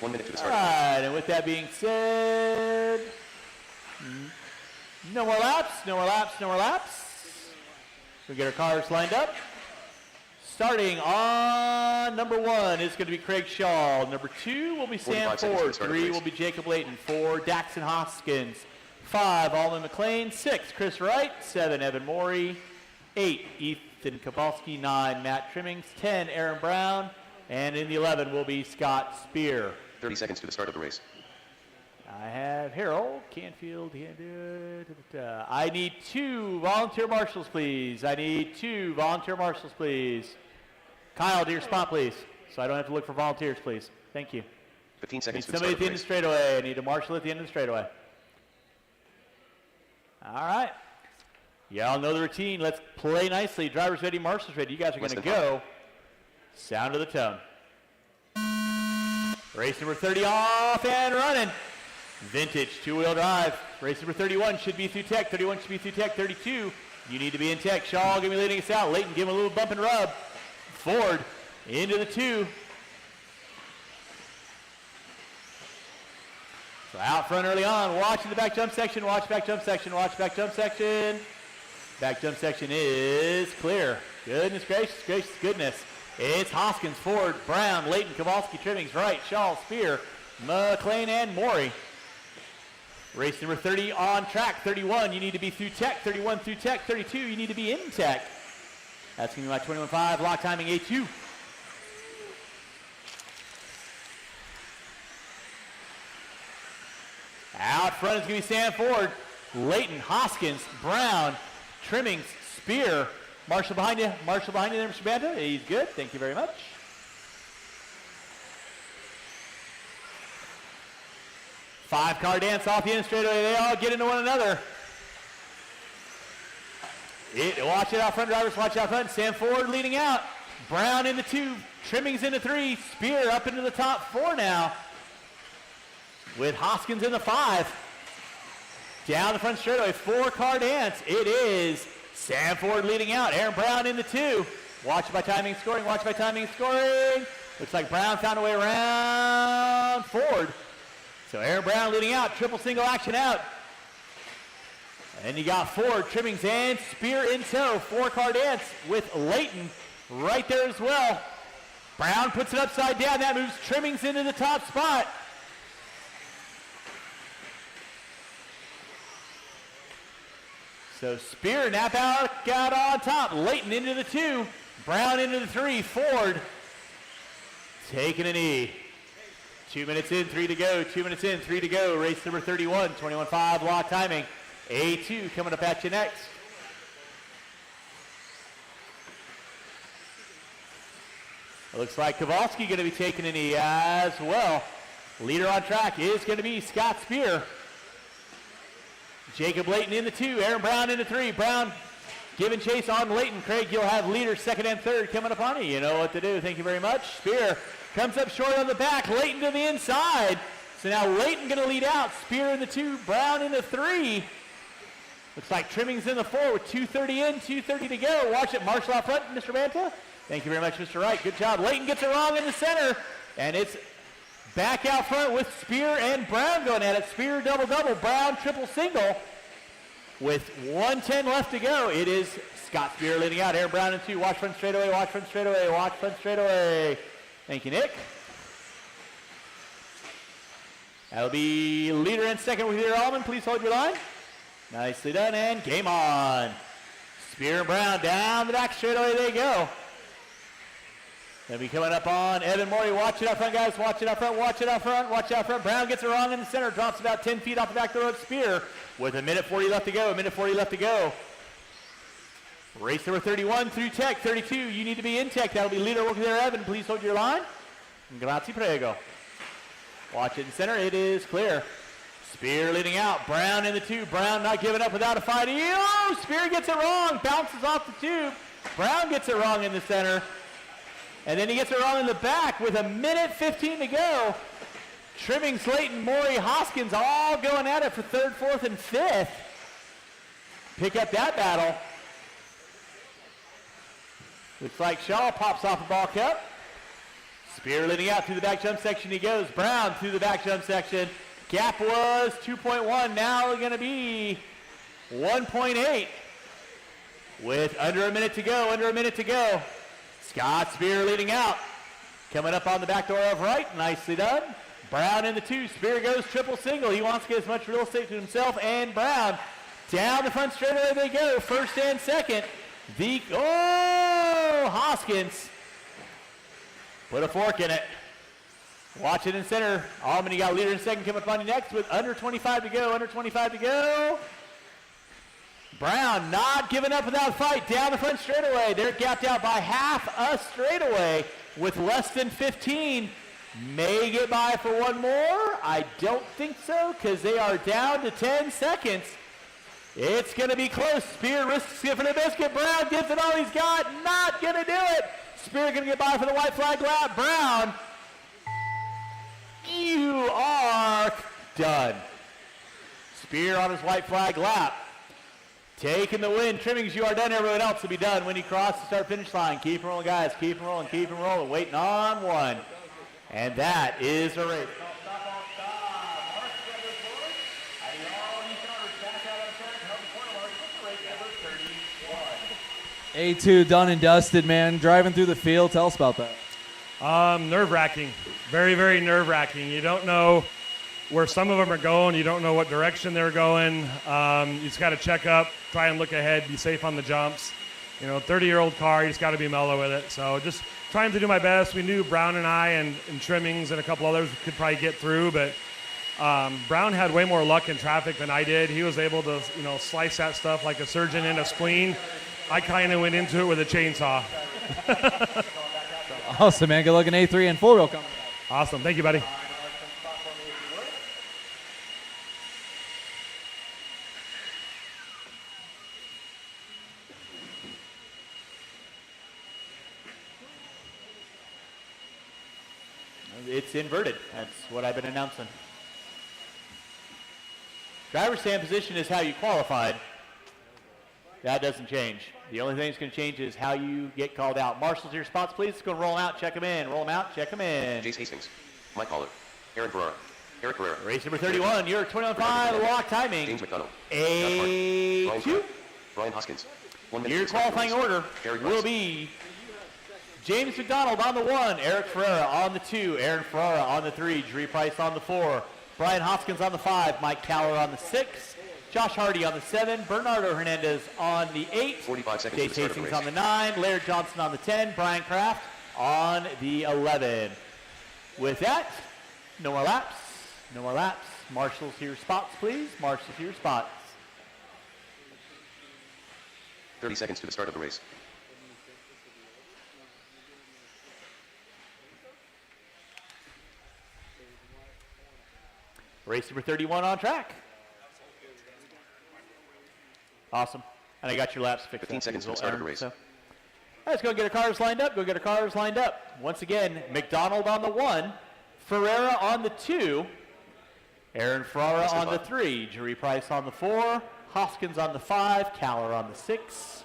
One minute to the All start. right, and with that being said, no more laps. We get our cars lined up. Starting on number 1 is going to be Craig Shaw. Number 2 will be Sam Ford. 3 will be Jacob Layton. 4, Daxton Hoskins. 5, Alden McLean. 6, Chris Wright. 7, Evan Morey. 8, Ethan Kowalski. 9, Matt Trimmings. 10, Aaron Brown. And in the 11 will be Scott Spear. 30 seconds to the start of the race. I have Harold, Canfield. I need 2 volunteer marshals, please. Kyle, to your spot, please. So I don't have to look for volunteers, please. Thank you. 15 seconds to Somebody at the end of the straightaway. I need a marshal at the end of the straightaway. All right. Y'all know the routine. Let's play nicely. Driver's ready, marshal's ready. You guys are going to go. Sound of the tone. Race number 30 off and running. Vintage two-wheel drive. Race number 31 should be through tech. 31 should be through tech. 32, you need to be in tech. Shaw going to be leading us out. Layton give him a little bump and rub. Ford into the 2. So out front early on. Watching the back jump section. Watch back jump section. Watch back jump section. Back jump section is clear. Goodness gracious, gracious goodness. It's Hoskins, Ford, Brown, Layton, Kowalski, Trimmings, Wright, Shaw, Spear, McLean, and Maury. Race number 30 on track. 31, you need to be through tech. 31 through tech. 32, you need to be in tech. That's going to be my 21.5, lock timing A2. Out front is going to be Sam Ford, Layton, Hoskins, Brown, Trimmings, Spear. Marshall behind you. Marshall behind you there, Mr. Banta. He's good. Thank you very much. Five-car dance off the end straightaway. They all get into one another. Watch it out front, drivers. Watch out front. Sam Ford leading out. Brown in the 2. Trimmings in the 3. Spear up into the top 4 now. With Hoskins in the 5. Down the front straightaway. 4-car dance. It is Sam Ford leading out. Aaron Brown in the 2. Watch by timing and scoring. Watch by timing and scoring. Looks like Brown found a way around Ford. So Aaron Brown leading out. Triple single action out. And you got Ford, Trimmings, and Spear in tow. 4-car dance with Layton right there as well. Brown puts it upside down. That moves Trimmings into the top spot. So Spear nap out on top. Layton into the 2. Brown into the 3. Ford taking a knee. 2 minutes in, 3 to go. 2 minutes in, 3 to go. Race number 31, 21.5 lock timing. A2 coming up at you next. It looks like Kowalski going to be taking a knee as well. Leader on track is going to be Scott Spear. Jacob Layton in the 2, Aaron Brown in the 3. Brown giving chase on Layton. Craig, you'll have leader second and third coming up on you. You know what to do. Thank you very much. Spear comes up short on the back. Layton to the inside. So now Layton going to lead out. Spear in the 2, Brown in the 3. Looks like Trimmings in the 4 with 2:30 in, 2:30 to go. Watch it. Marshall out front, Mr. Banta. Thank you very much, Mr. Wright. Good job. Layton gets it wrong in the center. And it's back out front with Spear and Brown going at it. Spear double-double, Brown triple-single. With 1:10 left to go, it is Scott Spear leading out. Aaron Brown in 2. Watch front straightaway, watch front straightaway, watch front straightaway. Thank you, Nick. That'll be leader in second with Leader Allman. Please hold your line. Nicely done, and game on. Spear and Brown down the back straightaway they go. They'll be coming up on Evan Morey. Watch it out front, guys. Watch it out front. Watch it out front. Watch it out front. Brown gets it wrong in the center. Drops about 10 feet off the back of the road. Spear with a minute 40 left to go. A minute 40 left to go. Race number 31 through tech. 32, you need to be in tech. That'll be leader working there, Evan. Please hold your line. Grazie, prego. Watch it in center. It is clear. Spear leading out. Brown in the 2. Brown not giving up without a fight. Oh, Spear gets it wrong. Bounces off the tube. Brown gets it wrong in the center. And then he gets it wrong in the back with a minute 15 to go. Trimmings, Layton, Maury, Hoskins all going at it for 3rd, 4th, and 5th. Pick up that battle. Looks like Shaw pops off a ball cup. Spear leading out through the back jump section. He goes. Brown through the back jump section. Gap was 2.1. Now we're going to be 1.8. With under a minute to go. Under a minute to go. Scott Spear leading out. Coming up on the back door of right. Nicely done. Brown in the 2. Spear goes triple single. He wants to get as much real estate to himself and Brown. Down the front straightaway they go. First and second. Hoskins. Put a fork in it. Watch it in center. Allman, you got leader in second coming up on you next with under 25 to go. Under 25 to go. Brown not giving up without a fight. Down the front straightaway. They're gapped out by half a straightaway with less than 15. May get by for one more. I don't think so because they are down to 10 seconds. It's going to be close. Spear risks it for the biscuit. Brown gives it all he's got. Not going to do it. Spear going to get by for the white flag lap. Brown, you are done. Spear on his white flag lap. Taking the win. Trimmings, you are done. Everyone else will be done when you cross the start-finish line. Keep rolling, guys. Keep rolling, keep rolling. Waiting on one. And that is a race. A2 done and dusted, man. Driving through the field. Tell us about that. Nerve-wracking. Very, very nerve-wracking. You don't know where some of them are going. You don't know what direction they're going. You just got to check up, try and look ahead, be safe on the jumps. 30-year-old car, you just got to be mellow with it. So just trying to do my best. We knew Brown and I and Trimmings and a couple others could probably get through, but Brown had way more luck in traffic than I did. He was able to, slice that stuff like a surgeon in a spleen. I kind of went into it with a chainsaw. Awesome, man. Good looking A3 and four-wheel coming. Awesome. Thank you, buddy. It's inverted. That's what I've been announcing. Driver's stand position is how you qualified. That doesn't change. The only thing that's going to change is how you get called out. Marshals, your spots, please. Let's go roll them out, check them in. Roll them out, check them in. Jace Hastings, Mike Haller, Aaron Ferrara, Eric Herrera. Race number 31, you're 21.5, lock timing. James McDonald, A2. Brian Hoskins. Your qualifying order will be James McDonald on the 1, Eric Ferrera on the 2, Aaron Ferrara on the 3, Dree Price on the 4, Brian Hoskins on the 5, Mike Cowler on the 6, Josh Hardy on the 7, Bernardo Hernandez on the 8, 45 seconds Chase Hastings on the 9, Laird Johnson on the 10, Brian Kraft on the 11. With that, no more laps, no more laps. Marshals to your spots, please. Marshals to your spots. 30 seconds to the start of the race. Race number 31 on track. Awesome. And I got your laps fixed. 15 seconds to the start of the race. So. Let's go get our cars lined up. Go get our cars lined up. Once again, McDonald on the 1, Ferrera on the 2, Aaron Ferrara on the 3, Dree Price on the 4, Hoskins on the 5, Cowler on the 6,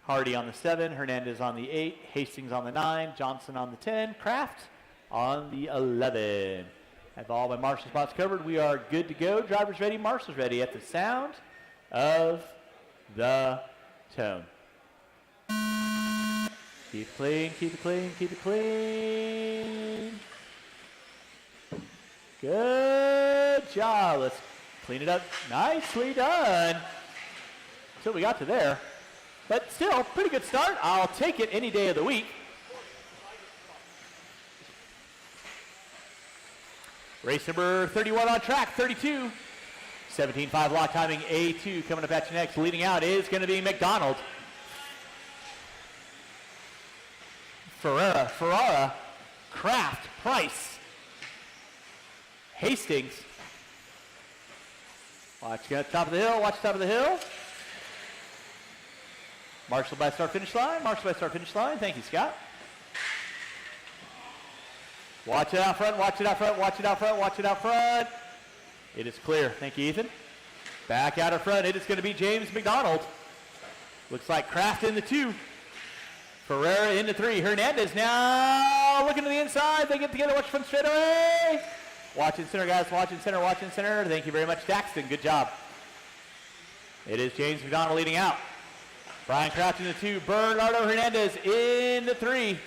Hardy on the 7, Hernandez on the 8, Hastings on the 9, Johnson on the 10, Kraft on the 11. Have all my marshal spots covered. We are good to go. Drivers ready, marshals ready at the sound of the tone. Keep it clean, keep it clean, keep it clean. Good job. Let's clean it up. Nicely done. Until we got to there. But still, pretty good start. I'll take it any day of the week. Race number 31 on track, 32. 17.5 lock timing, A2 coming up at you next. Leading out is going to be McDonald. Ferrara, Kraft, Price, Hastings. Watch the top of the hill, watch the top of the hill. Marshall by start finish line, Marshall by start finish line. Thank you, Scott. Watch it out front, watch it out front, watch it out front, watch it out front. It is clear. Thank you, Ethan. Back out in front, it is going to be James McDonald. Looks like Kraft in the 2. Ferrera in the 3. Hernandez now looking to the inside. They get together, watch front straight away. Watching center, guys, watching center, watching center. Thank you very much, Daxton. Good job. It is James McDonald leading out. Brian Kraft in the 2. Bernardo Hernandez in the 3.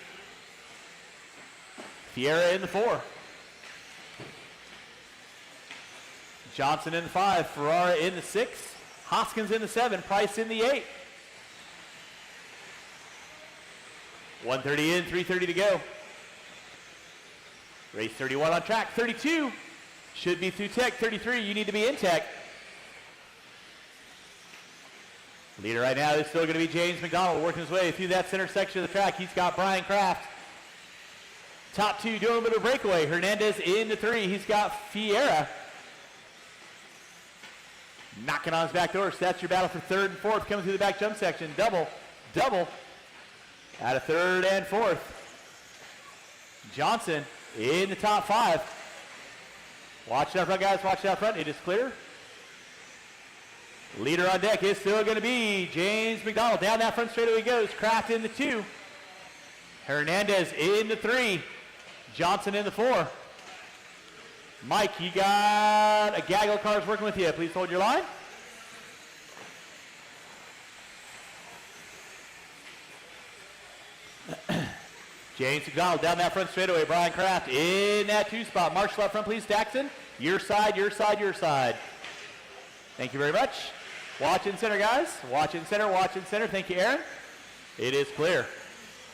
Fiera in the 4. Johnson in the 5. Ferrara in the 6. Hoskins in the 7. Price in the 8. 1:30 in, 3:30 to go. Race 31 on track. 32 should be through tech. 33, you need to be in tech. Leader right now is still going to be James McDonald working his way through that center section of the track. He's got Brian Kraft. Top 2 doing a bit of breakaway. Hernandez in the 3. He's got Fiera. Knocking on his back door. So that's your battle for third and fourth. Coming through the back jump section. Double. Out of third and fourth. Johnson in the top 5. Watch it out front, guys. Watch it out front. It is clear. Leader on deck is still going to be James McDonald. Down that front straightaway goes. Kraft in the 2. Hernandez in the 3. Johnson in the 4. Mike, you got a gaggle of cars working with you. Please hold your line. James McDonald down that front straightaway. Brian Kraft in that 2 spot. Marshall up front, please. Daxton. Your side, your side, your side. Thank you very much. Watch in center, guys. Watch in center, watch in center. Thank you, Aaron. It is clear.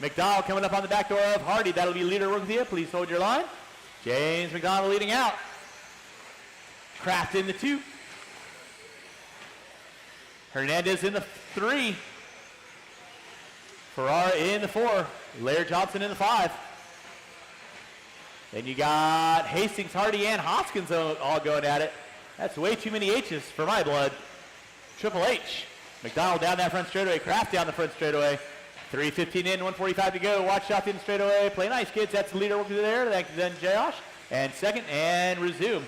McDonald coming up on the back door of Hardy. That'll be leader working with you. Please hold your line. James McDonald leading out. Kraft in the 2. Hernandez in the 3. Ferrara in the 4. Laird Johnson in the 5. Then you got Hastings, Hardy, and Hoskins all going at it. That's way too many H's for my blood. Triple H. McDonald down that front straightaway. Kraft down the front straightaway. 3:15 in, 1:45 to go. Watch out in the straightaway. Play nice, kids. That's the leader working there. Thank you, then Josh. And second, and resume.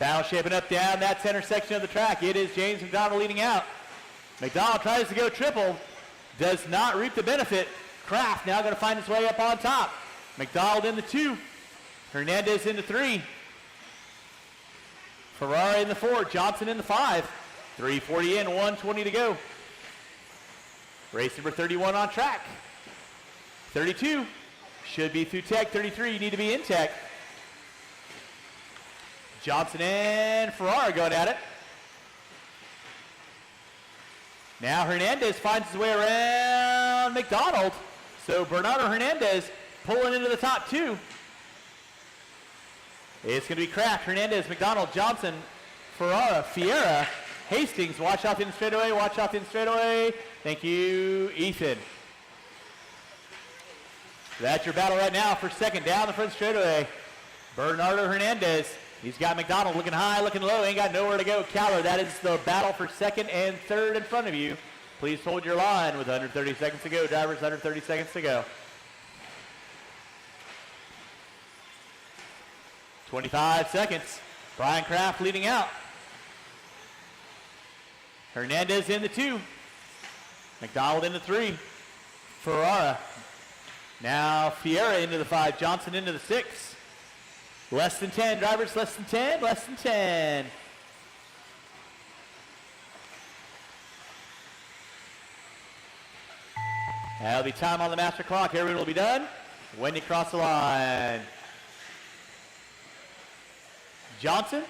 Battle shaping up down that center section of the track. It is James McDonald leading out. McDonald tries to go triple. Does not reap the benefit. Kraft now going to find his way up on top. McDonald in the 2. Hernandez in the 3. Ferrara in the 4. Johnson in the 5. 3:40 in, 1:20 to go. Race number 31 on track. 32 should be through tech. 33, you need to be in tech. Johnson and Ferrara going at it. Now Hernandez finds his way around McDonald. So Bernardo Hernandez pulling into the top 2. It's going to be Kraft, Hernandez, McDonald, Johnson, Ferrara, Fiera, Hastings. Watch out in the straightaway, watch out in the straightaway. Thank you, Ethan. That's your battle right now for second down the front straightaway. Bernardo Hernandez. He's got McDonald looking high, looking low, ain't got nowhere to go. Cowler, that is the battle for second and third in front of you. Please hold your line with 130 seconds to go. Drivers, 130 seconds to go. 25 seconds. Brian Kraft leading out. Hernandez in the 2. McDonald in the 3. Ferrara. Now Fiera into the 5. Johnson into the 6. Less than 10, drivers, less than 10, less than 10. That'll be time on the master clock. Everyone will be done when you cross the line. Johnson,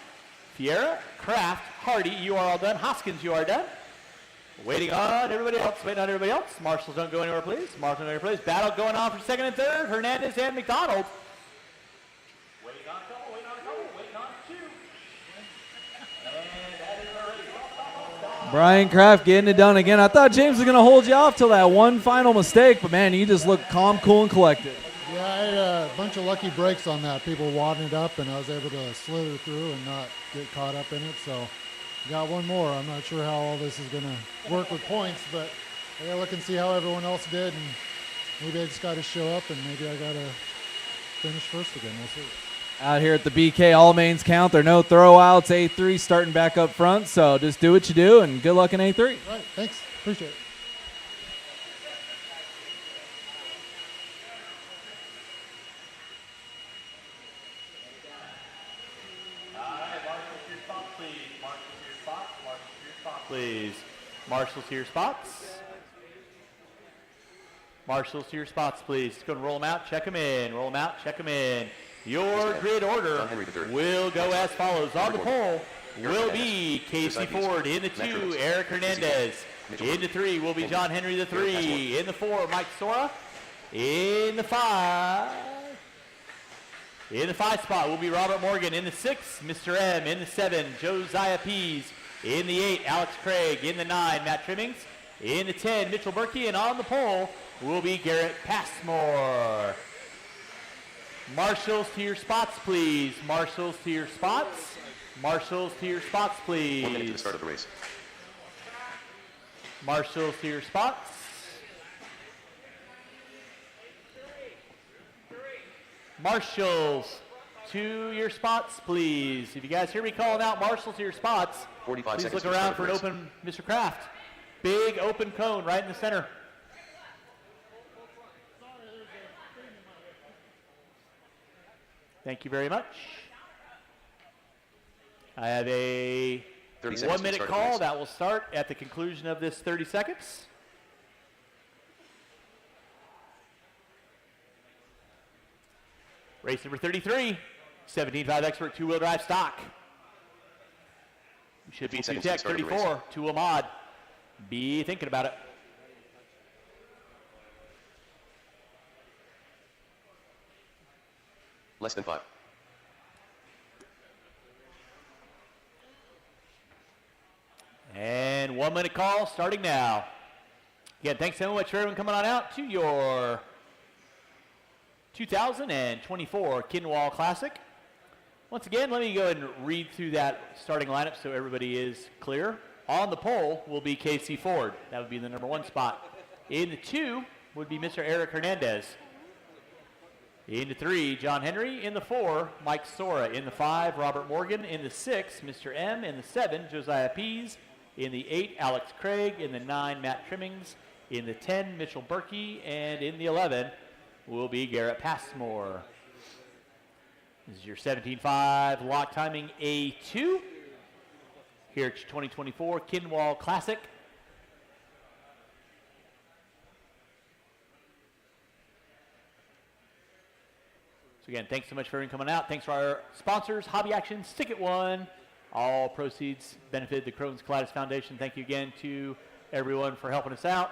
Fiera, Kraft, Hardy, you are all done. Hoskins, you are done. Waiting on everybody else. Waiting on everybody else. Marshals, don't go anywhere, please. Marshals, don't go anywhere, please. Battle going on for second and third. Hernandez and McDonald. Waiting on a couple, waiting on a couple, waiting on 2. And that is already. Brian Kraft getting it done again. I thought James was going to hold you off till that one final mistake, but man, you just look calm, cool, and collected. Yeah, I had a bunch of lucky breaks on that. People wadding it up, and I was able to slither through and not get caught up in it. So got one more. I'm not sure how all this is going to work with points, but I got to look and see how everyone else did, and maybe I just got to show up, and maybe I got to finish first again. We'll see. Out here at the BK, all mains count. There are no throwouts. A3 starting back up front, so just do what you do, and good luck in A3. Right, thanks. Appreciate it. Please. Marshals to your spots. Marshals to your spots, please. Go and roll them out, check them in. Roll them out, check them in. Your grid order will go as follows. On the pole will be Casey Ford. In the 2, Eric Hernandez. In the 3 will be John Henry the 3. In the 4, Mike Sora. In the 5. In the 5 spot will be Robert Morgan. In the 6, Mr. M. In the 7, Josiah Pease. In the 8, Alex Craig. In the 9, Matt Trimmings. In the 10, Mitchell Berkey. And on the pole will be Garrett Passmore. Marshals to your spots, please. Marshals to your spots. Marshals to your spots, please. 1 minute to the start of the race. Marshals to your spots. Marshals to your spots, please. If you guys hear me calling out marshals to your spots, 45 please seconds look to around start for the an race. open Mr. Kraft. Big open cone right in the center. Thank you very much. I have a 30 seconds 1 to minute start the call race. that will start at the conclusion of this 30 seconds. Race number 33, 17.5 expert two-wheel drive stock. You should be 15 two seconds to tech, start the race. 34 to Ahmad. Be thinking about it. Less than 5. And 1 minute call starting now. Again, thanks so much for everyone coming on out to your 2024 Kinwall Classic. Once again, let me go ahead and read through that starting lineup so everybody is clear. On the pole will be Casey Ford. That would be the number 1 spot. In the 2 would be Mr. Eric Hernandez. In the 3, John Henry. In the 4, Mike Sora. In the 5, Robert Morgan. In the 6, Mr. M. In the 7, Josiah Pease. In the 8, Alex Craig. In the 9, Matt Trimmings. In the 10, Mitchell Berkey. And in the 11 will be Garrett Passmore. This is your 17.5 lock timing A2 here at 2024 Kinwall Classic. So again, thanks so much for everyone coming out. Thanks for our sponsors, Hobby Action, Stick It One. All proceeds benefit the Crohn's Colitis Foundation. Thank you again to everyone for helping us out.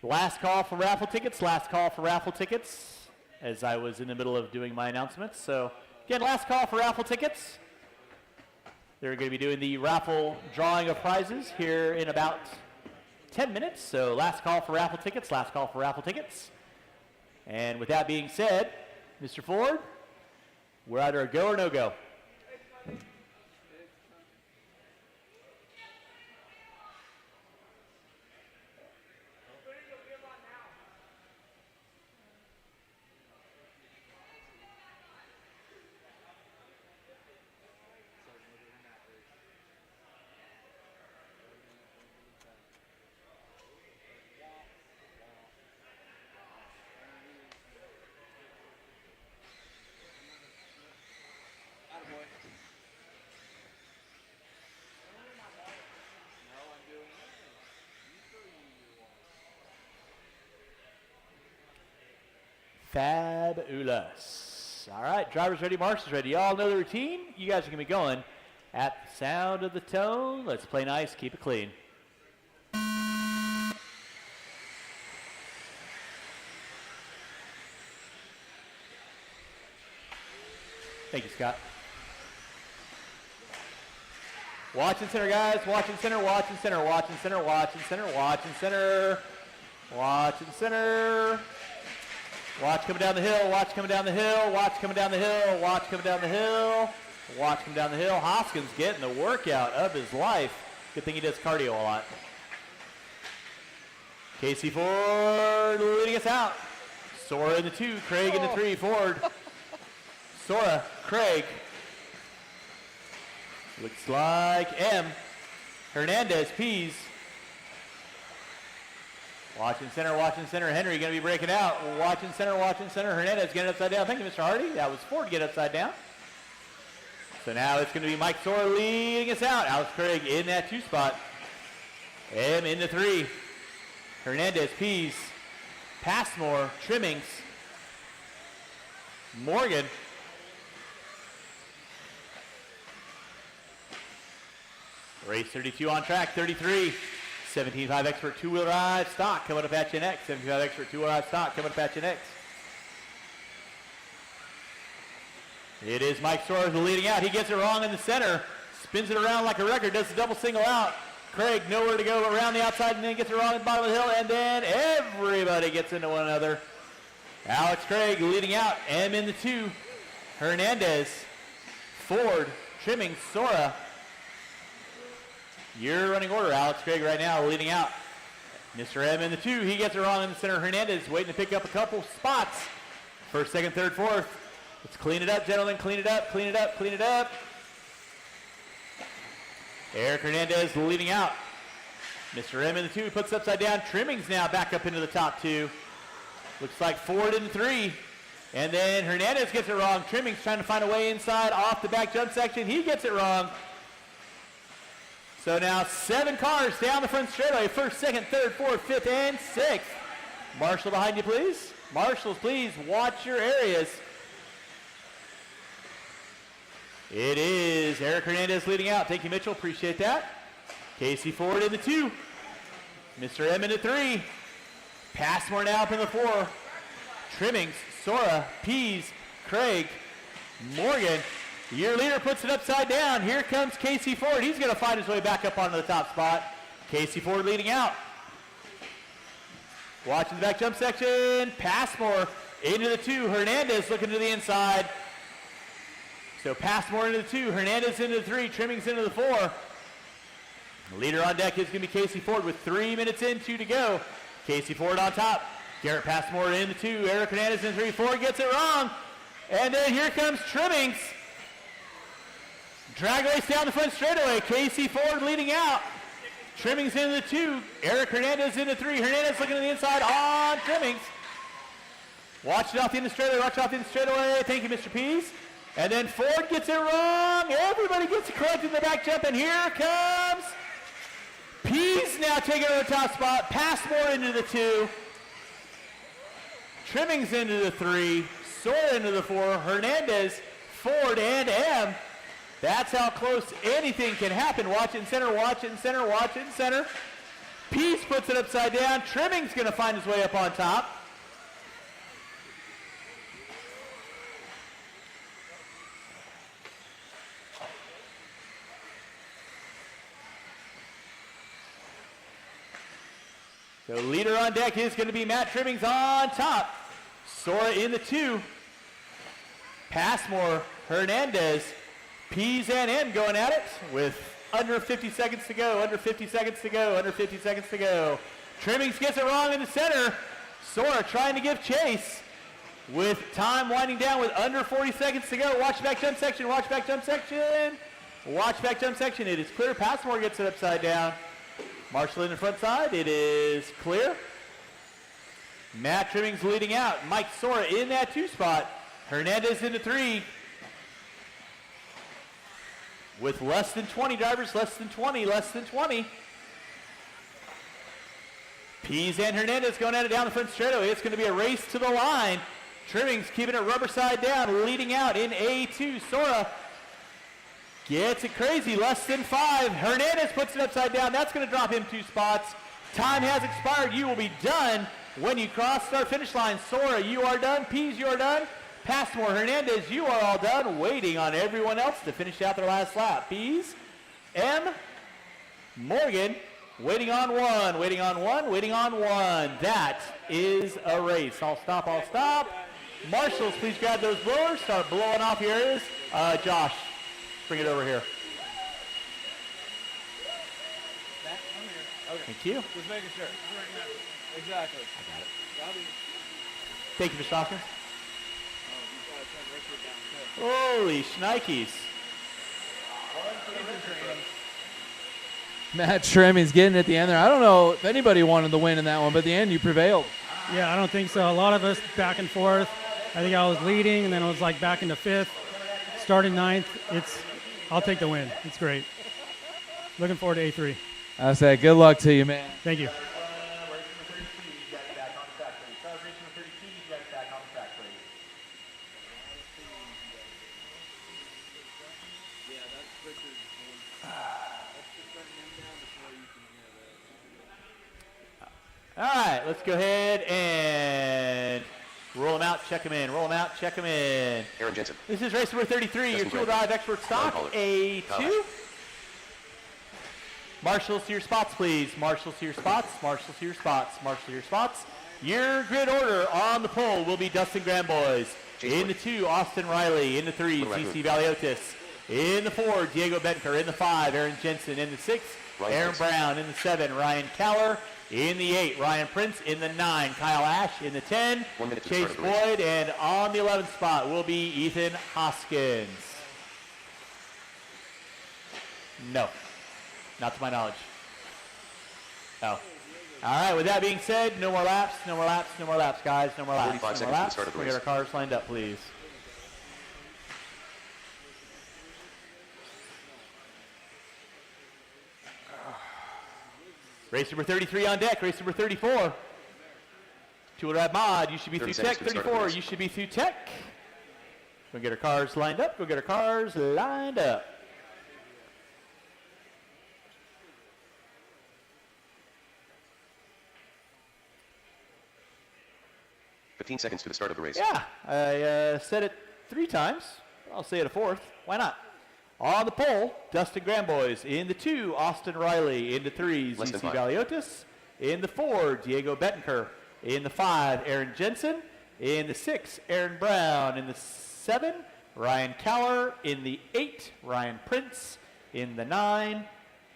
Last call for raffle tickets, last call for raffle tickets, as I was in the middle of doing my announcements. So again, last call for raffle tickets. They're going to be doing the raffle drawing of prizes here in about 10 minutes. So last call for raffle tickets, last call for raffle tickets. And with that being said, Mr. Ford, we're either a go or no go. Fabulous. All right, drivers ready, marshals ready. Y'all know the routine. You guys are going to be going at the sound of the tone. Let's play nice, keep it clean. Thank you, Scott. Watching center, guys. Watching center, watching center, watching center, watching center, watching center, watching center. Watch coming down the hill, watch coming down the hill, watch coming down the hill, watch coming down the hill, watch coming down the hill. Hoskins getting the workout of his life. Good thing he does cardio a lot. Casey Ford leading us out. Sora in the 2, Craig in the 3, Ford. Sora, Craig. Looks like M. Hernandez, Pease. Watching center, Henry going to be breaking out. Watching center, Hernandez getting upside down. Thank you, Mr. Hardy. That was Ford get upside down. So now it's going to be Mike Sora leading us out. Alex Craig in that 2 spot. M in the 3. Hernandez, Pease. Passmore, Trimmings. Morgan. Race 32 on track, 33. 17.5 expert two-wheel drive stock coming up at you next. 17.5 expert two-wheel drive stock coming up at you next. It is Mike Soares leading out. He gets it wrong in the center. Spins it around like a record. Does the double single out. Craig nowhere to go around the outside and then gets it wrong at the bottom of the hill. And then everybody gets into one another. Alex Craig leading out. M in the 2. Hernandez. Ford. Trimming. Sora. Your running order. Alex Craig right now leading out. Mr. M in the 2. He gets it wrong in the center. Hernandez waiting to pick up a couple spots. First, second, third, fourth. Let's clean it up, gentlemen. Clean it up, clean it up, clean it up. Eric Hernandez leading out. Mr. M in the 2 puts upside down. Trimmings now back up into the top 2. Looks like Ford in 3. And then Hernandez gets it wrong. Trimmings trying to find a way inside off the back jump section. He gets it wrong. So now 7 cars down the front straightaway. First, second, third, fourth, fifth, and sixth. Marshall behind you, please. Marshals, please watch your areas. It is Eric Hernandez leading out. Thank you, Mitchell. Appreciate that. Casey Ford in the 2. Mr. M in the 3. Passmore now up in the 4. Trimmings, Sora, Pease, Craig, Morgan. Your leader puts it upside down. Here comes Casey Ford. He's going to find his way back up onto the top spot. Casey Ford leading out. Watching the back jump section. Passmore into the 2. Hernandez looking to the inside. So Passmore into the 2. Hernandez into the 3. Trimmings into the 4. Leader on deck is going to be Casey Ford with 3 minutes in, 2 to go. Casey Ford on top. Garrett Passmore in the 2. Eric Hernandez in the 3. Ford gets it wrong. And then here comes Trimmings. Drag race down the front straightaway. Casey Ford leading out. Trimmings into the 2. Eric Hernandez into 3. Hernandez looking to the inside on Trimmings. Watch it off the end of the straightaway. Watch it off the end of the straightaway. Thank you, Mr. Pease. And then Ford gets it wrong. Everybody gets collected in the back jump. And here comes Pease now taking over the top spot. Passmore into the 2. Trimmings into the 3. Sora into the 4. Hernandez, Ford, and M. That's how close anything can happen. Watch it in center, watch it in center, watch it in center. Pease puts it upside down. Trimming's going to find his way up on top. So leader on deck is going to be Matt Trimmings on top. Sora in the 2. Passmore, Hernandez, Pease and M going at it with under 50 seconds to go, under 50 seconds to go, under 50 seconds to go. Trimmings gets it wrong in the center. Sora trying to give chase with time winding down with under 40 seconds to go. Watch back jump section, watch back jump section. Watch back jump section. It is clear. Passmore gets it upside down. Marshall in the front side. It is clear. Matt Trimmings leading out. Mike Sora in that 2 spot. Hernandez into 3. With less than 20 drivers, less than 20, less than 20. Pease and Hernandez going at it down the front straightaway. It's going to be a race to the line. Trimmings keeping it rubber side down, leading out in A2. Sora gets it crazy, less than 5. Hernandez puts it upside down. That's going to drop him 2 spots. Time has expired. You will be done when you cross our finish line. Sora, you are done. Pease, you are done. Passmore, Hernandez, you are all done. Waiting on everyone else to finish out their last lap. Pease, M, Morgan, waiting on 1, waiting on 1, waiting on 1. That is a race. I'll stop, I'll stop. Marshals, please grab those blowers. Start blowing off your areas. Josh, bring it over here. Okay. Thank you. Just making sure. Exactly. I got it. Thank you, Mr. Hawkins. Holy shnikes. Matt Trimmings getting at the end there. I don't know if anybody wanted to win in that one, but at the end you prevailed. Yeah, I don't think so. A lot of us back and forth. I think I was leading, and then I was like back into 5th, starting 9th. I'll take the win. It's great. Looking forward to A3. I say good luck to you, man. Thank you. All right, let's go ahead and Roll them out, check them in. Roll them out, check them in. Aaron Jensen. This is race number 33, your two-wheel drive expert stock, A2. Marshals to your spots, please. Marshals to your spots, marshals to your spots, marshals to your spots. Your grid order on the pole will be Dustin Gramboys. In the 2, Austin Riley. In the 3, ZC Valiotis. In the 4, Diego Betker. In the 5, Aaron Jensen. In the 6, Aaron Brown. In the 7, Ryan Kaller. In the 8, Ryan Prince. In the 9, Kyle Ash. In the 10, Chase Boyd. And on the 11th spot will be Ethan Hoskins. No, not to my knowledge. Oh. All right, with that being said, no more laps, no more laps, no more laps, guys. No more laps. 45 no more seconds laps. to the start of the We get race. our cars lined up, please. Race number 33 on deck. Race number 34. Two-wheel drive mod. You should be through 30 tech. seconds to the start of the 34. race. You should be through tech. Go get our cars lined up. Go get our cars lined up. Fifteen seconds to the start of the race. Yeah, I said it 3 times. I'll say it a 4th. Why not? On the pole, Dustin Gramboys. In the 2, Austin Riley. In the 3, Less than ZC 5. Valiotis. In the 4, Diego Bettenker. In the 5, Aaron Jensen. In the 6, Aaron Brown. In the 7, Ryan Kaller. In the 8, Ryan Prince. In the 9,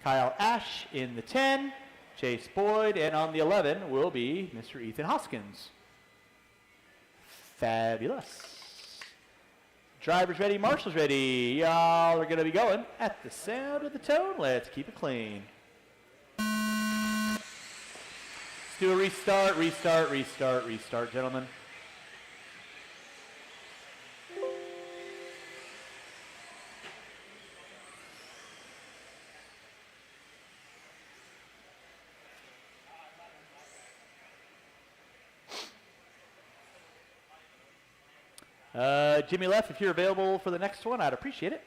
Kyle Ash. In the 10, Chase Boyd. And on the 11 will be Mr. Ethan Hoskins. Fabulous. Drivers ready, marshals ready. Y'all are going to be going at the sound of the tone. Let's keep it clean. Let's do a restart, restart, restart, restart, gentlemen. Jimmy Leff, if you're available for the next one, I'd appreciate it.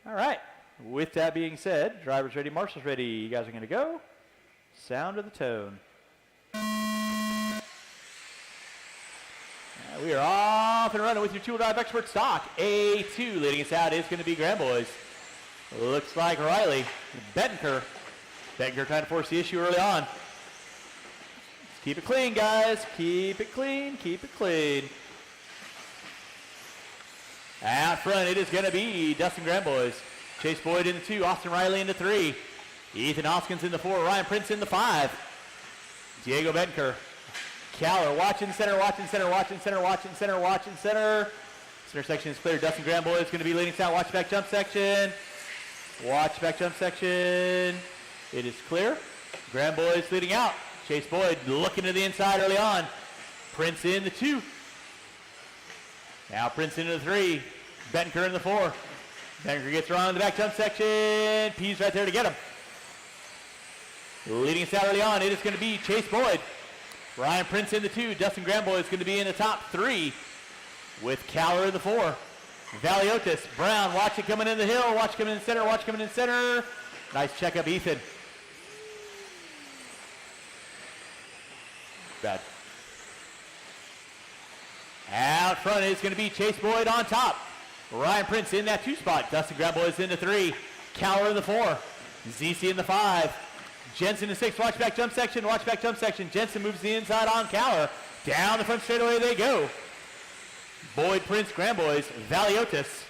All right. With that being said, drivers ready, marshals ready. You guys are going to go. Sound of the tone. We are off and running with your two-wheel drive expert stock. A2 leading us out is going to be Gramboys. Looks like Riley. Bettenker. Bettenker trying to force the issue early on. Keep it clean, guys. Keep it clean. Keep it clean. Out front, it is going to be Dustin Gramboys. Chase Boyd in the 2. Austin Riley in the 3. Ethan Hoskins in the 4. Ryan Prince in the 5. Diego Bettenker. Kaller watching center, watching center, watching center, watching center, watching center. Center section is clear. Dustin Gramboys is going to be leading us out. Watch back jump section. Watch back jump section. It is clear. Gramboys leading out. Chase Boyd looking to the inside early on. Prince in the 2. Now Prince into the 3. Bettenker in the 4. Bettenker gets around in the back jump section. P's right there to get him. Leading us out early on, it is going to be Chase Boyd. Ryan Prince in the 2. Dustin Gramboy is going to be in the top 3 with Kaller in the 4. Valiotis, Brown, watch it coming in the hill. Watch coming in center, watch coming in center. Nice checkup, Ethan. Bad. Out front is going to be Chase Boyd on top. Ryan Prince in that 2 spot. Dustin Gramboy is in the 3. Kaller in the 4. ZC in the 5. Jensen in 6. Watch back jump section. Watch back jump section. Jensen moves the inside on Kaller. Down the front straightaway they go. Boyd, Prince, Gramboys, Valiotis.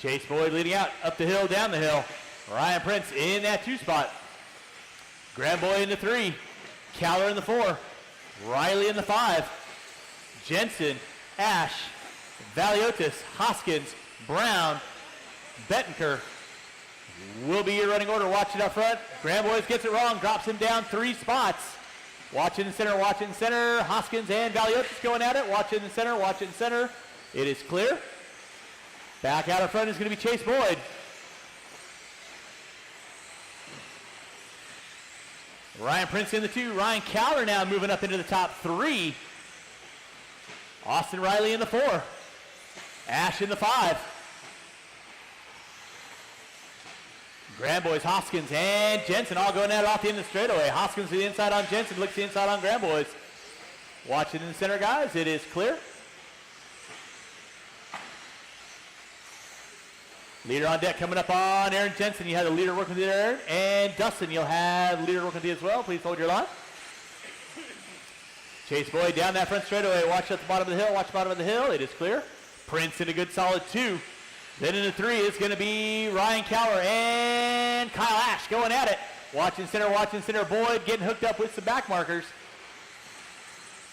Chase Boyd leading out. Up the hill, down the hill. Ryan Prince in that 2 spot. Gramboy in the 3. Kaller in the 4. Riley in the 5. Jensen, Ash, Valiotis, Hoskins, Brown, Bettenker will be your running order. Watch it up front. Gramboys gets it wrong, drops him down 3 spots. Watch it in center, watch it in center. Hoskins and Valiotis going at it. Watch it in center, watch it in center. It is clear. Back out in front is going to be Chase Boyd. Ryan Prince in the 2. Ryan Kaller now moving up into the top 3. Austin Riley in the 4. Ash in the 5. Grandboys, Hoskins, and Jensen all going at it off the end of the straightaway. Hoskins to the inside on Jensen, looks to the inside on Grandboys. Watch it in the center, guys. It is clear. Leader on deck coming up on Aaron Jensen. You have the leader working with Aaron. And Dustin, you'll have the leader working with you as well. Please hold your line. Chase Boyd down that front straightaway. Watch at the bottom of the hill. Watch the bottom of the hill. It is clear. Prince in a good solid 2. Then in the 3 is going to be Ryan Cowler and Kyle Ash going at it. Watching center. Boyd getting hooked up with some back markers.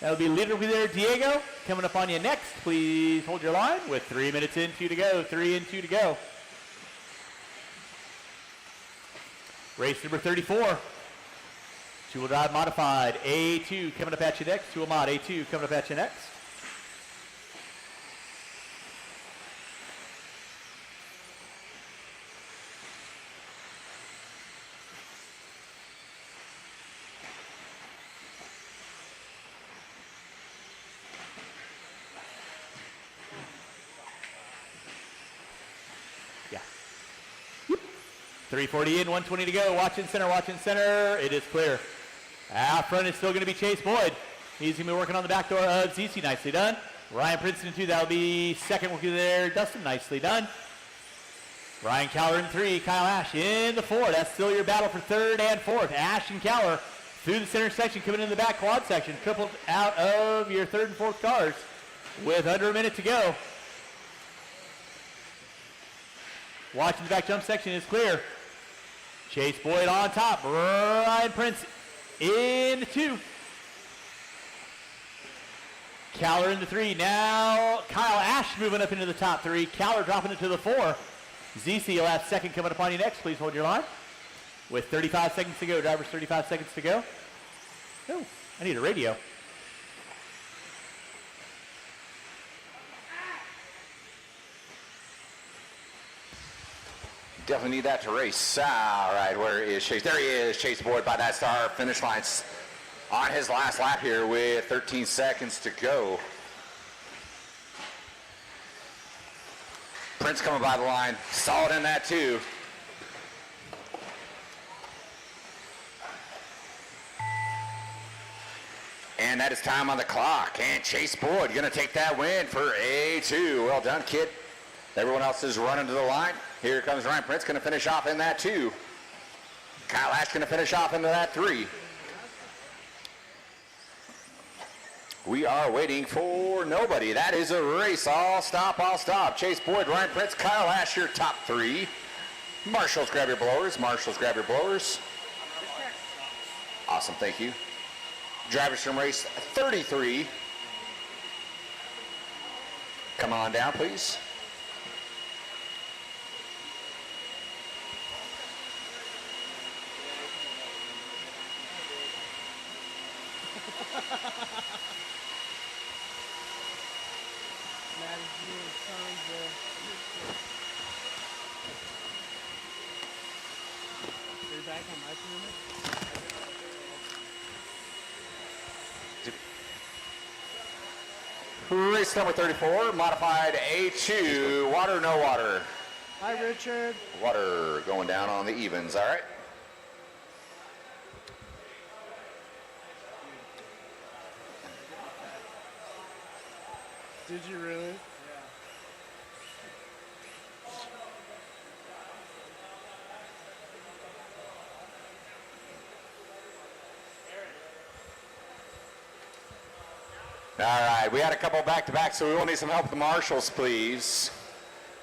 That'll be leader over there, Diego. Coming up on you next. Please hold your line with 3 minutes and 2 to go. 3 and 2 to go. Race number 34. Two-wheel drive modified. A2 coming up at you next. Two-wheel mod A2 coming up at you next. Yeah. 340 in, 120 to go. Watching center. It is clear. Out front is still going to be Chase Boyd. He's going to be working on the back door of ZC. Nicely done. Ryan Princeton 2. That'll be second working there. Dustin, nicely done. Ryan Cowler in 3. Kyle Ash in the 4. That's still your battle for 3rd and 4th. Ash and Cowler through the center section, coming in the back quad section. Tripled out of your 3rd and 4th cars with under a minute to go. Watching the back jump section is clear. Chase Boyd on top. Ryan Prince in the 2. Cowler in the 3. Now Kyle Ash moving up into the top 3. Cowler dropping into the 4. ZC, you'll have second coming upon you next. Please hold your line. With 35 seconds to go. Drivers, 35 seconds to go. Oh, I need a radio. Definitely need that to race. All right, where is Chase? There he is, Chase Boyd by that start finish line on his last lap here with 13 seconds to go. Prince coming by the line, solid in that too. And that is time on the clock. And Chase Boyd gonna take that win for A2. Well done, kid. Everyone else is running to the line. Here comes Ryan Prince, going to finish off in that 2. Kyle Ash going to finish off into that 3. We are waiting for nobody. That is a race. All stop. Chase Boyd, Ryan Prince, Kyle Ash, your top 3. Marshals, grab your blowers. Awesome, thank you. Drivers from race 33. Come on down, please. Race number 34, modified A2. Water, no water. Hi, Richard. Water going down on the evens, all right? Did you really? All right, we had a couple back-to-back, so we will need some help with the marshals, please.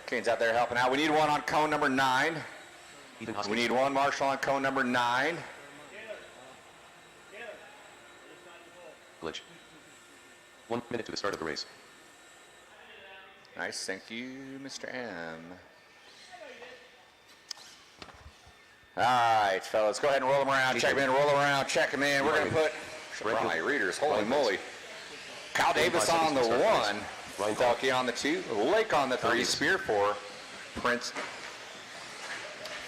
Kane's out there helping out. We need one on cone number 9. We need one marshal on cone number 9. Glitch. 1 minute to the start of the race. Nice, thank you, Mr. M. All right, fellas, go ahead and roll them around. Check them in, roll them around, check them in. We're going to put my readers, holy moly. Kyle Davis on the 1, Falky on the 2, Lake on the 3, Spear 4, Prince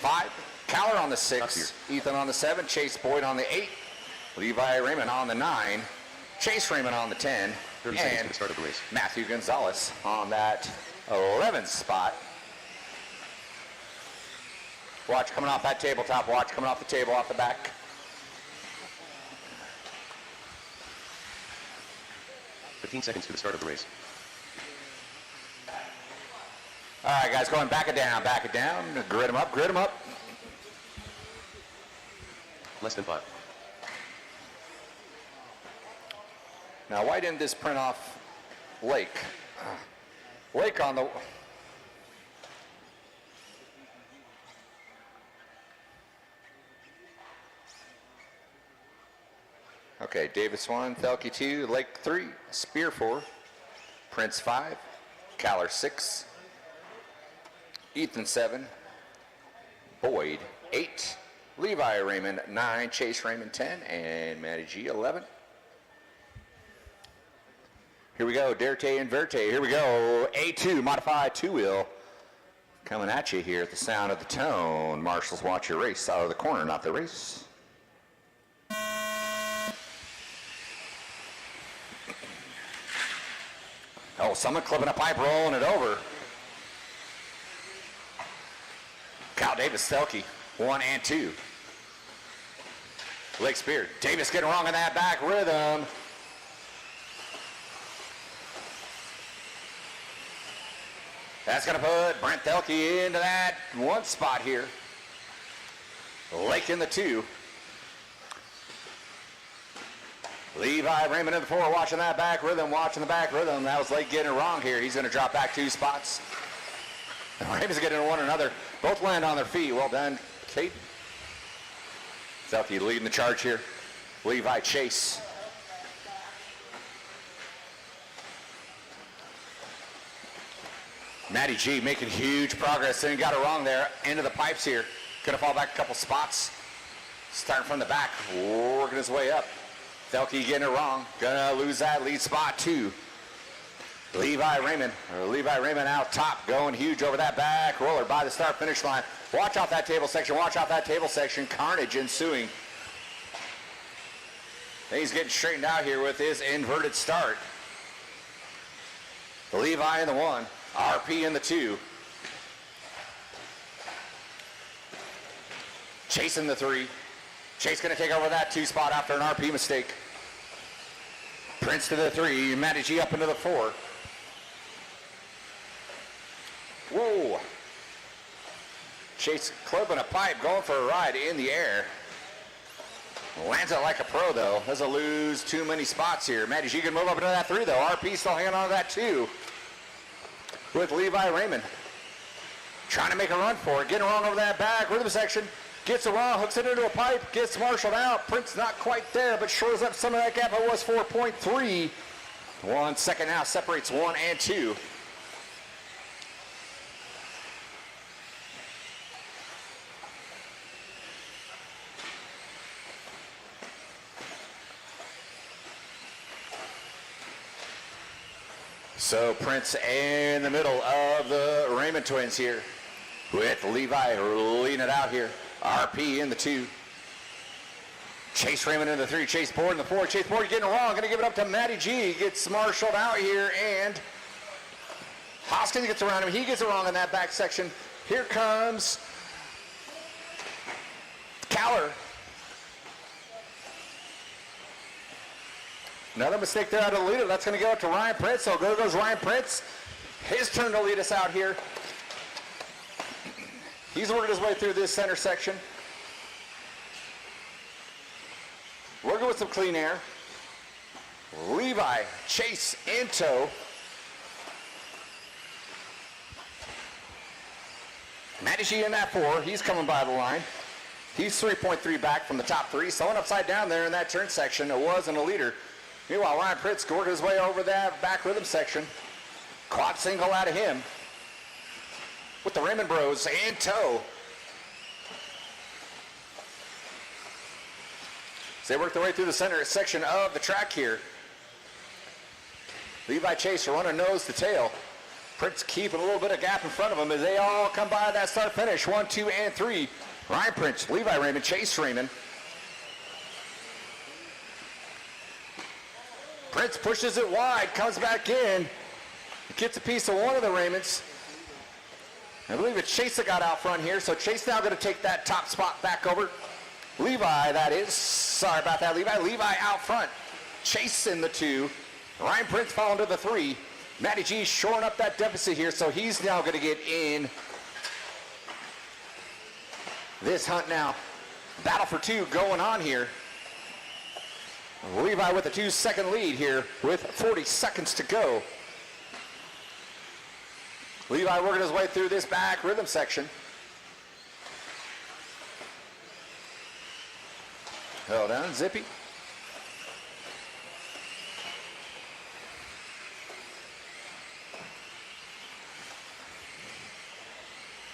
5, Cowler on the 6, Ethan on the 7, Chase Boyd on the 8, Levi Raymond on the 9, Chase Raymond on the 10, and Matthew Gonzalez on that 11th spot. Watch coming off that tabletop. Watch coming off the table, off the back. $15 seconds to the start of the race. All right, guys, going back it down. Grid them up. Less than 5. Now, why didn't this print off Lake? Lake on the... Okay, Davis 1, Thelke 2, Lake 3, Spear 4, Prince 5, Caller 6, Ethan 7, Boyd 8, Levi Raymond 9, Chase Raymond 10, and Matty G 11. Here we go, Derte and Verte. Here we go, A2 modified 2-wheel coming at you here at the sound of the tone. Marshals, watch your race out of the corner, not the race. Oh, someone clipping a pipe, rolling it over. Kyle Davis, Thelke, 1 and 2. Lake Spear, Davis getting wrong in that back rhythm. That's going to put Brent Thelke into that 1 spot here. Lake in the 2. Levi Raymond in the 4, watching that back rhythm, That was Lake getting it wrong here. He's going to drop back 2 spots. Raymond's getting one another. Both land on their feet. Well done, Kate. Thelke leading the charge here. Levi Chase. Matty G making huge progress. Then he got it wrong there. Into the pipes here. Gonna fall back a couple spots. Starting from the back, working his way up. Thelke getting it wrong. Gonna lose that lead spot too. Levi Raymond out top, going huge over that back roller by the start finish line. Watch out that table section. Carnage ensuing. He's getting straightened out here with his inverted start. Levi in the 1, RP in the 2. Chase in the 3. Chase going to take over that 2 spot after an RP mistake. Prince to the 3. Matty G up into the 4. Whoa. Chase clipping a pipe, going for a ride in the air. Lands it like a pro, though. Doesn't lose too many spots here. Matty G can move up into that 3, though. RP still hanging on to that 2. With Levi Raymond. Trying to make a run for it. Getting wrong over that back rhythm section. Gets it wrong, hooks it into a pipe, gets marshaled out. Prince not quite there, but shores up some of that gap. It was 4.3. 1 second now separates 1 and 2. So Prince in the middle of the Raymond twins here with Levi leading it out here. RP in the 2. Chase Raymond in the 3. Chase Board in the 4. Chase Board getting it wrong. Going to give it up to Matty G. Gets marshaled out here, and Hoskins gets around him. He gets it wrong in that back section. Here comes Caller. Another mistake there out of the leader. That's going to go up to Ryan Prince. So there goes Ryan Prince. His turn to lead us out here. He's working his way through this center section. Working with some clean air. Levi, Chase in tow. Matty G in that 4. He's coming by the line. He's 3.3 back from the top 3. Someone upside down there in that turn section. It wasn't a leader. Meanwhile, Ryan Prince working his way over that back rhythm section. Quad single out of him. With the Raymond Bros in tow. As they work their way through the center section of the track here. Levi Chase running nose to tail. Prince keeping a little bit of gap in front of him as they all come by that start finish. 1, 2, and 3. Ryan Prince, Levi Raymond, Chase Raymond. Prince pushes it wide, comes back in. Gets a piece of one of the Raymonds. I believe it's Chase that got out front here, so Chase now going to take that top spot back over. Levi, that is. Sorry about that, Levi. Levi out front. Chase in the 2. Ryan Prince falling to the 3. Matty G shoring up that deficit here, so he's now going to get in this hunt now. Battle for 2 going on here. Levi with a 2-second lead here with 40 seconds to go. Levi working his way through this back rhythm section. Hold on, Zippy.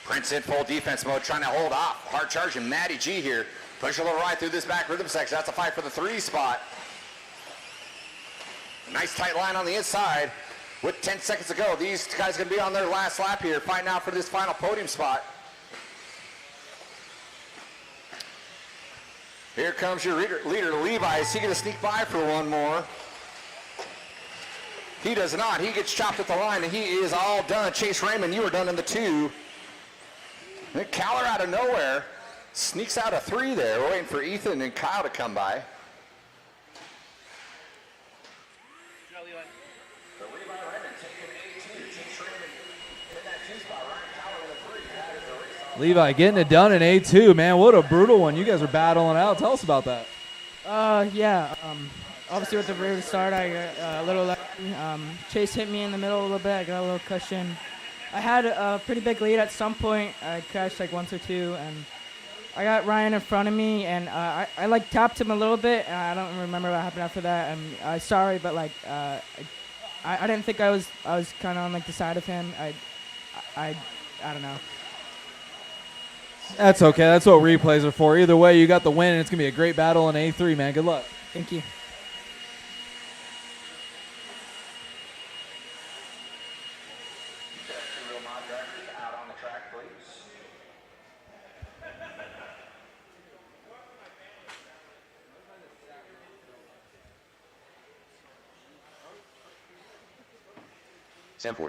Prince in full defense mode, trying to hold off. Hard charging Matty G here. Push a little right through this back rhythm section. That's a fight for the 3 spot. Nice tight line on the inside. With 10 seconds to go, these guys going to be on their last lap here, fighting out for this final podium spot. Here comes your leader, Levi. Is he going to sneak by for one more? He does not. He gets chopped at the line, and he is all done. Chase Raymond, you are done in the 2. And Cowler out of nowhere sneaks out a 3 there. We're waiting for Ethan and Kyle to come by. Levi getting it done in A2, man. What a brutal one. You guys are battling out. Tell us about that. Yeah. Obviously, with the very start, I got a little lucky. Chase hit me in the middle a little bit. I got a little cushion. I had a pretty big lead at some point. I crashed like once or two, and I got Ryan in front of me, and I like tapped him a little bit. And I don't remember what happened after that. I'm sorry, but like I didn't think I was kind of on like the side of him. I don't know. That's okay. That's what replays are for. Either way, you got the win, and it's going to be a great battle in A3, man. Good luck. Thank you.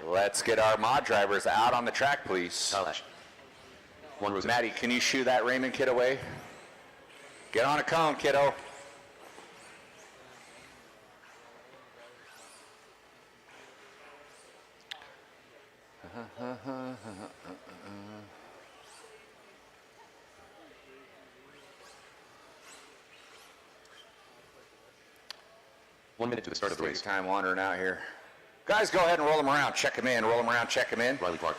Let's get our mod drivers out on the track, please. One Rose. Maddie, can you shoo that Raymond kid away? Get on a cone, kiddo. One minute to the start of the race. Time wandering out here. Guys, go ahead and roll them around. Check them in. Roll them around. Check them in. Riley Clark.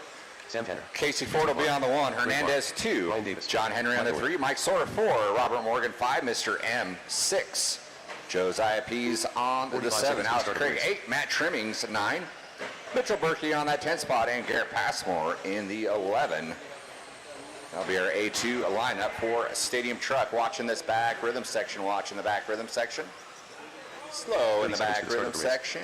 Sam Tanner. Casey Ford will be on the 1. Hernandez 2. Ryan Davis. John Henry on the 3. Mike Sawyer 4. Robert Morgan 5. Mr. M 6. Josiah Pease on the 7. Alex Craig 8. Matt Trimmings 9. Mitchell Berkey on that 10 spot. And Garrett Passmore in the 11. That'll be our A2 lineup for Stadium Truck. Watching this back rhythm section. Watching the back rhythm section. Slow in the back rhythm section.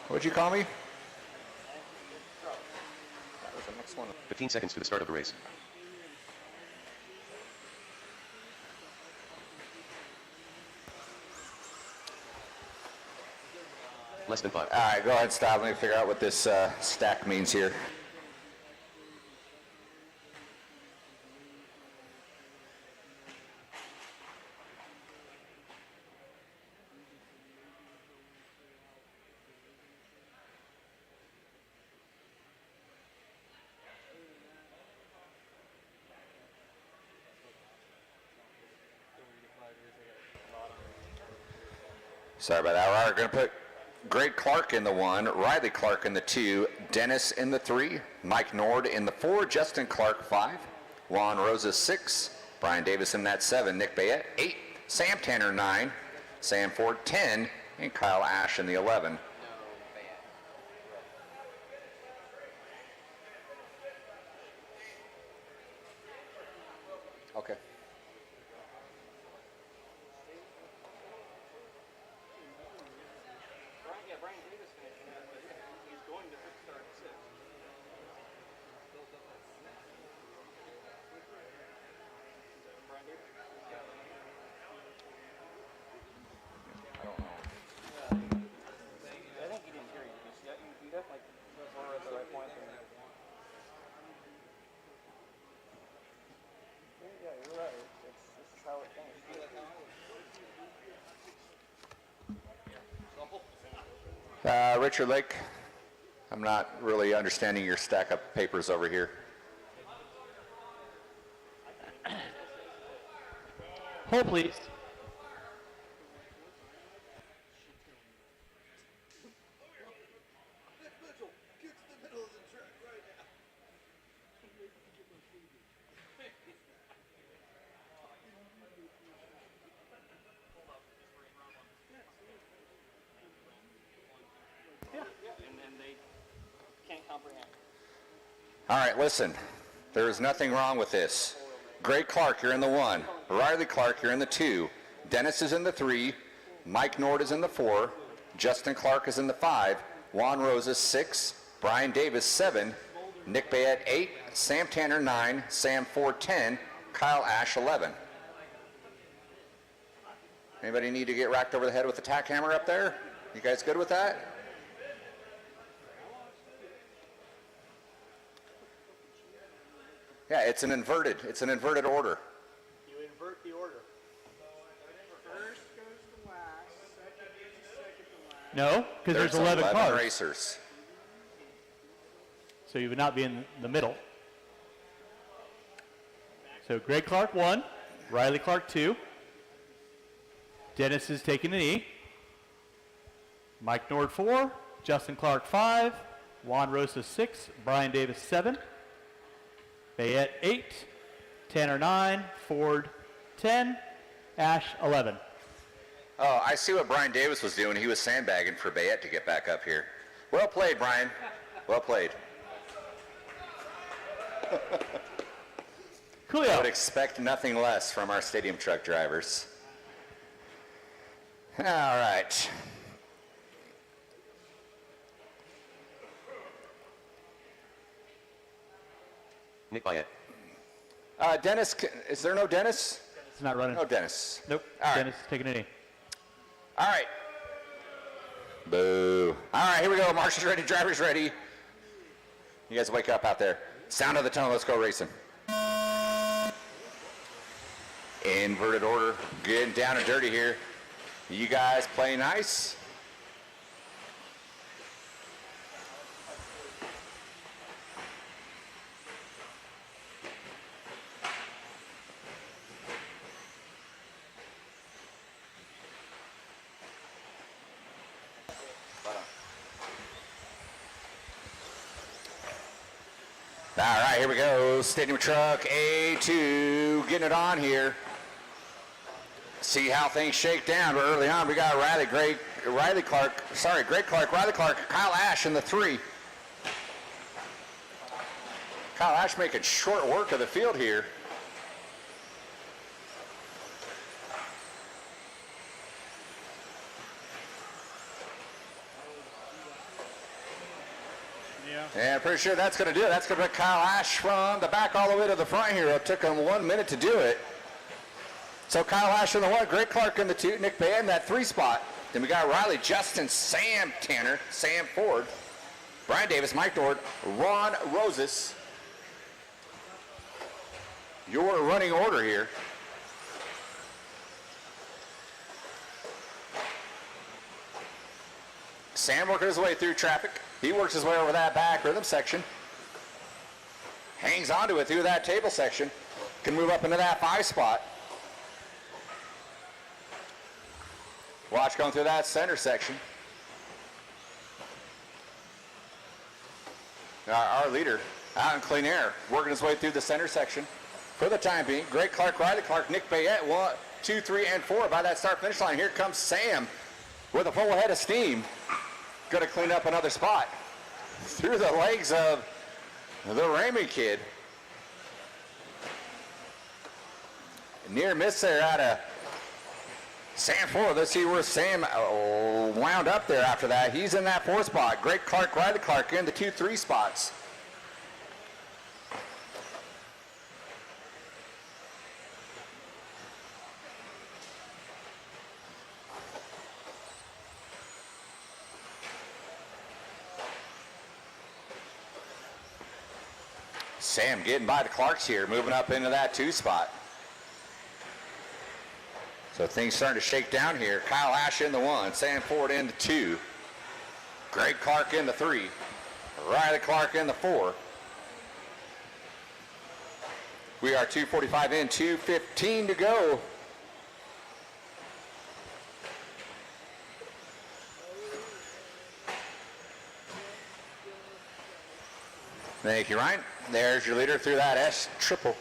What'd you call me? That was the next one. 15 seconds to the start of the race. Less than 5. All right, go ahead and stop. Let me figure out what this stack means here. Sorry about that. We're going to put Greg Clark in the 1, Riley Clark in the 2, Dennis in the 3, Mike Nord in the 4, Justin Clark 5, Juan Rosa 6, Brian Davis in that 7, Nick Bayette 8, Sam Tanner 9, Sam Ford 10, and Kyle Ash in the 11. Okay. Richard Lake, I'm not really understanding your stack of papers over here. Hold, please. All right, listen. There is nothing wrong with this. Greg Clark, you're in the 1. Riley Clark, you're in the 2. Dennis is in the 3. Mike Nord is in the 4. Justin Clark is in the 5. Juan Rose is 6. Brian Davis 7. Nick Bayette 8. Sam Tanner 9. Sam Ford 10. Kyle Ash 11. Anybody need to get racked over the head with the tack hammer up there? You guys good with that? Yeah, it's an inverted order. You invert the order. First goes the wax, second goes the second to wax. No, because there's 11 cars. Racers. So you would not be in the middle. So Greg Clark 1, Riley Clark 2. Dennis is taking an E. Mike Nord 4, Justin Clark 5, Juan Rosa 6, Brian Davis 7. Bayette 8, Tanner 9, Ford 10, Ash 11. Oh, I see what Brian Davis was doing. He was sandbagging for Bayette to get back up here. Well played, Brian. Well played. Coolio. I would expect nothing less from our stadium truck drivers. All right. Nick Bayette. Dennis, is there no Dennis? It's not running. No Dennis. Nope. All right. Dennis is taking an E. All right. Boo. All right, here we go. Marshall's ready, driver's ready. You guys wake up out there. Sound of the tunnel, let's go racing. Inverted order, getting down and dirty here. You guys play nice. All right, here we go. Stadium truck A2 getting it on here. See how things shake down. But early on, we got Greg Clark, Riley Clark, Kyle Ash in the 3. Kyle Ash making short work of the field here. And I'm pretty sure that's going to do it. That's going to be Kyle Ash from the back all the way to the front here. It took him 1 minute to do it. So Kyle Ash in the 1, Greg Clark in the 2, Nick Bayette in that 3 spot. Then we got Riley, Justin, Sam Tanner, Sam Ford, Brian Davis, Mike Nord, Ron Roses. Your running order here. Sam working his way through traffic. He works his way over that back rhythm section. Hangs onto it through that table section. Can move up into that 5 spot. Watch going through that center section. Our leader out in clean air, working his way through the center section. For the time being, Greg Clark, Riley Clark, Nick Bayette, 1, 2, 3, and 4 by that start finish line. Here comes Sam with a full head of steam. Going to clean up another spot through the legs of the Raymond kid. Near miss there out of Sam Ford. Let's see where Sam wound up there after that. He's in that 4 spot. Greg Clark, Riley Clark in the 2, 3 spots. Sam getting by the Clarks here, moving up into that 2 spot. So things starting to shake down here. Kyle Ash in the 1, Sam Ford in the 2. Greg Clark in the 3. Riley Clark in the 4. We are 2:45 in, 2:15 to go. Thank you, Ryan. There's your leader through that S triple.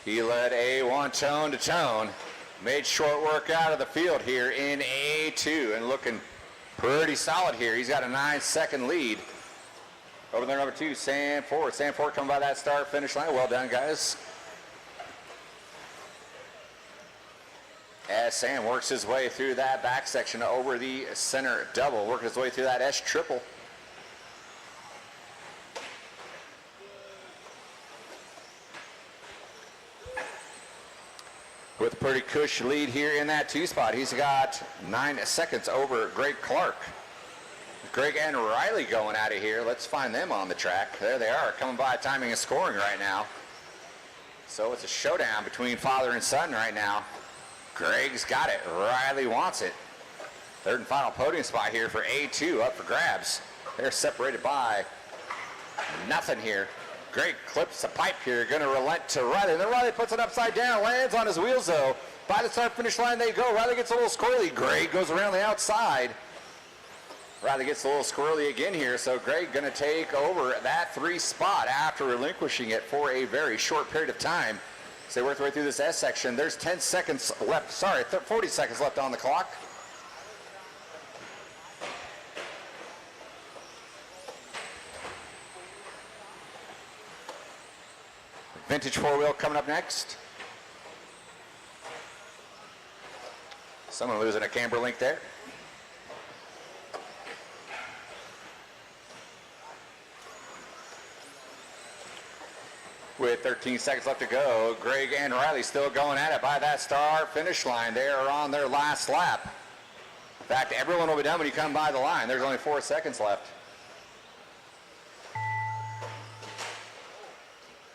He led A1 tone to tone. Made short work out of the field here in A2 and looking pretty solid here. He's got a 9-second lead. Over there, number 2, Sam Ford. Sam Ford coming by that start finish line. Well done, guys. As Sam works his way through that back section over the center double, working his way through that S triple. With a pretty cushy lead here in that 2 spot. He's got 9 seconds over Greg Clark. Greg and Riley going out of here. Let's find them on the track. There they are, coming by timing and scoring right now. So it's a showdown between father and son right now. Greg's got it. Riley wants it. Third and final podium spot here for A2 up for grabs. They're separated by nothing here. Greg clips the pipe here, going to relent to Riley. And then Riley puts it upside down, lands on his wheels though. By the start finish line they go. Riley gets a little squirrely. Greg goes around the outside. Riley gets a little squirrely again here, so Greg going to take over that 3 spot after relinquishing it for a very short period of time. So they work their way through this S section. There's 10 seconds left, 40 seconds left on the clock. Vintage 4-wheel coming up next. Someone losing a camber link there. With 13 seconds left to go, Greg and Riley still going at it by that start finish line. They are on their last lap. In fact, everyone will be done when you come by the line. There's only 4 seconds left.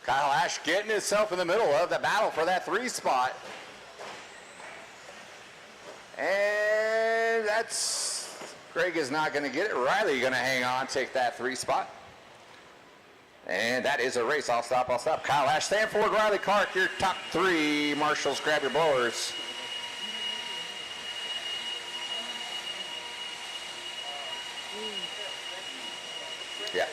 Kyle Ash getting himself in the middle of the battle for that 3 spot. And Greg is not going to get it. Riley going to hang on, take that 3 spot. And that is a race. I'll stop. Kyle Ash, Stanford, Riley Clark, your top 3. Marshals, grab your blowers. Yeah.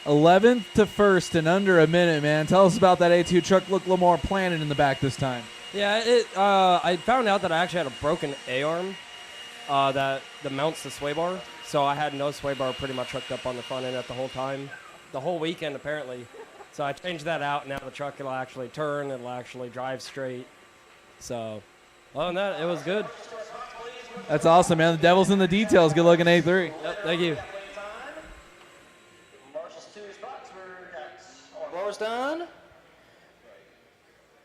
'11th to 1st in under a minute, man. Tell us about that A2 truck. Look a little more planted in the back this time. Yeah, I found out that I actually had a broken A-arm that mounts the sway bar. So I had no sway bar pretty much hooked up on the front end at the whole time, the whole weekend apparently. So I changed that out. Now the truck will actually turn. It'll actually drive straight. So other than that, it was good. That's awesome, man. The devil's in the details. Good looking A3. Yep, thank you. Blowers done.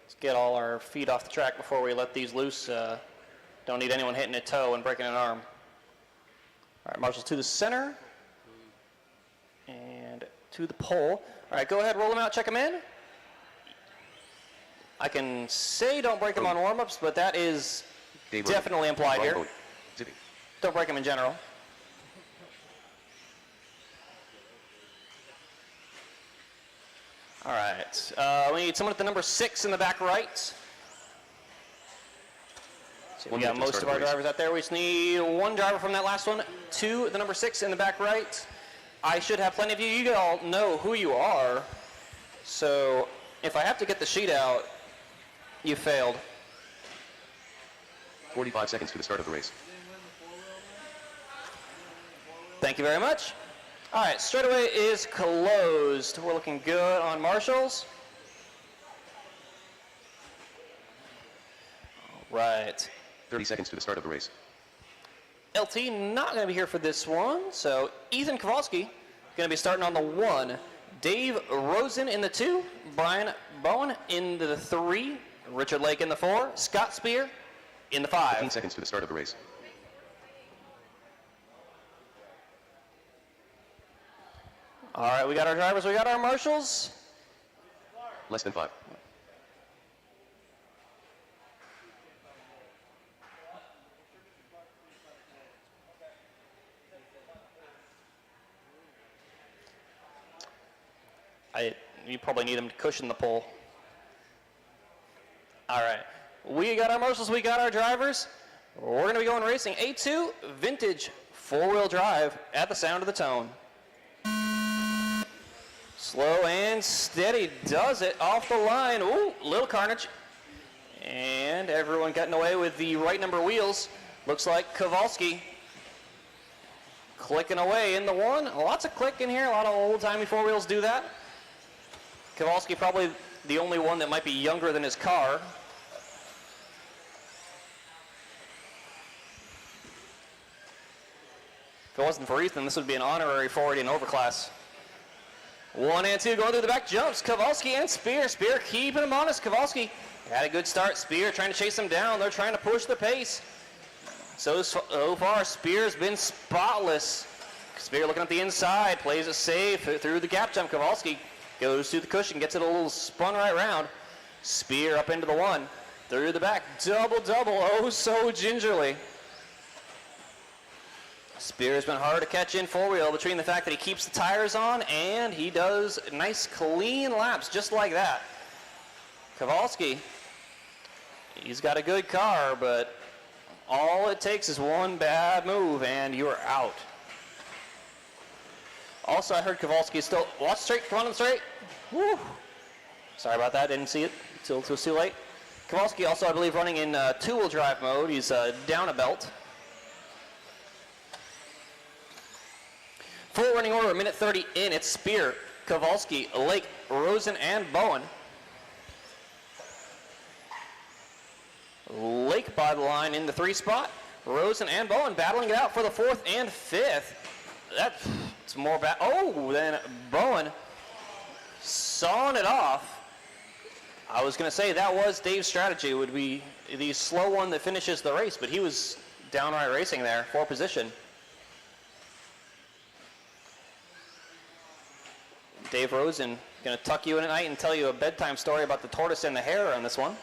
Let's get all our feet off the track before we let these loose. Don't need anyone hitting a toe and breaking an arm. All right, marshals to the center. And to the pole. All right, go ahead, roll them out, check them in. I can say don't break them on warm-ups, but that is definitely implied here. Don't break them in general. All right, we need someone at the number 6 in the back right. So we got most of our drivers out there. We just need 1 driver from that last one to the number 6 in the back right. I should have plenty of you. You all know who you are. So if I have to get the sheet out, you failed. 45 seconds to the start of the race. Thank you very much. All right, straightaway is closed. We're looking good on marshals. All right. 30 seconds to the start of the race. LT not going to be here for this one, so Ethan Kowalski going to be starting on the 1. Dave Rosen in the 2. Brian Bowen in the 3. Richard Lake in the 4. Scott Spear in the 5. 15 seconds to the start of the race. All right, we got our drivers, we got our marshals. Less than 5. You probably need him to cushion the pole. All right. We got our marshals, we got our drivers. We're going to be going racing A2 vintage four-wheel drive at the sound of the tone. Slow and steady does it off the line. Ooh, little carnage. And everyone getting away with the right number wheels. Looks like Kowalski clicking away in the one. Lots of click in here. A lot of old-timey four wheels do that. Kowalski probably the only one that might be younger than his car. If it wasn't for Ethan, this would be an honorary 480 and overclass. 1 and 2 going through the back jumps. Kowalski and Spear. Spear keeping him honest. Kowalski had a good start. Spear trying to chase him down. They're trying to push the pace. So far, Spear's been spotless. Spear looking at the inside, plays it safe through the gap jump. Kowalski goes through the cushion, gets it a little spun right round. Spear up into the one, through the back, double, oh so gingerly. Spear's been hard to catch in four-wheel between the fact that he keeps the tires on and he does nice clean laps just like that. Kowalski, he's got a good car, but all it takes is one bad move and you're out. Also, I heard Kowalski is still, watch straight, come on the straight. Woo. Sorry about that, didn't see it until it was too late. Kowalski also, I believe, running in two-wheel drive mode. He's down a belt. Full running order, minute 30 in. It's Spear, Kowalski, Lake, Rosen, and Bowen. Lake by the line in the 3 spot. Rosen and Bowen battling it out for the 4th and 5th. That's more bad. Oh, then Bowen sawing it off. I was going to say that was Dave's strategy, would be the slow one that finishes the race, but he was downright racing there for position. Dave Rosen going to tuck you in at night and tell you a bedtime story about the tortoise and the hare on this one.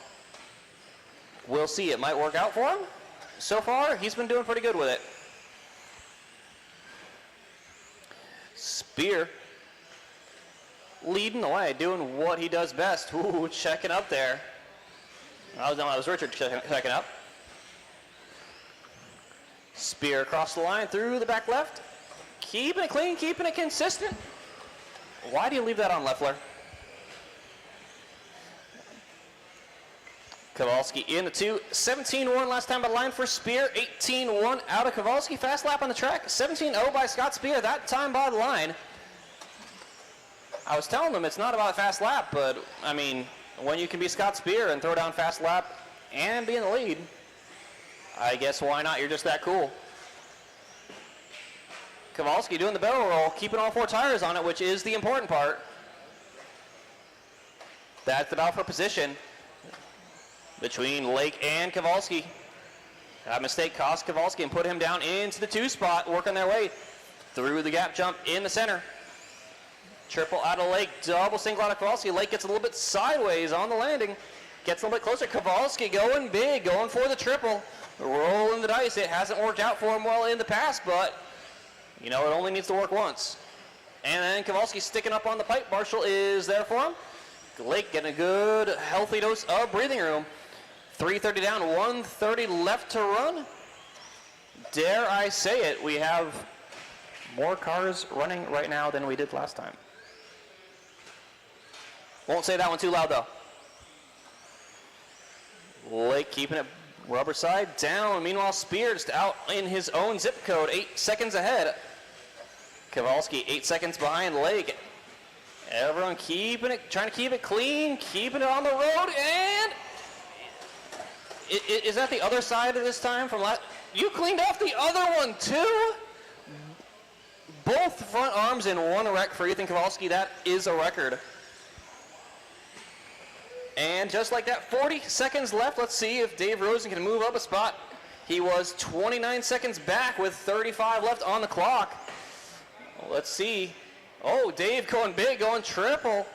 We'll see. It might work out for him. So far, he's been doing pretty good with it. Spear leading the way, doing what he does best. Ooh, checking up there. That was Richard checking up. Spear across the line through the back left. Keeping it clean, keeping it consistent. Why do you leave that on, Leffler? Kowalski in the 2. 17-1 last time by the line for Spear. 18-1 out of Kowalski. Fast lap on the track. 17-0 by Scott Spear. That time by the line. I was telling them it's not about a fast lap, but, I mean, when you can be Scott Spear and throw down fast lap and be in the lead, I guess why not? You're just that cool. Kowalski doing the barrel roll, keeping all 4 tires on it, which is the important part. That's the battle for position between Lake and Kowalski. That mistake cost Kowalski and put him down into the 2 spot, working their way through the gap jump in the center. Triple out of Lake, double single out of Kowalski. Lake gets a little bit sideways on the landing, gets a little bit closer. Kowalski going big, going for the triple, rolling the dice. It hasn't worked out for him well in the past, but you know, it only needs to work once. And then Kowalski sticking up on the pipe. Marshall is there for him. Lake getting a good, healthy dose of breathing room. 3:30 down, 1:30 left to run. Dare I say it, we have more cars running right now than we did last time. Won't say that one too loud, though. Lake keeping it rubber side down. Meanwhile, Spear just out in his own zip code, 8 seconds ahead. Kowalski 8 seconds behind Lake. Everyone keeping it, trying to keep it clean, keeping it on the road, and is that the other side of this time from last? You cleaned off the other one too? Both front arms in one wreck for Ethan Kowalski. That is a record. And just like that, 40 seconds left. Let's see if Dave Rosen can move up a spot. He was 29 seconds back with 35 left on the clock. Let's see. Oh, Dave going big, going triple.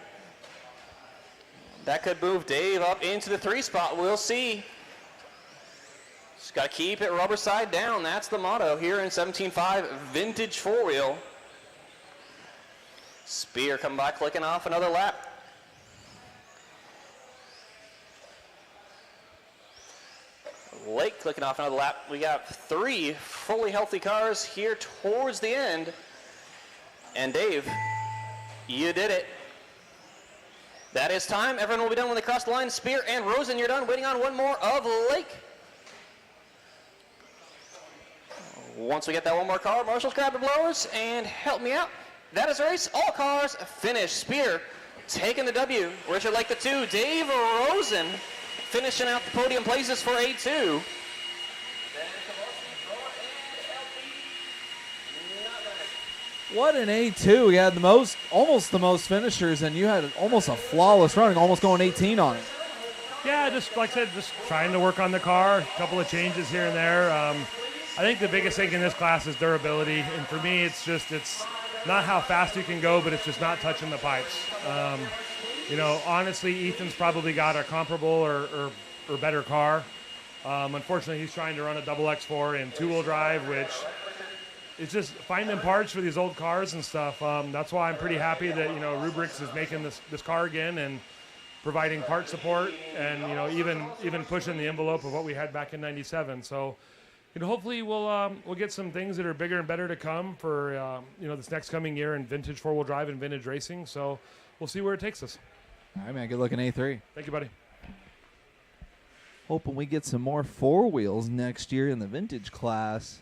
That could move Dave up into the 3 spot. We'll see. Just got to keep it rubber side down. That's the motto here in 17.5 vintage 4-wheel. Spear coming by, clicking off another lap. Lake clicking off another lap. We got 3 fully healthy cars here towards the end. And Dave, you did it. That is time. Everyone will be done when they cross the line. Spear and Rosen, you're done. Waiting on one more of Lake. Once we get that one more car, Marshall's grab the blowers and help me out. That is the race. All cars finished. Spear taking the W. Richard Lake the 2. Dave Rosen finishing out the podium places for A2. What an A2. We had almost the most finishers, and you had almost a flawless running, almost going 18 on it. Yeah, just like I said, just trying to work on the car, a couple of changes here and there. I think the biggest thing in this class is durability, and for me, it's not how fast you can go, but it's just not touching the pipes. Honestly, Ethan's probably got a comparable or better car. Unfortunately, he's trying to run a double X4 in two-wheel drive, which is just finding parts for these old cars and stuff. That's why I'm pretty happy that Rubrics is making this car again and providing part support, and even pushing the envelope of what we had back in '97. So. Hopefully we'll get some things that are bigger and better to come for this next coming year in vintage four-wheel drive and vintage racing. So we'll see where it takes us. All right, man. Good luck in A3. Thank you, buddy. Hoping we get some more four wheels next year in the vintage class.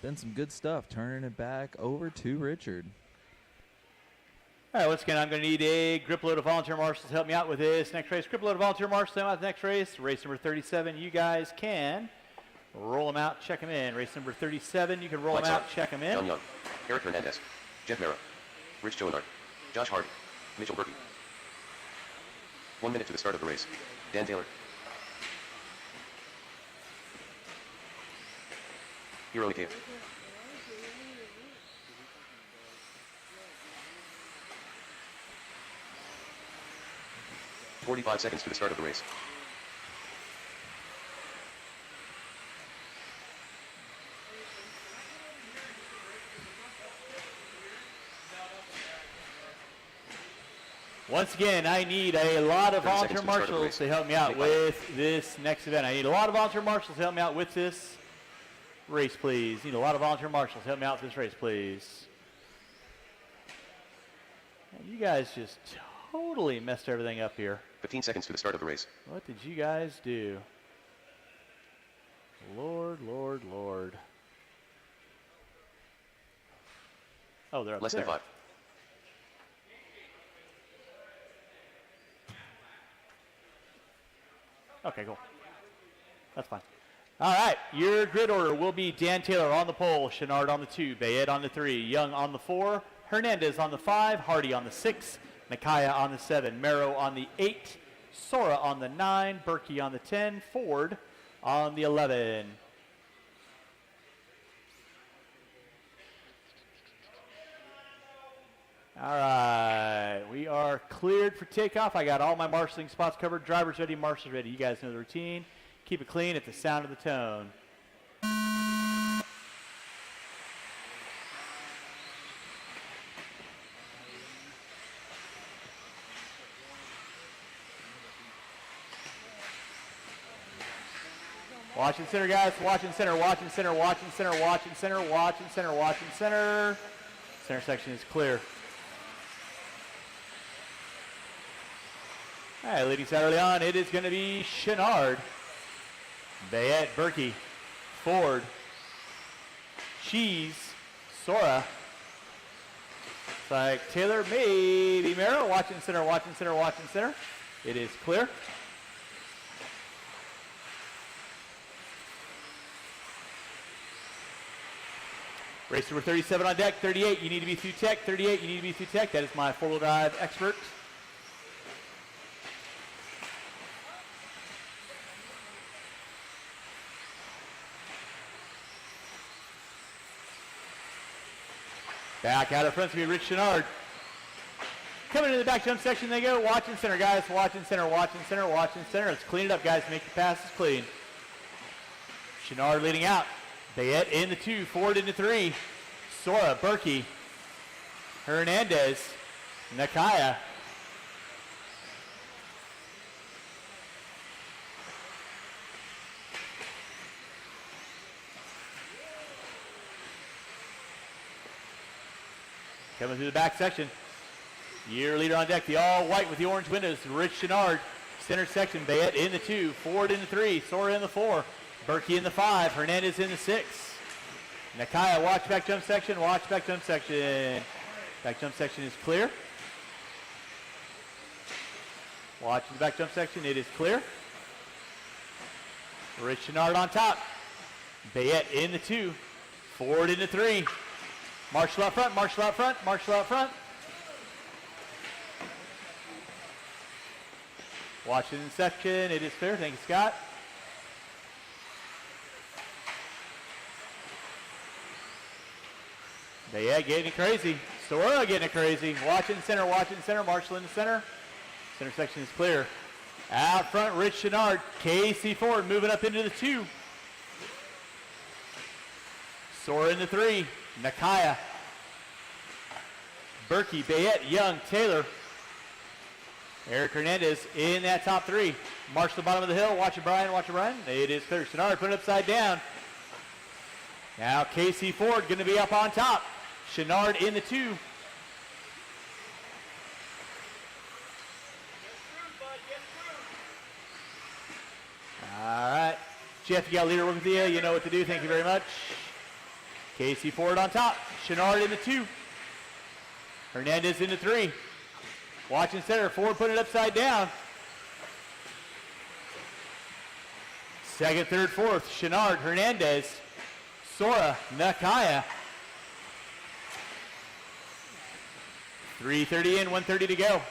Been some good stuff. Turning it back over to Richard. All right, once again, I'm going to need a grip load of volunteer marshals to help me out with this next race. Grip load of volunteer marshals to help me out with the next race. Race number 37. You guys can roll them out, check them in. Race number 37, you can roll them out, check them in. John Young, Eric Hernandez, Jeff Mara, Rich Joanard, Josh Hardy, Mitchell Berkey. 1 minute to the start of the race. Dan Taylor. Hero Cave. .45 seconds to the start of the race. Once again, I need a lot of volunteer marshals to help me out with this next event. I need a lot of volunteer marshals to help me out with this race, please. Need a lot of volunteer marshals to help me out with this race, please. And you guys just totally messed everything up here. 15 seconds to the start of the race. What did you guys do? Lord, Lord, Lord. Oh, they're up Less there. than 5. Okay, cool. That's fine. All right, your grid order will be Dan Taylor on the pole, Chenard on the 2, Bayet on the 3, Young on the 4, Hernandez on the 5, Hardy on the 6, Nakaya on the 7, Merrow on the 8, Sora on the 9, Berkey on the 10, Ford on the 11. All right, we are cleared for takeoff. I got all my marshalling spots covered. Drivers ready, marshals ready. You guys know the routine. Keep it clean at the sound of the tone. Watching center, guys. Watching center, watching center, watching center, watching center, watching center, watching center. Center section is clear. All right, leading side early on, it is going to be Chenard, Bayet, Berkey, Ford, Cheese, Sora. It's like Taylor, maybe Merrill. Watching center, watching center, watching center. It is clear. Race number 37 on deck. 38, you need to be through tech. 38, you need to be through tech. That is my four-wheel drive expert. Back out of front, it's going to be Rich Chenard. Coming into the back jump section, they go. Watching center, guys. Watching center, watching center, watching center. Let's clean it up, guys. Make the passes clean. Chenard leading out. Bayet in the 2, Ford in the 3. Sora, Berkey, Hernandez, Nakaya. Coming through the back section. Year leader on deck, the all white with the orange windows, Rich Chenard. Center section, Bayette in the 2, Ford in the 3, Sora in the 4, Berkey in the 5, Hernandez in the 6. Nakaya, watch back jump section, watch back jump section. Back jump section is clear. Watch the back jump section, it is clear. Rich Chenard on top. Bayette in the 2, Ford in the 3. Marshall out front, Marshall out front, Marshall out front. Washington section, it is clear. Thank you, Scott. Yeah, getting it crazy. Sora getting it crazy. Washington center, Marshall in the center. Center section is clear. Out front, Rich Chenard. Casey Ford moving up into the 2. Sora in the 3. Nakaya. Berkey, Bayette, Young, Taylor. Eric Hernandez in that top 3. March to the bottom of the hill. Watch it, Brian. Watch it, Brian. It is clear. Chenard put it upside down. Now Casey Ford going to be up on top. Chenard in the 2. All right. Jeff, you got a leader working with you. You know what to do. Thank you very much. Casey Ford on top. Chenard in the 2. Hernandez in the 3. Watching center, Ford putting it upside down. Second, third, fourth, Chenard, Hernandez, Sora, Nakaya. 3:30 in, 1:30 to go.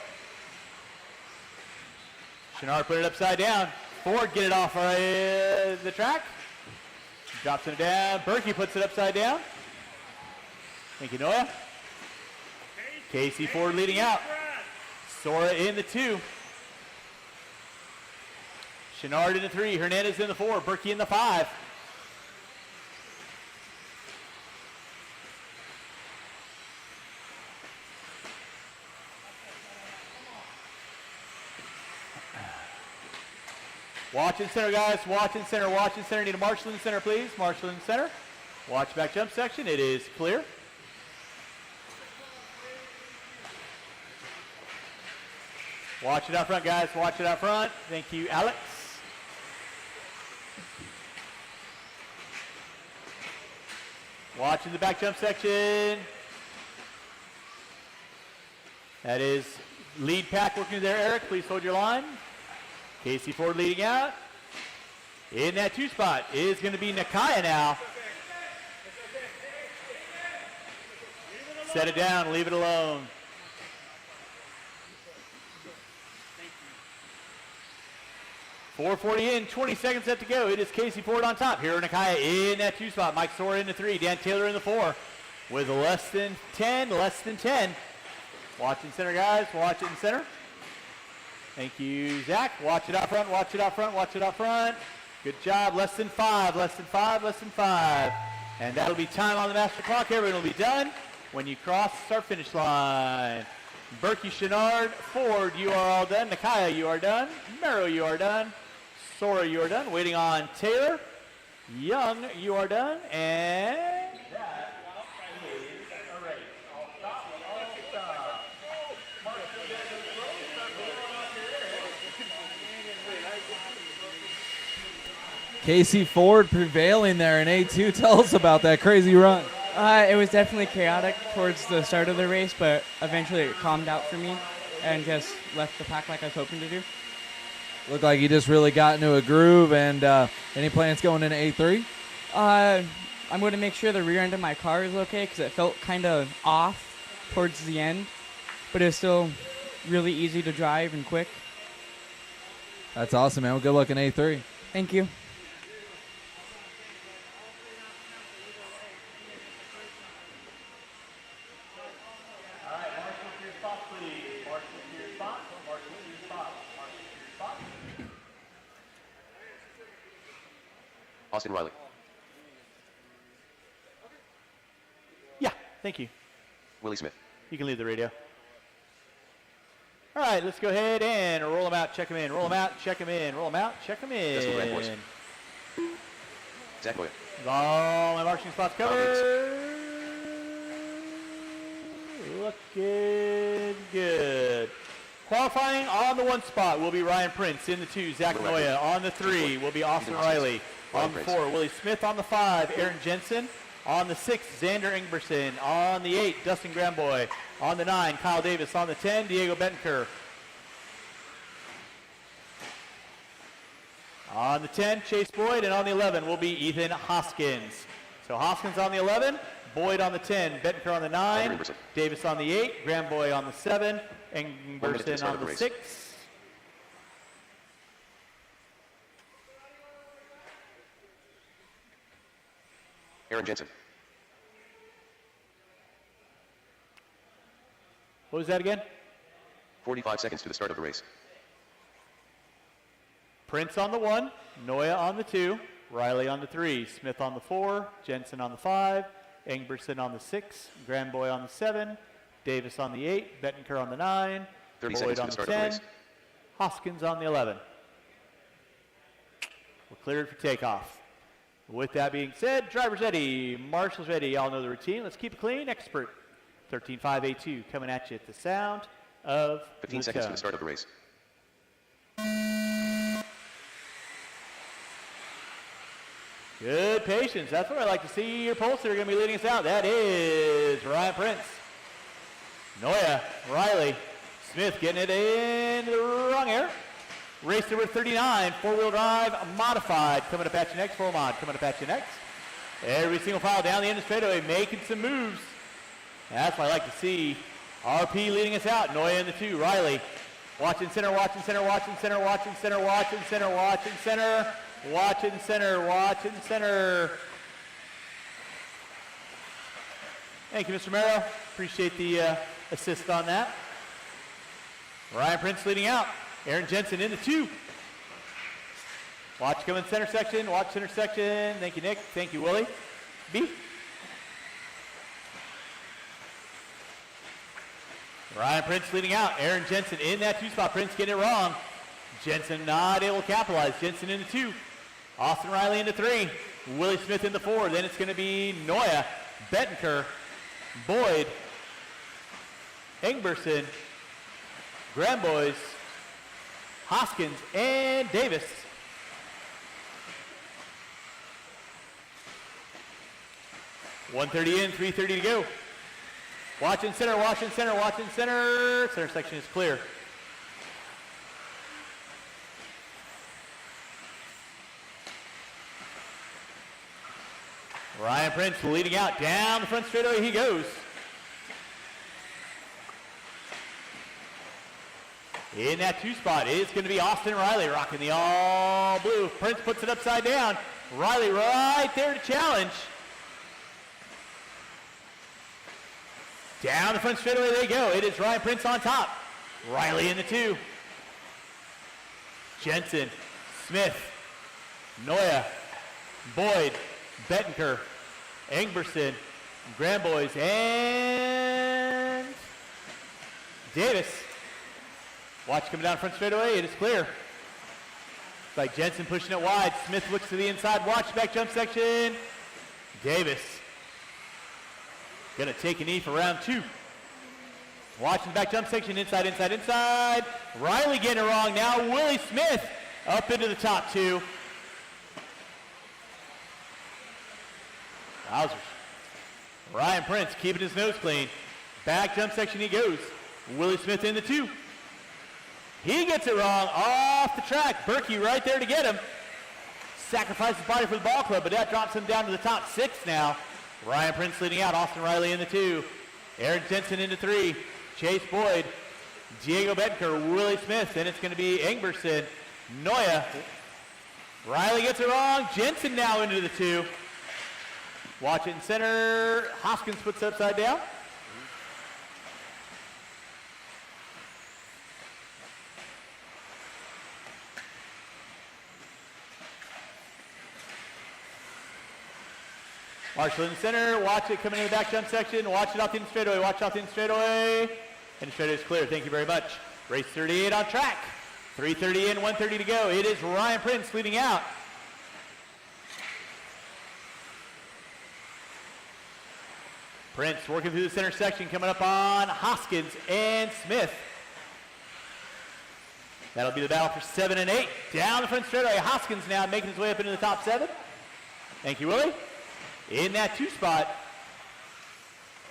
Chenard put it upside down. Ford get it off the track. Drops it down. Berkey puts it upside down. Thank you, Noah. Casey Ford leading out. Sora in the 2. Chenard in the 3. Hernandez in the 4. Berkey in the 5. Watch in center, guys. Watch in center. Watch in center. Need a Marshall in the center, please. Marshall in the center. Watch back jump section. It is clear. Watch it out front, guys. Watch it out front. Thank you, Alex. Watching the back jump section. That is lead pack working there, Eric. Please hold your line. Casey Ford leading out. In that 2 spot is going to be Nakaya now. Set it down. Leave it alone. .440 in, 20 seconds left to go. It is Casey Ford on top. Hiro Nakaya in that 2 spot. Mike Sora in the 3. Dan Taylor in the 4. With less than 10. Watch in center, guys. Watch it in center. Thank you, Zach. Watch it out front. Watch it out front. Watch it out front. Good job. Less than 5. And that'll be time on the master clock. Everyone will be done when you cross start finish line. Berkey, Chenard, Ford, you are all done. Nakaya, you are done. Merrow, you are done. Sora, you are done. Waiting on Taylor. Young, you are done. And that is a race. Casey Ford prevailing there in A2. Tell us about that crazy run. It was definitely chaotic towards the start of the race, but eventually it calmed out for me and just left the pack like I was hoping to do. Looked like you just really got into a groove. And any plans going into A3? I'm going to make sure the rear end of my car is okay because it felt kind of off towards the end, but it was still really easy to drive and quick. That's awesome, man. Well, good luck in A3. Thank you. Austin Riley. Yeah, thank you. Willie Smith. You can leave the radio. All right, let's go ahead and roll them out, check them in. Roll them out, check them in. Roll them out, check them in. Decimal Grand Force. Zach Boyer. All my marching spots covered. Looking good. Qualifying on the 1 spot will be Ryan Prince. In the 2, Zach Noya. On the 3 will be Austin Riley. On the 4, Willie Smith. On the 5, Aaron Jensen. On the 6, Xander Ingberson. On the 8, Dustin Gramboy. On the 9, Kyle Davis. On the 10, Diego Bettenker. On the 10, Chase Boyd. And on the 11 will be Ethan Hoskins. So Hoskins on the 11, Boyd on the 10, Bettenker on the 9, Davis on the 8, Gramboy on the 7, Ingberson on the 6. Aaron Jensen. What was that again? 45 seconds to the start of the race. Prince on the 1, Noya on the 2, Riley on the 3, Smith on the 4, Jensen on the 5, Ingberson on the 6, Gramboy on the 7, Davis on the 8, Bettenker on the 9, 30 Boyd seconds to on the the start of the 10, race. Hoskins on the 11. We're cleared for takeoff. With that being said, driver's ready, marshal's ready. Y'all know the routine. Let's keep it clean. Expert 13.5A2 coming at you at the sound of 15 seconds to the start of the race. Good patience. That's what I like to see. Your pollster going to be leading us out. That is Ryan Prince. Noya, Riley, Smith getting it into the wrong air. Race number 39, 4-wheel drive modified. Coming up at you next, full mod. Coming up at you next. Every single file down the end of the straightaway, making some moves. That's what I like to see. RP leading us out. Noya in the 2, Riley. Watching center, watching center, watching center, watching center, watching center, watching center. Watching center, watching center. Thank you, Mr. Merrow. Appreciate the assist on that. Ryan Prince leading out. Aaron Jensen in the 2. Watch coming center section, watch center section. Thank you, Nick. Thank you, Willie. B. Ryan Prince leading out. Aaron Jensen in that 2 spot. Prince getting it wrong. Jensen not able to capitalize. Jensen in the 2. Austin Riley in the 3. Willie Smith in the 4. Then it's going to be Noya, Bettenker, Boyd, Ingberson, Gramboys, Hoskins, and Davis. .130 in, 3:30 to go. Watching center, watching center, watching center. Center section is clear. Ryan Prince leading out down the front straightaway he goes. In that 2 spot is going to be Austin Riley rocking the all blue. Prince puts it upside down. Riley right there to challenge. Down the front straightaway they go. It is Ryan Prince on top. Riley in the 2. Jensen, Smith, Noya, Boyd, Bettenker, Ingberson, Gramboys, and Davis. Watch coming down front straightaway. It is clear. It's like Jensen pushing it wide. Smith looks to the inside. Watch back jump section. Davis going to take a knee for round 2. Watching back jump section. Inside, inside, inside. Riley getting it wrong. Now Willie Smith up into the top 2. Wowzers. Ryan Prince keeping his nose clean. Back jump section he goes. Willie Smith in the 2. He gets it wrong off the track. Berkey right there to get him. Sacrifices body for the ball club, but that drops him down to the top 6 now. Ryan Prince leading out. Austin Riley in the 2. Aaron Jensen in the 3. Chase Boyd. Diego Bettenker. Willie Smith. Then it's going to be Ingberson. Noya. Riley gets it wrong. Jensen now into the 2. Watch it in center. Hoskins puts it upside down. Marshall in the center. Watch it coming in the back jump section. Watch it off the in straightaway. Watch off the in straightaway. And the straightaway is clear. Thank you very much. Race 38 on track. 3:30 in, 1:30 to go. It is Ryan Prince leading out. Prince working through the center section, coming up on Hoskins and Smith. That'll be the battle for 7 and 8. Down the front straightaway, Hoskins now making his way up into the top 7. Thank you, Willie. In that 2 spot.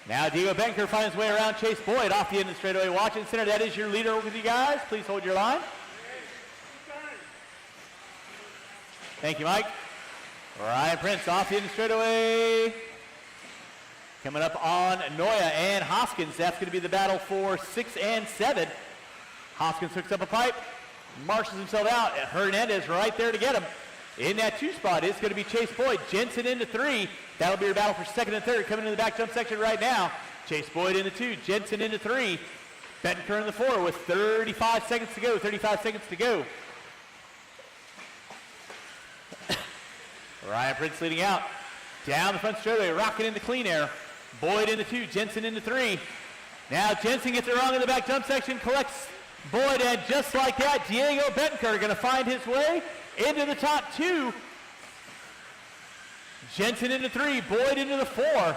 Now Diego Benker finds his way around Chase Boyd off the end of the straightaway. Watching center, that is your leader with you guys. Please hold your line. Thank you, Mike. Ryan Prince off the end of the straightaway. Coming up on Noya and Hoskins. That's going to be the battle for 6 and 7. Hoskins hooks up a pipe, marshals himself out, and Hernandez right there to get him. In that 2 spot is going to be Chase Boyd. Jensen into 3. That'll be your battle for 2nd and 3rd. Coming into the back jump section right now. Chase Boyd into 2. Jensen into 3. Bettenker in the 4 with 35 seconds to go. 35 seconds to go. Ryan Prince leading out. Down the front straightaway, rocking into clean air. Boyd into 2. Jensen into 3. Now Jensen gets it wrong in the back jump section. Collects Boyd, and just like that, Diego Bettenker going to find his way into the top 2. Jensen into 3, Boyd into the 4.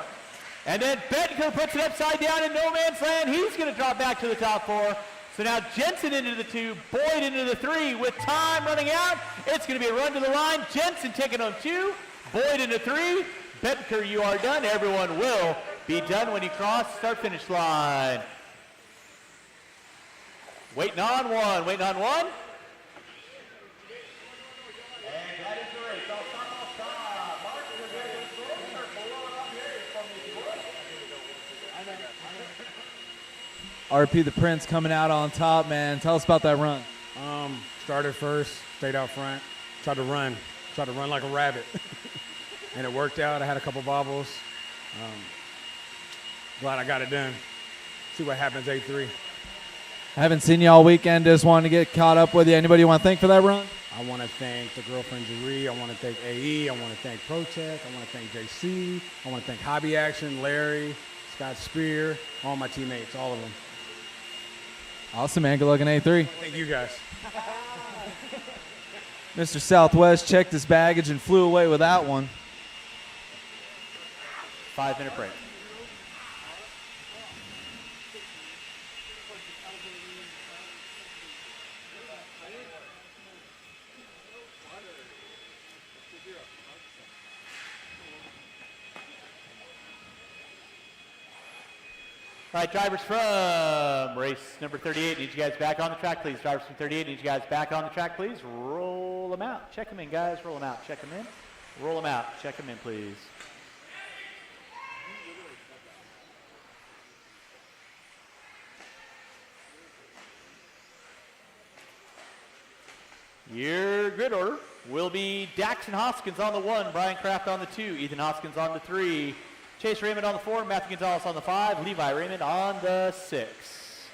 And then Bettenker puts it upside down in no man's land. He's going to drop back to the top 4. So now Jensen into the 2, Boyd into the 3. With time running out, it's going to be a run to the line. Jensen taking on 2, Boyd into 3. Bettenker, you are done. Everyone will be done when you cross the start-finish line. Waiting on 1, waiting on 1. RP the Prince coming out on top, man. Tell us about that run. Started first, stayed out front, tried to run like a rabbit. And it worked out. I had a couple bobbles. Glad I got it done. See what happens, A3. I haven't seen you all weekend. Just wanted to get caught up with you. Anybody you want to thank for that run? I want to thank the girlfriend Jeree. I want to thank AE. I want to thank ProTech. I want to thank JC. I want to thank Hobby Action, Larry, Scott Spear, all my teammates, all of them. Awesome, man. Good luck in A3. Thank you, guys. Mr. Southwest checked his baggage and flew away with that one. 5-minute break. All right, drivers from race number 38, need you guys back on the track, please. Drivers from 38, need you guys back on the track, please. Roll them out. Check them in, guys. Roll them out. Check them in. Roll them out. Check them in, please. Your grid order will be Daxton Hoskins on the 1, Brian Kraft on the 2, Ethan Hoskins on the 3, Chase Raymond on the 4, Matthew Gonzalez on the 5, Levi Raymond on the 6.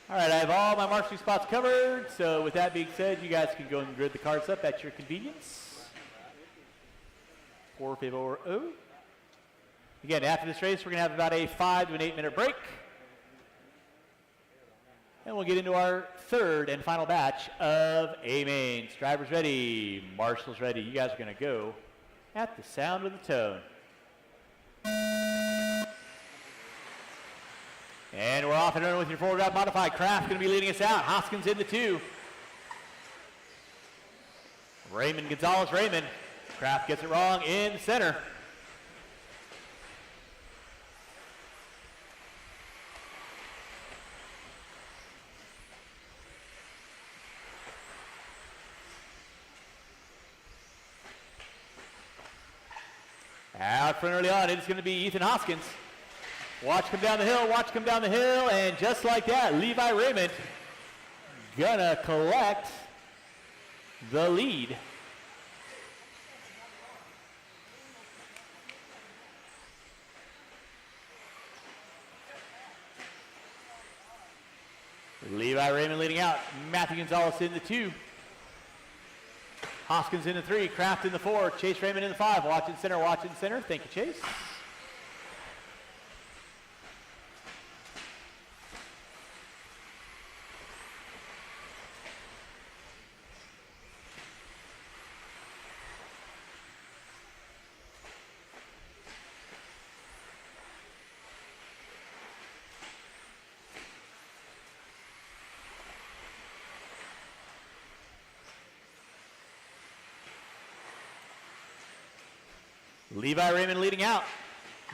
All right, I have all my marshalling spots covered. So with that being said, you guys can go and grid the cars up at your convenience. 4-5-0. Again, after this race, we're going to have about a 5 to an 8-minute break. And we'll get into our 3rd and final batch of A-mains. Drivers ready, marshals ready. You guys are going to go at the sound of the tone. And we're off and running with your 4-round modified. Kraft going to be leading us out. Hoskins in the 2. Raymond Gonzalez Raymond. Kraft gets it wrong in the center. Out front early on, it's going to be Ethan Hoskins. Watch come down the hill, watch come down the hill, and just like that, Levi Raymond gonna collect the lead. Levi Raymond leading out. Matthew Gonzalez in the 2. Hoskins in the 3, Kraft in the 4, Chase Raymond in the 5. Watching center, watching center. Thank you, Chase. Levi Raymond leading out.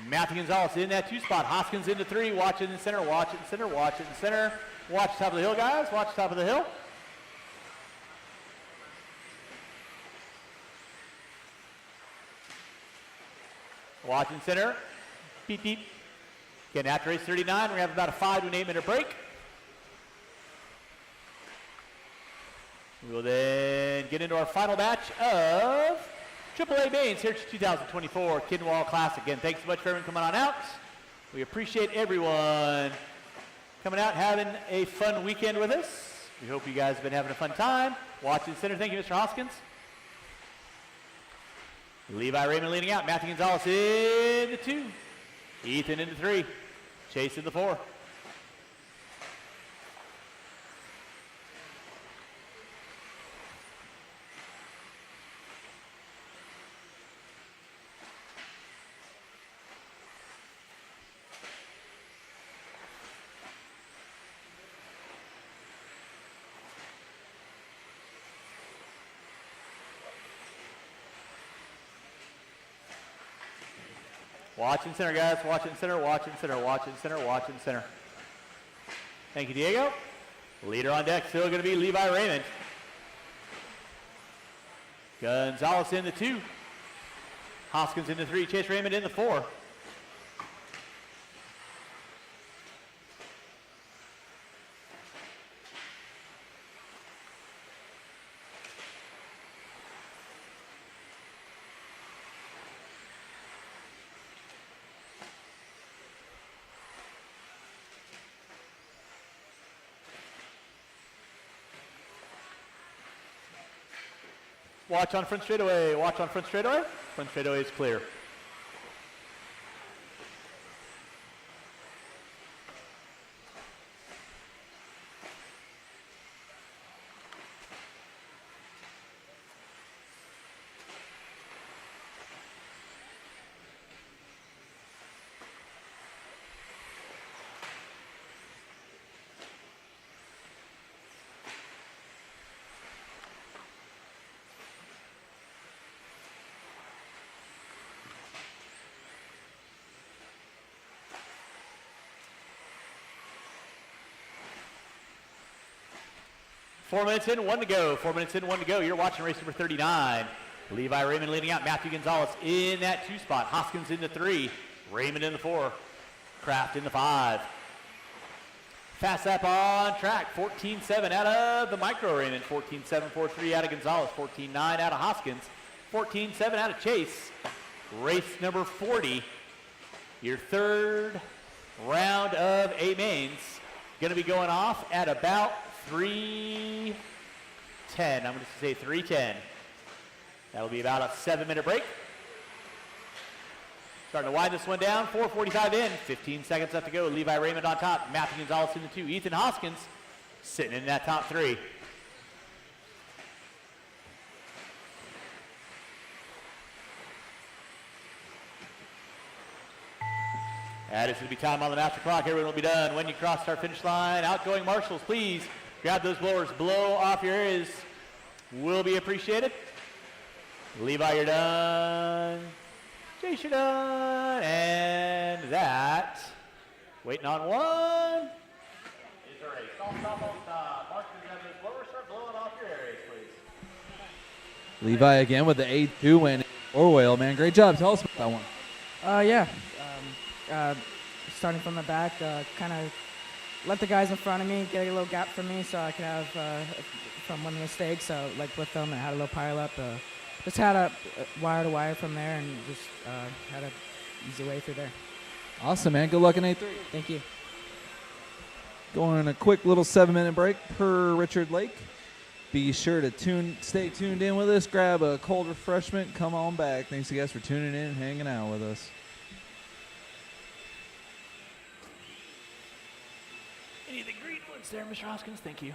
Matthew Gonzalez in that 2 spot. Hoskins into 3. Watch it in center. Watch it in center. Watch it in center. Watch top of the hill, guys. Watch top of the hill. Watch in center. Beep, beep. Again, after race 39, we have about a 5 to an 8 minute break. We will then get into our final batch of AAA mains here to 2024 Kinwall Classic. Again, thanks so much for everyone coming on out. We appreciate everyone coming out, having a fun weekend with us. We hope you guys have been having a fun time. Watching center. Thank you, Mr. Hoskins. Levi Raymond leading out. Matthew Gonzalez in the 2. Ethan into 3. Chase in the 4. Watch in center, guys. Watch in center, watch in center, watch in center, watch in center. Thank you, Diego. Leader on deck, still going to be Levi Raymond. Gonzalez in the 2. Hoskins in the 3. Chase Raymond in the 4. Watch on front straightaway. Watch on front straightaway. Front straightaway is clear. Four minutes in, 1 to go. 4 minutes in, 1 to go. You're watching race number 39. Levi Raymond leading out. Matthew Gonzalez in that 2 spot. Hoskins in the 3. Raymond in the 4. Kraft in the 5. Fast lap on track. 14.7 out of the micro Raymond. 14.743 out of Gonzalez. 14.9 out of Hoskins. 14.7 out of Chase. Race number 40. Your third round of A mains. Going to be going off at about 3:10. I'm going to say 3:10. That'll be about a 7-minute break. Starting to wind this one down. 4:45 in. 15 seconds left to go. Levi Raymond on top. Matthew Gonzalez in the 2. Ethan Hoskins sitting in that top 3. That is going to be time on the master clock. Everyone will be done. When you cross start finish line, outgoing marshals, please grab those blowers. Blow off your areas will be appreciated. Levi, you're done. Chase, you're done. And that, waiting on one. Is the race. All stop, all stop. Marshals, grab those blowers. Start blowing off your areas, please. Levi again with the 8-2 win. Orwell, man, great job. Tell us about that one. Yeah. Starting from the back, kind of let the guys in front of me get a little gap for me so I could have from one mistake. So like with them, I had a little pile up. Just had a wire to wire from there and just had an easy way through there. Awesome, man. Good luck in A3. Thank you. Going on a quick little 7-minute break per Richard Lake. Be sure to stay tuned in with us. Grab a cold refreshment. Come on back. Thanks you guys for tuning in and hanging out with us. Any of the green ones there, Mr. Hoskins? Thank you.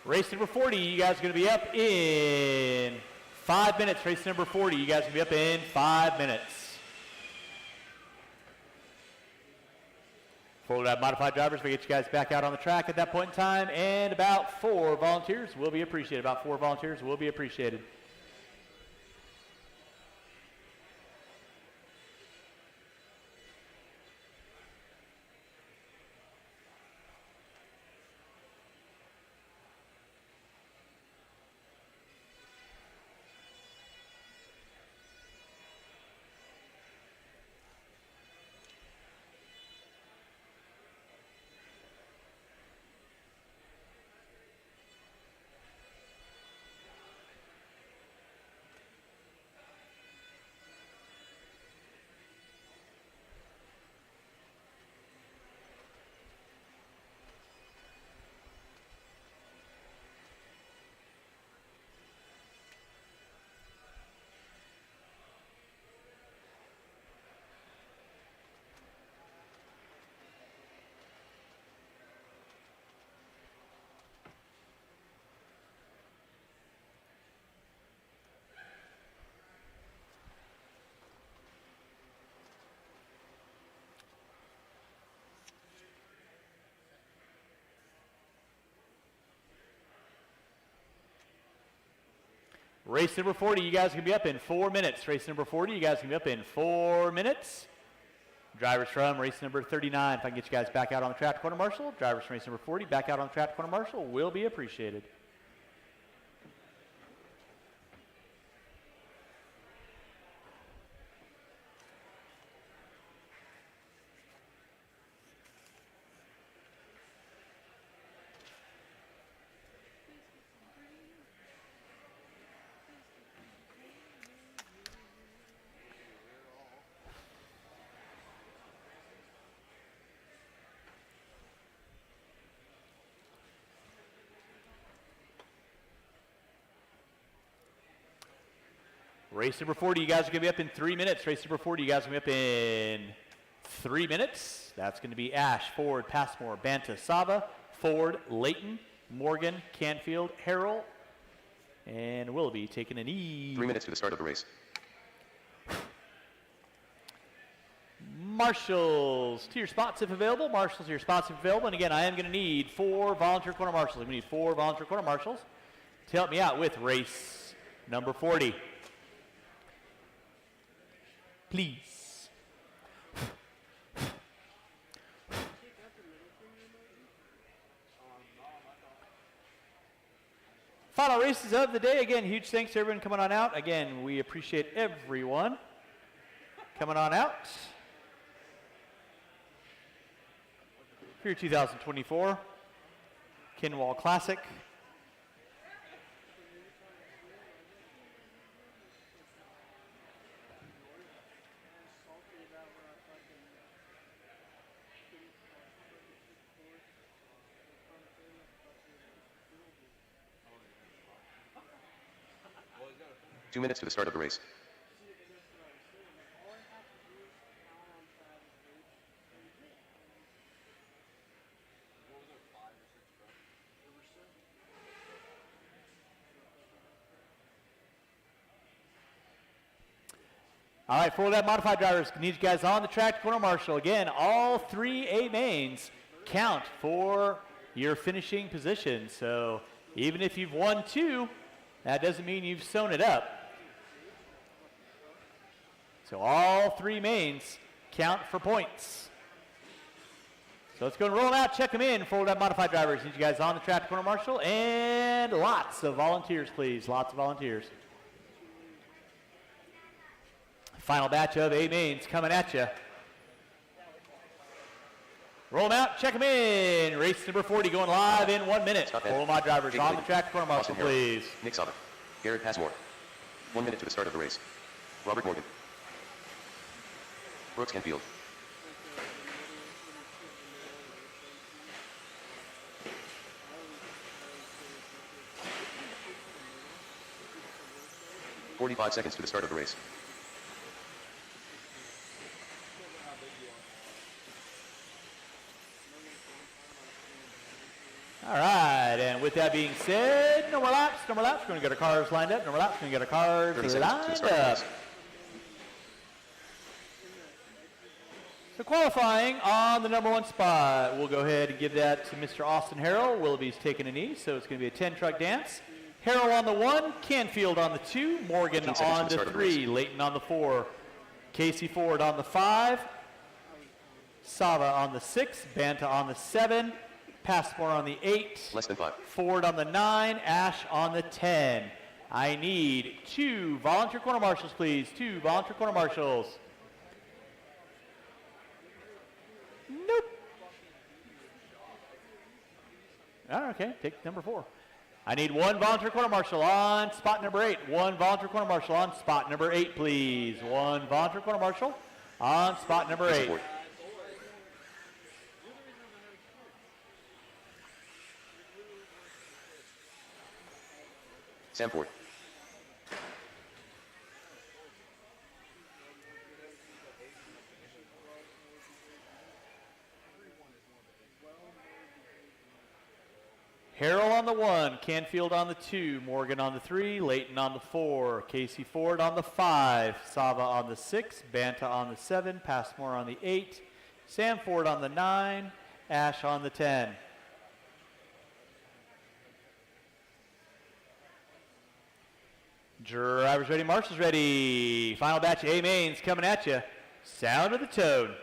Race number 40, you guys are going to be up in 5 minutes. Race number 40, you guys are going to be up in 5 minutes. Full lap modified drivers, we get you guys back out on the track at that point in time, and about 4 volunteers will be appreciated. About 4 volunteers will be appreciated. Race number 40, you guys are going to be up in 4 minutes. Race number 40, you guys are going to be up in 4 minutes. Drivers from race number 39, if I can get you guys back out on the track to corner marshal. Drivers from race number 40, back out on the track to corner marshal will be appreciated. Race number 40, you guys are going to be up in 3 minutes. Race number 40, you guys are going to be up in 3 minutes. That's going to be Ash, Ford, Passmore, Banta, Sava, Ford, Layton, Morgan, Canfield, Harrell, and Willoughby taking a knee. 3 minutes to the start of the race. Marshals to your spots if available. Marshals to your spots if available. And again, I am going to need 4 volunteer corner marshals. I'm going to need 4 volunteer corner marshals to help me out with race number 40. Please. Final races of the day. Again, huge thanks to everyone coming on out. Again, we appreciate everyone coming on out for your 2024 Kinwall Classic. Two minutes to the start of the race. All right, for that modified drivers, need you guys on the track to corner marshal. Again, all 3 A mains count for your finishing position. So even if you've won 2, that doesn't mean you've sewn it up. So all 3 mains count for points. So let's go and roll them out, check them in for that modified drivers. Need you guys on the track to corner marshal, and lots of volunteers, please. Lots of volunteers. Final batch of A mains coming at you. Roll them out, check them in. Race number 40 going live in 1 minute. Roll my drivers on the track to corner marshal, please. Nick Sava, Garrett Passmore. 1 minute to the start of the race. Robert Morgan. Brooks Canfield. "45 seconds to the start of the race. All right, and with with that being said, no more laps. Going to get our cars lined up. No more laps. Going to get our cars 30 seconds to lined start the up. race. So qualifying on the number 1 spot, we'll go ahead and give that to Mr. Austin Harrell. Willoughby's taking a knee, so it's going to be a 10-truck dance. Harrell on the 1, Canfield on the 2, Morgan on the 3, Layton on the 4, Casey Ford on the 5, Sava on the 6, Banta on the 7, Passmore on the 8, Less than 5. Ford on the 9, Ash on the 10. I need 2 volunteer corner marshals, please. 2 volunteer corner marshals. Nope. Oh, okay, take number 4. I need 1 volunteer corner marshal on spot number 8. 1 volunteer corner marshal on spot number 8, please. 1 volunteer corner marshal on spot number 8. Sam Ford. Harrell on the 1, Canfield on the 2, Morgan on the 3, Layton on the 4, Casey Ford on the 5, Sava on the 6, Banta on the 7, Passmore on the 8, Sam Ford on the 9, Ash on the 10. Drivers ready, marshals ready. Final batch of A mains coming at you. Sound of the toad.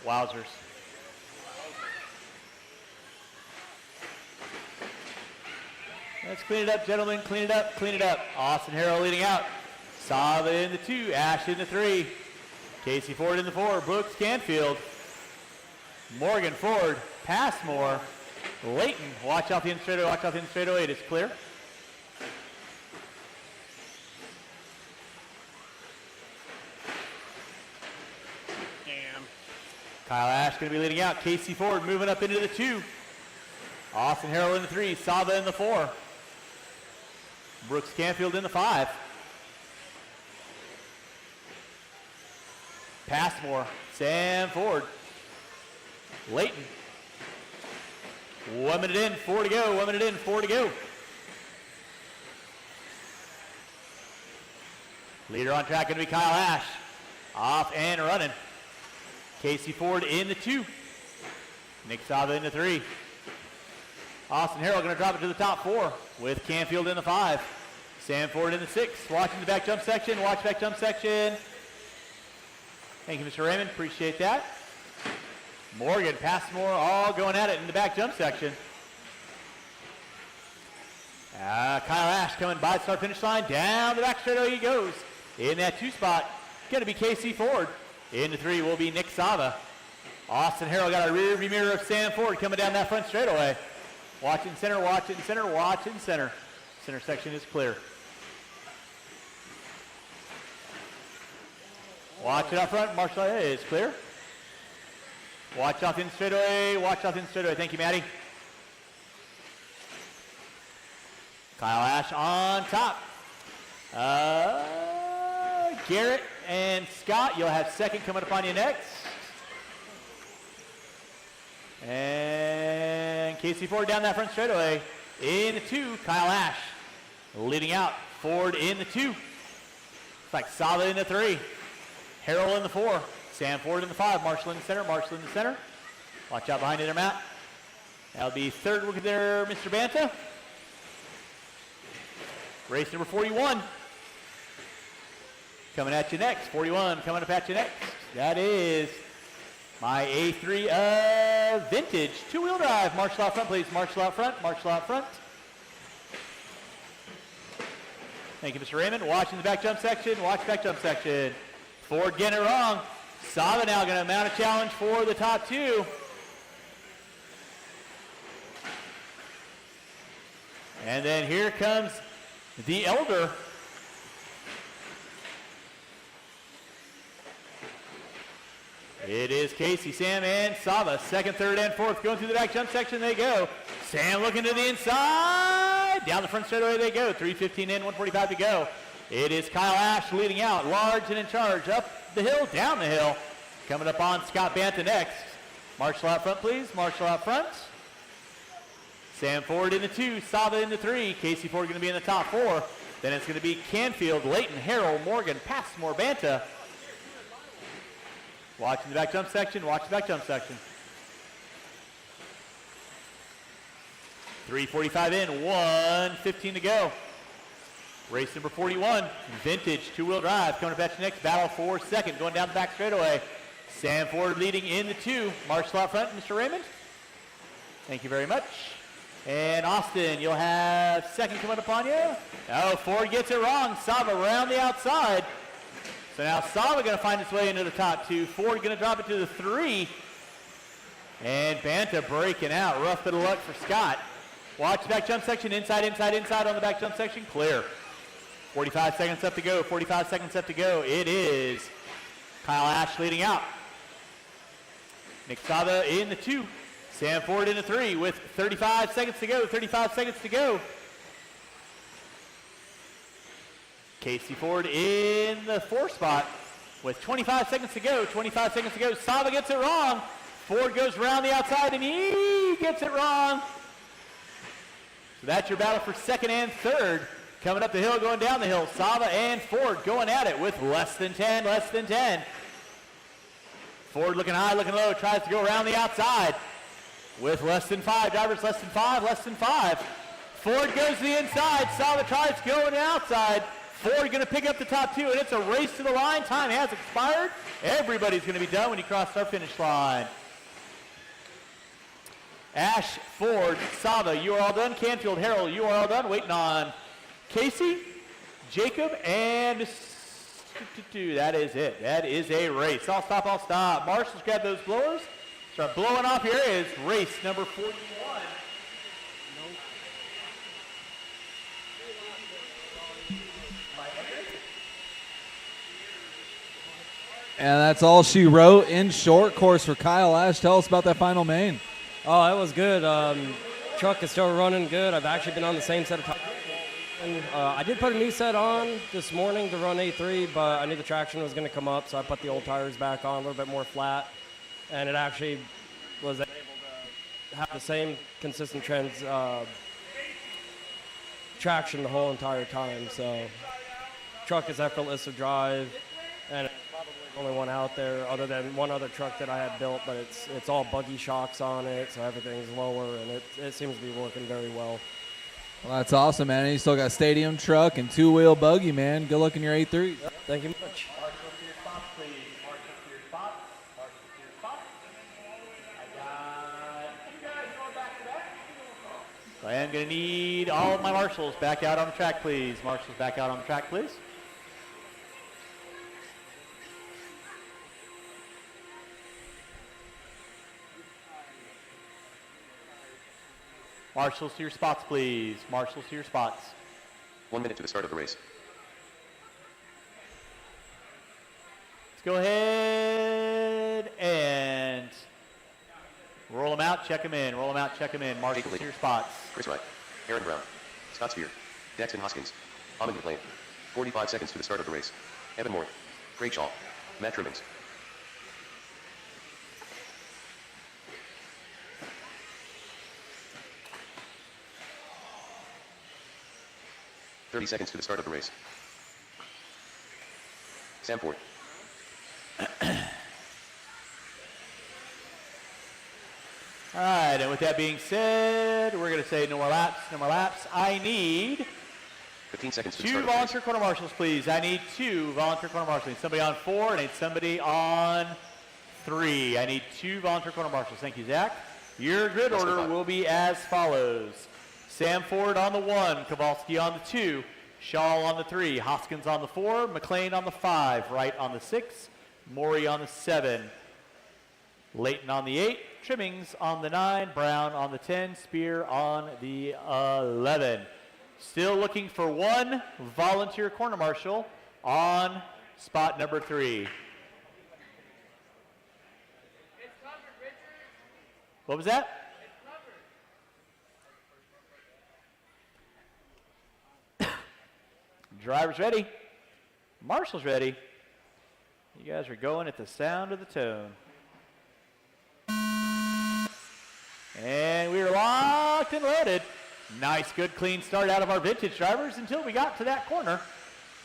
Wowzers. Let's clean it up, gentlemen. Clean it up, clean it up. Austin Harrell leading out. Sava in the 2, Ash in the 3. Casey Ford in the 4, Brooks Canfield. Morgan Ford, Passmore. Layton, watch out the in straightaway, watch out the in straightaway. It is clear. Kyle Ash going to be leading out. Casey Ford moving up into the 2. Austin Harrell in the 3. Sava in the 4. Brooks Canfield in the 5. Passmore. Sam Ford. Layton. 1 minute in, 4 to go. 1 minute in, 4 to go. Leader on track going to be Kyle Ash. Off and running. Casey Ford in the 2. Nick Sava in the 3. Austin Harrell going to drop it to the top 4 with Canfield in the 5. Sam Ford in the 6. Watching the back jump section. Watch back jump section. Thank you, Mr. Raymond. Appreciate that. Morgan, Passmore, all going at it in the back jump section. Kyle Ash coming by the start finish line. Down the back straightaway he goes. In that 2 spot, going to be Casey Ford. In the 3 will be Nick Sava. Austin Harrell got a rear view mirror of Sam Ford coming down that front straightaway. Watch it in center, watch it in center, watch it in center. Center section is clear. Watch it up front, Marshall is clear. Watch off in straightaway, watch off in straightaway. Thank you, Maddie. Kyle Ash on top. Garrett and Scott, you'll have second coming upon you next. And Casey Ford down that front straightaway. In the 2, Kyle Ash. Leading out, Ford in the 2. It's like Sava in the 3. Harrell in the 4. Sam Ford in the 5. Marshall in the center, Marshall in the center. Watch out behind you there, Matt. That'll be third look there, Mr. Banta. Race number 41. Coming at you next, 41 coming up at you next. That is my A3 Vintage 2-wheel drive. Marshall out front, please. Marshall out front, Marshall out front. Thank you, Mr. Raymond. Watching the back jump section, watch back jump section. Ford getting it wrong. Sava now going to mount a challenge for the top 2. And then here comes the elder. It is Casey, Sam, and Sava. Second, third, and fourth. Going through the back jump section, they go. Sam looking to the inside. Down the front straightaway they go. 3:15 in, 1:45 to go. It is Kyle Ash leading out, large and in charge, up the hill, down the hill. Coming up on Scott Banta next. Marshall out front, please. Marshall out front. Sam Ford in the 2, Sava in the 3. Casey Ford going to be in the top 4. Then it's going to be Canfield, Layton, Harrell, Morgan, Passmore, Banta. Watching the back jump section, watch the back jump section. 3:45 in, 1:15 to go. Race number 41, vintage two-wheel drive. Coming up at you next, battle for second. Going down the back straightaway. Sam Ford leading in the 2. Marshall out front, Mr. Raymond. Thank you very much. And Austin, you'll have second coming upon you. Oh, Ford gets it wrong. Sava around the outside. So now Sava going to find its way into the top 2. Ford going to drop it to the 3. And Banta breaking out. Rough bit of luck for Scott. Watch the back jump section. Inside, inside, inside on the back jump section. Clear. 45 seconds left to go. 45 seconds left to go. It is Kyle Ash leading out. Nick Sava in the 2. Sam Ford in the 3 with 35 seconds to go. 35 seconds to go. Casey Ford in the 4 spot with 25 seconds to go. 25 seconds to go. Sava gets it wrong. Ford goes around the outside and he gets it wrong. So that's your battle for second and third. Coming up the hill, going down the hill. Sava and Ford going at it with less than 10, less than 10. Ford looking high, looking low, tries to go around the outside with less than 5. Drivers less than 5, less than 5. Ford goes to the inside. Sava tries to go on the outside. Ford going to pick up the top 2, and it's a race to the line. Time has expired. Everybody's going to be done when you cross our finish line. Ash, Ford, Sava, you are all done. Canfield, Harrell, you are all done. Waiting on Casey, Jacob, and that is it. That is a race. I'll stop, I'll stop. Marshall's grab those blowers. Start blowing off. Here is race number 41. And that's all she wrote in short course for Kyle Ash. Tell us about that final main. Oh, it was good. Truck is still running good. I've actually been on the same set of tires. And, I did put a new set on this morning to run A3, but I knew the traction was going to come up, so I put the old tires back on a little bit more flat. And it actually was able to have the same consistent traction the whole entire time. So truck is effortless to drive, and it's probably the only one out there other than one other truck that I had built, but it's all buggy shocks on it, so everything's lower, and it seems to be working very well. Well, that's awesome, man. And you still got a stadium truck and two-wheel buggy, man. Good luck in your A3s. Yep, thank you much. I am going to need all of my marshals back out on the track, please. Marshals back out on the track, please. Marshals to your spots, please. Marshals to your spots. 1 minute to the start of the race. Let's go ahead and roll them out, check them in. Roll them out, check them in. Marshals to your spots. Chris Wright, Aaron Brown, Scott Spear, Daxton Hoskins, Ahmed McLean. 45 seconds to the start of the race. Evan Moore, Craig Shaw, Matt Trimmings. .30 seconds to the start of the race. Sam Ford. All right, and with that being said, we're going to say no more laps, no more laps. I need 15 seconds to the two start of the race. volunteer quarter marshals, please. I need 2 volunteer quarter marshals. I need somebody on 4, I need somebody on 3. I need 2 volunteer quarter marshals. Thank you, Zach. Your grid order will be as follows. Sam Ford on the 1, Kowalski on the 2, Shaw on the 3, Hoskins on the 4, McLean on the 5, Wright on the 6, Morey on the 7, Layton on the 8, Trimmings on the 9, Brown on the 10, Spear on the 11. Still looking for 1 volunteer corner marshal on spot number 3. What was that? Driver's ready. Marshall's ready. You guys are going at the sound of the tone. And we are locked and loaded. Nice, good, clean start out of our vintage drivers until we got to that corner.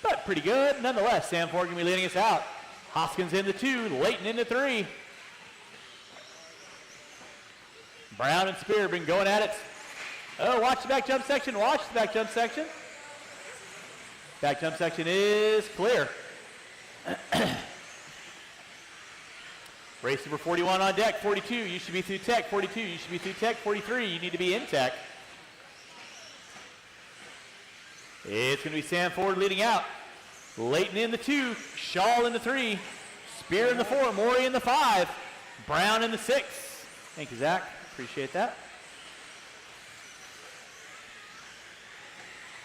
But pretty good nonetheless. Sam Ford going to be leading us out. Hoskins into 2, Layton into 3. Brown and Spear been going at it. Oh, watch the back jump section. Watch the back jump section. Back jump section is clear. Race number 41 on deck. 42, you should be through tech. 42, you should be through tech. 43, you need to be in tech. It's going to be Sam Ford leading out. Layton in the 2, Shaw in the 3, Spear in the 4, Morey in the 5, Brown in the 6. Thank you, Zach. Appreciate that.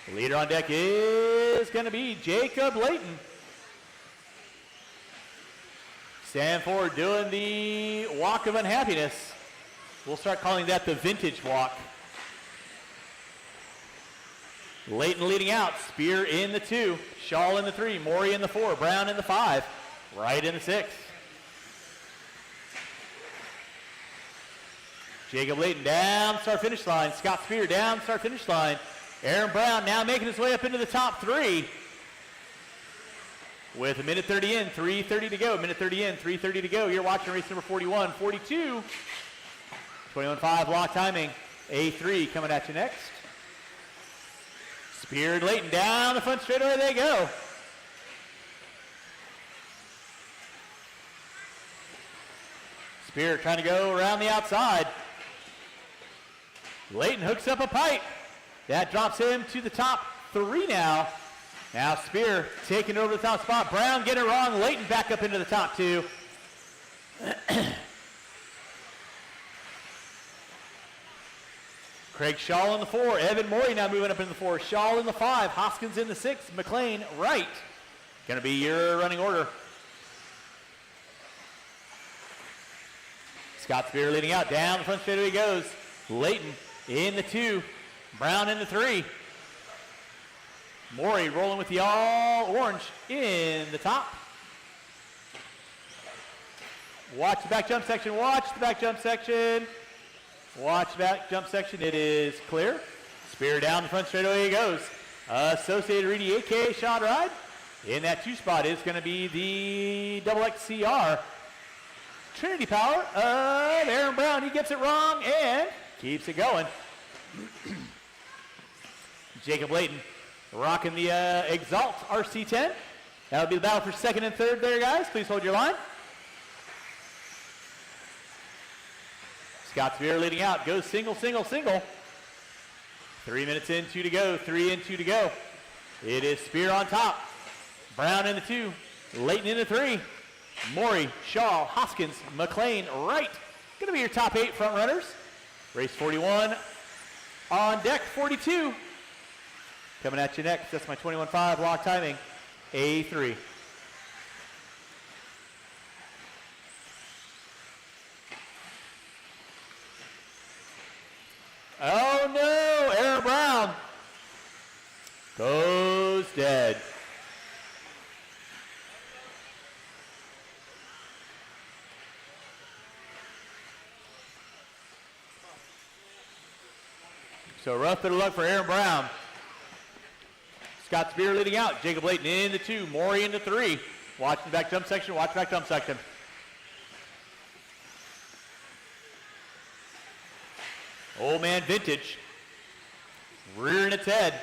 The leader on deck is going to be Jacob Layton. Sam Ford doing the walk of unhappiness. We'll start calling that the vintage walk. Layton leading out, Spear in the 2, Shaw in the 3, Morey in the 4, Brown in the 5, Wright in the 6. Jacob Layton down start finish line, Scott Spear down start finish line. Aaron Brown now making his way up into the top 3. With a minute 30 in, 3:30 to go, minute 30 in, 3:30 to go. You're watching race number 41, 42. 21.5 lock timing, A3 coming at you next. Spear and Layton down the front straightaway they go. Spear trying to go around the outside. Layton hooks up a pipe. That drops him to the top 3 now. Now Spear taking over the top spot. Brown getting it wrong. Layton back up into the top 2. Craig Shaw in the 4. Evan Morey now moving up in the 4. Shaw in the 5. Hoskins in the 6. McLean Wright. Going to be your running order. Scott Spear leading out. Down the front straightaway he goes. Layton in the 2. Brown in the 3. Morey rolling with the all orange in the top. Watch the back jump section. Watch the back jump section. Watch the back jump section. It is clear. Spear down the front straightaway he goes. Associated Reedy, a.k.a. Shot Ride. In that 2 spot is going to be the double XCR. Trinity Power of Aaron Brown. He gets it wrong and keeps it going. Jacob Layton rocking the Exalt RC10. That'll be the battle for 2nd and 3rd there, guys. Please hold your line. Scott Spear leading out. Goes single, single, single. 3 minutes in, 2 to go. 3 in, 2 to go. It is Spear on top. Brown in the 2. Layton in the 3. Morey, Shaw, Hoskins, McLean, Wright. Going to be your top 8 front runners. Race 41 on deck 42. Coming at you next. That's my 21.5 lock timing. A3. Oh no, Aaron Brown goes dead. So rough bit of luck for Aaron Brown. Scott Spear leading out. Jacob Layton in the 2. Morey in the 3. Watch the back jump section. Watch the back jump section. Old man vintage. Rearing its head.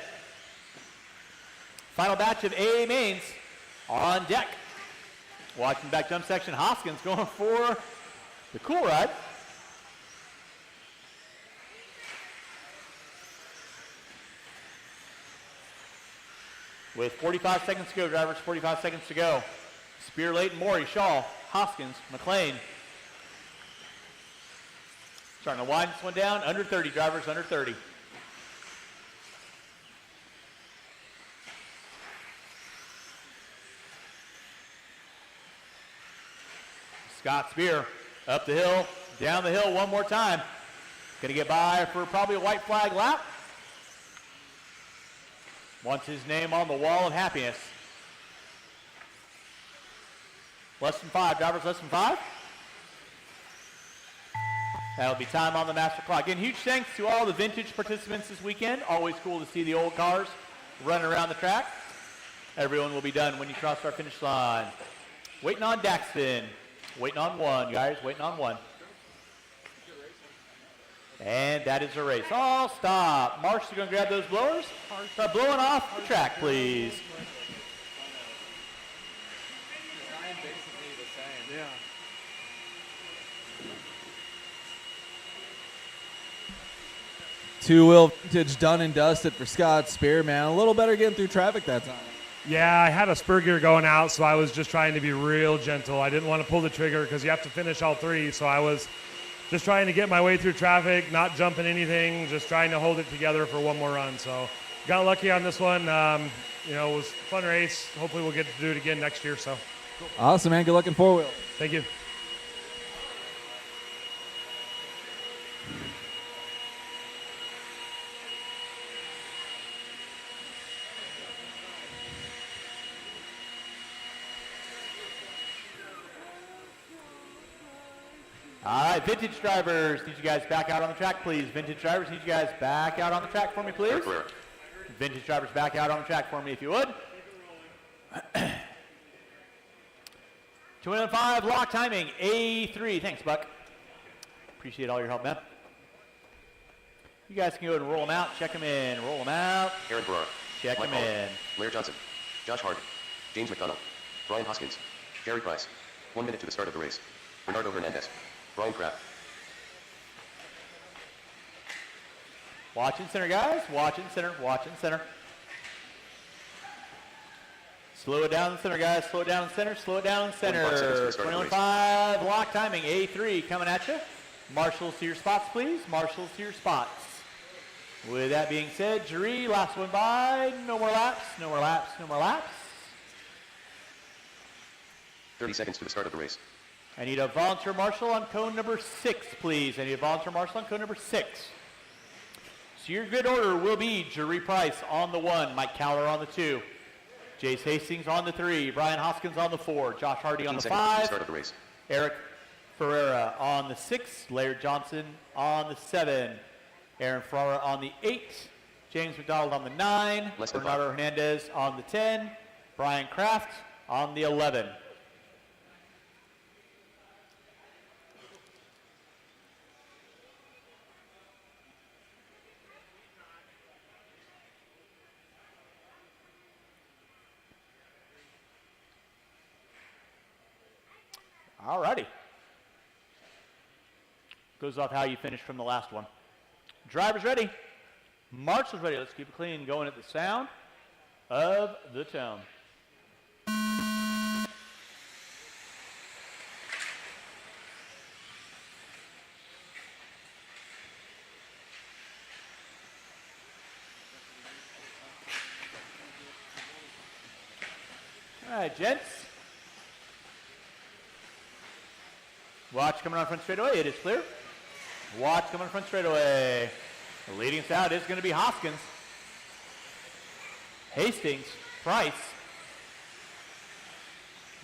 Final batch of AA mains on deck. Watching the back jump section. Hoskins going for the cool ride. With 45 seconds to go, drivers, 45 seconds to go. Spear, Layton, Morey, Shaw, Hoskins, McLean. Starting to wind this one down. Under 30, drivers, under 30. Scott Spear up the hill, down the hill one more time. Going to get by for probably a white flag lap. Wants his name on the wall of happiness. Less than 5, drivers less than 5. That'll be time on the master clock. Again, huge thanks to all the vintage participants this weekend. Always cool to see the old cars running around the track. Everyone will be done when you cross our finish line. Waiting on Daxton. Waiting on 1, guys. Waiting on 1. And that is a race. All stop. Marsh's going to grab those blowers. Start blowing off the track, please. Yeah. Two-wheel vintage done and dusted for Scott Spear, man. A little better getting through traffic that time. Yeah, I had a spur gear going out, so I was just trying to be real gentle. I didn't want to pull the trigger because you have to finish all 3, so I was just trying to get my way through traffic, not jumping anything, just trying to hold it together for one more run. So got lucky on this one. It was a fun race. Hopefully we'll get to do it again next year. So Awesome, man. Good luck in four-wheel. Thank you. All right, vintage drivers, need you guys back out on the track, please. Vintage drivers, need you guys back out on the track for me, please. Vintage drivers, back out on the track for me, if you would. 205 lock timing, A3. Thanks, Buck. Appreciate all your help, man. You guys can go ahead and roll them out, check them in, roll them out. Aaron Barr. Check them in. Blair Johnson. Josh Hart. James McDonough. Brian Hoskins. Gary Price. 1 minute to the start of the race. Bernardo Hernandez. Brian Kraft. Watching center, guys. Watching center, watching center. Slow it down in center, guys. Slow it down in center, slow it down in center. 21.5 lock timing, A3 coming at you. Marshals to your spots, please. Marshals to your spots. With that being said, Jerry, last one by. No more laps, no more laps, no more laps. 30 seconds to the start of the race. I need a volunteer marshal on cone number 6, please. I need a volunteer marshal on cone number 6. So your good order will be Jerry Price on the 1, Mike Cowler on the 2, Jace Hastings on the 3, Brian Hoskins on the 4, Josh Hardy on the 5, start of the race. Eric Ferreira on the 6, Laird Johnson on the 7, Aaron Ferrara on the 8, James McDonald on the 9, Bernardo Hernandez on the 10, Brian Kraft on the 11. Alrighty. Goes off how you finished from the last one. Drivers ready. Marshals ready. Let's keep it clean going at the sound of the tone. All right, gents. Watch coming on front straightaway. It is clear. Watch coming on front straightaway. Leading us out is going to be Hoskins. Hastings, Price,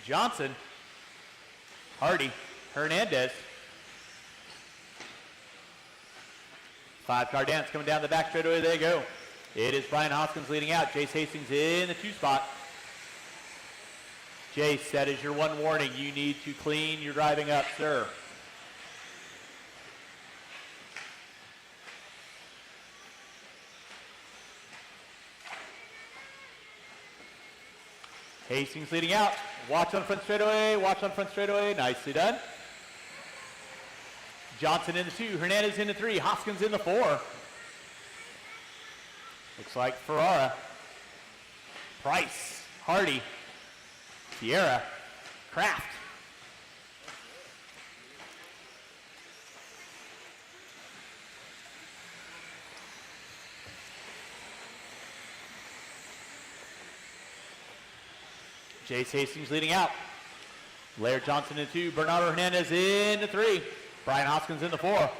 Johnson, Hardy, Hernandez. 5-car dance coming down the back straightaway. There you go. It is Brian Hoskins leading out. Jace Hastings in the 2 spot. Jace, that is your one warning. You need to clean your driving up, sir. Hastings leading out. Watch on front straightaway. Watch on front straightaway. Nicely done. Johnson in the 2. Hernandez in the 3. Hoskins in the 4. Looks like Ferrara. Price. Hardy. Sierra, Kraft. Jace Hastings leading out. Laird Johnson in 2, Bernardo Hernandez in the 3, Brian Hoskins in the 4.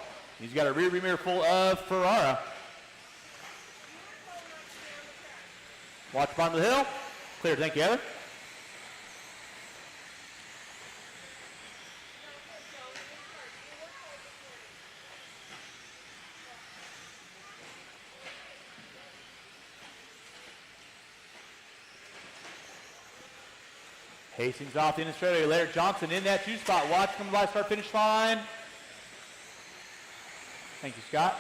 He's got a rear view mirror full of Ferrara. Watch bottom of the hill. Clear, thank you, Heather. Hastings off the end of straightaway. Laird Johnson in that 2 spot. Watch come by start finish line. Thank you, Scott.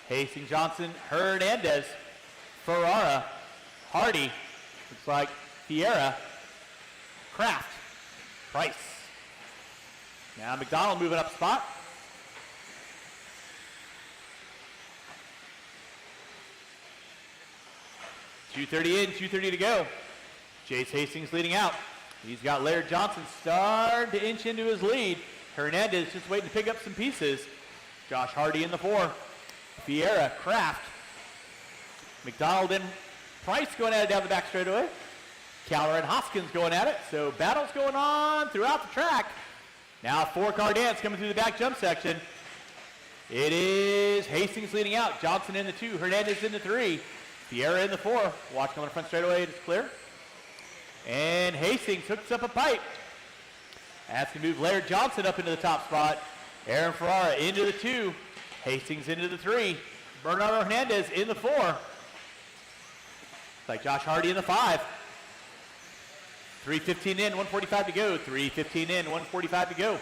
Hastings, Johnson, Hernandez, Ferrara, Hardy. Looks like Fiera, Kraft, Price. Now McDonald moving up spot. .230 in, 2:30 to go. Jace Hastings leading out. He's got Laird Johnson starting to inch into his lead. Hernandez just waiting to pick up some pieces. Josh Hardy in the 4. Fiera, Kraft. McDonald and Price going at it down the back straightaway. Cowler and Hoskins going at it. So battles going on throughout the track. Now a 4-car dance coming through the back jump section. It is Hastings leading out. Johnson in the 2. Hernandez in the 3. Fiera in the 4. Watch coming front straightaway. It's clear. And Hastings hooks up a pipe. That's going to move Laird Johnson up into the top spot. Aaron Ferrara into the 2. Hastings into the 3. Bernardo Hernandez in the 4. It's like Josh Hardy in the 5. 3:15 in, 1:45 to go. 3:15 in, 1:45 to go.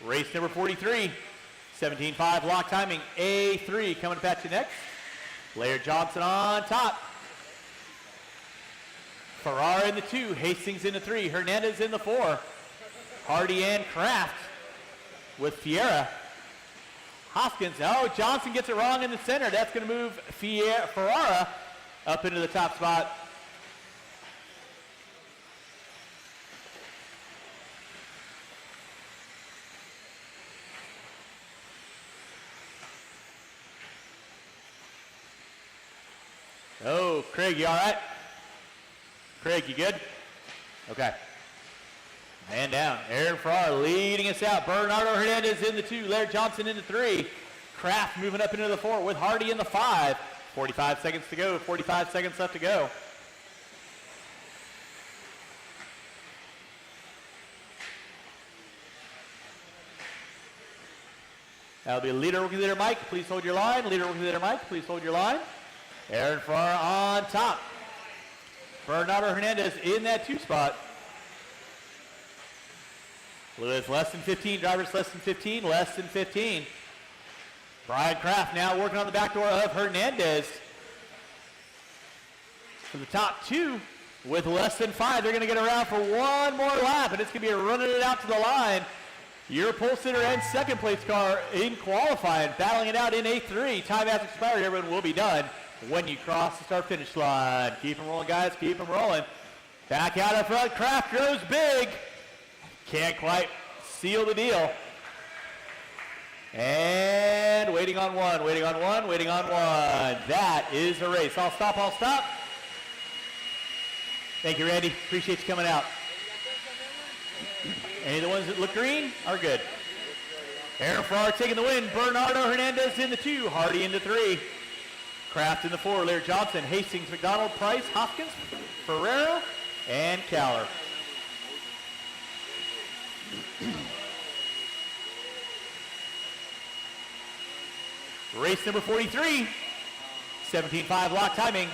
Race number 43. 17.5 lock timing. A3 coming to pat you next. Laird Johnson on top. Ferrara in the 2. Hastings in the 3. Hernandez in the 4. Hardy and Kraft with Fiera. Hoskins. Oh, Johnson gets it wrong in the center. That's going to move Ferrara up into the top spot. Oh, Craig, you all right? Craig, you good? Okay. Man down. Aaron Farrar leading us out. Bernardo Hernandez in the 2. Laird Johnson in the 3. Kraft moving up into the 4 with Hardy in the 5. 45 seconds to go. 45 seconds left to go. That'll be leader, rookie leader Mike. Please hold your line. Leader, rookie leader Mike. Please hold your line. Aaron Farrar on top. Bernardo Hernandez in that 2 spot. With less than 15, drivers less than 15, less than 15. Brian Kraft now working on the back door of Hernandez. For the top 2 with less than 5. They're going to get around for one more lap, and it's going to be running it out to the line. Your pole sitter and second place car in qualifying, battling it out in A3. Time has expired. Everyone will be done when you cross the start finish line. Keep them rolling, guys. Keep them rolling. Back out in front. Kraft goes big. Can't quite seal the deal. And waiting on one, waiting on one, waiting on one. That is a race. I'll stop, I'll stop. Thank you, Randy. Appreciate you coming out. Any of the ones that look green are good. Aaron Farrar taking the win. Bernardo Hernandez in the 2. Hardy in the 3. Kraft in the 4. Laird Johnson, Hastings, McDonald, Price, Hopkins, Ferrero, and Cowler. Race number 43. 17.5 lock timing.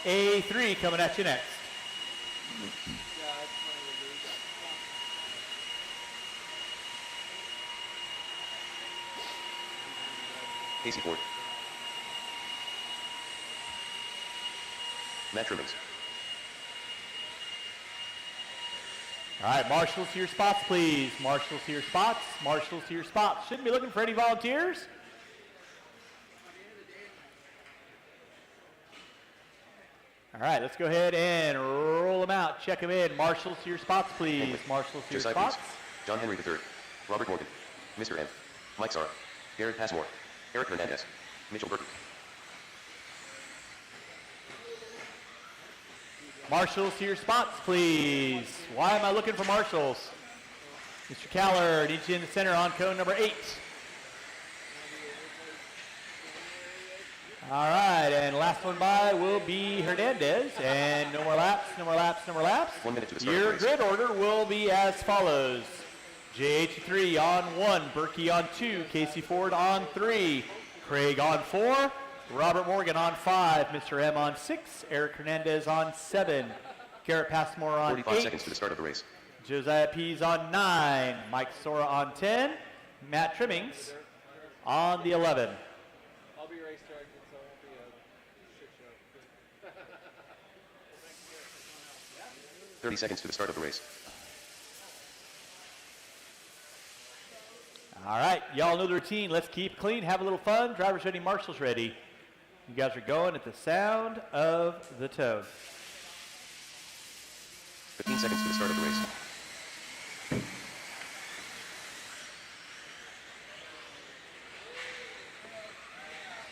A3 coming at you next. Casey Ford. Matt Trimmings. All right, marshals to your spots, please. Marshals to your spots. Marshals to your spots. Shouldn't be looking for any volunteers. All right, let's go ahead and roll them out. Check them in. Marshals to your spots, please. Marshals to your Josiah spots. Pease. John Henry III. Robert Morgan. Mr. M. Mike Sara. Garrett Passmore. Eric Hernandez. Mitchell Burke. Marshals to your spots, please. Why am I looking for marshals? Mr. Chandler needs you in the center on cone number 8. All right, and last one by will be Hernandez. And no more laps, no more laps, no more laps. 1 minute to the start Your of the race. grid order will be as follows. JH3 on 1, Berkey on 2, Casey Ford on 3, Craig on 4, Robert Morgan on 5, Mr. M on 6, Eric Hernandez on 7, Garrett Passmore on 45 8, seconds to the start of the race. Josiah Pease on 9, Mike Sora on 10, Matt Trimmings on the 11. I'll be race directed, so it won't be a shit show. 30 seconds to the start of the race. All right, y'all know the routine. Let's keep clean, have a little fun. Drivers ready, marshals ready. You guys are going at the sound of the tone. 15 seconds to the start of the race.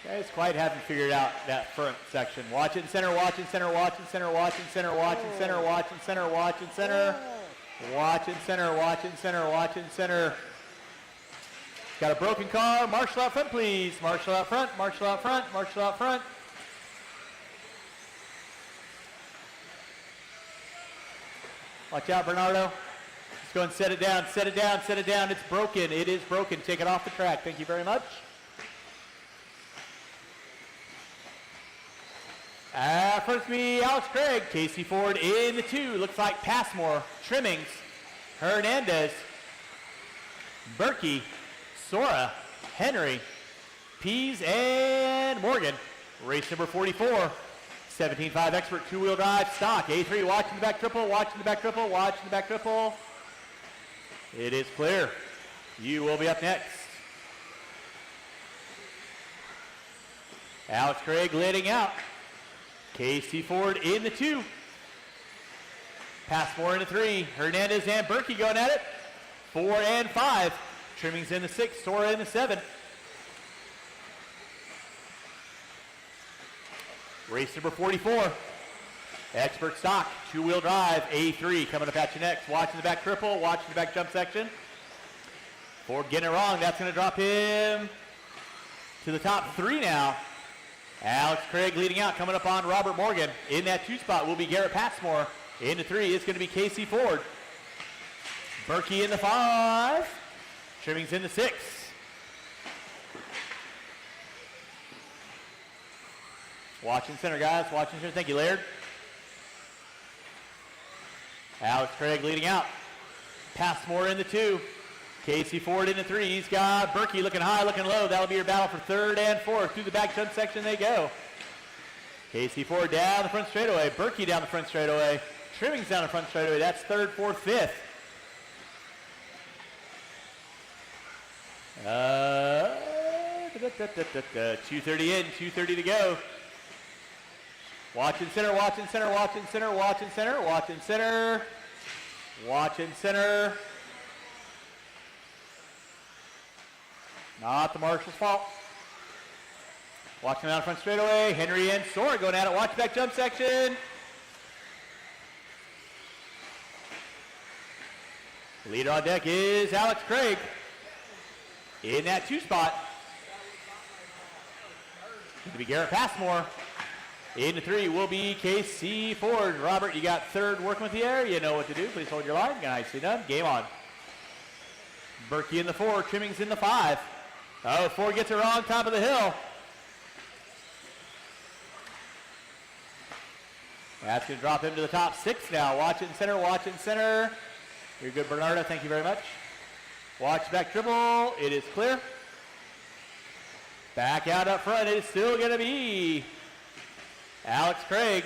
Guys quite haven't figured out that front section. Watch it in center, watch in center, watch in center, watch in center, watch in center, watch in center, watch in center. Watch in center, watch in center, watch in center. Got a broken car. Marshal out front, please. Marshal out front, marshal out front, marshal out front. Watch out, Bernardo. Let's go and set it down, set it down, set it down. It's broken. It is broken. Take it off the track. Thank you very much. First me, Alex Craig. Casey Ford in the 2. Looks like Passmore, Trimmings, Hernandez, Berkey, Sora, Henry, Pease, and Morgan. Race number 44. 17.5 expert two-wheel drive stock. A3 watching the back triple, watching the back triple, watching the back triple. It is clear. You will be up next. Alex Craig leading out. Casey Ford in the 2. Passmore in the 3. Hernandez and Berkey going at it. 4 and 5. Trimmings in the 6. Sora in the 7. Race number 44. Expert stock, two-wheel drive, A3 coming up at you next. Watching the back triple, watching the back jump section. Ford getting it wrong. That's going to drop him to the top 3 now. Alex Craig leading out, coming up on Robert Morgan. In that 2 spot will be Garrett Passmore. In the 3 is going to be Casey Ford. Berkey in the 5. Trimmings in the 6. Watching center, guys. Watching center. Thank you, Laird. Alex Craig leading out. Passmore in the 2. Casey Ford in the 3. He's got Berkey looking high, looking low. That'll be your battle for 3rd and 4th. Through the back jump section they go. Casey Ford down the front straightaway. Berkey down the front straightaway. Trimmings down the front straightaway. That's 3rd, 4th, 5th. 2:30 in, 2:30 to go. Watching center, watching center, watching center, watching center, watching center, watching center. Not the marshal's fault. Watching down front straightaway. Henry and Sora going at it. Watch back jump section. Leader on deck is Alex Craig. In that 2 spot. Going to be Garrett Passmore. In the 3 will be Casey Ford. Robert, you got 3rd working with the air. You know what to do. Please hold your line. Nicely done. Game on. Berkey in the 4. Trimmings in the 5. Oh, Ford gets it wrong. Top of the hill. That's going to drop him to the top 6 now. Watch it in center. Watch it in center. You're good, Bernardo. Thank you very much. Watch back triple. It is clear. Back out up front. It is still going to be Alex Craig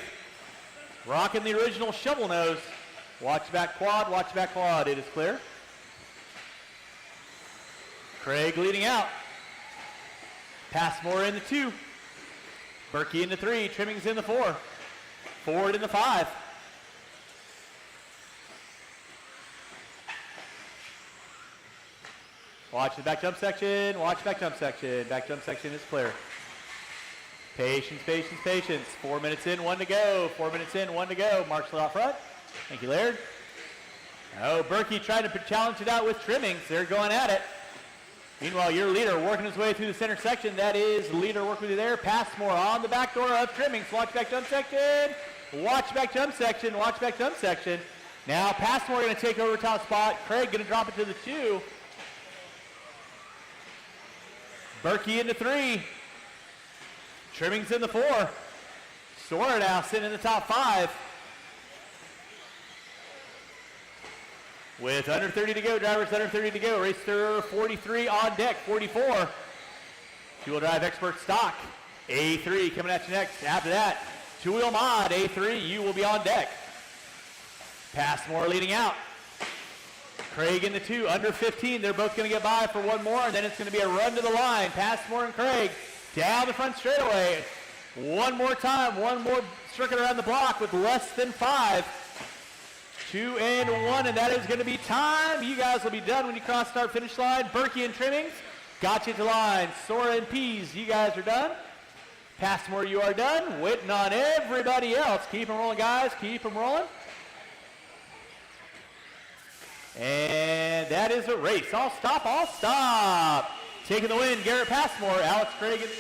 rocking the original shovel nose. Watch back quad. Watch back quad. It is clear. Craig leading out. Passmore in the 2. Berkey in the 3. Trimmings in the 4. Ford in the 5. Watch the back jump section. Watch back jump section. Back jump section is clear. Patience, patience, patience. 4 minutes in, 1 to go. 4 minutes in, 1 to go. Marshall out front. Thank you, Laird. Oh, Berkey trying to challenge it out with trimmings. They're going at it. Meanwhile, your leader working his way through the center section. That is leader working with you there. Passmore on the back door of trimmings. Watch back jump section. Watch back jump section. Watch back jump section. Now Passmore going to take over top spot. Craig going to drop it to the 2. Berkey into 3. Trimmings in the 4. Sora now sitting in the top 5. With under 30 to go, drivers under 30 to go. Racer 43 on deck, 44. Two-wheel drive expert stock. A3 coming at you next. After that, two-wheel mod, A3, you will be on deck. Passmore leading out. Craig in the 2, under 15. They're both going to get by for one more, and then it's going to be a run to the line. Passmore and Craig down the front straightaway. One more time, one more circuit around the block with less than 5. 2 and 1, and that is going to be time. You guys will be done when you cross start finish line. Berkey and Trimmings got you to line. Sora and Pease, you guys are done. Passmore, you are done. Waiting on everybody else. Keep them rolling, guys. Keep them rolling. And that is a race. All stop, all stop. Taking the win, Garrett Passmore, Alex Craig, and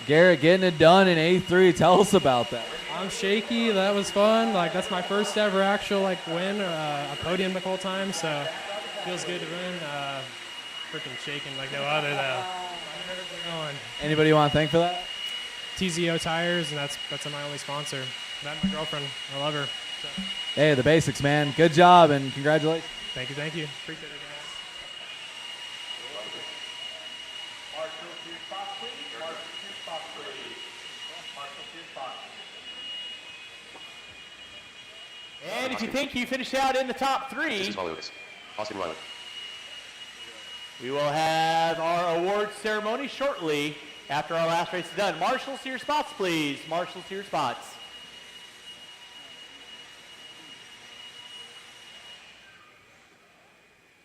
Garrett getting it done in A3. Tell us about that. I'm shaky. That was fun. Like, that's my first ever actual win, a podium the whole time. So feels good to win. Freaking shaking like no other though. Anybody you want to thank for that? TZO Tires, and that's my only sponsor. That and my girlfriend. I love her. So. Hey, the basics, man. Good job and congratulations. Thank you. Appreciate it, guys. And if you think you finish out in the top 3, This is Valutis. Austin Riley. we will have our awards ceremony shortly after our last race is done. Marshals to your spots, please. Marshals to your spots.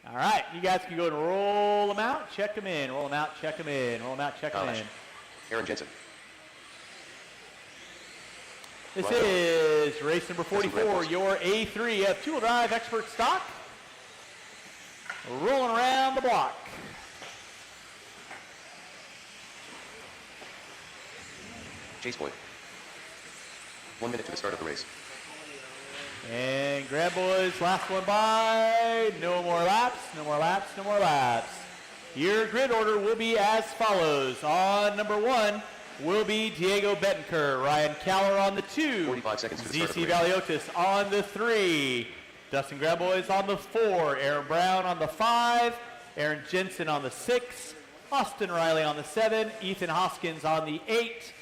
All right, you guys can go and roll them out, check them in, roll them out, check them in, roll them out, check them in. Aaron Jensen. This is race number 44, your A3 of two-wheel drive expert stock. Rolling around the block. Chase Boyd. 1 minute to the start of the race. And Grab Boys, last one by. No more laps, no more laps, no more laps. Your grid order will be as follows. On number 1 will be Diego Betancourt. Ryan Caller on the 2. 45 seconds to the start of the ZC race. Valiotis on the 3. Dustin Grabois on the 4. Aaron Brown on the 5. Aaron Jensen on the 6. Austin Riley on the 7. Ethan Hoskins on the 8.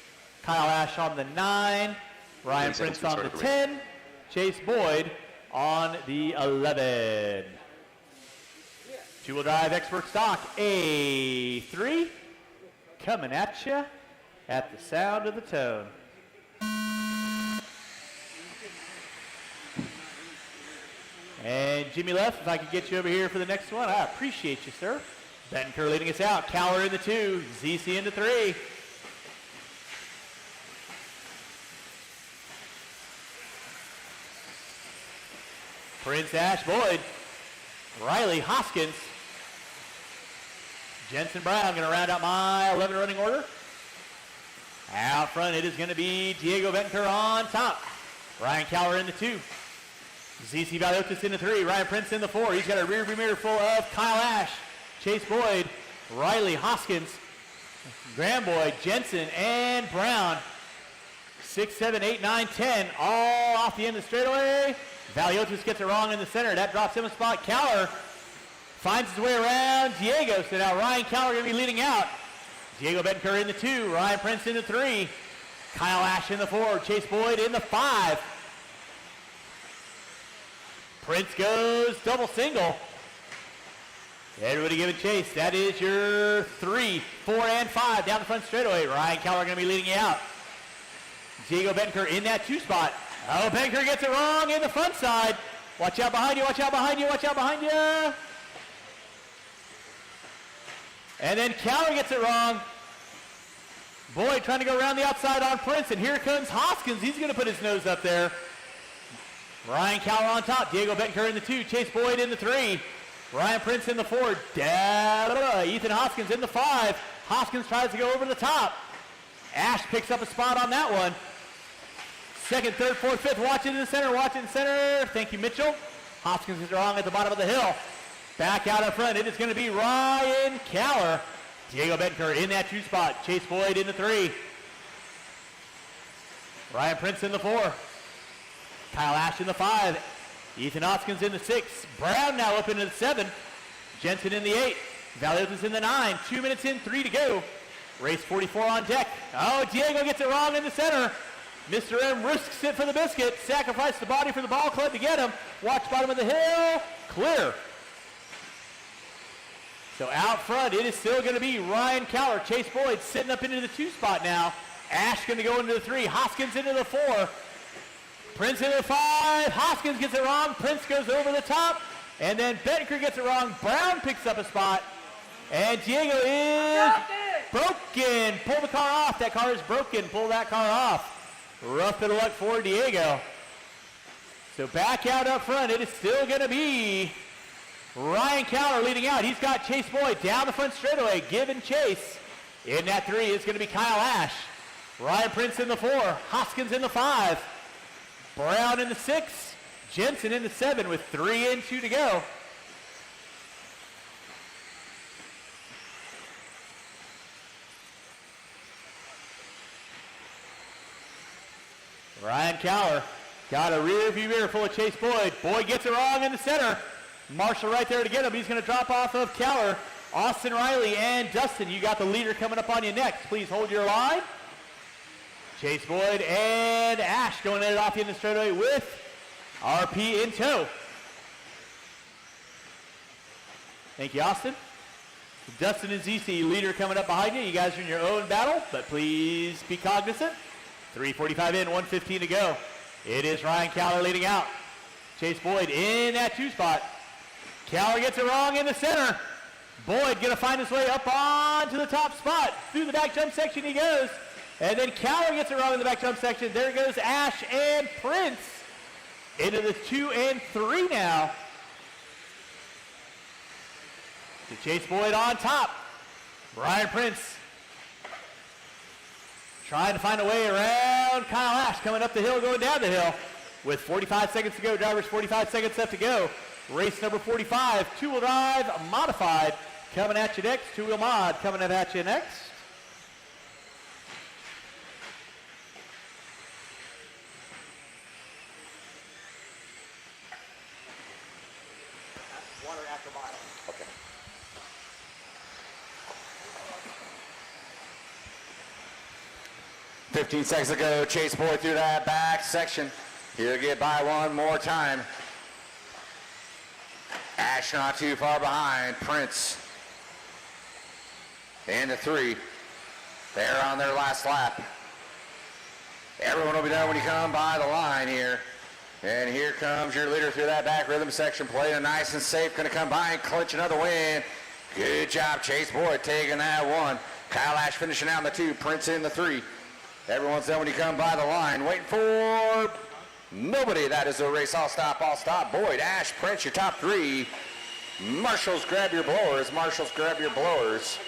Kyle Ash on the 9. Ryan Prince on the 10. Chase Boyd on the 11. Two-wheel drive expert stock A3 coming at you at the sound of the tone. And Jimmy Left, if I could get you over here for the next one, I appreciate you, sir. Betancourt leading us out. Caller in the 2, ZC in the 3. Prince Ash Boyd, Riley Hoskins, Jensen Brown going to round out my 11 running order. Out front, it is going to be Diego Betancourt on top. Ryan Caller in the 2. ZC Valiotis in the 3. Ryan Prince in the 4. He's got a rear view mirror full of Kyle Ash, Chase Boyd, Riley Hoskins, Graham Boyd, Jensen, and Brown. 6, 7, 8, 9, 10, all off the end of the straightaway. Valiotis gets it wrong in the center. That drops him a spot. Caller finds his way around Diego. So now Ryan Caller going to be leading out. Diego Betancourt in the 2. Ryan Prince in the 3. Kyle Ash in the 4. Chase Boyd in the 5. Prince goes double single. Everybody giving chase. That is your 3, 4, and 5 down the front straightaway. Ryan Caller going to be leading you out. Diego Betancourt in that 2 spot. Oh, Betancourt gets it wrong in the front side. Watch out behind you, watch out behind you, watch out behind you. And then Cowler gets it wrong. Boyd trying to go around the outside on Prince, and here comes Hoskins. He's going to put his nose up there. Ryan Cowler on top. Diego Betker in the 2. Chase Boyd in the 3. Ryan Prince in the 4. Ethan Hoskins in the 5. Hoskins tries to go over the top. Ash picks up a spot on that one. Second, third, fourth, fifth. Watch it in the center. Watch it in the center. Thank you, Mitchell. Hoskins is wrong at the bottom of the hill. Back out up front. It is going to be Ryan Cowler. Diego Betker in that 2 spot. Chase Boyd in the 3. Ryan Prince in the 4. Kyle Ash in the 5. Ethan Hoskins in the 6. Brown now up into the 7. Jensen in the 8. Valdez in the 9. 2 minutes in, 3 to go. Race 44 on deck. Oh, Diego gets it wrong in the center. Mr. M risks it for the biscuit. Sacrificed the body for the ball club to get him. Watch bottom of the hill. Clear. So out front, it is still going to be Ryan Cowler. Chase Boyd sitting up into the 2 spot now. Ash going to go into the 3. Hoskins into the 4. Prince into the 5. Hoskins gets it wrong. Prince goes over the top. And then Betker gets it wrong. Brown picks up a spot. And Diego is broken. Pull the car off. That car is broken. Pull that car off. Rough bit of luck for Diego. So back out up front, it is still going to be Ryan Cowler leading out. He's got Chase Boyd down the front straightaway, giving chase. In that 3 is going to be Kyle Ash. Ryan Prince in the 4. Hoskins in the 5. Brown in the 6. Jensen in the 7 with 3 and 2 to go. Ryan Cowler got a rear view mirror full of Chase Boyd. Boyd gets it wrong in the center. Marshall right there to get him. He's going to drop off of Cowler. Austin Riley and Dustin, you got the leader coming up on you next. Please hold your line. Chase Boyd and Ash going at it off the end of the straightaway with RP in tow. Thank you, Austin. Dustin and ZC, leader coming up behind you. You guys are in your own battle, but please be cognizant. 3:45 in, 1:15 to go. It is Ryan Cowler leading out. Chase Boyd in that 2 spot. Cowler gets it wrong in the center. Boyd going to find his way up onto the top spot. Through the back jump section he goes. And then Cowler gets it wrong in the back jump section. There goes Ash and Prince. Into the 2 and 3 now. To Chase Boyd on top. Ryan Prince trying to find a way around Kyle Ash coming up the hill, going down the hill. With 45 seconds to go, drivers 45 seconds left to go. Race number 45, 2-wheel drive modified. Coming at you next, 2-wheel mod coming at you next. Water after mile. Okay. $15 seconds to go. Chase Boyd through that back section. He'll get by one more time. Ash not too far behind. Prince in the 3. They're on their last lap. Everyone will be done when you come by the line here. And here comes your leader through that back rhythm section. Playing nice and safe. Going to come by and clinch another win. Good job, Chase Boyd, taking that 1. Kyle Ash finishing out in the 2. Prince in the 3. Everyone's done when you come by the line. Waiting for nobody. That is the race. All stop, all stop. Boyd, Ash, Prince, your top 3. Marshals, grab your blowers. Marshals, grab your blowers.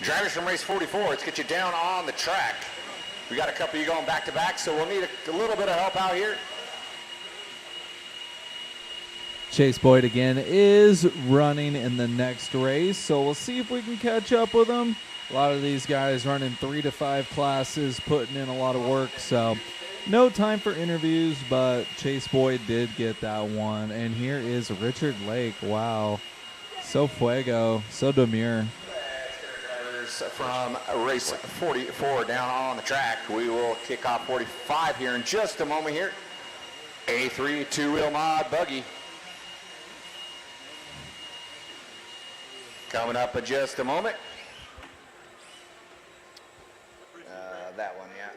Drivers from race 44, let's get you down on the track. We got a couple of you going back to back, so we'll need a little bit of help out here. Chase Boyd again is running in the next race, so we'll see if we can catch up with him. A lot of these guys running 3 to 5 classes, putting in a lot of work, so no time for interviews, but Chase Boyd did get that one. And here is Richard Lake. Wow. So fuego, so demure. From race 44 down on the track. We will kick off 45 here in just a moment here. A3 2-wheel mod buggy. Coming up in just a moment. That one, yeah.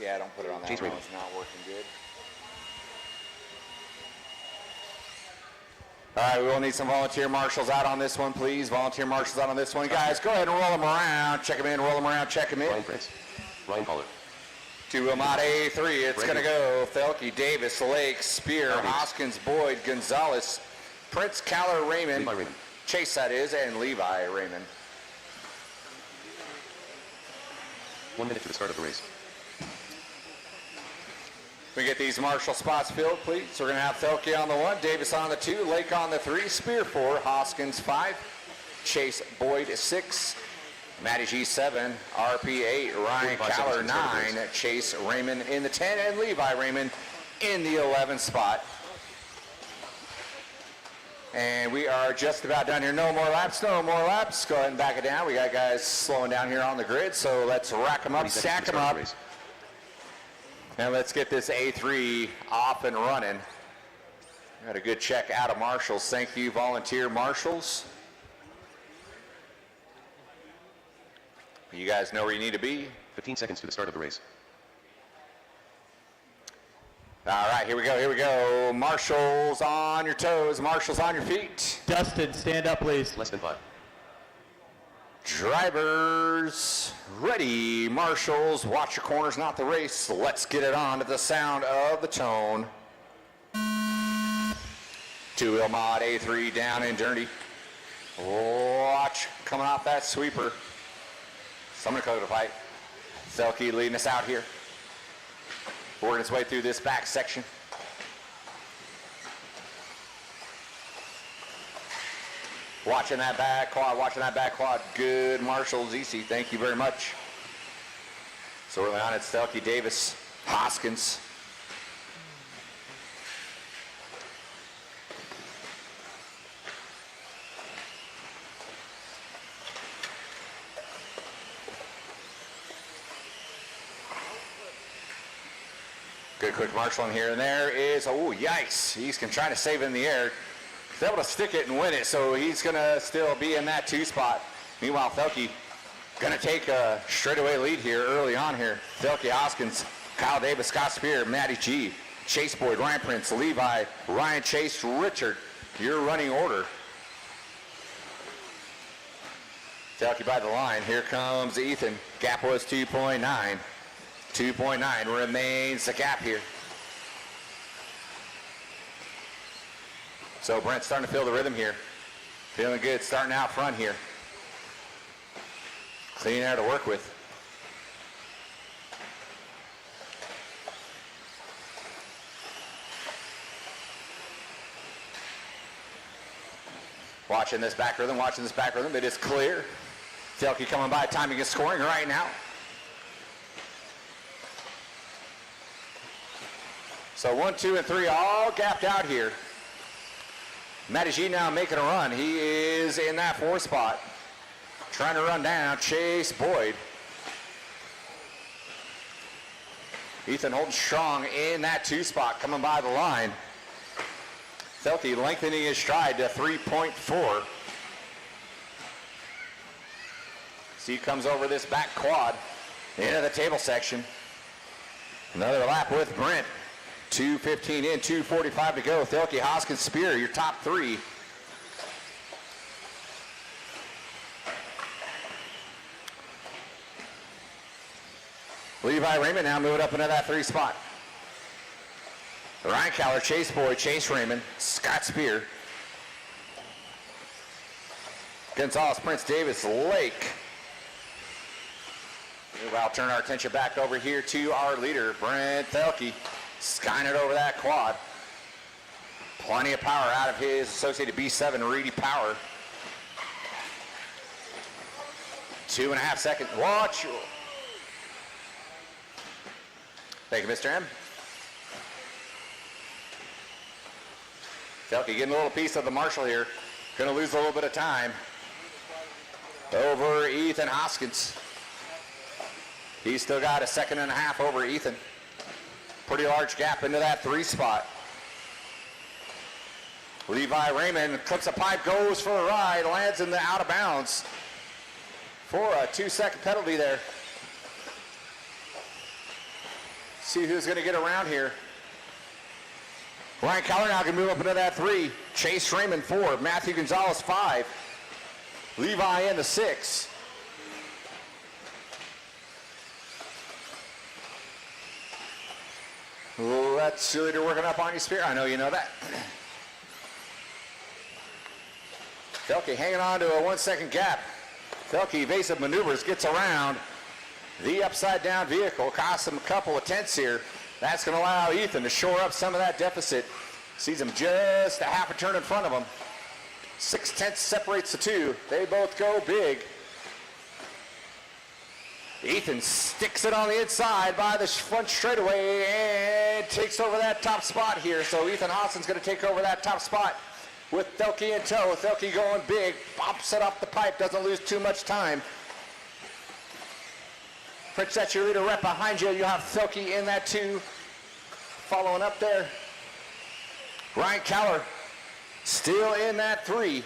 Yeah, don't put it on that one. It's not working good. All right, we will need some volunteer marshals out on this one, please. Volunteer marshals out on this one. Guys, go ahead and roll them around. Check them in, roll them around, check them in. Ryan Prince. Ryan Pollard. To Wilmot A3, it's going to go Thelke, Davis, Lake, Spear, Howdy. Hoskins, Boyd, Gonzalez, Prince, Caller, Raymond, Levi Raymond. Chase that is, and Levi Raymond. 1 minute to the start of the race. We get these marshal spots filled, please. So we're going to have Thelke on the 1, Davis on the 2, Lake on the 3, Spear 4, Hoskins 5, Chase Boyd 6, Matty G 7, RP 8, Ryan 45 Caller seconds to start the 9, race. Chase Raymond in the 10, and Levi Raymond in the 11th spot. And we are just about done here. No more laps, no more laps. Go ahead and back it down. We got guys slowing down here on the grid, so let's rack them up, 40 seconds stack to them start up. the race. And let's get this A3 off and running. Got a good check out of marshals. Thank you, volunteer marshals. You guys know where you need to be. 15 seconds to the start of the race. All right, here we go, here we go. Marshals on your toes, marshals on your feet. Dustin, stand up, please. Less than 5. Drivers ready. Marshals, watch your corners, not the race. Let's get it on to the sound of the tone. To Wilmot A3 down and dirty. Watch coming off that sweeper. Someone go to the fight. Thelke leading us out here. Working its way through this back section. Watching that back quad, watching that back quad. Good Marshall ZC, thank you very much. So early on, it's Thelke, Davis, Hoskins. Good quick marshalling here, and there is, oh yikes, he's trying to save it in the air. He's able to stick it and win it, so he's gonna still be in that 2 spot. Meanwhile, Thelke gonna take a straightaway lead here early on here. Thelke, Hoskins, Kyle Davis, Scott Spear, Matty G, Chase Boyd, Ryan Prince, Levi, Ryan Chase, Richard, your running order. Thelke by the line, here comes Ethan. Gap was 2.9. 2.9 remains the gap here. So Brent's starting to feel the rhythm here. Feeling good, starting out front here. Clean air to work with. Watching this back rhythm, it is clear. Thelke coming by, timing and scoring right now. So 1, 2, and 3 all gapped out here. Matty G now making a run. He is in that 4 spot. Trying to run down Chase Boyd. Ethan holding strong in that 2 spot, coming by the line. Thelke lengthening his stride to 3.4. So he comes over this back quad into the table section. Another lap with Brent. 2:15 in, 2:45 to go. Thelke, Hoskins, Spear, your top 3. Levi Raymond now moving up into that 3 spot. Ryan Caller, Chase Boyd, Chase Raymond, Scott Spear, Gonzalez, Prince Davis, Lake. I'll turn our attention back over here to our leader, Brent Thelke. Skying it over that quad. Plenty of power out of his associated B7 Reedy Power. 2.5 seconds. Watch. Thank you, Mr. M. Thelke getting a little piece of the marshal here. Going to lose a little bit of time over Ethan Hoskins. He's still got a 1.5 seconds over Ethan. Pretty large gap into that 3 spot. Levi Raymond clips a pipe, goes for a ride, lands in the out of bounds for a 2-second penalty there. See who's going to get around here. Ryan Keller now can move up into that 3. Chase Raymond 4. Matthew Gonzalez 5. Levi in the 6. Let's cheerleader working up on your spear. I know you know that. Felke hanging on to a 1 second gap. Felke evasive maneuvers, gets around the upside down vehicle, costs him a couple of tenths here. That's going to allow Ethan to shore up some of that deficit. Sees him just a half a turn in front of him. 6 tenths separates the two. They both go big. Ethan sticks it on the inside by the front straightaway and takes over that top spot here. So Ethan Hossen's going to take over that top spot with Felke in tow. Felke going big, bumps it off the pipe, doesn't lose too much time. French, that's your leader rep behind you. You have Felke in that 2. Following up there, Ryan Keller still in that 3.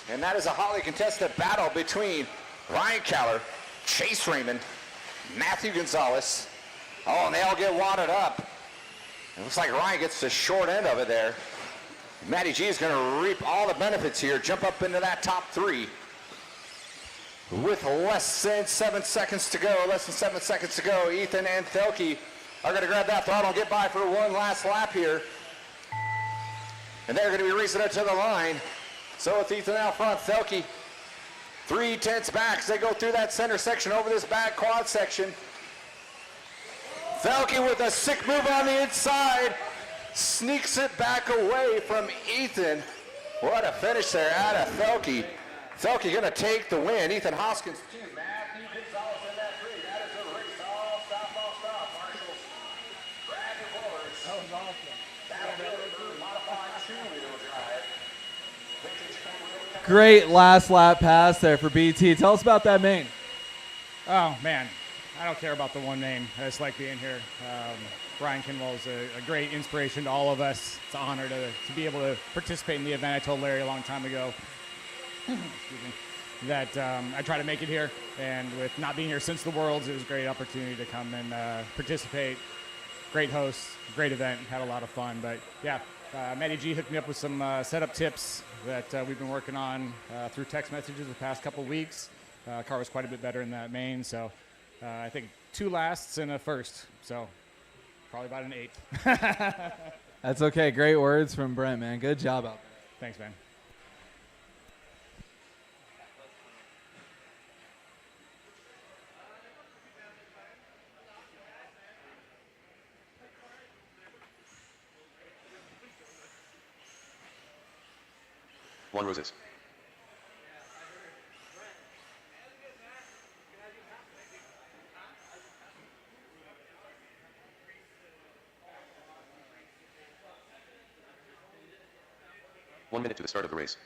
And that is a hotly contested battle between Ryan Keller, Chase Raymond, Matthew Gonzalez. Oh, and they all get wadded up. It looks like Ryan gets the short end of it there. Matty G is going to reap all the benefits here, jump up into that top 3. With less than 7 seconds to go, Ethan and Felke are going to grab that throttle and get by for one last lap here. And they're going to be racing it to the line. So with Ethan out front, Felke 3 tenths back as they go through that center section over this back quad section. Felke with a sick move on the inside, sneaks it back away from Ethan. What a finish there out of Felke. Felke going to take the win. Ethan Hoskins 2, Matthew Gonzalez in that 3. That is a race all stop. Marshall's grab your bullets. That was awesome. That'll be it for modified 2-wheel drive. Great last lap pass there for BT. Tell us about that main. Oh, man. I don't care about the one main. I just like being here. Brian Kinwall is a great inspiration to all of us. It's an honor to be able to participate in the event. I told Larry a long time ago that I try to make it here. And with not being here since the Worlds, it was a great opportunity to come and participate. Great host, great event, had a lot of fun. But yeah, Matty G hooked me up with some setup tips that we've been working on through text messages the past couple weeks. Car was quite a bit better in that main, so I think 2 lasts and a first, so probably about an 8th. That's okay. Great words from Brent, man. Good job out there. Thanks, man. One roses. One minute to the start of the race.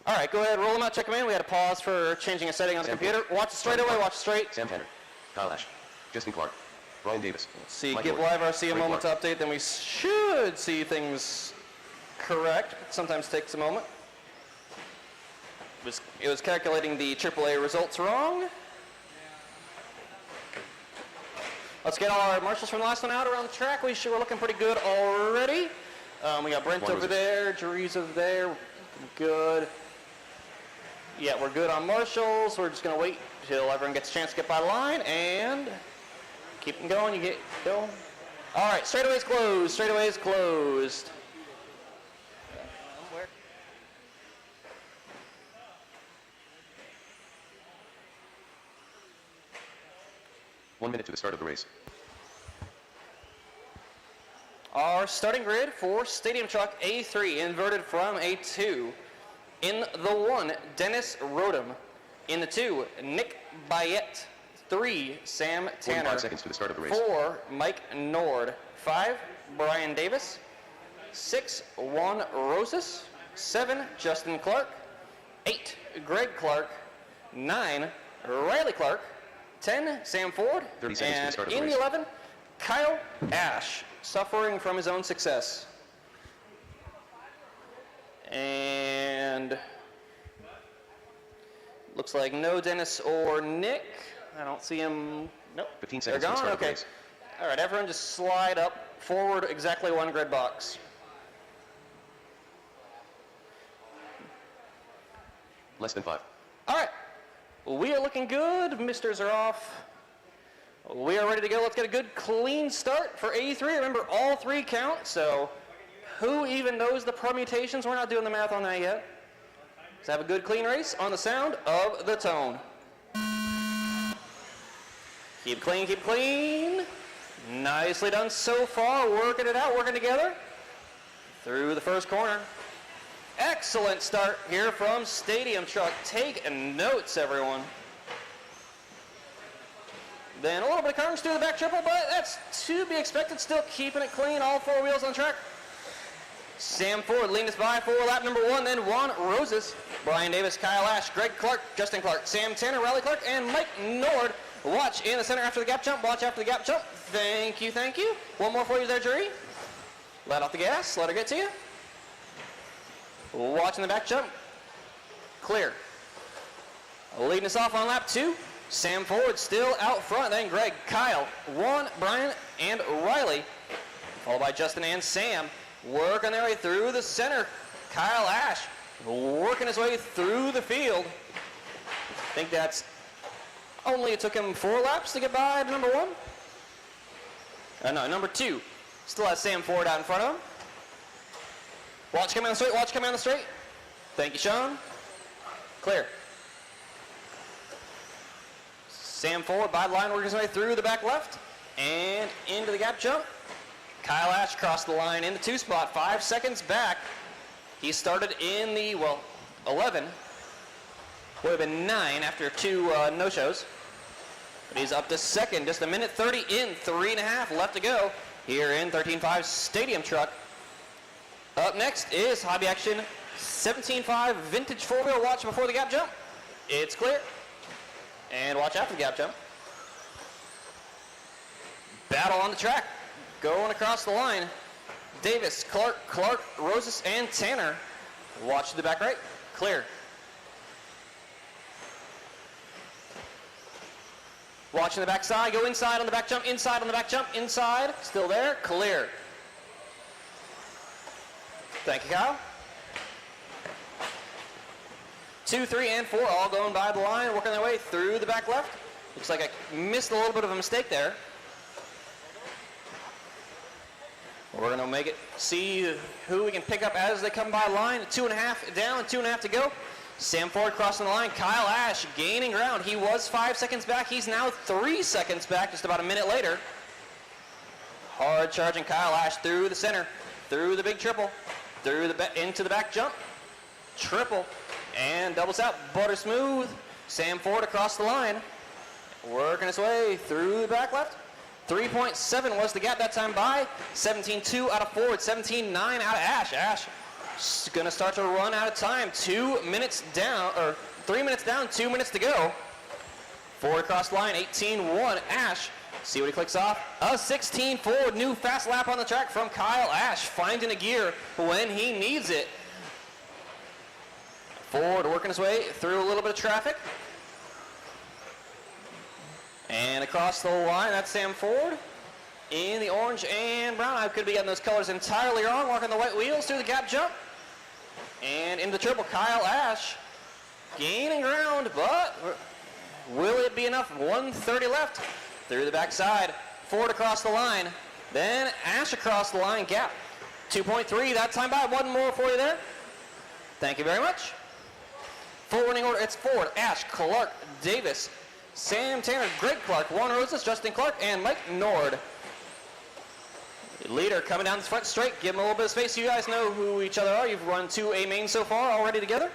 All right, go ahead, roll them out, check them in. We had a pause for changing a setting on the computer. Watch it straight away, watch it straight. Sam Tanner, Kyle Ash, Justin Clark, Brian Davis. See, Mike give Lord, live RC a Ray moment Clark. to update, then we should see things correct. Sometimes takes a moment. It was calculating the AAA results wrong. Let's get all our marshals from the last one out around the track. We're looking pretty good already. We got Brent over there, Jerry's over there. Good. Yeah, we're good on marshals. We're just going to wait till everyone gets a chance to get by the line and keep them going. You get going. All right, straightaway's closed. Straightaway's closed. One minute to the start of the race. Our starting grid for Stadium Truck A3 inverted from A2. In the 1, Dennis Rodham. In the 2, Nick Bayette. 3, Sam Tanner. 45 seconds to the start of the race. 4, Mike Nord. 5, Brian Davis. 6, Juan Rosas. 7, Justin Clark. 8, Greg Clark. 9, Riley Clark. 10, Sam Ford. 30 seconds to the and start of the in race. the 11, Kyle Ash, suffering from his own success. And looks like no Dennis or Nick. I don't see him. Nope. 15 They're seconds to the gone? start of the Okay. race. All right, everyone just slide up forward exactly 1 grid box. Less than 5. All right. We are looking good. Misters are off. We are ready to go. Let's get a good clean start for A3. Remember, all 3 count, so who even knows the permutations? We're not doing the math on that yet. Let's have a good clean race on the sound of the tone. Keep clean, keep clean. Nicely done so far. Working it out, working together. Through the first corner. Excellent start here from Stadium Truck. Take notes, everyone. Then a little bit of carnage through the back triple, but that's to be expected. Still keeping it clean, all 4 wheels on track. Sam Ford leading us by for lap number 1, then Juan Rosas, Brian Davis, Kyle Ash, Greg Clark, Justin Clark, Sam Tanner, Riley Clark, and Mike Nord. Watch in the center after the gap jump. Watch after the gap jump. Thank you, thank you. One more for you there, Jury. Let off the gas. Let her get to you. Watch in the back jump. Clear. Leading us off on lap 2. Sam Ford still out front. Then Greg, Kyle, Juan, Brian, and Riley. Followed by Justin and Sam. Working their way through the center. Kyle Ash working his way through the field. I think that's only, it took him 4 laps to get by to number 1. No, number 2. Still has Sam Ford out in front of him. Watch coming on the straight, watch coming on the straight. Thank you, Sean. Clear. Sam Ford by the line, working his way through the back left and into the gap jump. Kyle Ash crossed the line in the 2 spot, 5 seconds back. He started in the, 11. Would have been 9 after 2 no-shows. But he's up to 2nd, just 1:30 in, 3.5 left to go here in 13.5 Stadium Truck. Up next is Hobby Action 17.5 Vintage 4-wheel. Watch before the gap jump. It's clear. And watch after the gap jump. Battle on the track. Going across the line. Davis, Clark, Rosas, and Tanner. Watch to the back right. Clear. Watching the back side. Go inside on the back jump. Inside on the back jump. Inside. Still there. Clear. Thank you, Kyle. 2, 3, and 4 all going by the line, working their way through the back left. Looks like I missed a little bit of a mistake there. We're going to make it, see who we can pick up as they come by line. 2.5 down, 2.5 to go. Sam Ford crossing the line. Kyle Ash gaining ground. He was 5 seconds back. He's now 3 seconds back, just about a minute later. Hard charging Kyle Ash through the center, through the big triple, through the into the back jump. Triple. And doubles out, butter smooth. Sam Ford across the line, working his way through the back left. 3.7 was the gap that time by. 17.2 out of Ford, 17.9 out of Ash. Ash is gonna start to run out of time. 2 minutes down, or 3 minutes down, 2 minutes to go. Ford across the line, 18.1 Ash. See what he clicks off. A 16 Ford, new fast lap on the track from Kyle Ash, finding a gear when he needs it. Ford working his way through a little bit of traffic. And across the line, that's Sam Ford in the orange and brown. I could be getting those colors entirely wrong. Walking the white wheels through the gap jump. And in the triple, Kyle Ash gaining ground, but will it be enough? 1:30 left through the backside. Ford across the line. Then Ash across the line, gap. 2.3, that time by. One more for you there. Thank you very much. Full running order, it's Ford, Ash, Clark, Davis, Sam Tanner, Greg Clark, Juan Rosas, Justin Clark, and Mike Nord. Leader coming down the front straight, give him a little bit of space. You guys know who each other are. You've run 2A main so far, already together.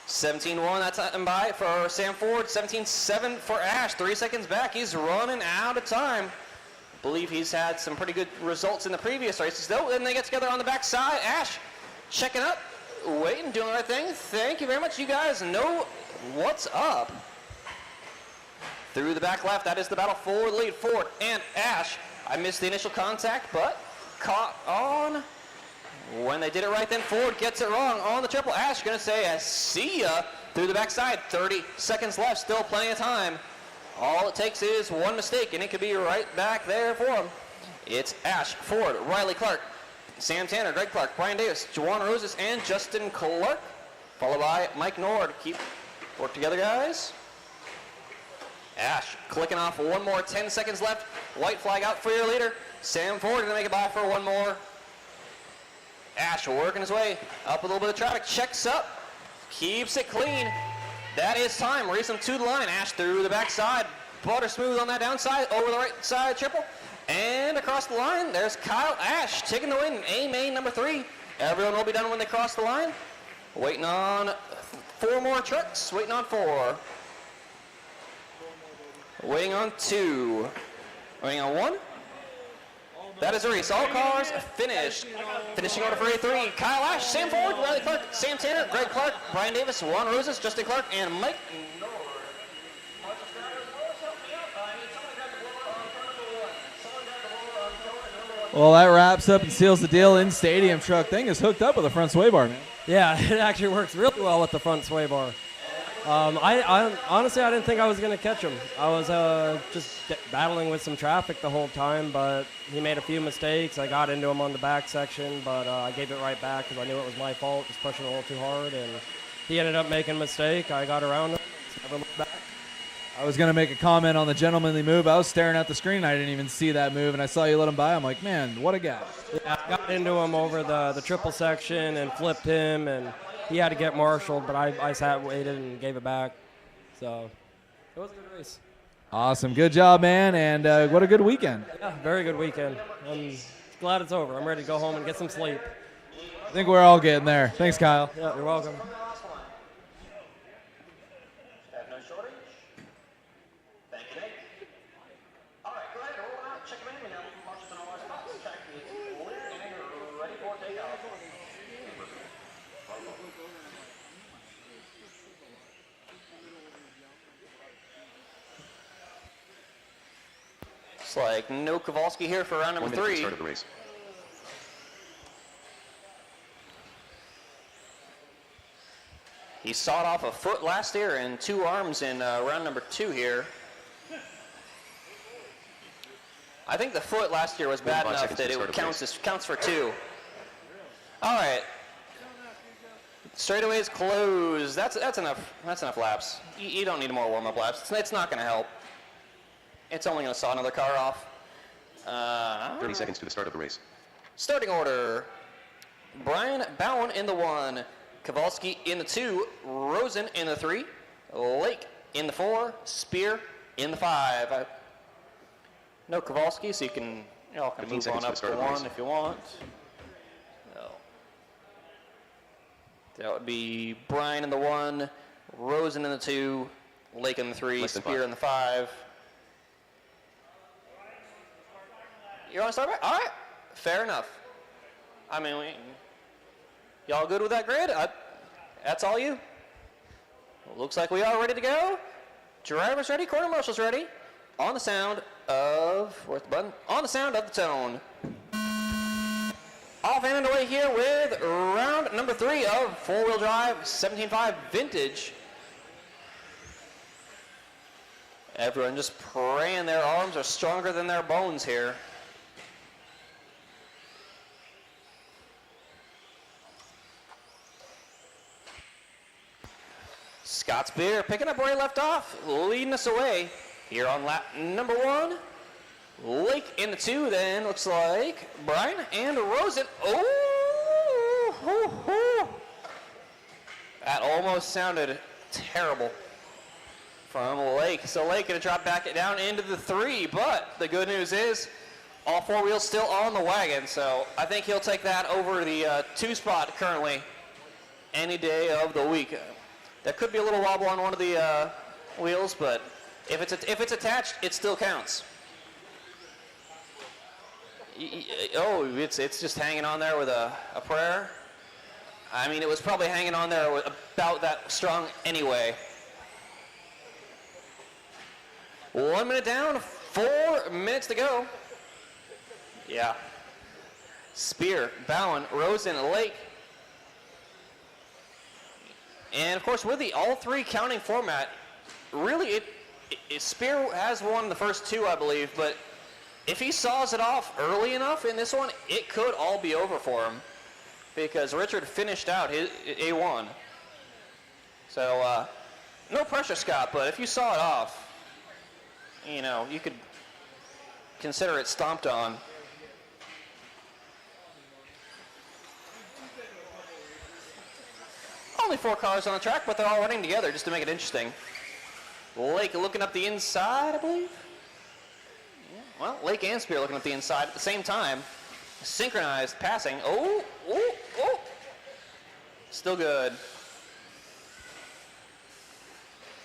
17-1, that's by for Sam Ford. 17-7 for Ash. 3 seconds back. He's running out of time. I believe he's had some pretty good results in the previous races, though. Then they get together on the backside. Ash checking up, waiting, doing the right thing. Thank you very much. You guys know what's up. Through the back left, that is the battle for the lead. Ford and Ash. I missed the initial contact, but caught on. When they did it right, then Ford gets it wrong on the triple. Ash going to say, see ya, through the backside. 30 seconds left, still plenty of time. All it takes is one mistake, and it could be right back there for him. It's Ash, Ford, Riley Clark, Sam Tanner, Greg Clark, Brian Davis, Juwan Roses, and Justin Clark, followed by Mike Nord. Work together, guys. Ash clicking off one more, 10 seconds left. White flag out for your leader. Sam Ford going to make it by for one more. Ash working his way up a little bit of traffic, checks up, keeps it clean. That is time, race him to the line. Ash through the backside, butter smooth on that downside, over the right side triple, and across the line, there's Kyle Ash taking the win, A-main number 3. Everyone will be done when they cross the line. Waiting on 4 more trucks, waiting on 4. Waiting on 2, waiting on 1. That is the race. All cars finished. Finishing order for A3, Kyle Ash, Sam Ford, Riley Clark, Sam Tanner, Greg Clark, Brian Davis, Juan Roses, Justin Clark, and Mike Nord. Well, that wraps up and seals the deal. In stadium truck thing is hooked up with a front sway bar, man. Yeah, it actually works really well with the front sway bar. I honestly, I didn't think I was going to catch him. I was just battling with some traffic the whole time, but he made a few mistakes. I got into him on the back section, but I gave it right back because I knew it was my fault, just pushing a little too hard, and he ended up making a mistake. I got around him, never looked back. I was going to make a comment on the gentlemanly move. I was staring at the screen. I didn't even see that move, and I saw you let him by. I'm like, man, what a guy. Yeah, I got into him over the triple section and flipped him, and he had to get marshaled, but I sat, waited, and gave it back. So it was a good race. Awesome. Good job, man, and what a good weekend. Yeah, very good weekend. I'm glad it's over. I'm ready to go home and get some sleep. I think we're all getting there. Thanks, Kyle. Yeah, you're welcome. Looks like no Kowalski here for round number 3. Start of the race. He sawed off a foot last year and 2 arms in round number 2 here. I think the foot last year was bad enough that it counts for 2. All right. Straightaways closed. That's enough. That's enough laps. You don't need more warm-up laps. It's not going to help. It's only going to saw another car off. 30 seconds to the start of the race. Starting order. Brian Bowen in the 1. Kowalski in the 2. Rosen in the 3. Lake in the 4. Spear in the 5. No Kowalski, so y'all can move on up to 1 if you want. No. That would be Brian in the 1. Rosen in the 2. Lake in the 3. Spear in the 5. You want to start back? All right. Fair enough. I mean, y'all good with that grid? That's all you? Looks like we are ready to go. Driver's ready, quarter marshal's ready. On the sound of, where's the button? On the sound of the tone. Off and underway here with round number 3 of 4-wheel drive 17.5 vintage. Everyone just praying their arms are stronger than their bones here. Scott Spear picking up where he left off, leading us away here on lap number 1. Lake in the 2, then looks like Brian and Rosen. Oh, that almost sounded terrible from Lake. So Lake gonna drop back down into the 3, but the good news is all 4 wheels still on the wagon. So I think he'll take that over the 2 spot currently any day of the week. There could be a little wobble on one of the wheels, but if it's attached, it still counts. Oh, it's just hanging on there with a prayer. I mean, it was probably hanging on there about that strong anyway. 1 minute down, 4 minutes to go. Yeah. Spear, Bowen, Rosen, Lake. And of course, with the all three counting format, really Spear has won the first two, I believe, but if he saws it off early enough in this one, it could all be over for him because Richard finished out his A1. So no pressure, Scott, but if you saw it off, you know, you could consider it stomped on. Only 4 cars on the track, but they're all running together just to make it interesting. Lake looking up the inside, I believe. Yeah. Well, Lake and Spear looking up the inside at the same time. Synchronized passing. Oh. Still good.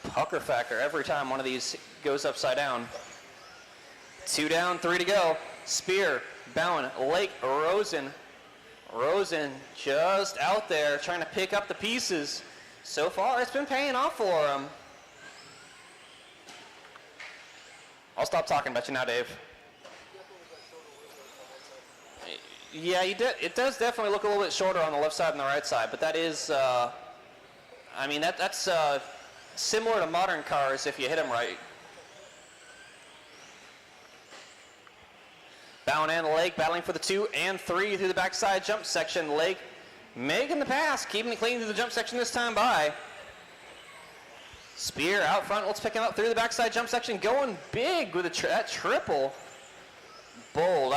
Pucker factor every time one of these goes upside down. 2 down, 3 to go. Spear, Bowen, Lake, Rosen. Rosen just out there trying to pick up the pieces. So far, it's been paying off for him. I'll stop talking about you now, Dave. Yeah, it does definitely look a little bit shorter on the left side and the right side, but that is, I mean, that's similar to modern cars if you hit them right. Bowen and Lake battling for the 2 and 3 through the backside jump section. Lake making the pass, keeping it clean through the jump section this time by. Spear out front, let's pick him up through the backside jump section, going big with that triple. Bold.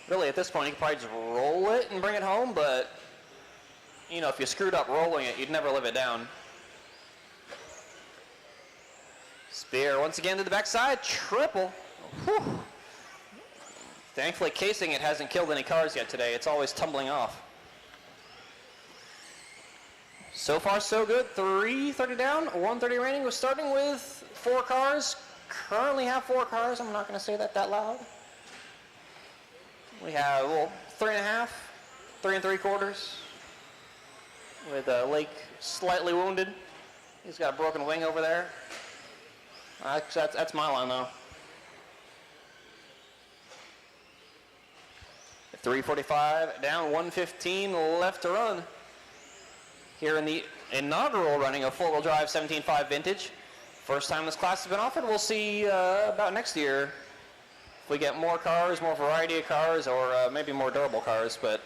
Really, at this point, you could probably just roll it and bring it home, but, you know, if you screwed up rolling it, you'd never live it down. Spear once again to the backside, triple. Whew. Thankfully, casing it hasn't killed any cars yet today. It's always tumbling off. So far, so good. 330 down, 130 remaining. We're starting with 4 cars. Currently have 4 cars. I'm not going to say that loud. We have, well, 3.5, 3 3/4. With Lake slightly wounded. He's got a broken wing over there. That's my line, though. 345 down, 115 left to run. Here in the inaugural running of 4-wheel drive 17.5 vintage. First time this class has been offered. We'll see about next year if we get more cars, more variety of cars, or maybe more durable cars. But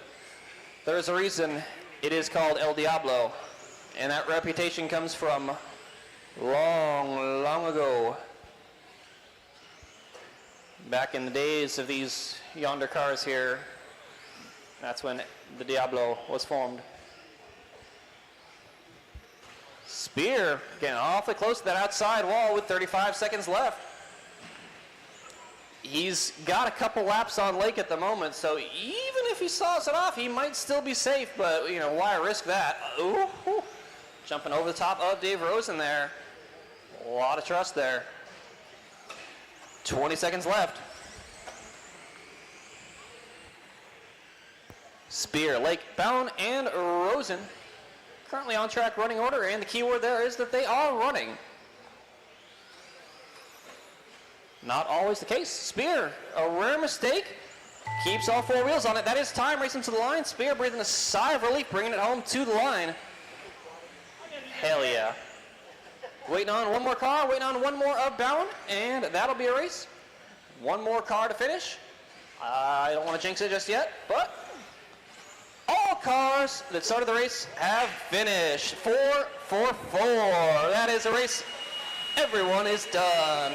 there's a reason it is called El Diablo, and that reputation comes from long, long ago. Back in the days of these yonder cars here, that's when the Diablo was formed. Spear getting awfully close to that outside wall with 35 seconds left. He's got a couple laps on Lake at the moment, so even if he saws it off, he might still be safe, but, you know, why risk that? Ooh. Jumping over the top of Dave Rosen there. A lot of trust there. 20 seconds left. Spear, Lake, Bowen, and Rosen currently on track running order, and the key word there is that they are running. Not always the case. Spear, a rare mistake, keeps all 4 wheels on it. That is time racing to the line. Spear breathing a sigh of relief, bringing it home to the line. Hell yeah. Waiting on one more car, waiting on one more of Bowen, and that'll be a race. One more car to finish. I don't want to jinx it just yet, but all cars that started the race have finished. 4-4-4. That is a race. Everyone is done.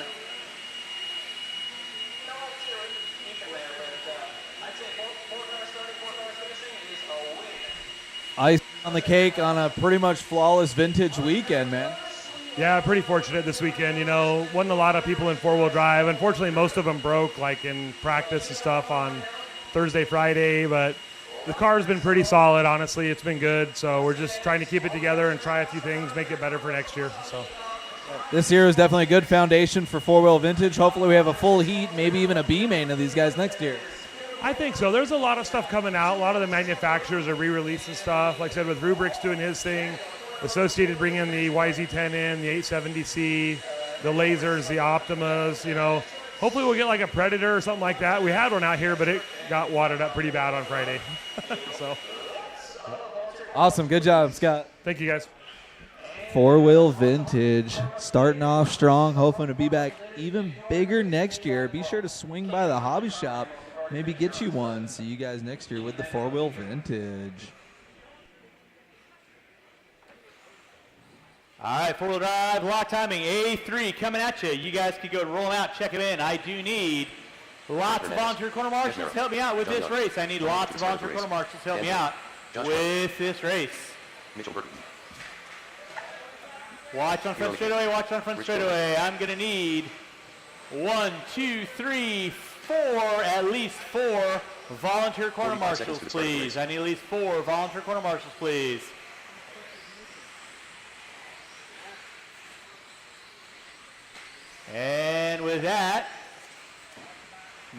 Ice on the cake on a pretty much flawless vintage weekend, man. Yeah, pretty fortunate this weekend. You know, wasn't a lot of people in 4-wheel drive. Unfortunately, most of them broke, like in practice and stuff on Thursday, Friday. But the car's been pretty solid, honestly. It's been good. So we're just trying to keep it together and try a few things, make it better for next year. So This year is definitely a good foundation for four-wheel vintage. Hopefully we have a full heat, maybe even a B main of these guys next year. I think so. There's a lot of stuff coming out. A lot of the manufacturers are re-releasing stuff. Like I said, with Rubrik's doing his thing, Associated bringing the YZ10 in, the 870C, the lasers, the Optimas, you know. Hopefully we'll get like a Predator or something like that. We had one out here, but it got wadded up pretty bad on Friday. So Awesome. Good job, Scott. Thank you, guys. Four-wheel vintage, starting off strong, hoping to be back even bigger next year. Be sure to swing by the hobby shop, maybe get you one. See you guys next year with the four-wheel vintage. All right, four-wheel drive, lock timing, A3 coming at you. You guys can go roll them out, check them in. I do need lots of volunteer corner marshals to help me out with this race. I need lots of volunteer corner marshals to help me out with this race. Mitchell Burton. Watch on front straightaway, watch on front straightaway. I'm going to need 1, 2, 3, 4, at least 4 volunteer corner marshals, please. I need at least 4 volunteer corner marshals, please. And with that,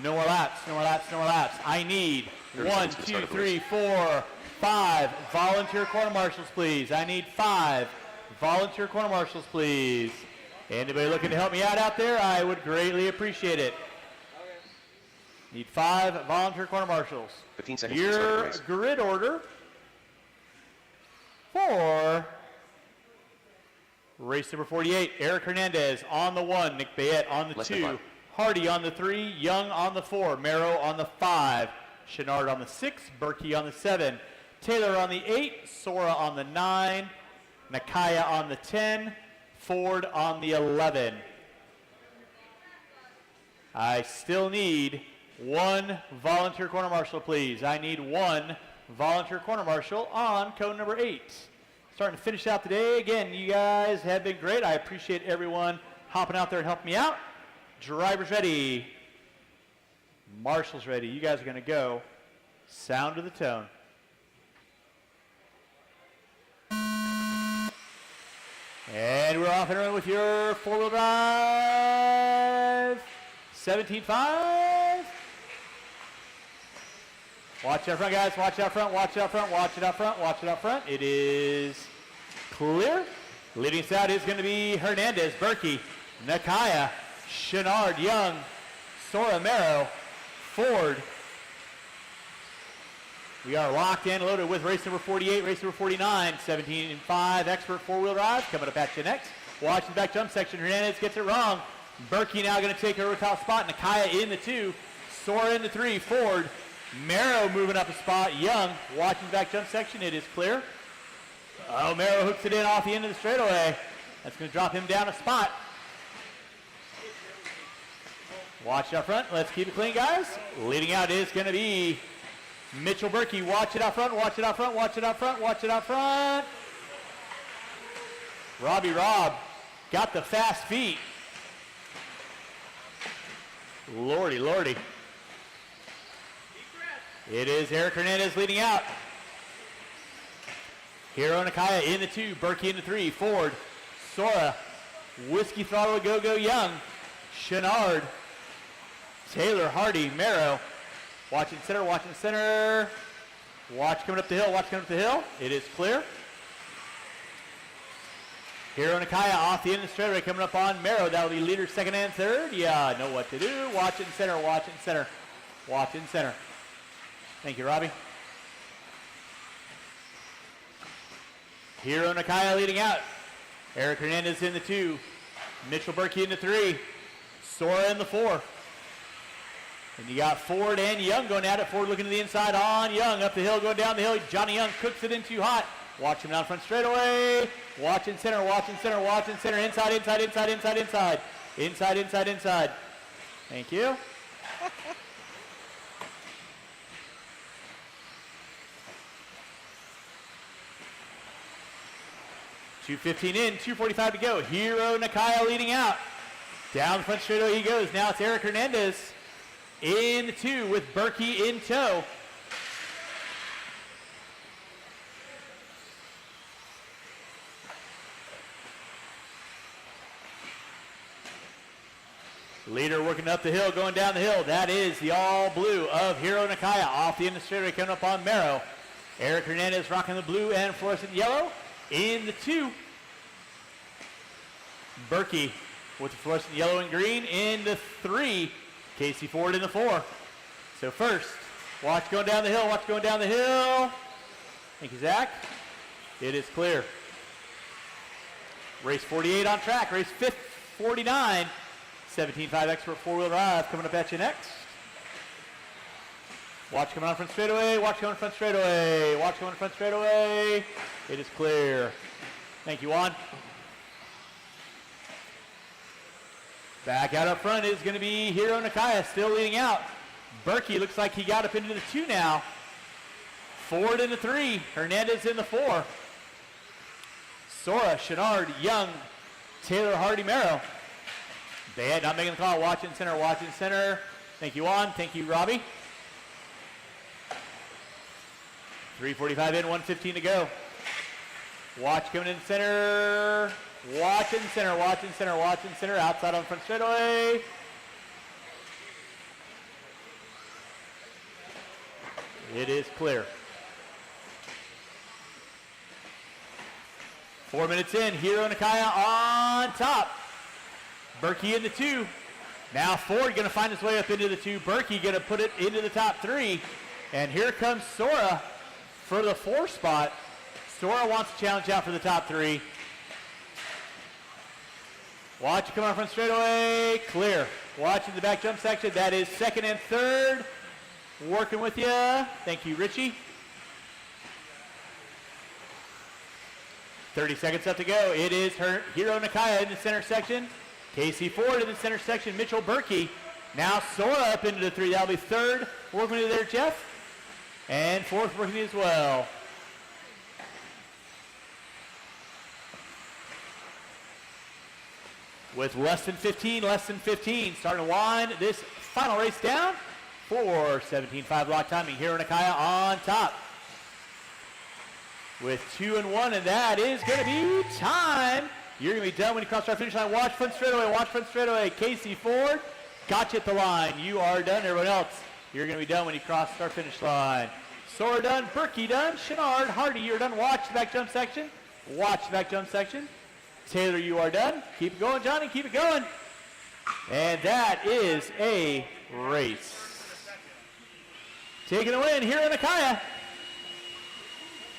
no more laps, no more laps, no more laps. I need 1, 2, 3, 4, 5 volunteer corner marshals, please. I need 5 volunteer corner marshals, please. Anybody looking to help me out there? I would greatly appreciate it. Need 5 volunteer corner marshals. 15 seconds to start the Your race. grid order for race number 48, Eric Hernandez on the 1, Nick Bayette on the Less than 2, 5. Hardy on the 3, Young on the 4, Merrow on the 5, Chenard on the 6, Berkey on the 7, Taylor on the 8, Sora on the 9, Nakaya on the 10, Ford on the 11. I still need 1 volunteer corner marshal, please. I need 1 volunteer corner marshal on code number 8. Starting to finish out the day. Again, you guys have been great. I appreciate everyone hopping out there and helping me out. Drivers ready. Marshals ready. You guys are going to go sound of the tone. And we're off and running with your four-wheel drive 17.5. Watch out front, guys. Watch out front. Watch out front. Watch it out front. Watch it out front. It is clear. Leading us out is going to be Hernandez, Berkey, Nakaya, Chenard, Young, Sora, Merrow, Ford. We are locked and loaded with race number 48, race number 49, 17.5 expert four-wheel drive coming up at you next. Watch the back jump section. Hernandez gets it wrong. Berkey now going to take over top spot. Nakaya in the 2, Sora in the 3, Ford. Merrow moving up a spot. Young watching the back jump section. It is clear. Oh, Merrow hooks it in off the end of the straightaway. That's going to drop him down a spot. Watch out front. Let's keep it clean, guys. Leading out is going to be Mitchell Berkey. Watch it out front. Watch it out front. Watch it out front. Watch it out front. Robbie Robb got the fast feet. Lordy, lordy. It is Eric Hernandez leading out. Hiro Nakaya in the 2, Berkey in the 3, Ford, Sora, Whiskey Throttle Go-Go Young, Chenard, Taylor, Hardy, Merrow. Watching center, watching center. Watch coming up the hill, watch coming up the hill. It is clear. Hiro Nakaya off the end of the straightaway coming up on Merrow. That will be leader second and third. Yeah, know what to do. Watch it in center, watch it in center. Watch it in center. Thank you, Robbie. Hiro Nakaya leading out. Eric Hernandez in the 2. Mitchell Berkey in the 3. Sora in the 4. And you got Ford and Young going at it. Ford looking to the inside on Young. Up the hill, going down the hill. Johnny Young cooks it in too hot. Watch him down front straightaway. Watch in center, watch in center, watch in center. Inside, inside, inside, inside, inside. Inside, inside, inside. Thank you. 2:15 in, 2:45 to go. Hiro Nakaya leading out. Down the front straightaway he goes. Now it's Eric Hernandez in the 2 with Berkey in tow. Leader working up the hill, going down the hill. That is the all blue of Hiro Nakaya off the end of the straightaway coming up on Merrow. Eric Hernandez rocking the blue and fluorescent yellow in the 2. Berkey with the fluorescent yellow and green in the 3. Casey Ford in the 4. So first, watch going down the hill, watch going down the hill. Thank you, Zach. It is clear. Race 48 on track, race 49. 17.5 expert four-wheel drive coming up at you next. Watch coming on front straightaway, watch going front straightaway, watch going front straightaway. It is clear. Thank you, Juan. Back out up front is going to be Hiro Nakaya still leading out. Berkey looks like he got up into the 2 now. Ford in the 3, Hernandez in the 4. Sora, Chenard, Young, Taylor, Hardy, Merrow. They had not making the call. Watch in center, watch in center. Thank you, Juan. Thank you, Robbie. 3:45 in, 1:15 to go. Watch coming in center. Watch in center, watch in center, watch in center. Outside on front straightaway. It is clear. 4 minutes in, Hiro Nakaya on top. Berkey in the 2. Now Ford going to find his way up into the 2. Berkey going to put it into the top 3. And here comes Sora for the 4 spot. Sora wants to challenge out for the top 3. Watch come on front straightaway. Clear. Watch in the back jump section. That is second and third. Working with you. Thank you, Richie. 30 seconds left to go. It is Hiro Nakaya in the center section. Casey Ford in the center section. Mitchell Berkey. Now Sora up into the 3. That'll be third. Working with you there, Jeff. And fourth working with you as well. With less than 15, starting to wind this final race down for 17.5 block timing. Hiro Nakaya on top with 2 and 1, and that is going to be time. You're going to be done when you cross our finish line. Watch front straightaway, watch front straightaway. Casey Ford, got you at the line. You are done. Everyone else, you're going to be done when you cross our finish line. Sora done, Berkey done, Chenard, Hardy, you're done. Watch the back jump section. Watch the back jump section. Taylor, you are done. Keep it going, Johnny. Keep it going. And that is a race. Taking the win, Hiro Nakaya.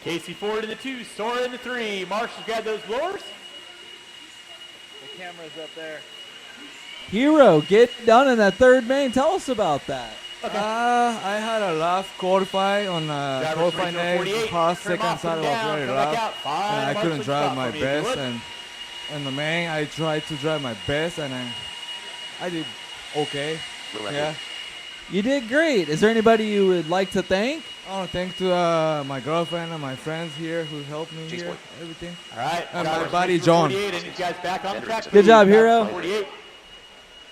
Casey Ford in the 2, Sora in the 3. Marshall's got those blowers. The camera's up there. Hiro, get done in that third main. Tell us about that. Okay. I had a rough qualify on qualifying day. Past second side was very rough. And I couldn't drive my best. And in the main, I tried to drive my best, and I did okay. Yeah. You did great. Is there anybody you would like to thank? I want to thank to my girlfriend and my friends here who helped me here, everything. All right. And my buddy John. I need you guys back on the track. Good job, Hiro. 48.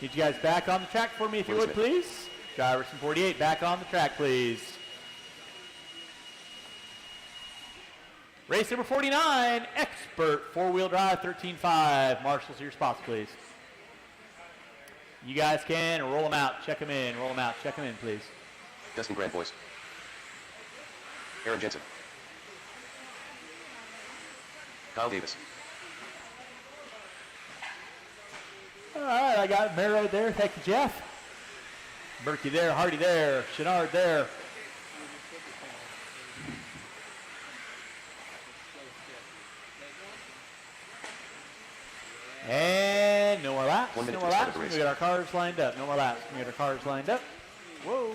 Need you guys back on the track for me if you would, please. Drivers from 48, back on the track, please. Race number 49, expert four-wheel drive, 13.5. Marshals, your spots, please. You guys can roll them out, check them in, roll them out, check them in, please. Dustin Grant Boys. Aaron Jensen. Kyle Davis. All right, I got Merrow there. Thank you, Jeff. Berkey there, Hardy there, Chenard there. And no more laps. 1 minute No more to start laps. the race. We got our cars lined up. No more laps. We got our cars lined up. Whoa,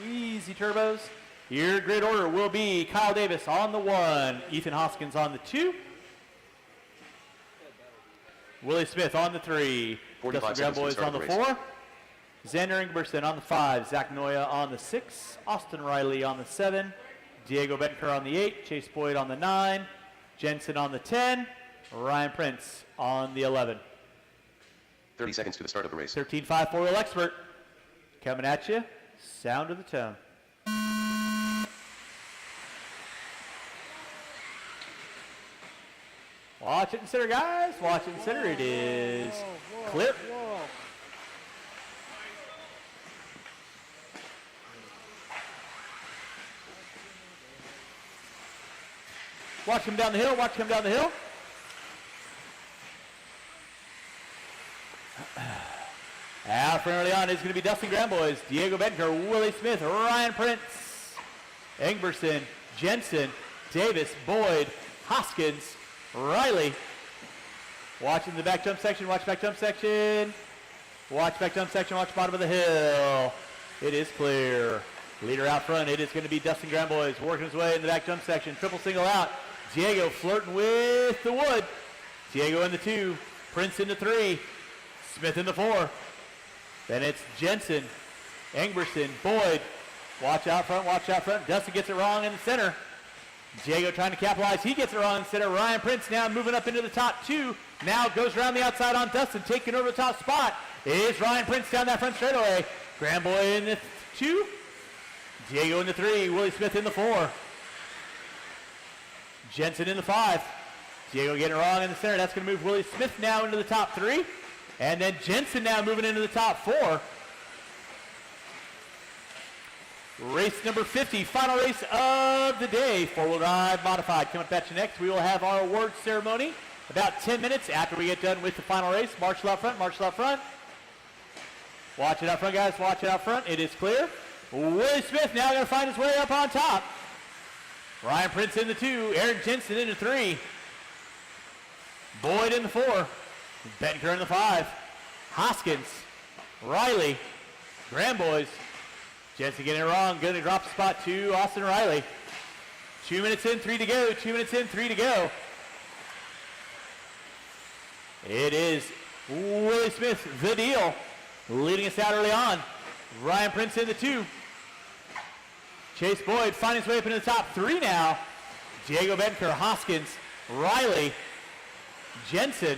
easy turbos. Your grid order will be Kyle Davis on the 1, Ethan Hoskins on the 2, Willie Smith on the 3, Dustin Graham Boys on the 4, Xander Ingberson on the 5, Zach Noya on the 6, Austin Riley on the 7, Diego Bettenker on the 8, Chase Boyd on the 9, Jensen on the 10, Ryan Prince on the 11. 30 seconds to the start of the race. 13.5 four-wheel expert. Coming at you. Sound of the tone. Watch it and center, guys. Watch it and center. It is clear. Watch him down the hill. Watch him down the hill. Out front early on is going to be Dustin Gramboys, Diego Benker, Willie Smith, Ryan Prince, Engberson, Jensen, Davis, Boyd, Hoskins, Riley. Watching the back jump section. Watch back jump section. Watch back jump section. Watch bottom of the hill. It is clear. Leader out front. It is going to be Dustin Gramboys working his way in the back jump section. Triple single out. Diego flirting with the wood. Diego in the 2. Prince in the 3. Smith in the 4. Then it's Jensen, Engberson, Boyd. Watch out front, watch out front. Dustin gets it wrong in the center. Diego trying to capitalize. He gets it wrong in the center. Ryan Prince now moving up into the top 2. Now goes around the outside on Dustin, taking over the top spot. Is Ryan Prince down that front straightaway. Gramboy in the 2. Diego in the 3. Willie Smith in the 4. Jensen in the 5. Diego getting it wrong in the center. That's going to move Willie Smith now into the top 3. And then Jensen now moving into the top 4. Race number 50, final race of the day, 4-wheel drive modified. Coming up at you next, we will have our awards ceremony about 10 minutes after we get done with the final race. Marshal out front, marshal out front. Watch it out front, guys, watch it out front. It is clear. Willie Smith now going to find his way up on top. Ryan Prince in the 2, Aaron Jensen in the 3. Boyd in the 4. Benker in the 5. Hoskins, Riley, Gramboys. Jensen getting it wrong. Going to drop the spot to Austin Riley. 2 minutes in, 3 to go. 2 minutes in, 3 to go. It is Willie Smith, the deal, leading us out early on. Ryan Prince in the 2. Chase Boyd finding his way up into the top 3 now. Diego Benker, Hoskins, Riley, Jensen.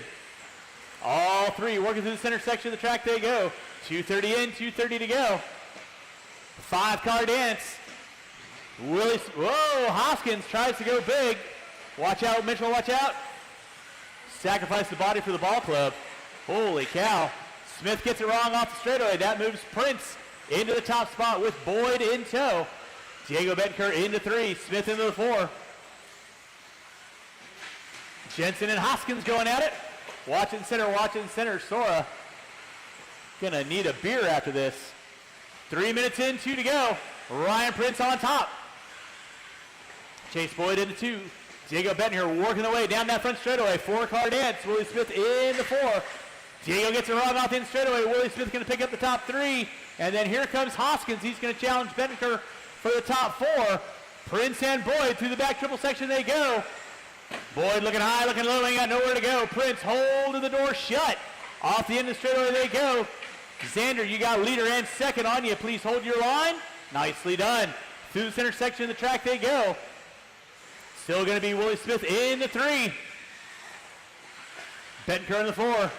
All 3 working through the center section of the track they go. 2:30 in, 2:30 to go. 5-car dance. Hoskins tries to go big. Watch out, Mitchell, watch out. Sacrifice the body for the ball club. Holy cow. Smith gets it wrong off the straightaway. That moves Prince into the top spot with Boyd in tow. Diego Benker into 3, Smith into the 4. Jensen and Hoskins going at it. Watching center, Sora. Gonna need a beer after this. 3 minutes in, 2 to go. Ryan Prince on top. Chase Boyd into 2. Diego Benker working the way down that front straightaway. 4-car dance. Willie Smith in the 4. Diego gets it wrong off the end straightaway. Willie Smith gonna pick up the top 3. And then here comes Hoskins. He's gonna challenge Benker for the top 4. Prince and Boyd through the back triple section they go. Boyd looking high, looking low, ain't got nowhere to go. Prince holding the door shut. Off the end of the straightaway they go. Xander, you got leader and second on you. Please hold your line. Nicely done. Through the center section of the track they go. Still going to be Willie Smith in the 3. Benker in the 4.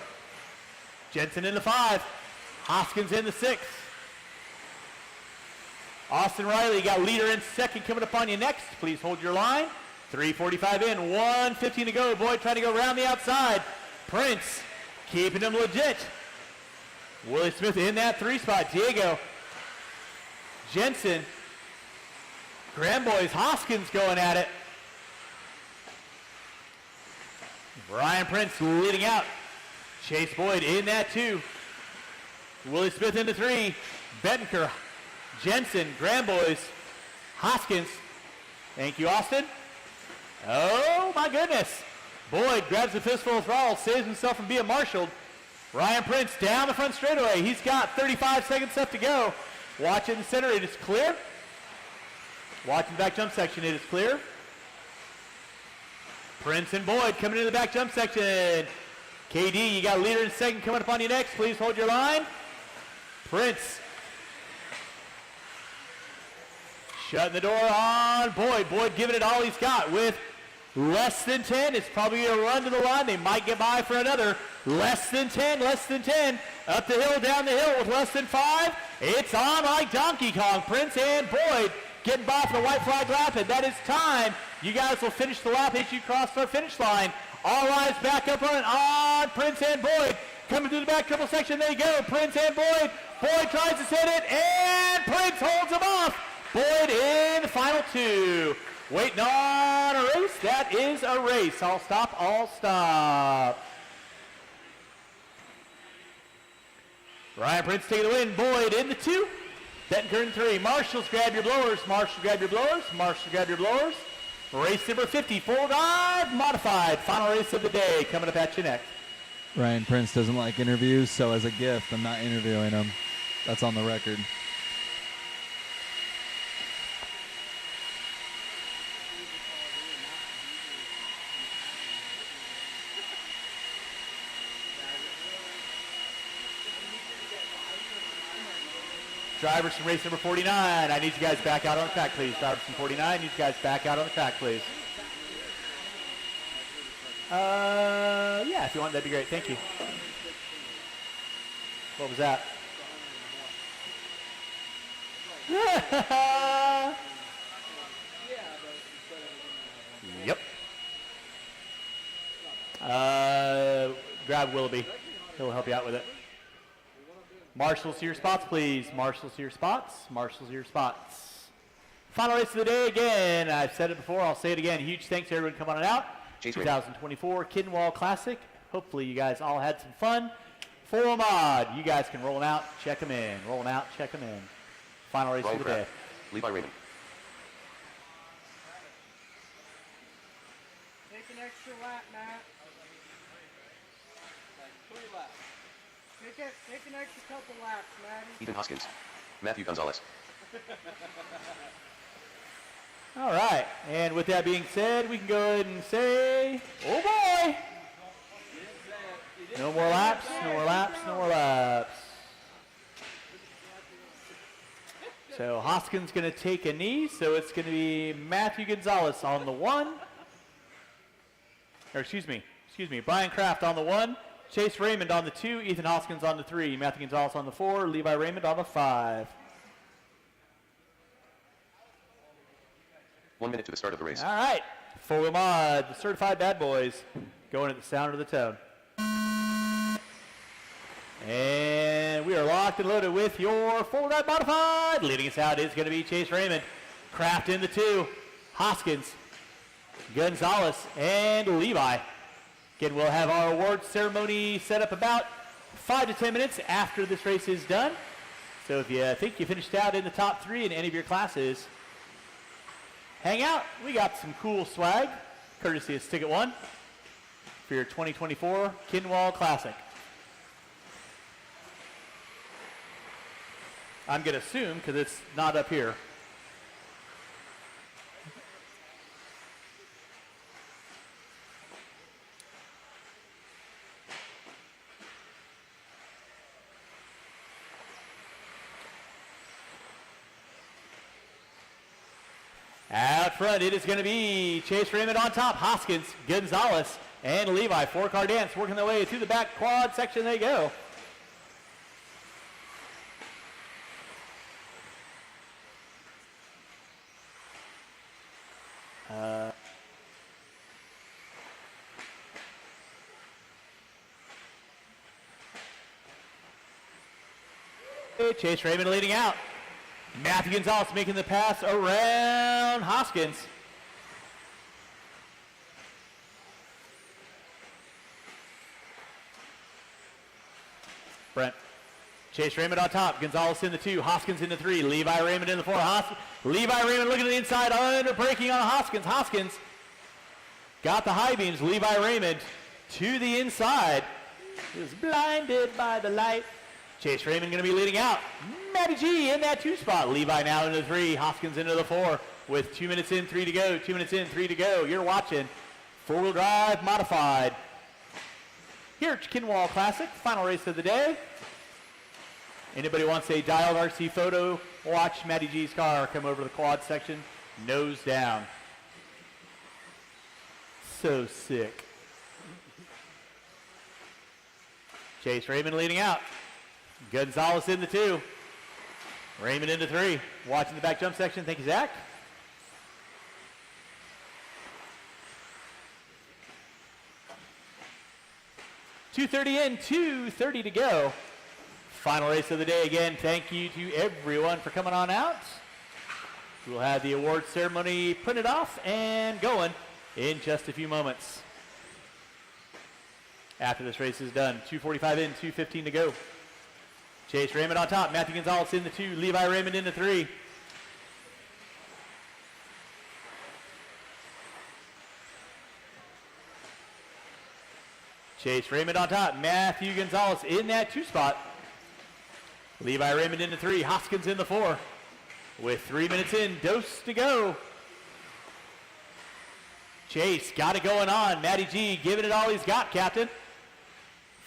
Jensen in the 5. Hoskins in the 6. Austin Riley, you got leader and second coming up on you next. Please hold your line. 3:45 in, 1:15 to go. Boyd trying to go around the outside. Prince keeping him legit. Willie Smith in that 3 spot. Diego, Jensen, Gramboys, Hoskins going at it. Ryan Prince leading out. Chase Boyd in that 2. Willie Smith into 3. Benker, Jensen, Gramboys, Hoskins. Thank you, Austin. Oh, my goodness. Boyd grabs a fistful of throttle, saves himself from being marshaled. Ryan Prince down the front straightaway. He's got 35 seconds left to go. Watch in the center, it is clear. Watch in the back jump section, it is clear. Prince and Boyd coming into the back jump section. KD, you got leader and second coming up on you next. Please hold your line. Prince shutting the door on Boyd. Boyd giving it all he's got with less than 10. It's probably a run to the line. They might get by for another. Less than 10, less than 10. Up the hill, down the hill with less than 5. It's on like Donkey Kong. Prince and Boyd getting by for the white flag lap, and that is time. You guys will finish the lap as you cross the finish line. All eyes back up on Prince and Boyd. Coming through the back triple section, they go. Prince and Boyd. Boyd tries to set it, and Prince holds him off. Boyd in the final 2. Waiting on a race. That is a race. All stop, all stop. Ryan Prince taking the win. Boyd in the 2. Bettencourt in 3. Marshall's grab your blowers. Marshall grab your blowers. Marshall grab your blowers. Race number 50. Full dive modified. Final race of the day coming up at you next. Ryan Prince doesn't like interviews, so as a gift, I'm not interviewing him. That's on the record. Drivers from race number 49, I need you guys back out on the track, please. Drivers from 49, I need you guys back out on the track, please. Yeah, if you want, that'd be great. Thank you. What was that? Yep. Grab Willoughby. He'll help you out with it. Marshals to your spots, please. Marshals to your spots. Marshals to your spots. Final race of the day again. I've said it before. I'll say it again. Huge thanks to everyone coming on out. 2024 Kinwall Classic. Hopefully you guys all had some fun. Full mod. You guys can roll them out, check them in. Roll them out, check them in. Final race of the day. Levi Raymond. Take an extra lap, Matt. 3 laps. Take an extra couple laps, Matty. Ethan Hoskins. Matthew Gonzalez. All right, and with that being said, we can go ahead and say, oh boy! No more laps, no more laps, no more laps. So Hoskins going to take a knee, so it's going to be Matthew Gonzalez on the 1. Or excuse me, Brian Kraft on the 1, Chase Raymond on the 2, Ethan Hoskins on the 3, Matthew Gonzalez on the 4, Levi Raymond on the 5. 1 minute to the start of the race. All right, full mod, the certified bad boys, going at the sound of the tone. And we are locked and loaded with your full ride modified. Leading us out is going to be Chase Raymond. Kraft in the 2, Hoskins, Gonzalez, and Levi. Again, we'll have our awards ceremony set up about 5 to 10 minutes after this race is done. So if you think you finished out in the top 3 in any of your classes, hang out. We got some cool swag, courtesy of Stick It One, for your 2024 Kinwall Classic. I'm going to assume, because it's not up here. Out front, it is going to be Chase Raymond on top, Hoskins, Gonzalez, and Levi. 4-car dance working their way to the back quad section they go. Chase Raymond leading out. Matthew Gonzalez making the pass around Hoskins. Brent. Chase Raymond on top. Gonzalez in the 2. Hoskins in the 3. Levi Raymond in the 4. Levi Raymond looking to the inside. Under braking on Hoskins. Hoskins got the high beams. Levi Raymond to the inside. He was blinded by the light. Chase Raymond going to be leading out. Matty G in that 2 spot. Levi now into the 3. Hoskins into the 4 with 2 minutes in, 3 to go. 2 minutes in, 3 to go. You're watching 4-wheel drive modified here at Kinwall Classic. Final race of the day. Anybody wants a dialed RC photo, watch Matty G's car come over to the quad section, nose down. So sick. Chase Raymond leading out. Gonzalez in the 2. Raymond into 3. Watching the back jump section. Thank you, Zach. .230 in, 2:30 to go. Final race of the day again. Thank you to everyone for coming on out. We'll have the award ceremony printed off and going in just a few moments. After this race is done, 2:45 in, 2:15 to go. Chase Raymond on top, Matthew Gonzalez in the 2, Levi Raymond in the 3. Chase Raymond on top, Matthew Gonzalez in that 2 spot. Levi Raymond in the 3, Hoskins in the 4. With 3 minutes in, dose to go. Chase got it going on. Matty G giving it all he's got, Captain.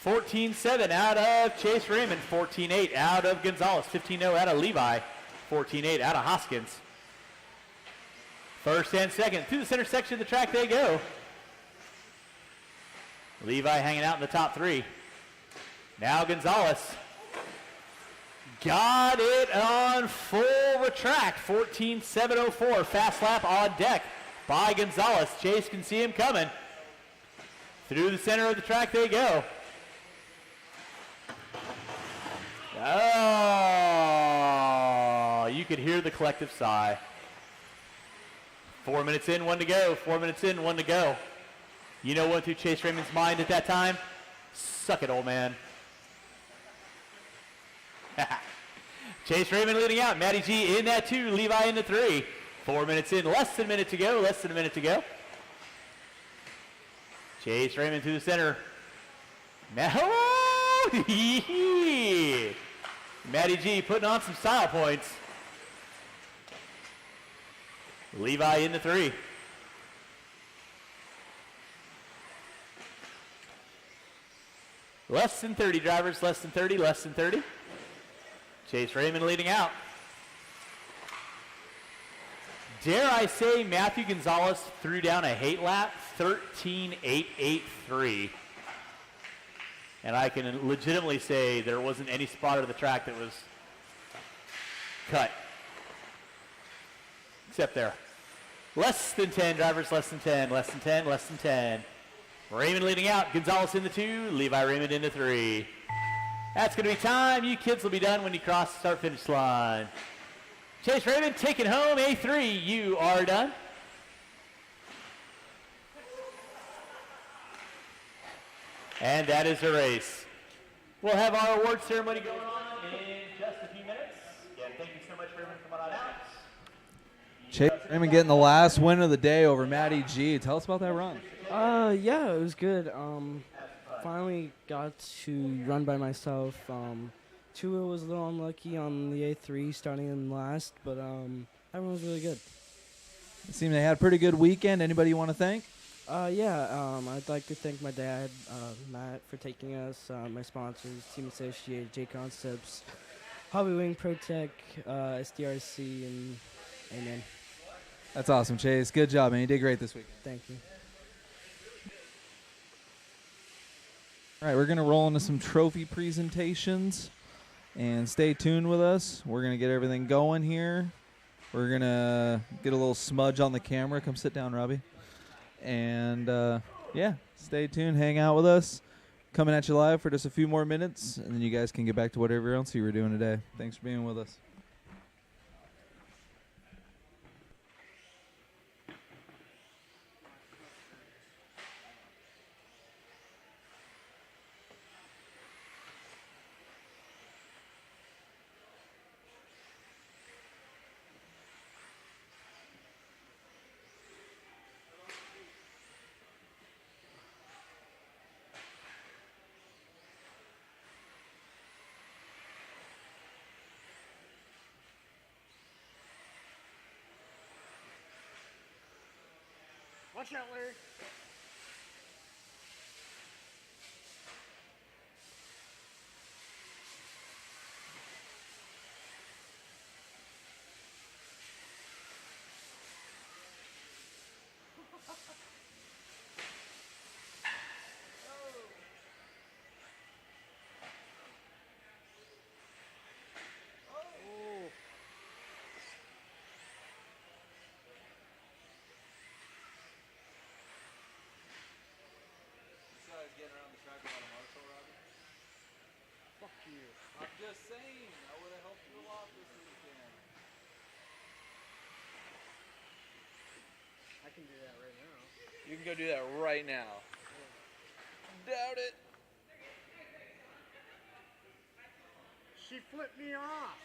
14-7 out of Chase Raymond. 14-8 out of Gonzalez. 15-0 out of Levi. 14-8 out of Hoskins. First and second through the center section of the track they go. Levi hanging out in the top 3. Now Gonzalez. Got it on full retract. 14-704. Fast lap on deck by Gonzalez. Chase can see him coming. Through the center of the track they go. Oh, you could hear the collective sigh. 4 minutes in, 1 to go. 4 minutes in, 1 to go. You know what through Chase Raymond's mind at that time? Suck it, old man. Chase Raymond leading out. Matty G in that 2. Levi in the 3. 4 minutes in. Less than a minute to go. Less than a minute to go. Chase Raymond through the center. Matty G putting on some style points. Levi in the 3. Less than 30 drivers. Less than 30. Less than 30. Chase Raymond leading out. Dare I say Matthew Gonzalez threw down a hate lap, 13.883. And I can legitimately say there wasn't any spot of the track that was cut. Except there. Less than 10 drivers, less than 10, less than 10, less than 10. Raymond leading out, Gonzalez in the 2, Levi Raymond in the 3. That's going to be time. You kids will be done when you cross the start-finish line. Chase Raymond taking home A3. You are done. And that is the race. We'll have our award ceremony going on in just a few minutes. Again, thank you so much for everyone coming on out. Chase Raymond getting the last win of the day over Matty G. Tell us about that run. Yeah, it was good. Finally got to run by myself. Tua was a little unlucky on the A3 starting in last, but everyone was really good. It seemed they had a pretty good weekend. Anybody you want to thank? I'd like to thank my dad, Matt, for taking us, my sponsors, Team Associated, J Concepts, Hobby Wing, ProTech, SDRC, and Amen. That's awesome, Chase. Good job, man. You did great this weekend. Thank you. All right, we're going to roll into some trophy presentations, and stay tuned with us. We're going to get everything going here. We're going to get a little smudge on the camera. Come sit down, Robbie. And, yeah, stay tuned. Hang out with us. Coming at you live for just a few more minutes, and then you guys can get back to whatever else you were doing today. Thanks for being with us. Watch out, Larry. Fuck you. I'm just saying, I would have helped you a lot this weekend. can do that right now. You can go do that right now. Doubt it. She flipped me off.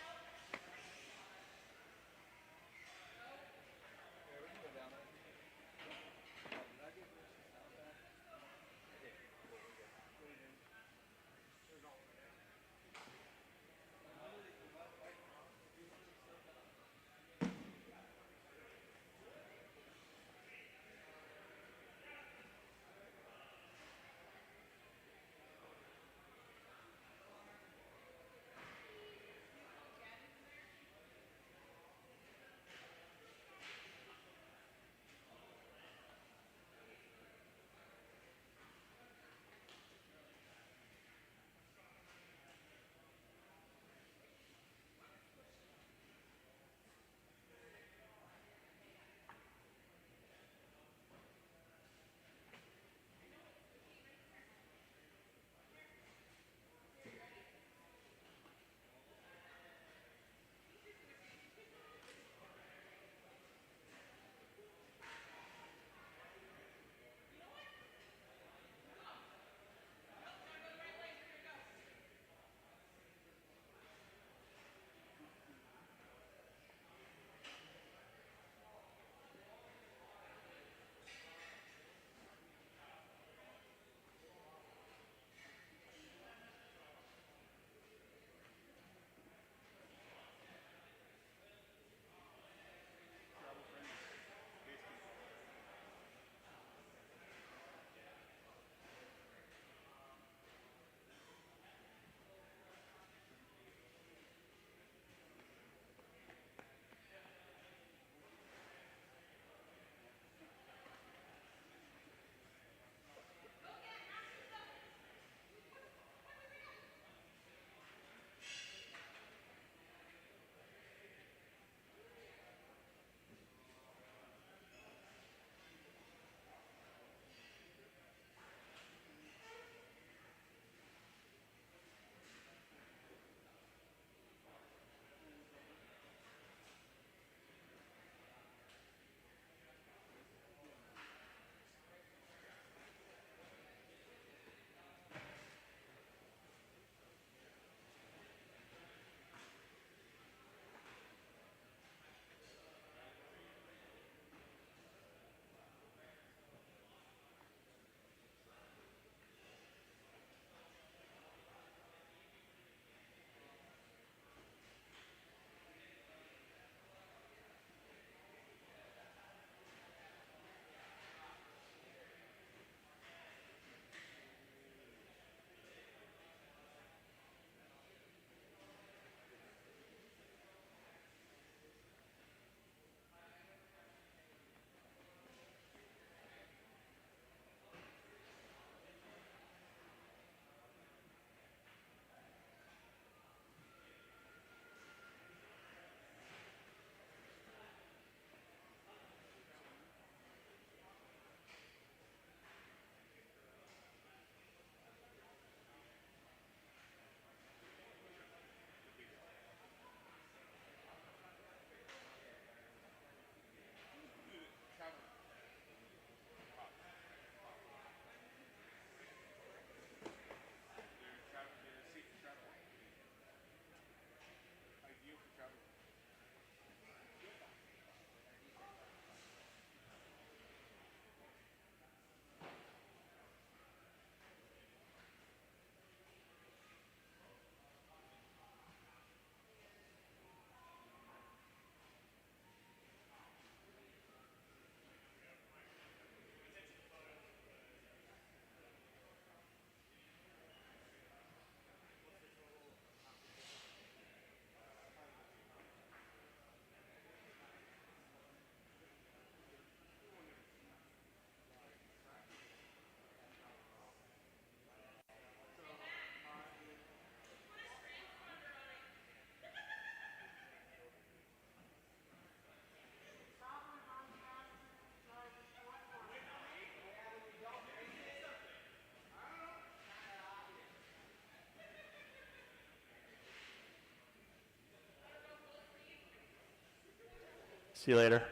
See you later.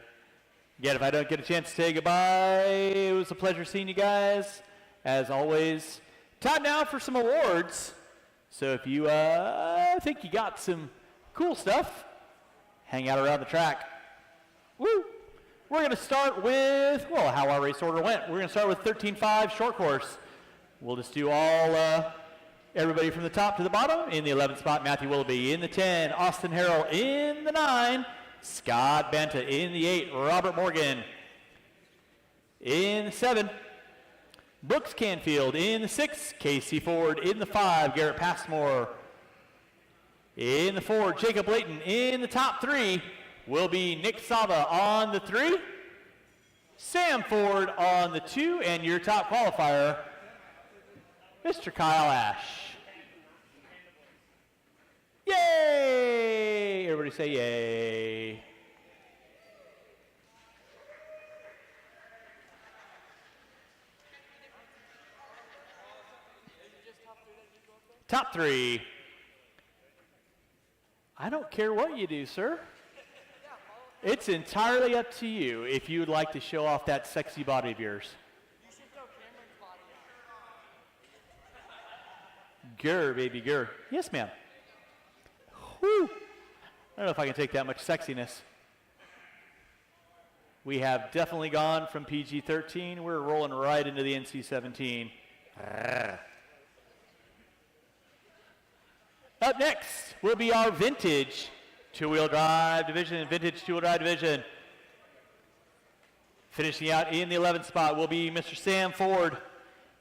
Again, if I don't get a chance to say goodbye, it was a pleasure seeing you guys, as always. Time now for some awards. So if you think you got some cool stuff, hang out around the track. Woo! We're going to start with, well, how our race order went. We're going to start with 13.5 short course. We'll just do all, everybody from the top to the bottom. In the 11th spot, Matthew Willoughby. In the 10, Austin Harrell. In the 9, Scott Banta. In the 8, Robert Morgan. In the 7, Brooks Canfield. In the 6, Casey Ford. In the 5, Garrett Passmore. In the 4, Jacob Layton. In the top 3 will be Nick Sava on the 3, Sam Ford on the 2, and your top qualifier, Mr. Kyle Ash. Yay! Everybody say yay. Top 3. I don't care what you do, sir. It's entirely up to you if you would like to show off that sexy body of yours. Grr, baby, grr. Yes, ma'am. Whew. I don't know if I can take that much sexiness. We have definitely gone from PG-13. We're rolling right into the NC-17. Up next will be our vintage two-wheel drive division, vintage two-wheel drive division. Finishing out in the 11th spot will be Mr. Sam Ford.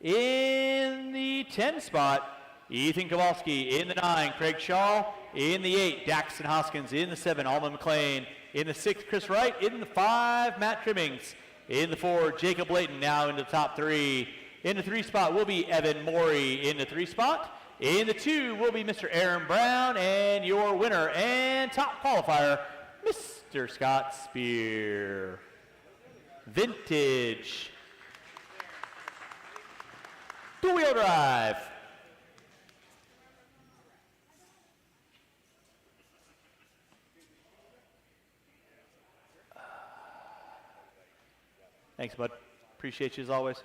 In the 10 spot, Ethan Kowalski. In the 9, Craig Shaw. In the 8, Daxton Hoskins. In the 7, Alma McLean. In the 6, Chris Wright. In the 5, Matt Trimmings. In the 4, Jacob Layton, now in the top 3. In the 3 spot will be Evan Morey in the 3 spot. In the 2 will be Mr. Aaron Brown, and your winner and top qualifier, Mr. Scott Spear. Vintage. Two-wheel drive. Thanks, bud. Appreciate you as always.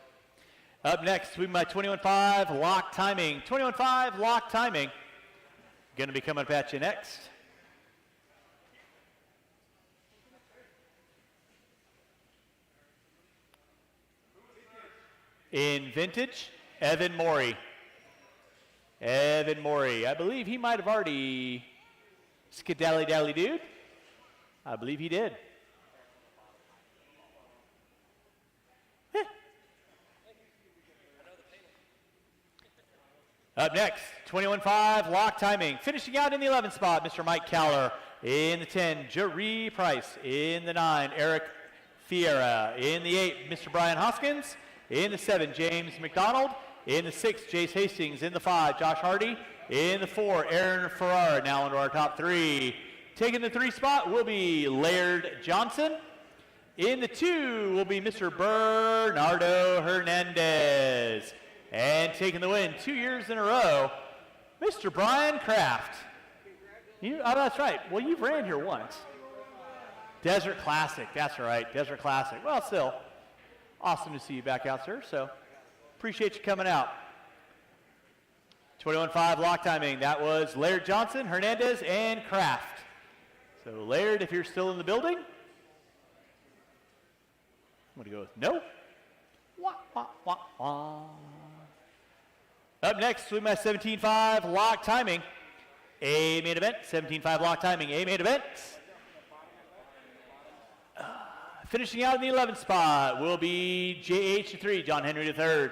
Up next, we have my 21.5 lock timing. 21.5 lock timing. Going to be coming up at you next. In vintage, Evan Morey. Evan Morey. I believe he might have already skedaddly dude. I believe he did. Up next, 21.5 lock timing. Finishing out in the 11th spot, Mr. Mike Cowler. In the 10, Jeree Price. In the 9, Eric Fiera. In the 8, Mr. Brian Hoskins. In the 7, James McDonald. In the 6, Jace Hastings. In the 5, Josh Hardy. In the 4, Aaron Ferrara, now into our top 3. Taking the 3 spot will be Laird Johnson. In the 2 will be Mr. Bernardo Hernandez. And taking the win 2 years in a row, Mr. Brian Kraft. Oh, that's right. Well, you've ran here once. Desert Classic. That's right. Desert Classic. Well, still, awesome to see you back out, sir. So appreciate you coming out. 21.5 lock timing. That was Laird Johnson, Hernandez, and Kraft. So Laird, if you're still in the building, I'm going to go with no. Wah, wah, wah, wah. Up next, we have my 17.5 lock timing. A main event, 17.5 lock timing, A main event. Finishing out in the 11th spot will be JH3, John Henry III.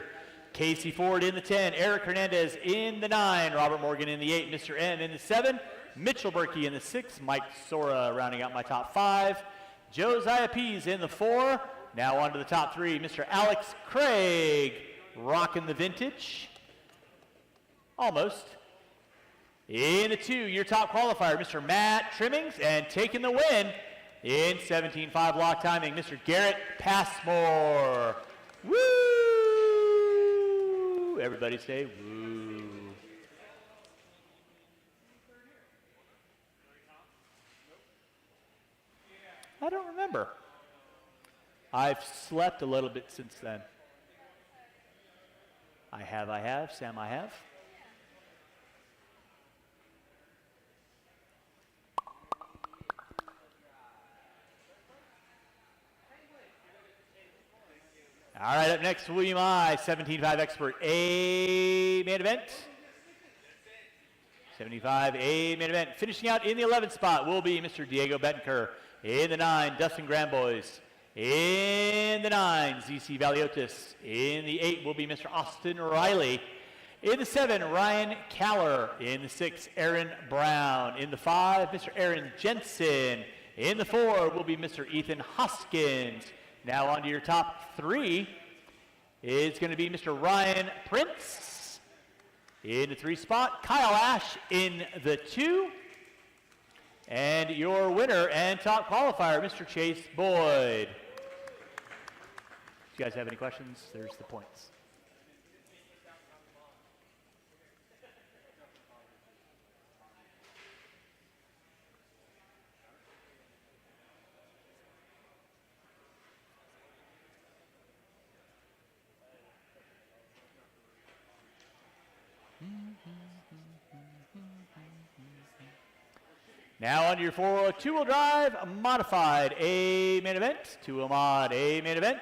Casey Ford in the 10, Eric Hernandez in the 9, Robert Morgan in the 8, Mr. M in the 7, Mitchell Berkey in the 6, Mike Sora rounding out my top 5, Josiah Pease in the 4. Now on to the top 3, Mr. Alex Craig rocking the vintage. Almost. In the 2, your top qualifier, Mr. Matt Trimmings, and taking the win in 17.5 lock timing, Mr. Garrett Passmore. Woo! Everybody say woo. I don't remember. I've slept a little bit since then. I have. Sam, I have. All right, up next will be my 17.5 expert A main event. 75A main event. Finishing out in the 11th spot will be Mr. Diego Betancourt. In the 9, Dustin Gramboys. In the 9, ZC Valiotis. In the 8 will be Mr. Austin Riley. In the 7, Ryan Kaller. In the 6, Aaron Brown. In the 5, Mr. Aaron Jensen. In the 4 will be Mr. Ethan Hoskins. Now on to your top 3 is going to be Mr. Ryan Prince. In the 3 spot, Kyle Ash in the 2. And your winner and top qualifier, Mr. Chase Boyd. If you guys have any questions, there's the points. Now on to your two-wheel drive modified A main event, two-wheel mod A main event.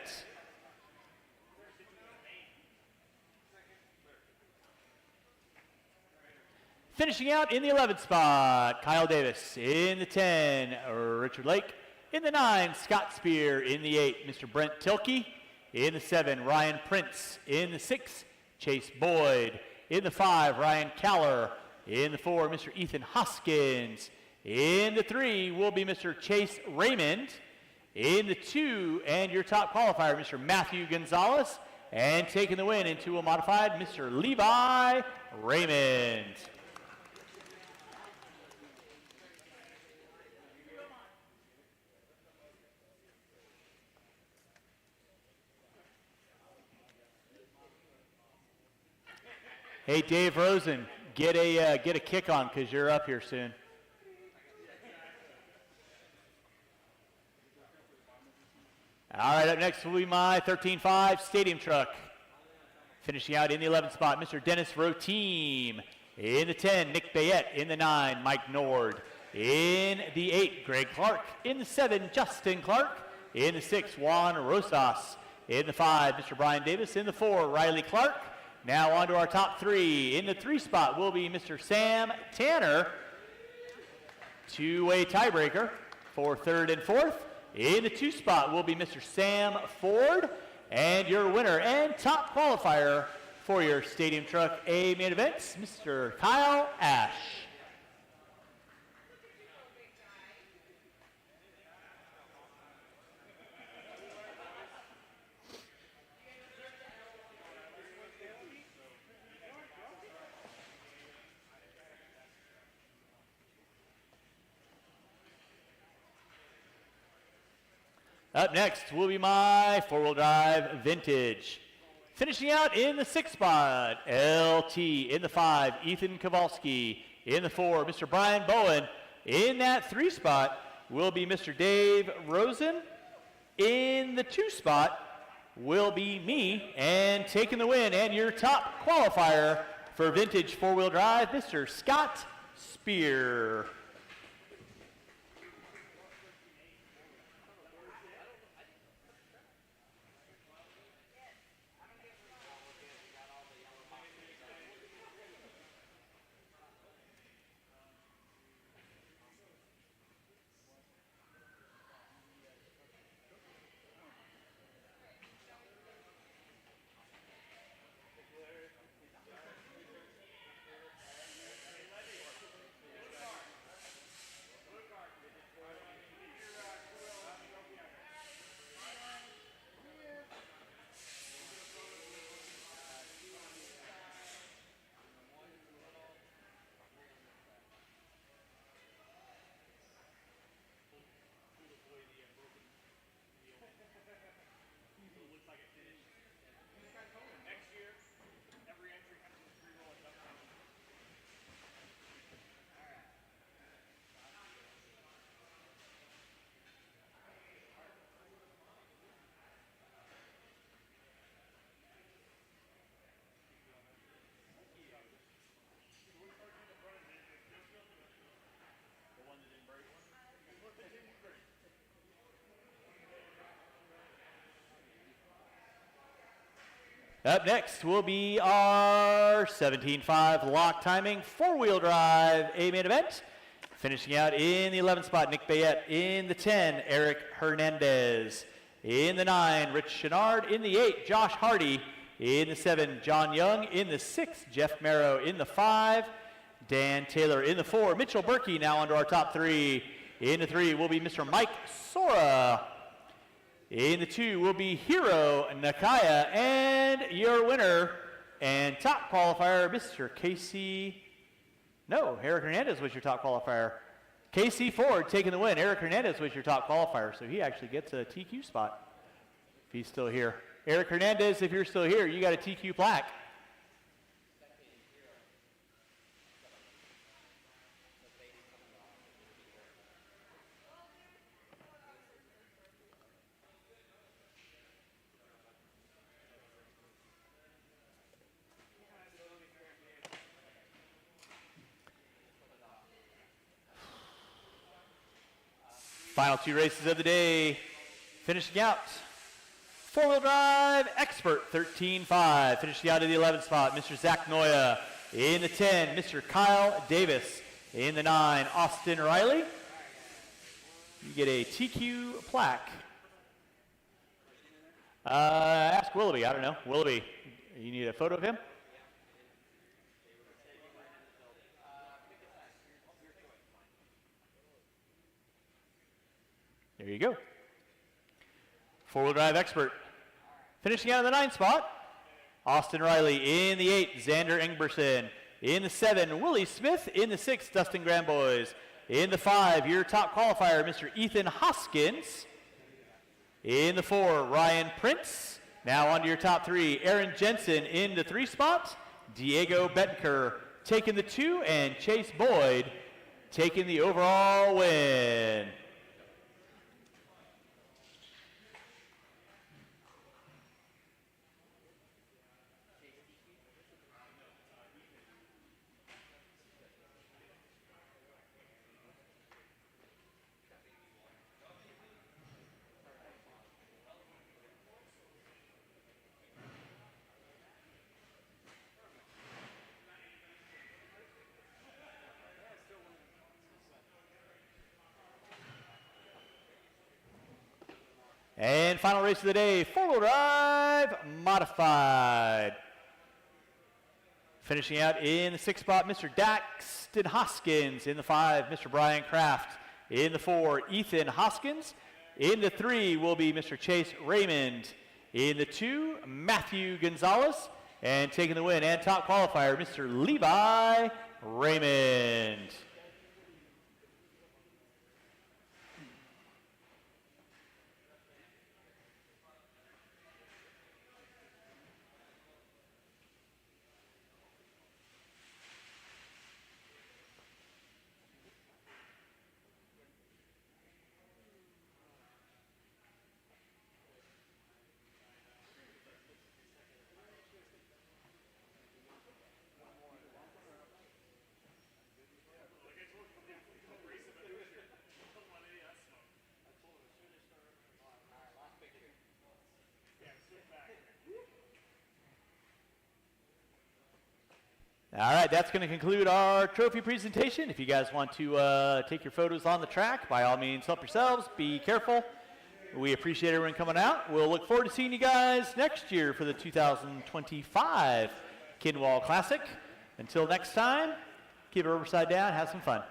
Finishing out in the 11th spot, Kyle Davis. In the 10, Richard Lake. In the 9, Scott Spear. In the 8, Mr. Brent Tilkey. In the 7, Ryan Prince. In the 6, Chase Boyd. In the 5, Ryan Kaller. In the 4, Mr. Ethan Hoskins. In the 3 will be Mr. Chase Raymond. In the 2, and your top qualifier, Mr. Matthew Gonzalez. And taking the win into a modified, Mr. Levi Raymond. Hey, Dave Rosen, get a kick on because you're up here soon. All right, up next will be my 13.5 stadium truck. Finishing out in the 11th spot, Mr. Dennis Roteam. In the 10, Nick Bayette. In the 9, Mike Nord. In the 8, Greg Clark. In the 7, Justin Clark. In the 6, Juan Rosas. In the 5, Mr. Brian Davis. In the 4, Riley Clark. Now on to our top 3. In the 3 spot will be Mr. Sam Tanner. Two-way tiebreaker for 3rd and 4th. In the 2 spot will be Mr. Sam Ford. And your winner and top qualifier for your Stadium Truck A main events, Mr. Kyle Ash. Up next will be my 4-wheel drive vintage. Finishing out in the 6th spot, LT. In the 5, Ethan Kowalski. In the 4, Mr. Brian Bowen. In that 3 spot will be Mr. Dave Rosen. In the 2 spot will be me. And taking the win and your top qualifier for vintage 4-wheel drive, Mr. Scott Spear. Up next will be our 17.5 lock timing 4-wheel drive A-main event. Finishing out in the 11th spot, Nick Bayette. In the 10, Eric Hernandez. In the 9, Rich Chenard. In the 8, Josh Hardy. In the 7, John Young. In the 6, Jeff Merrow. In the 5, Dan Taylor. In the 4, Mitchell Berkey now under our top 3. In the 3 will be Mr. Mike Sora. In the 2 will be Hiro Nakaya. And your winner and top qualifier, Mr. Casey. No, Eric Hernandez was your top qualifier. Casey Ford taking the win. Eric Hernandez was your top qualifier, so he actually gets a TQ spot if he's still here. Eric Hernandez, if you're still here, you got a TQ plaque. Final 2 races of the day. Finishing out, 4-wheel drive expert 13.5. Finishing out in the 11th spot, Mr. Zach Noya. In the 10, Mr. Kyle Davis. In the 9, Austin Riley. You get a TQ plaque. Ask Willoughby, I don't know. Willoughby, you need a photo of him? There you go. 4-wheel drive expert. Finishing out in the 9th spot, Austin Riley. In the 8, Xander Ingberson. In the 7, Willie Smith. In the 6, Dustin Gramboys. In the 5, your top qualifier, Mr. Ethan Hoskins. In the 4, Ryan Prince. Now on to your top 3, Aaron Jensen in the 3 spot, Diego Betker taking the 2, and Chase Boyd taking the overall win. And final race of the day, 4-wheel drive modified. Finishing out in the 6th spot, Mr. Daxton Hoskins. In the 5, Mr. Brian Kraft. In the 4, Ethan Hoskins. In the 3 will be Mr. Chase Raymond. In the 2, Matthew Gonzalez. And taking the win and top qualifier, Mr. Levi Raymond. All right, that's going to conclude our trophy presentation. If you guys want to take your photos on the track, by all means, help yourselves. Be careful. We appreciate everyone coming out. We'll look forward to seeing you guys next year for the 2025 Kinwall Classic. Until next time, keep it Riverside down. Have some fun.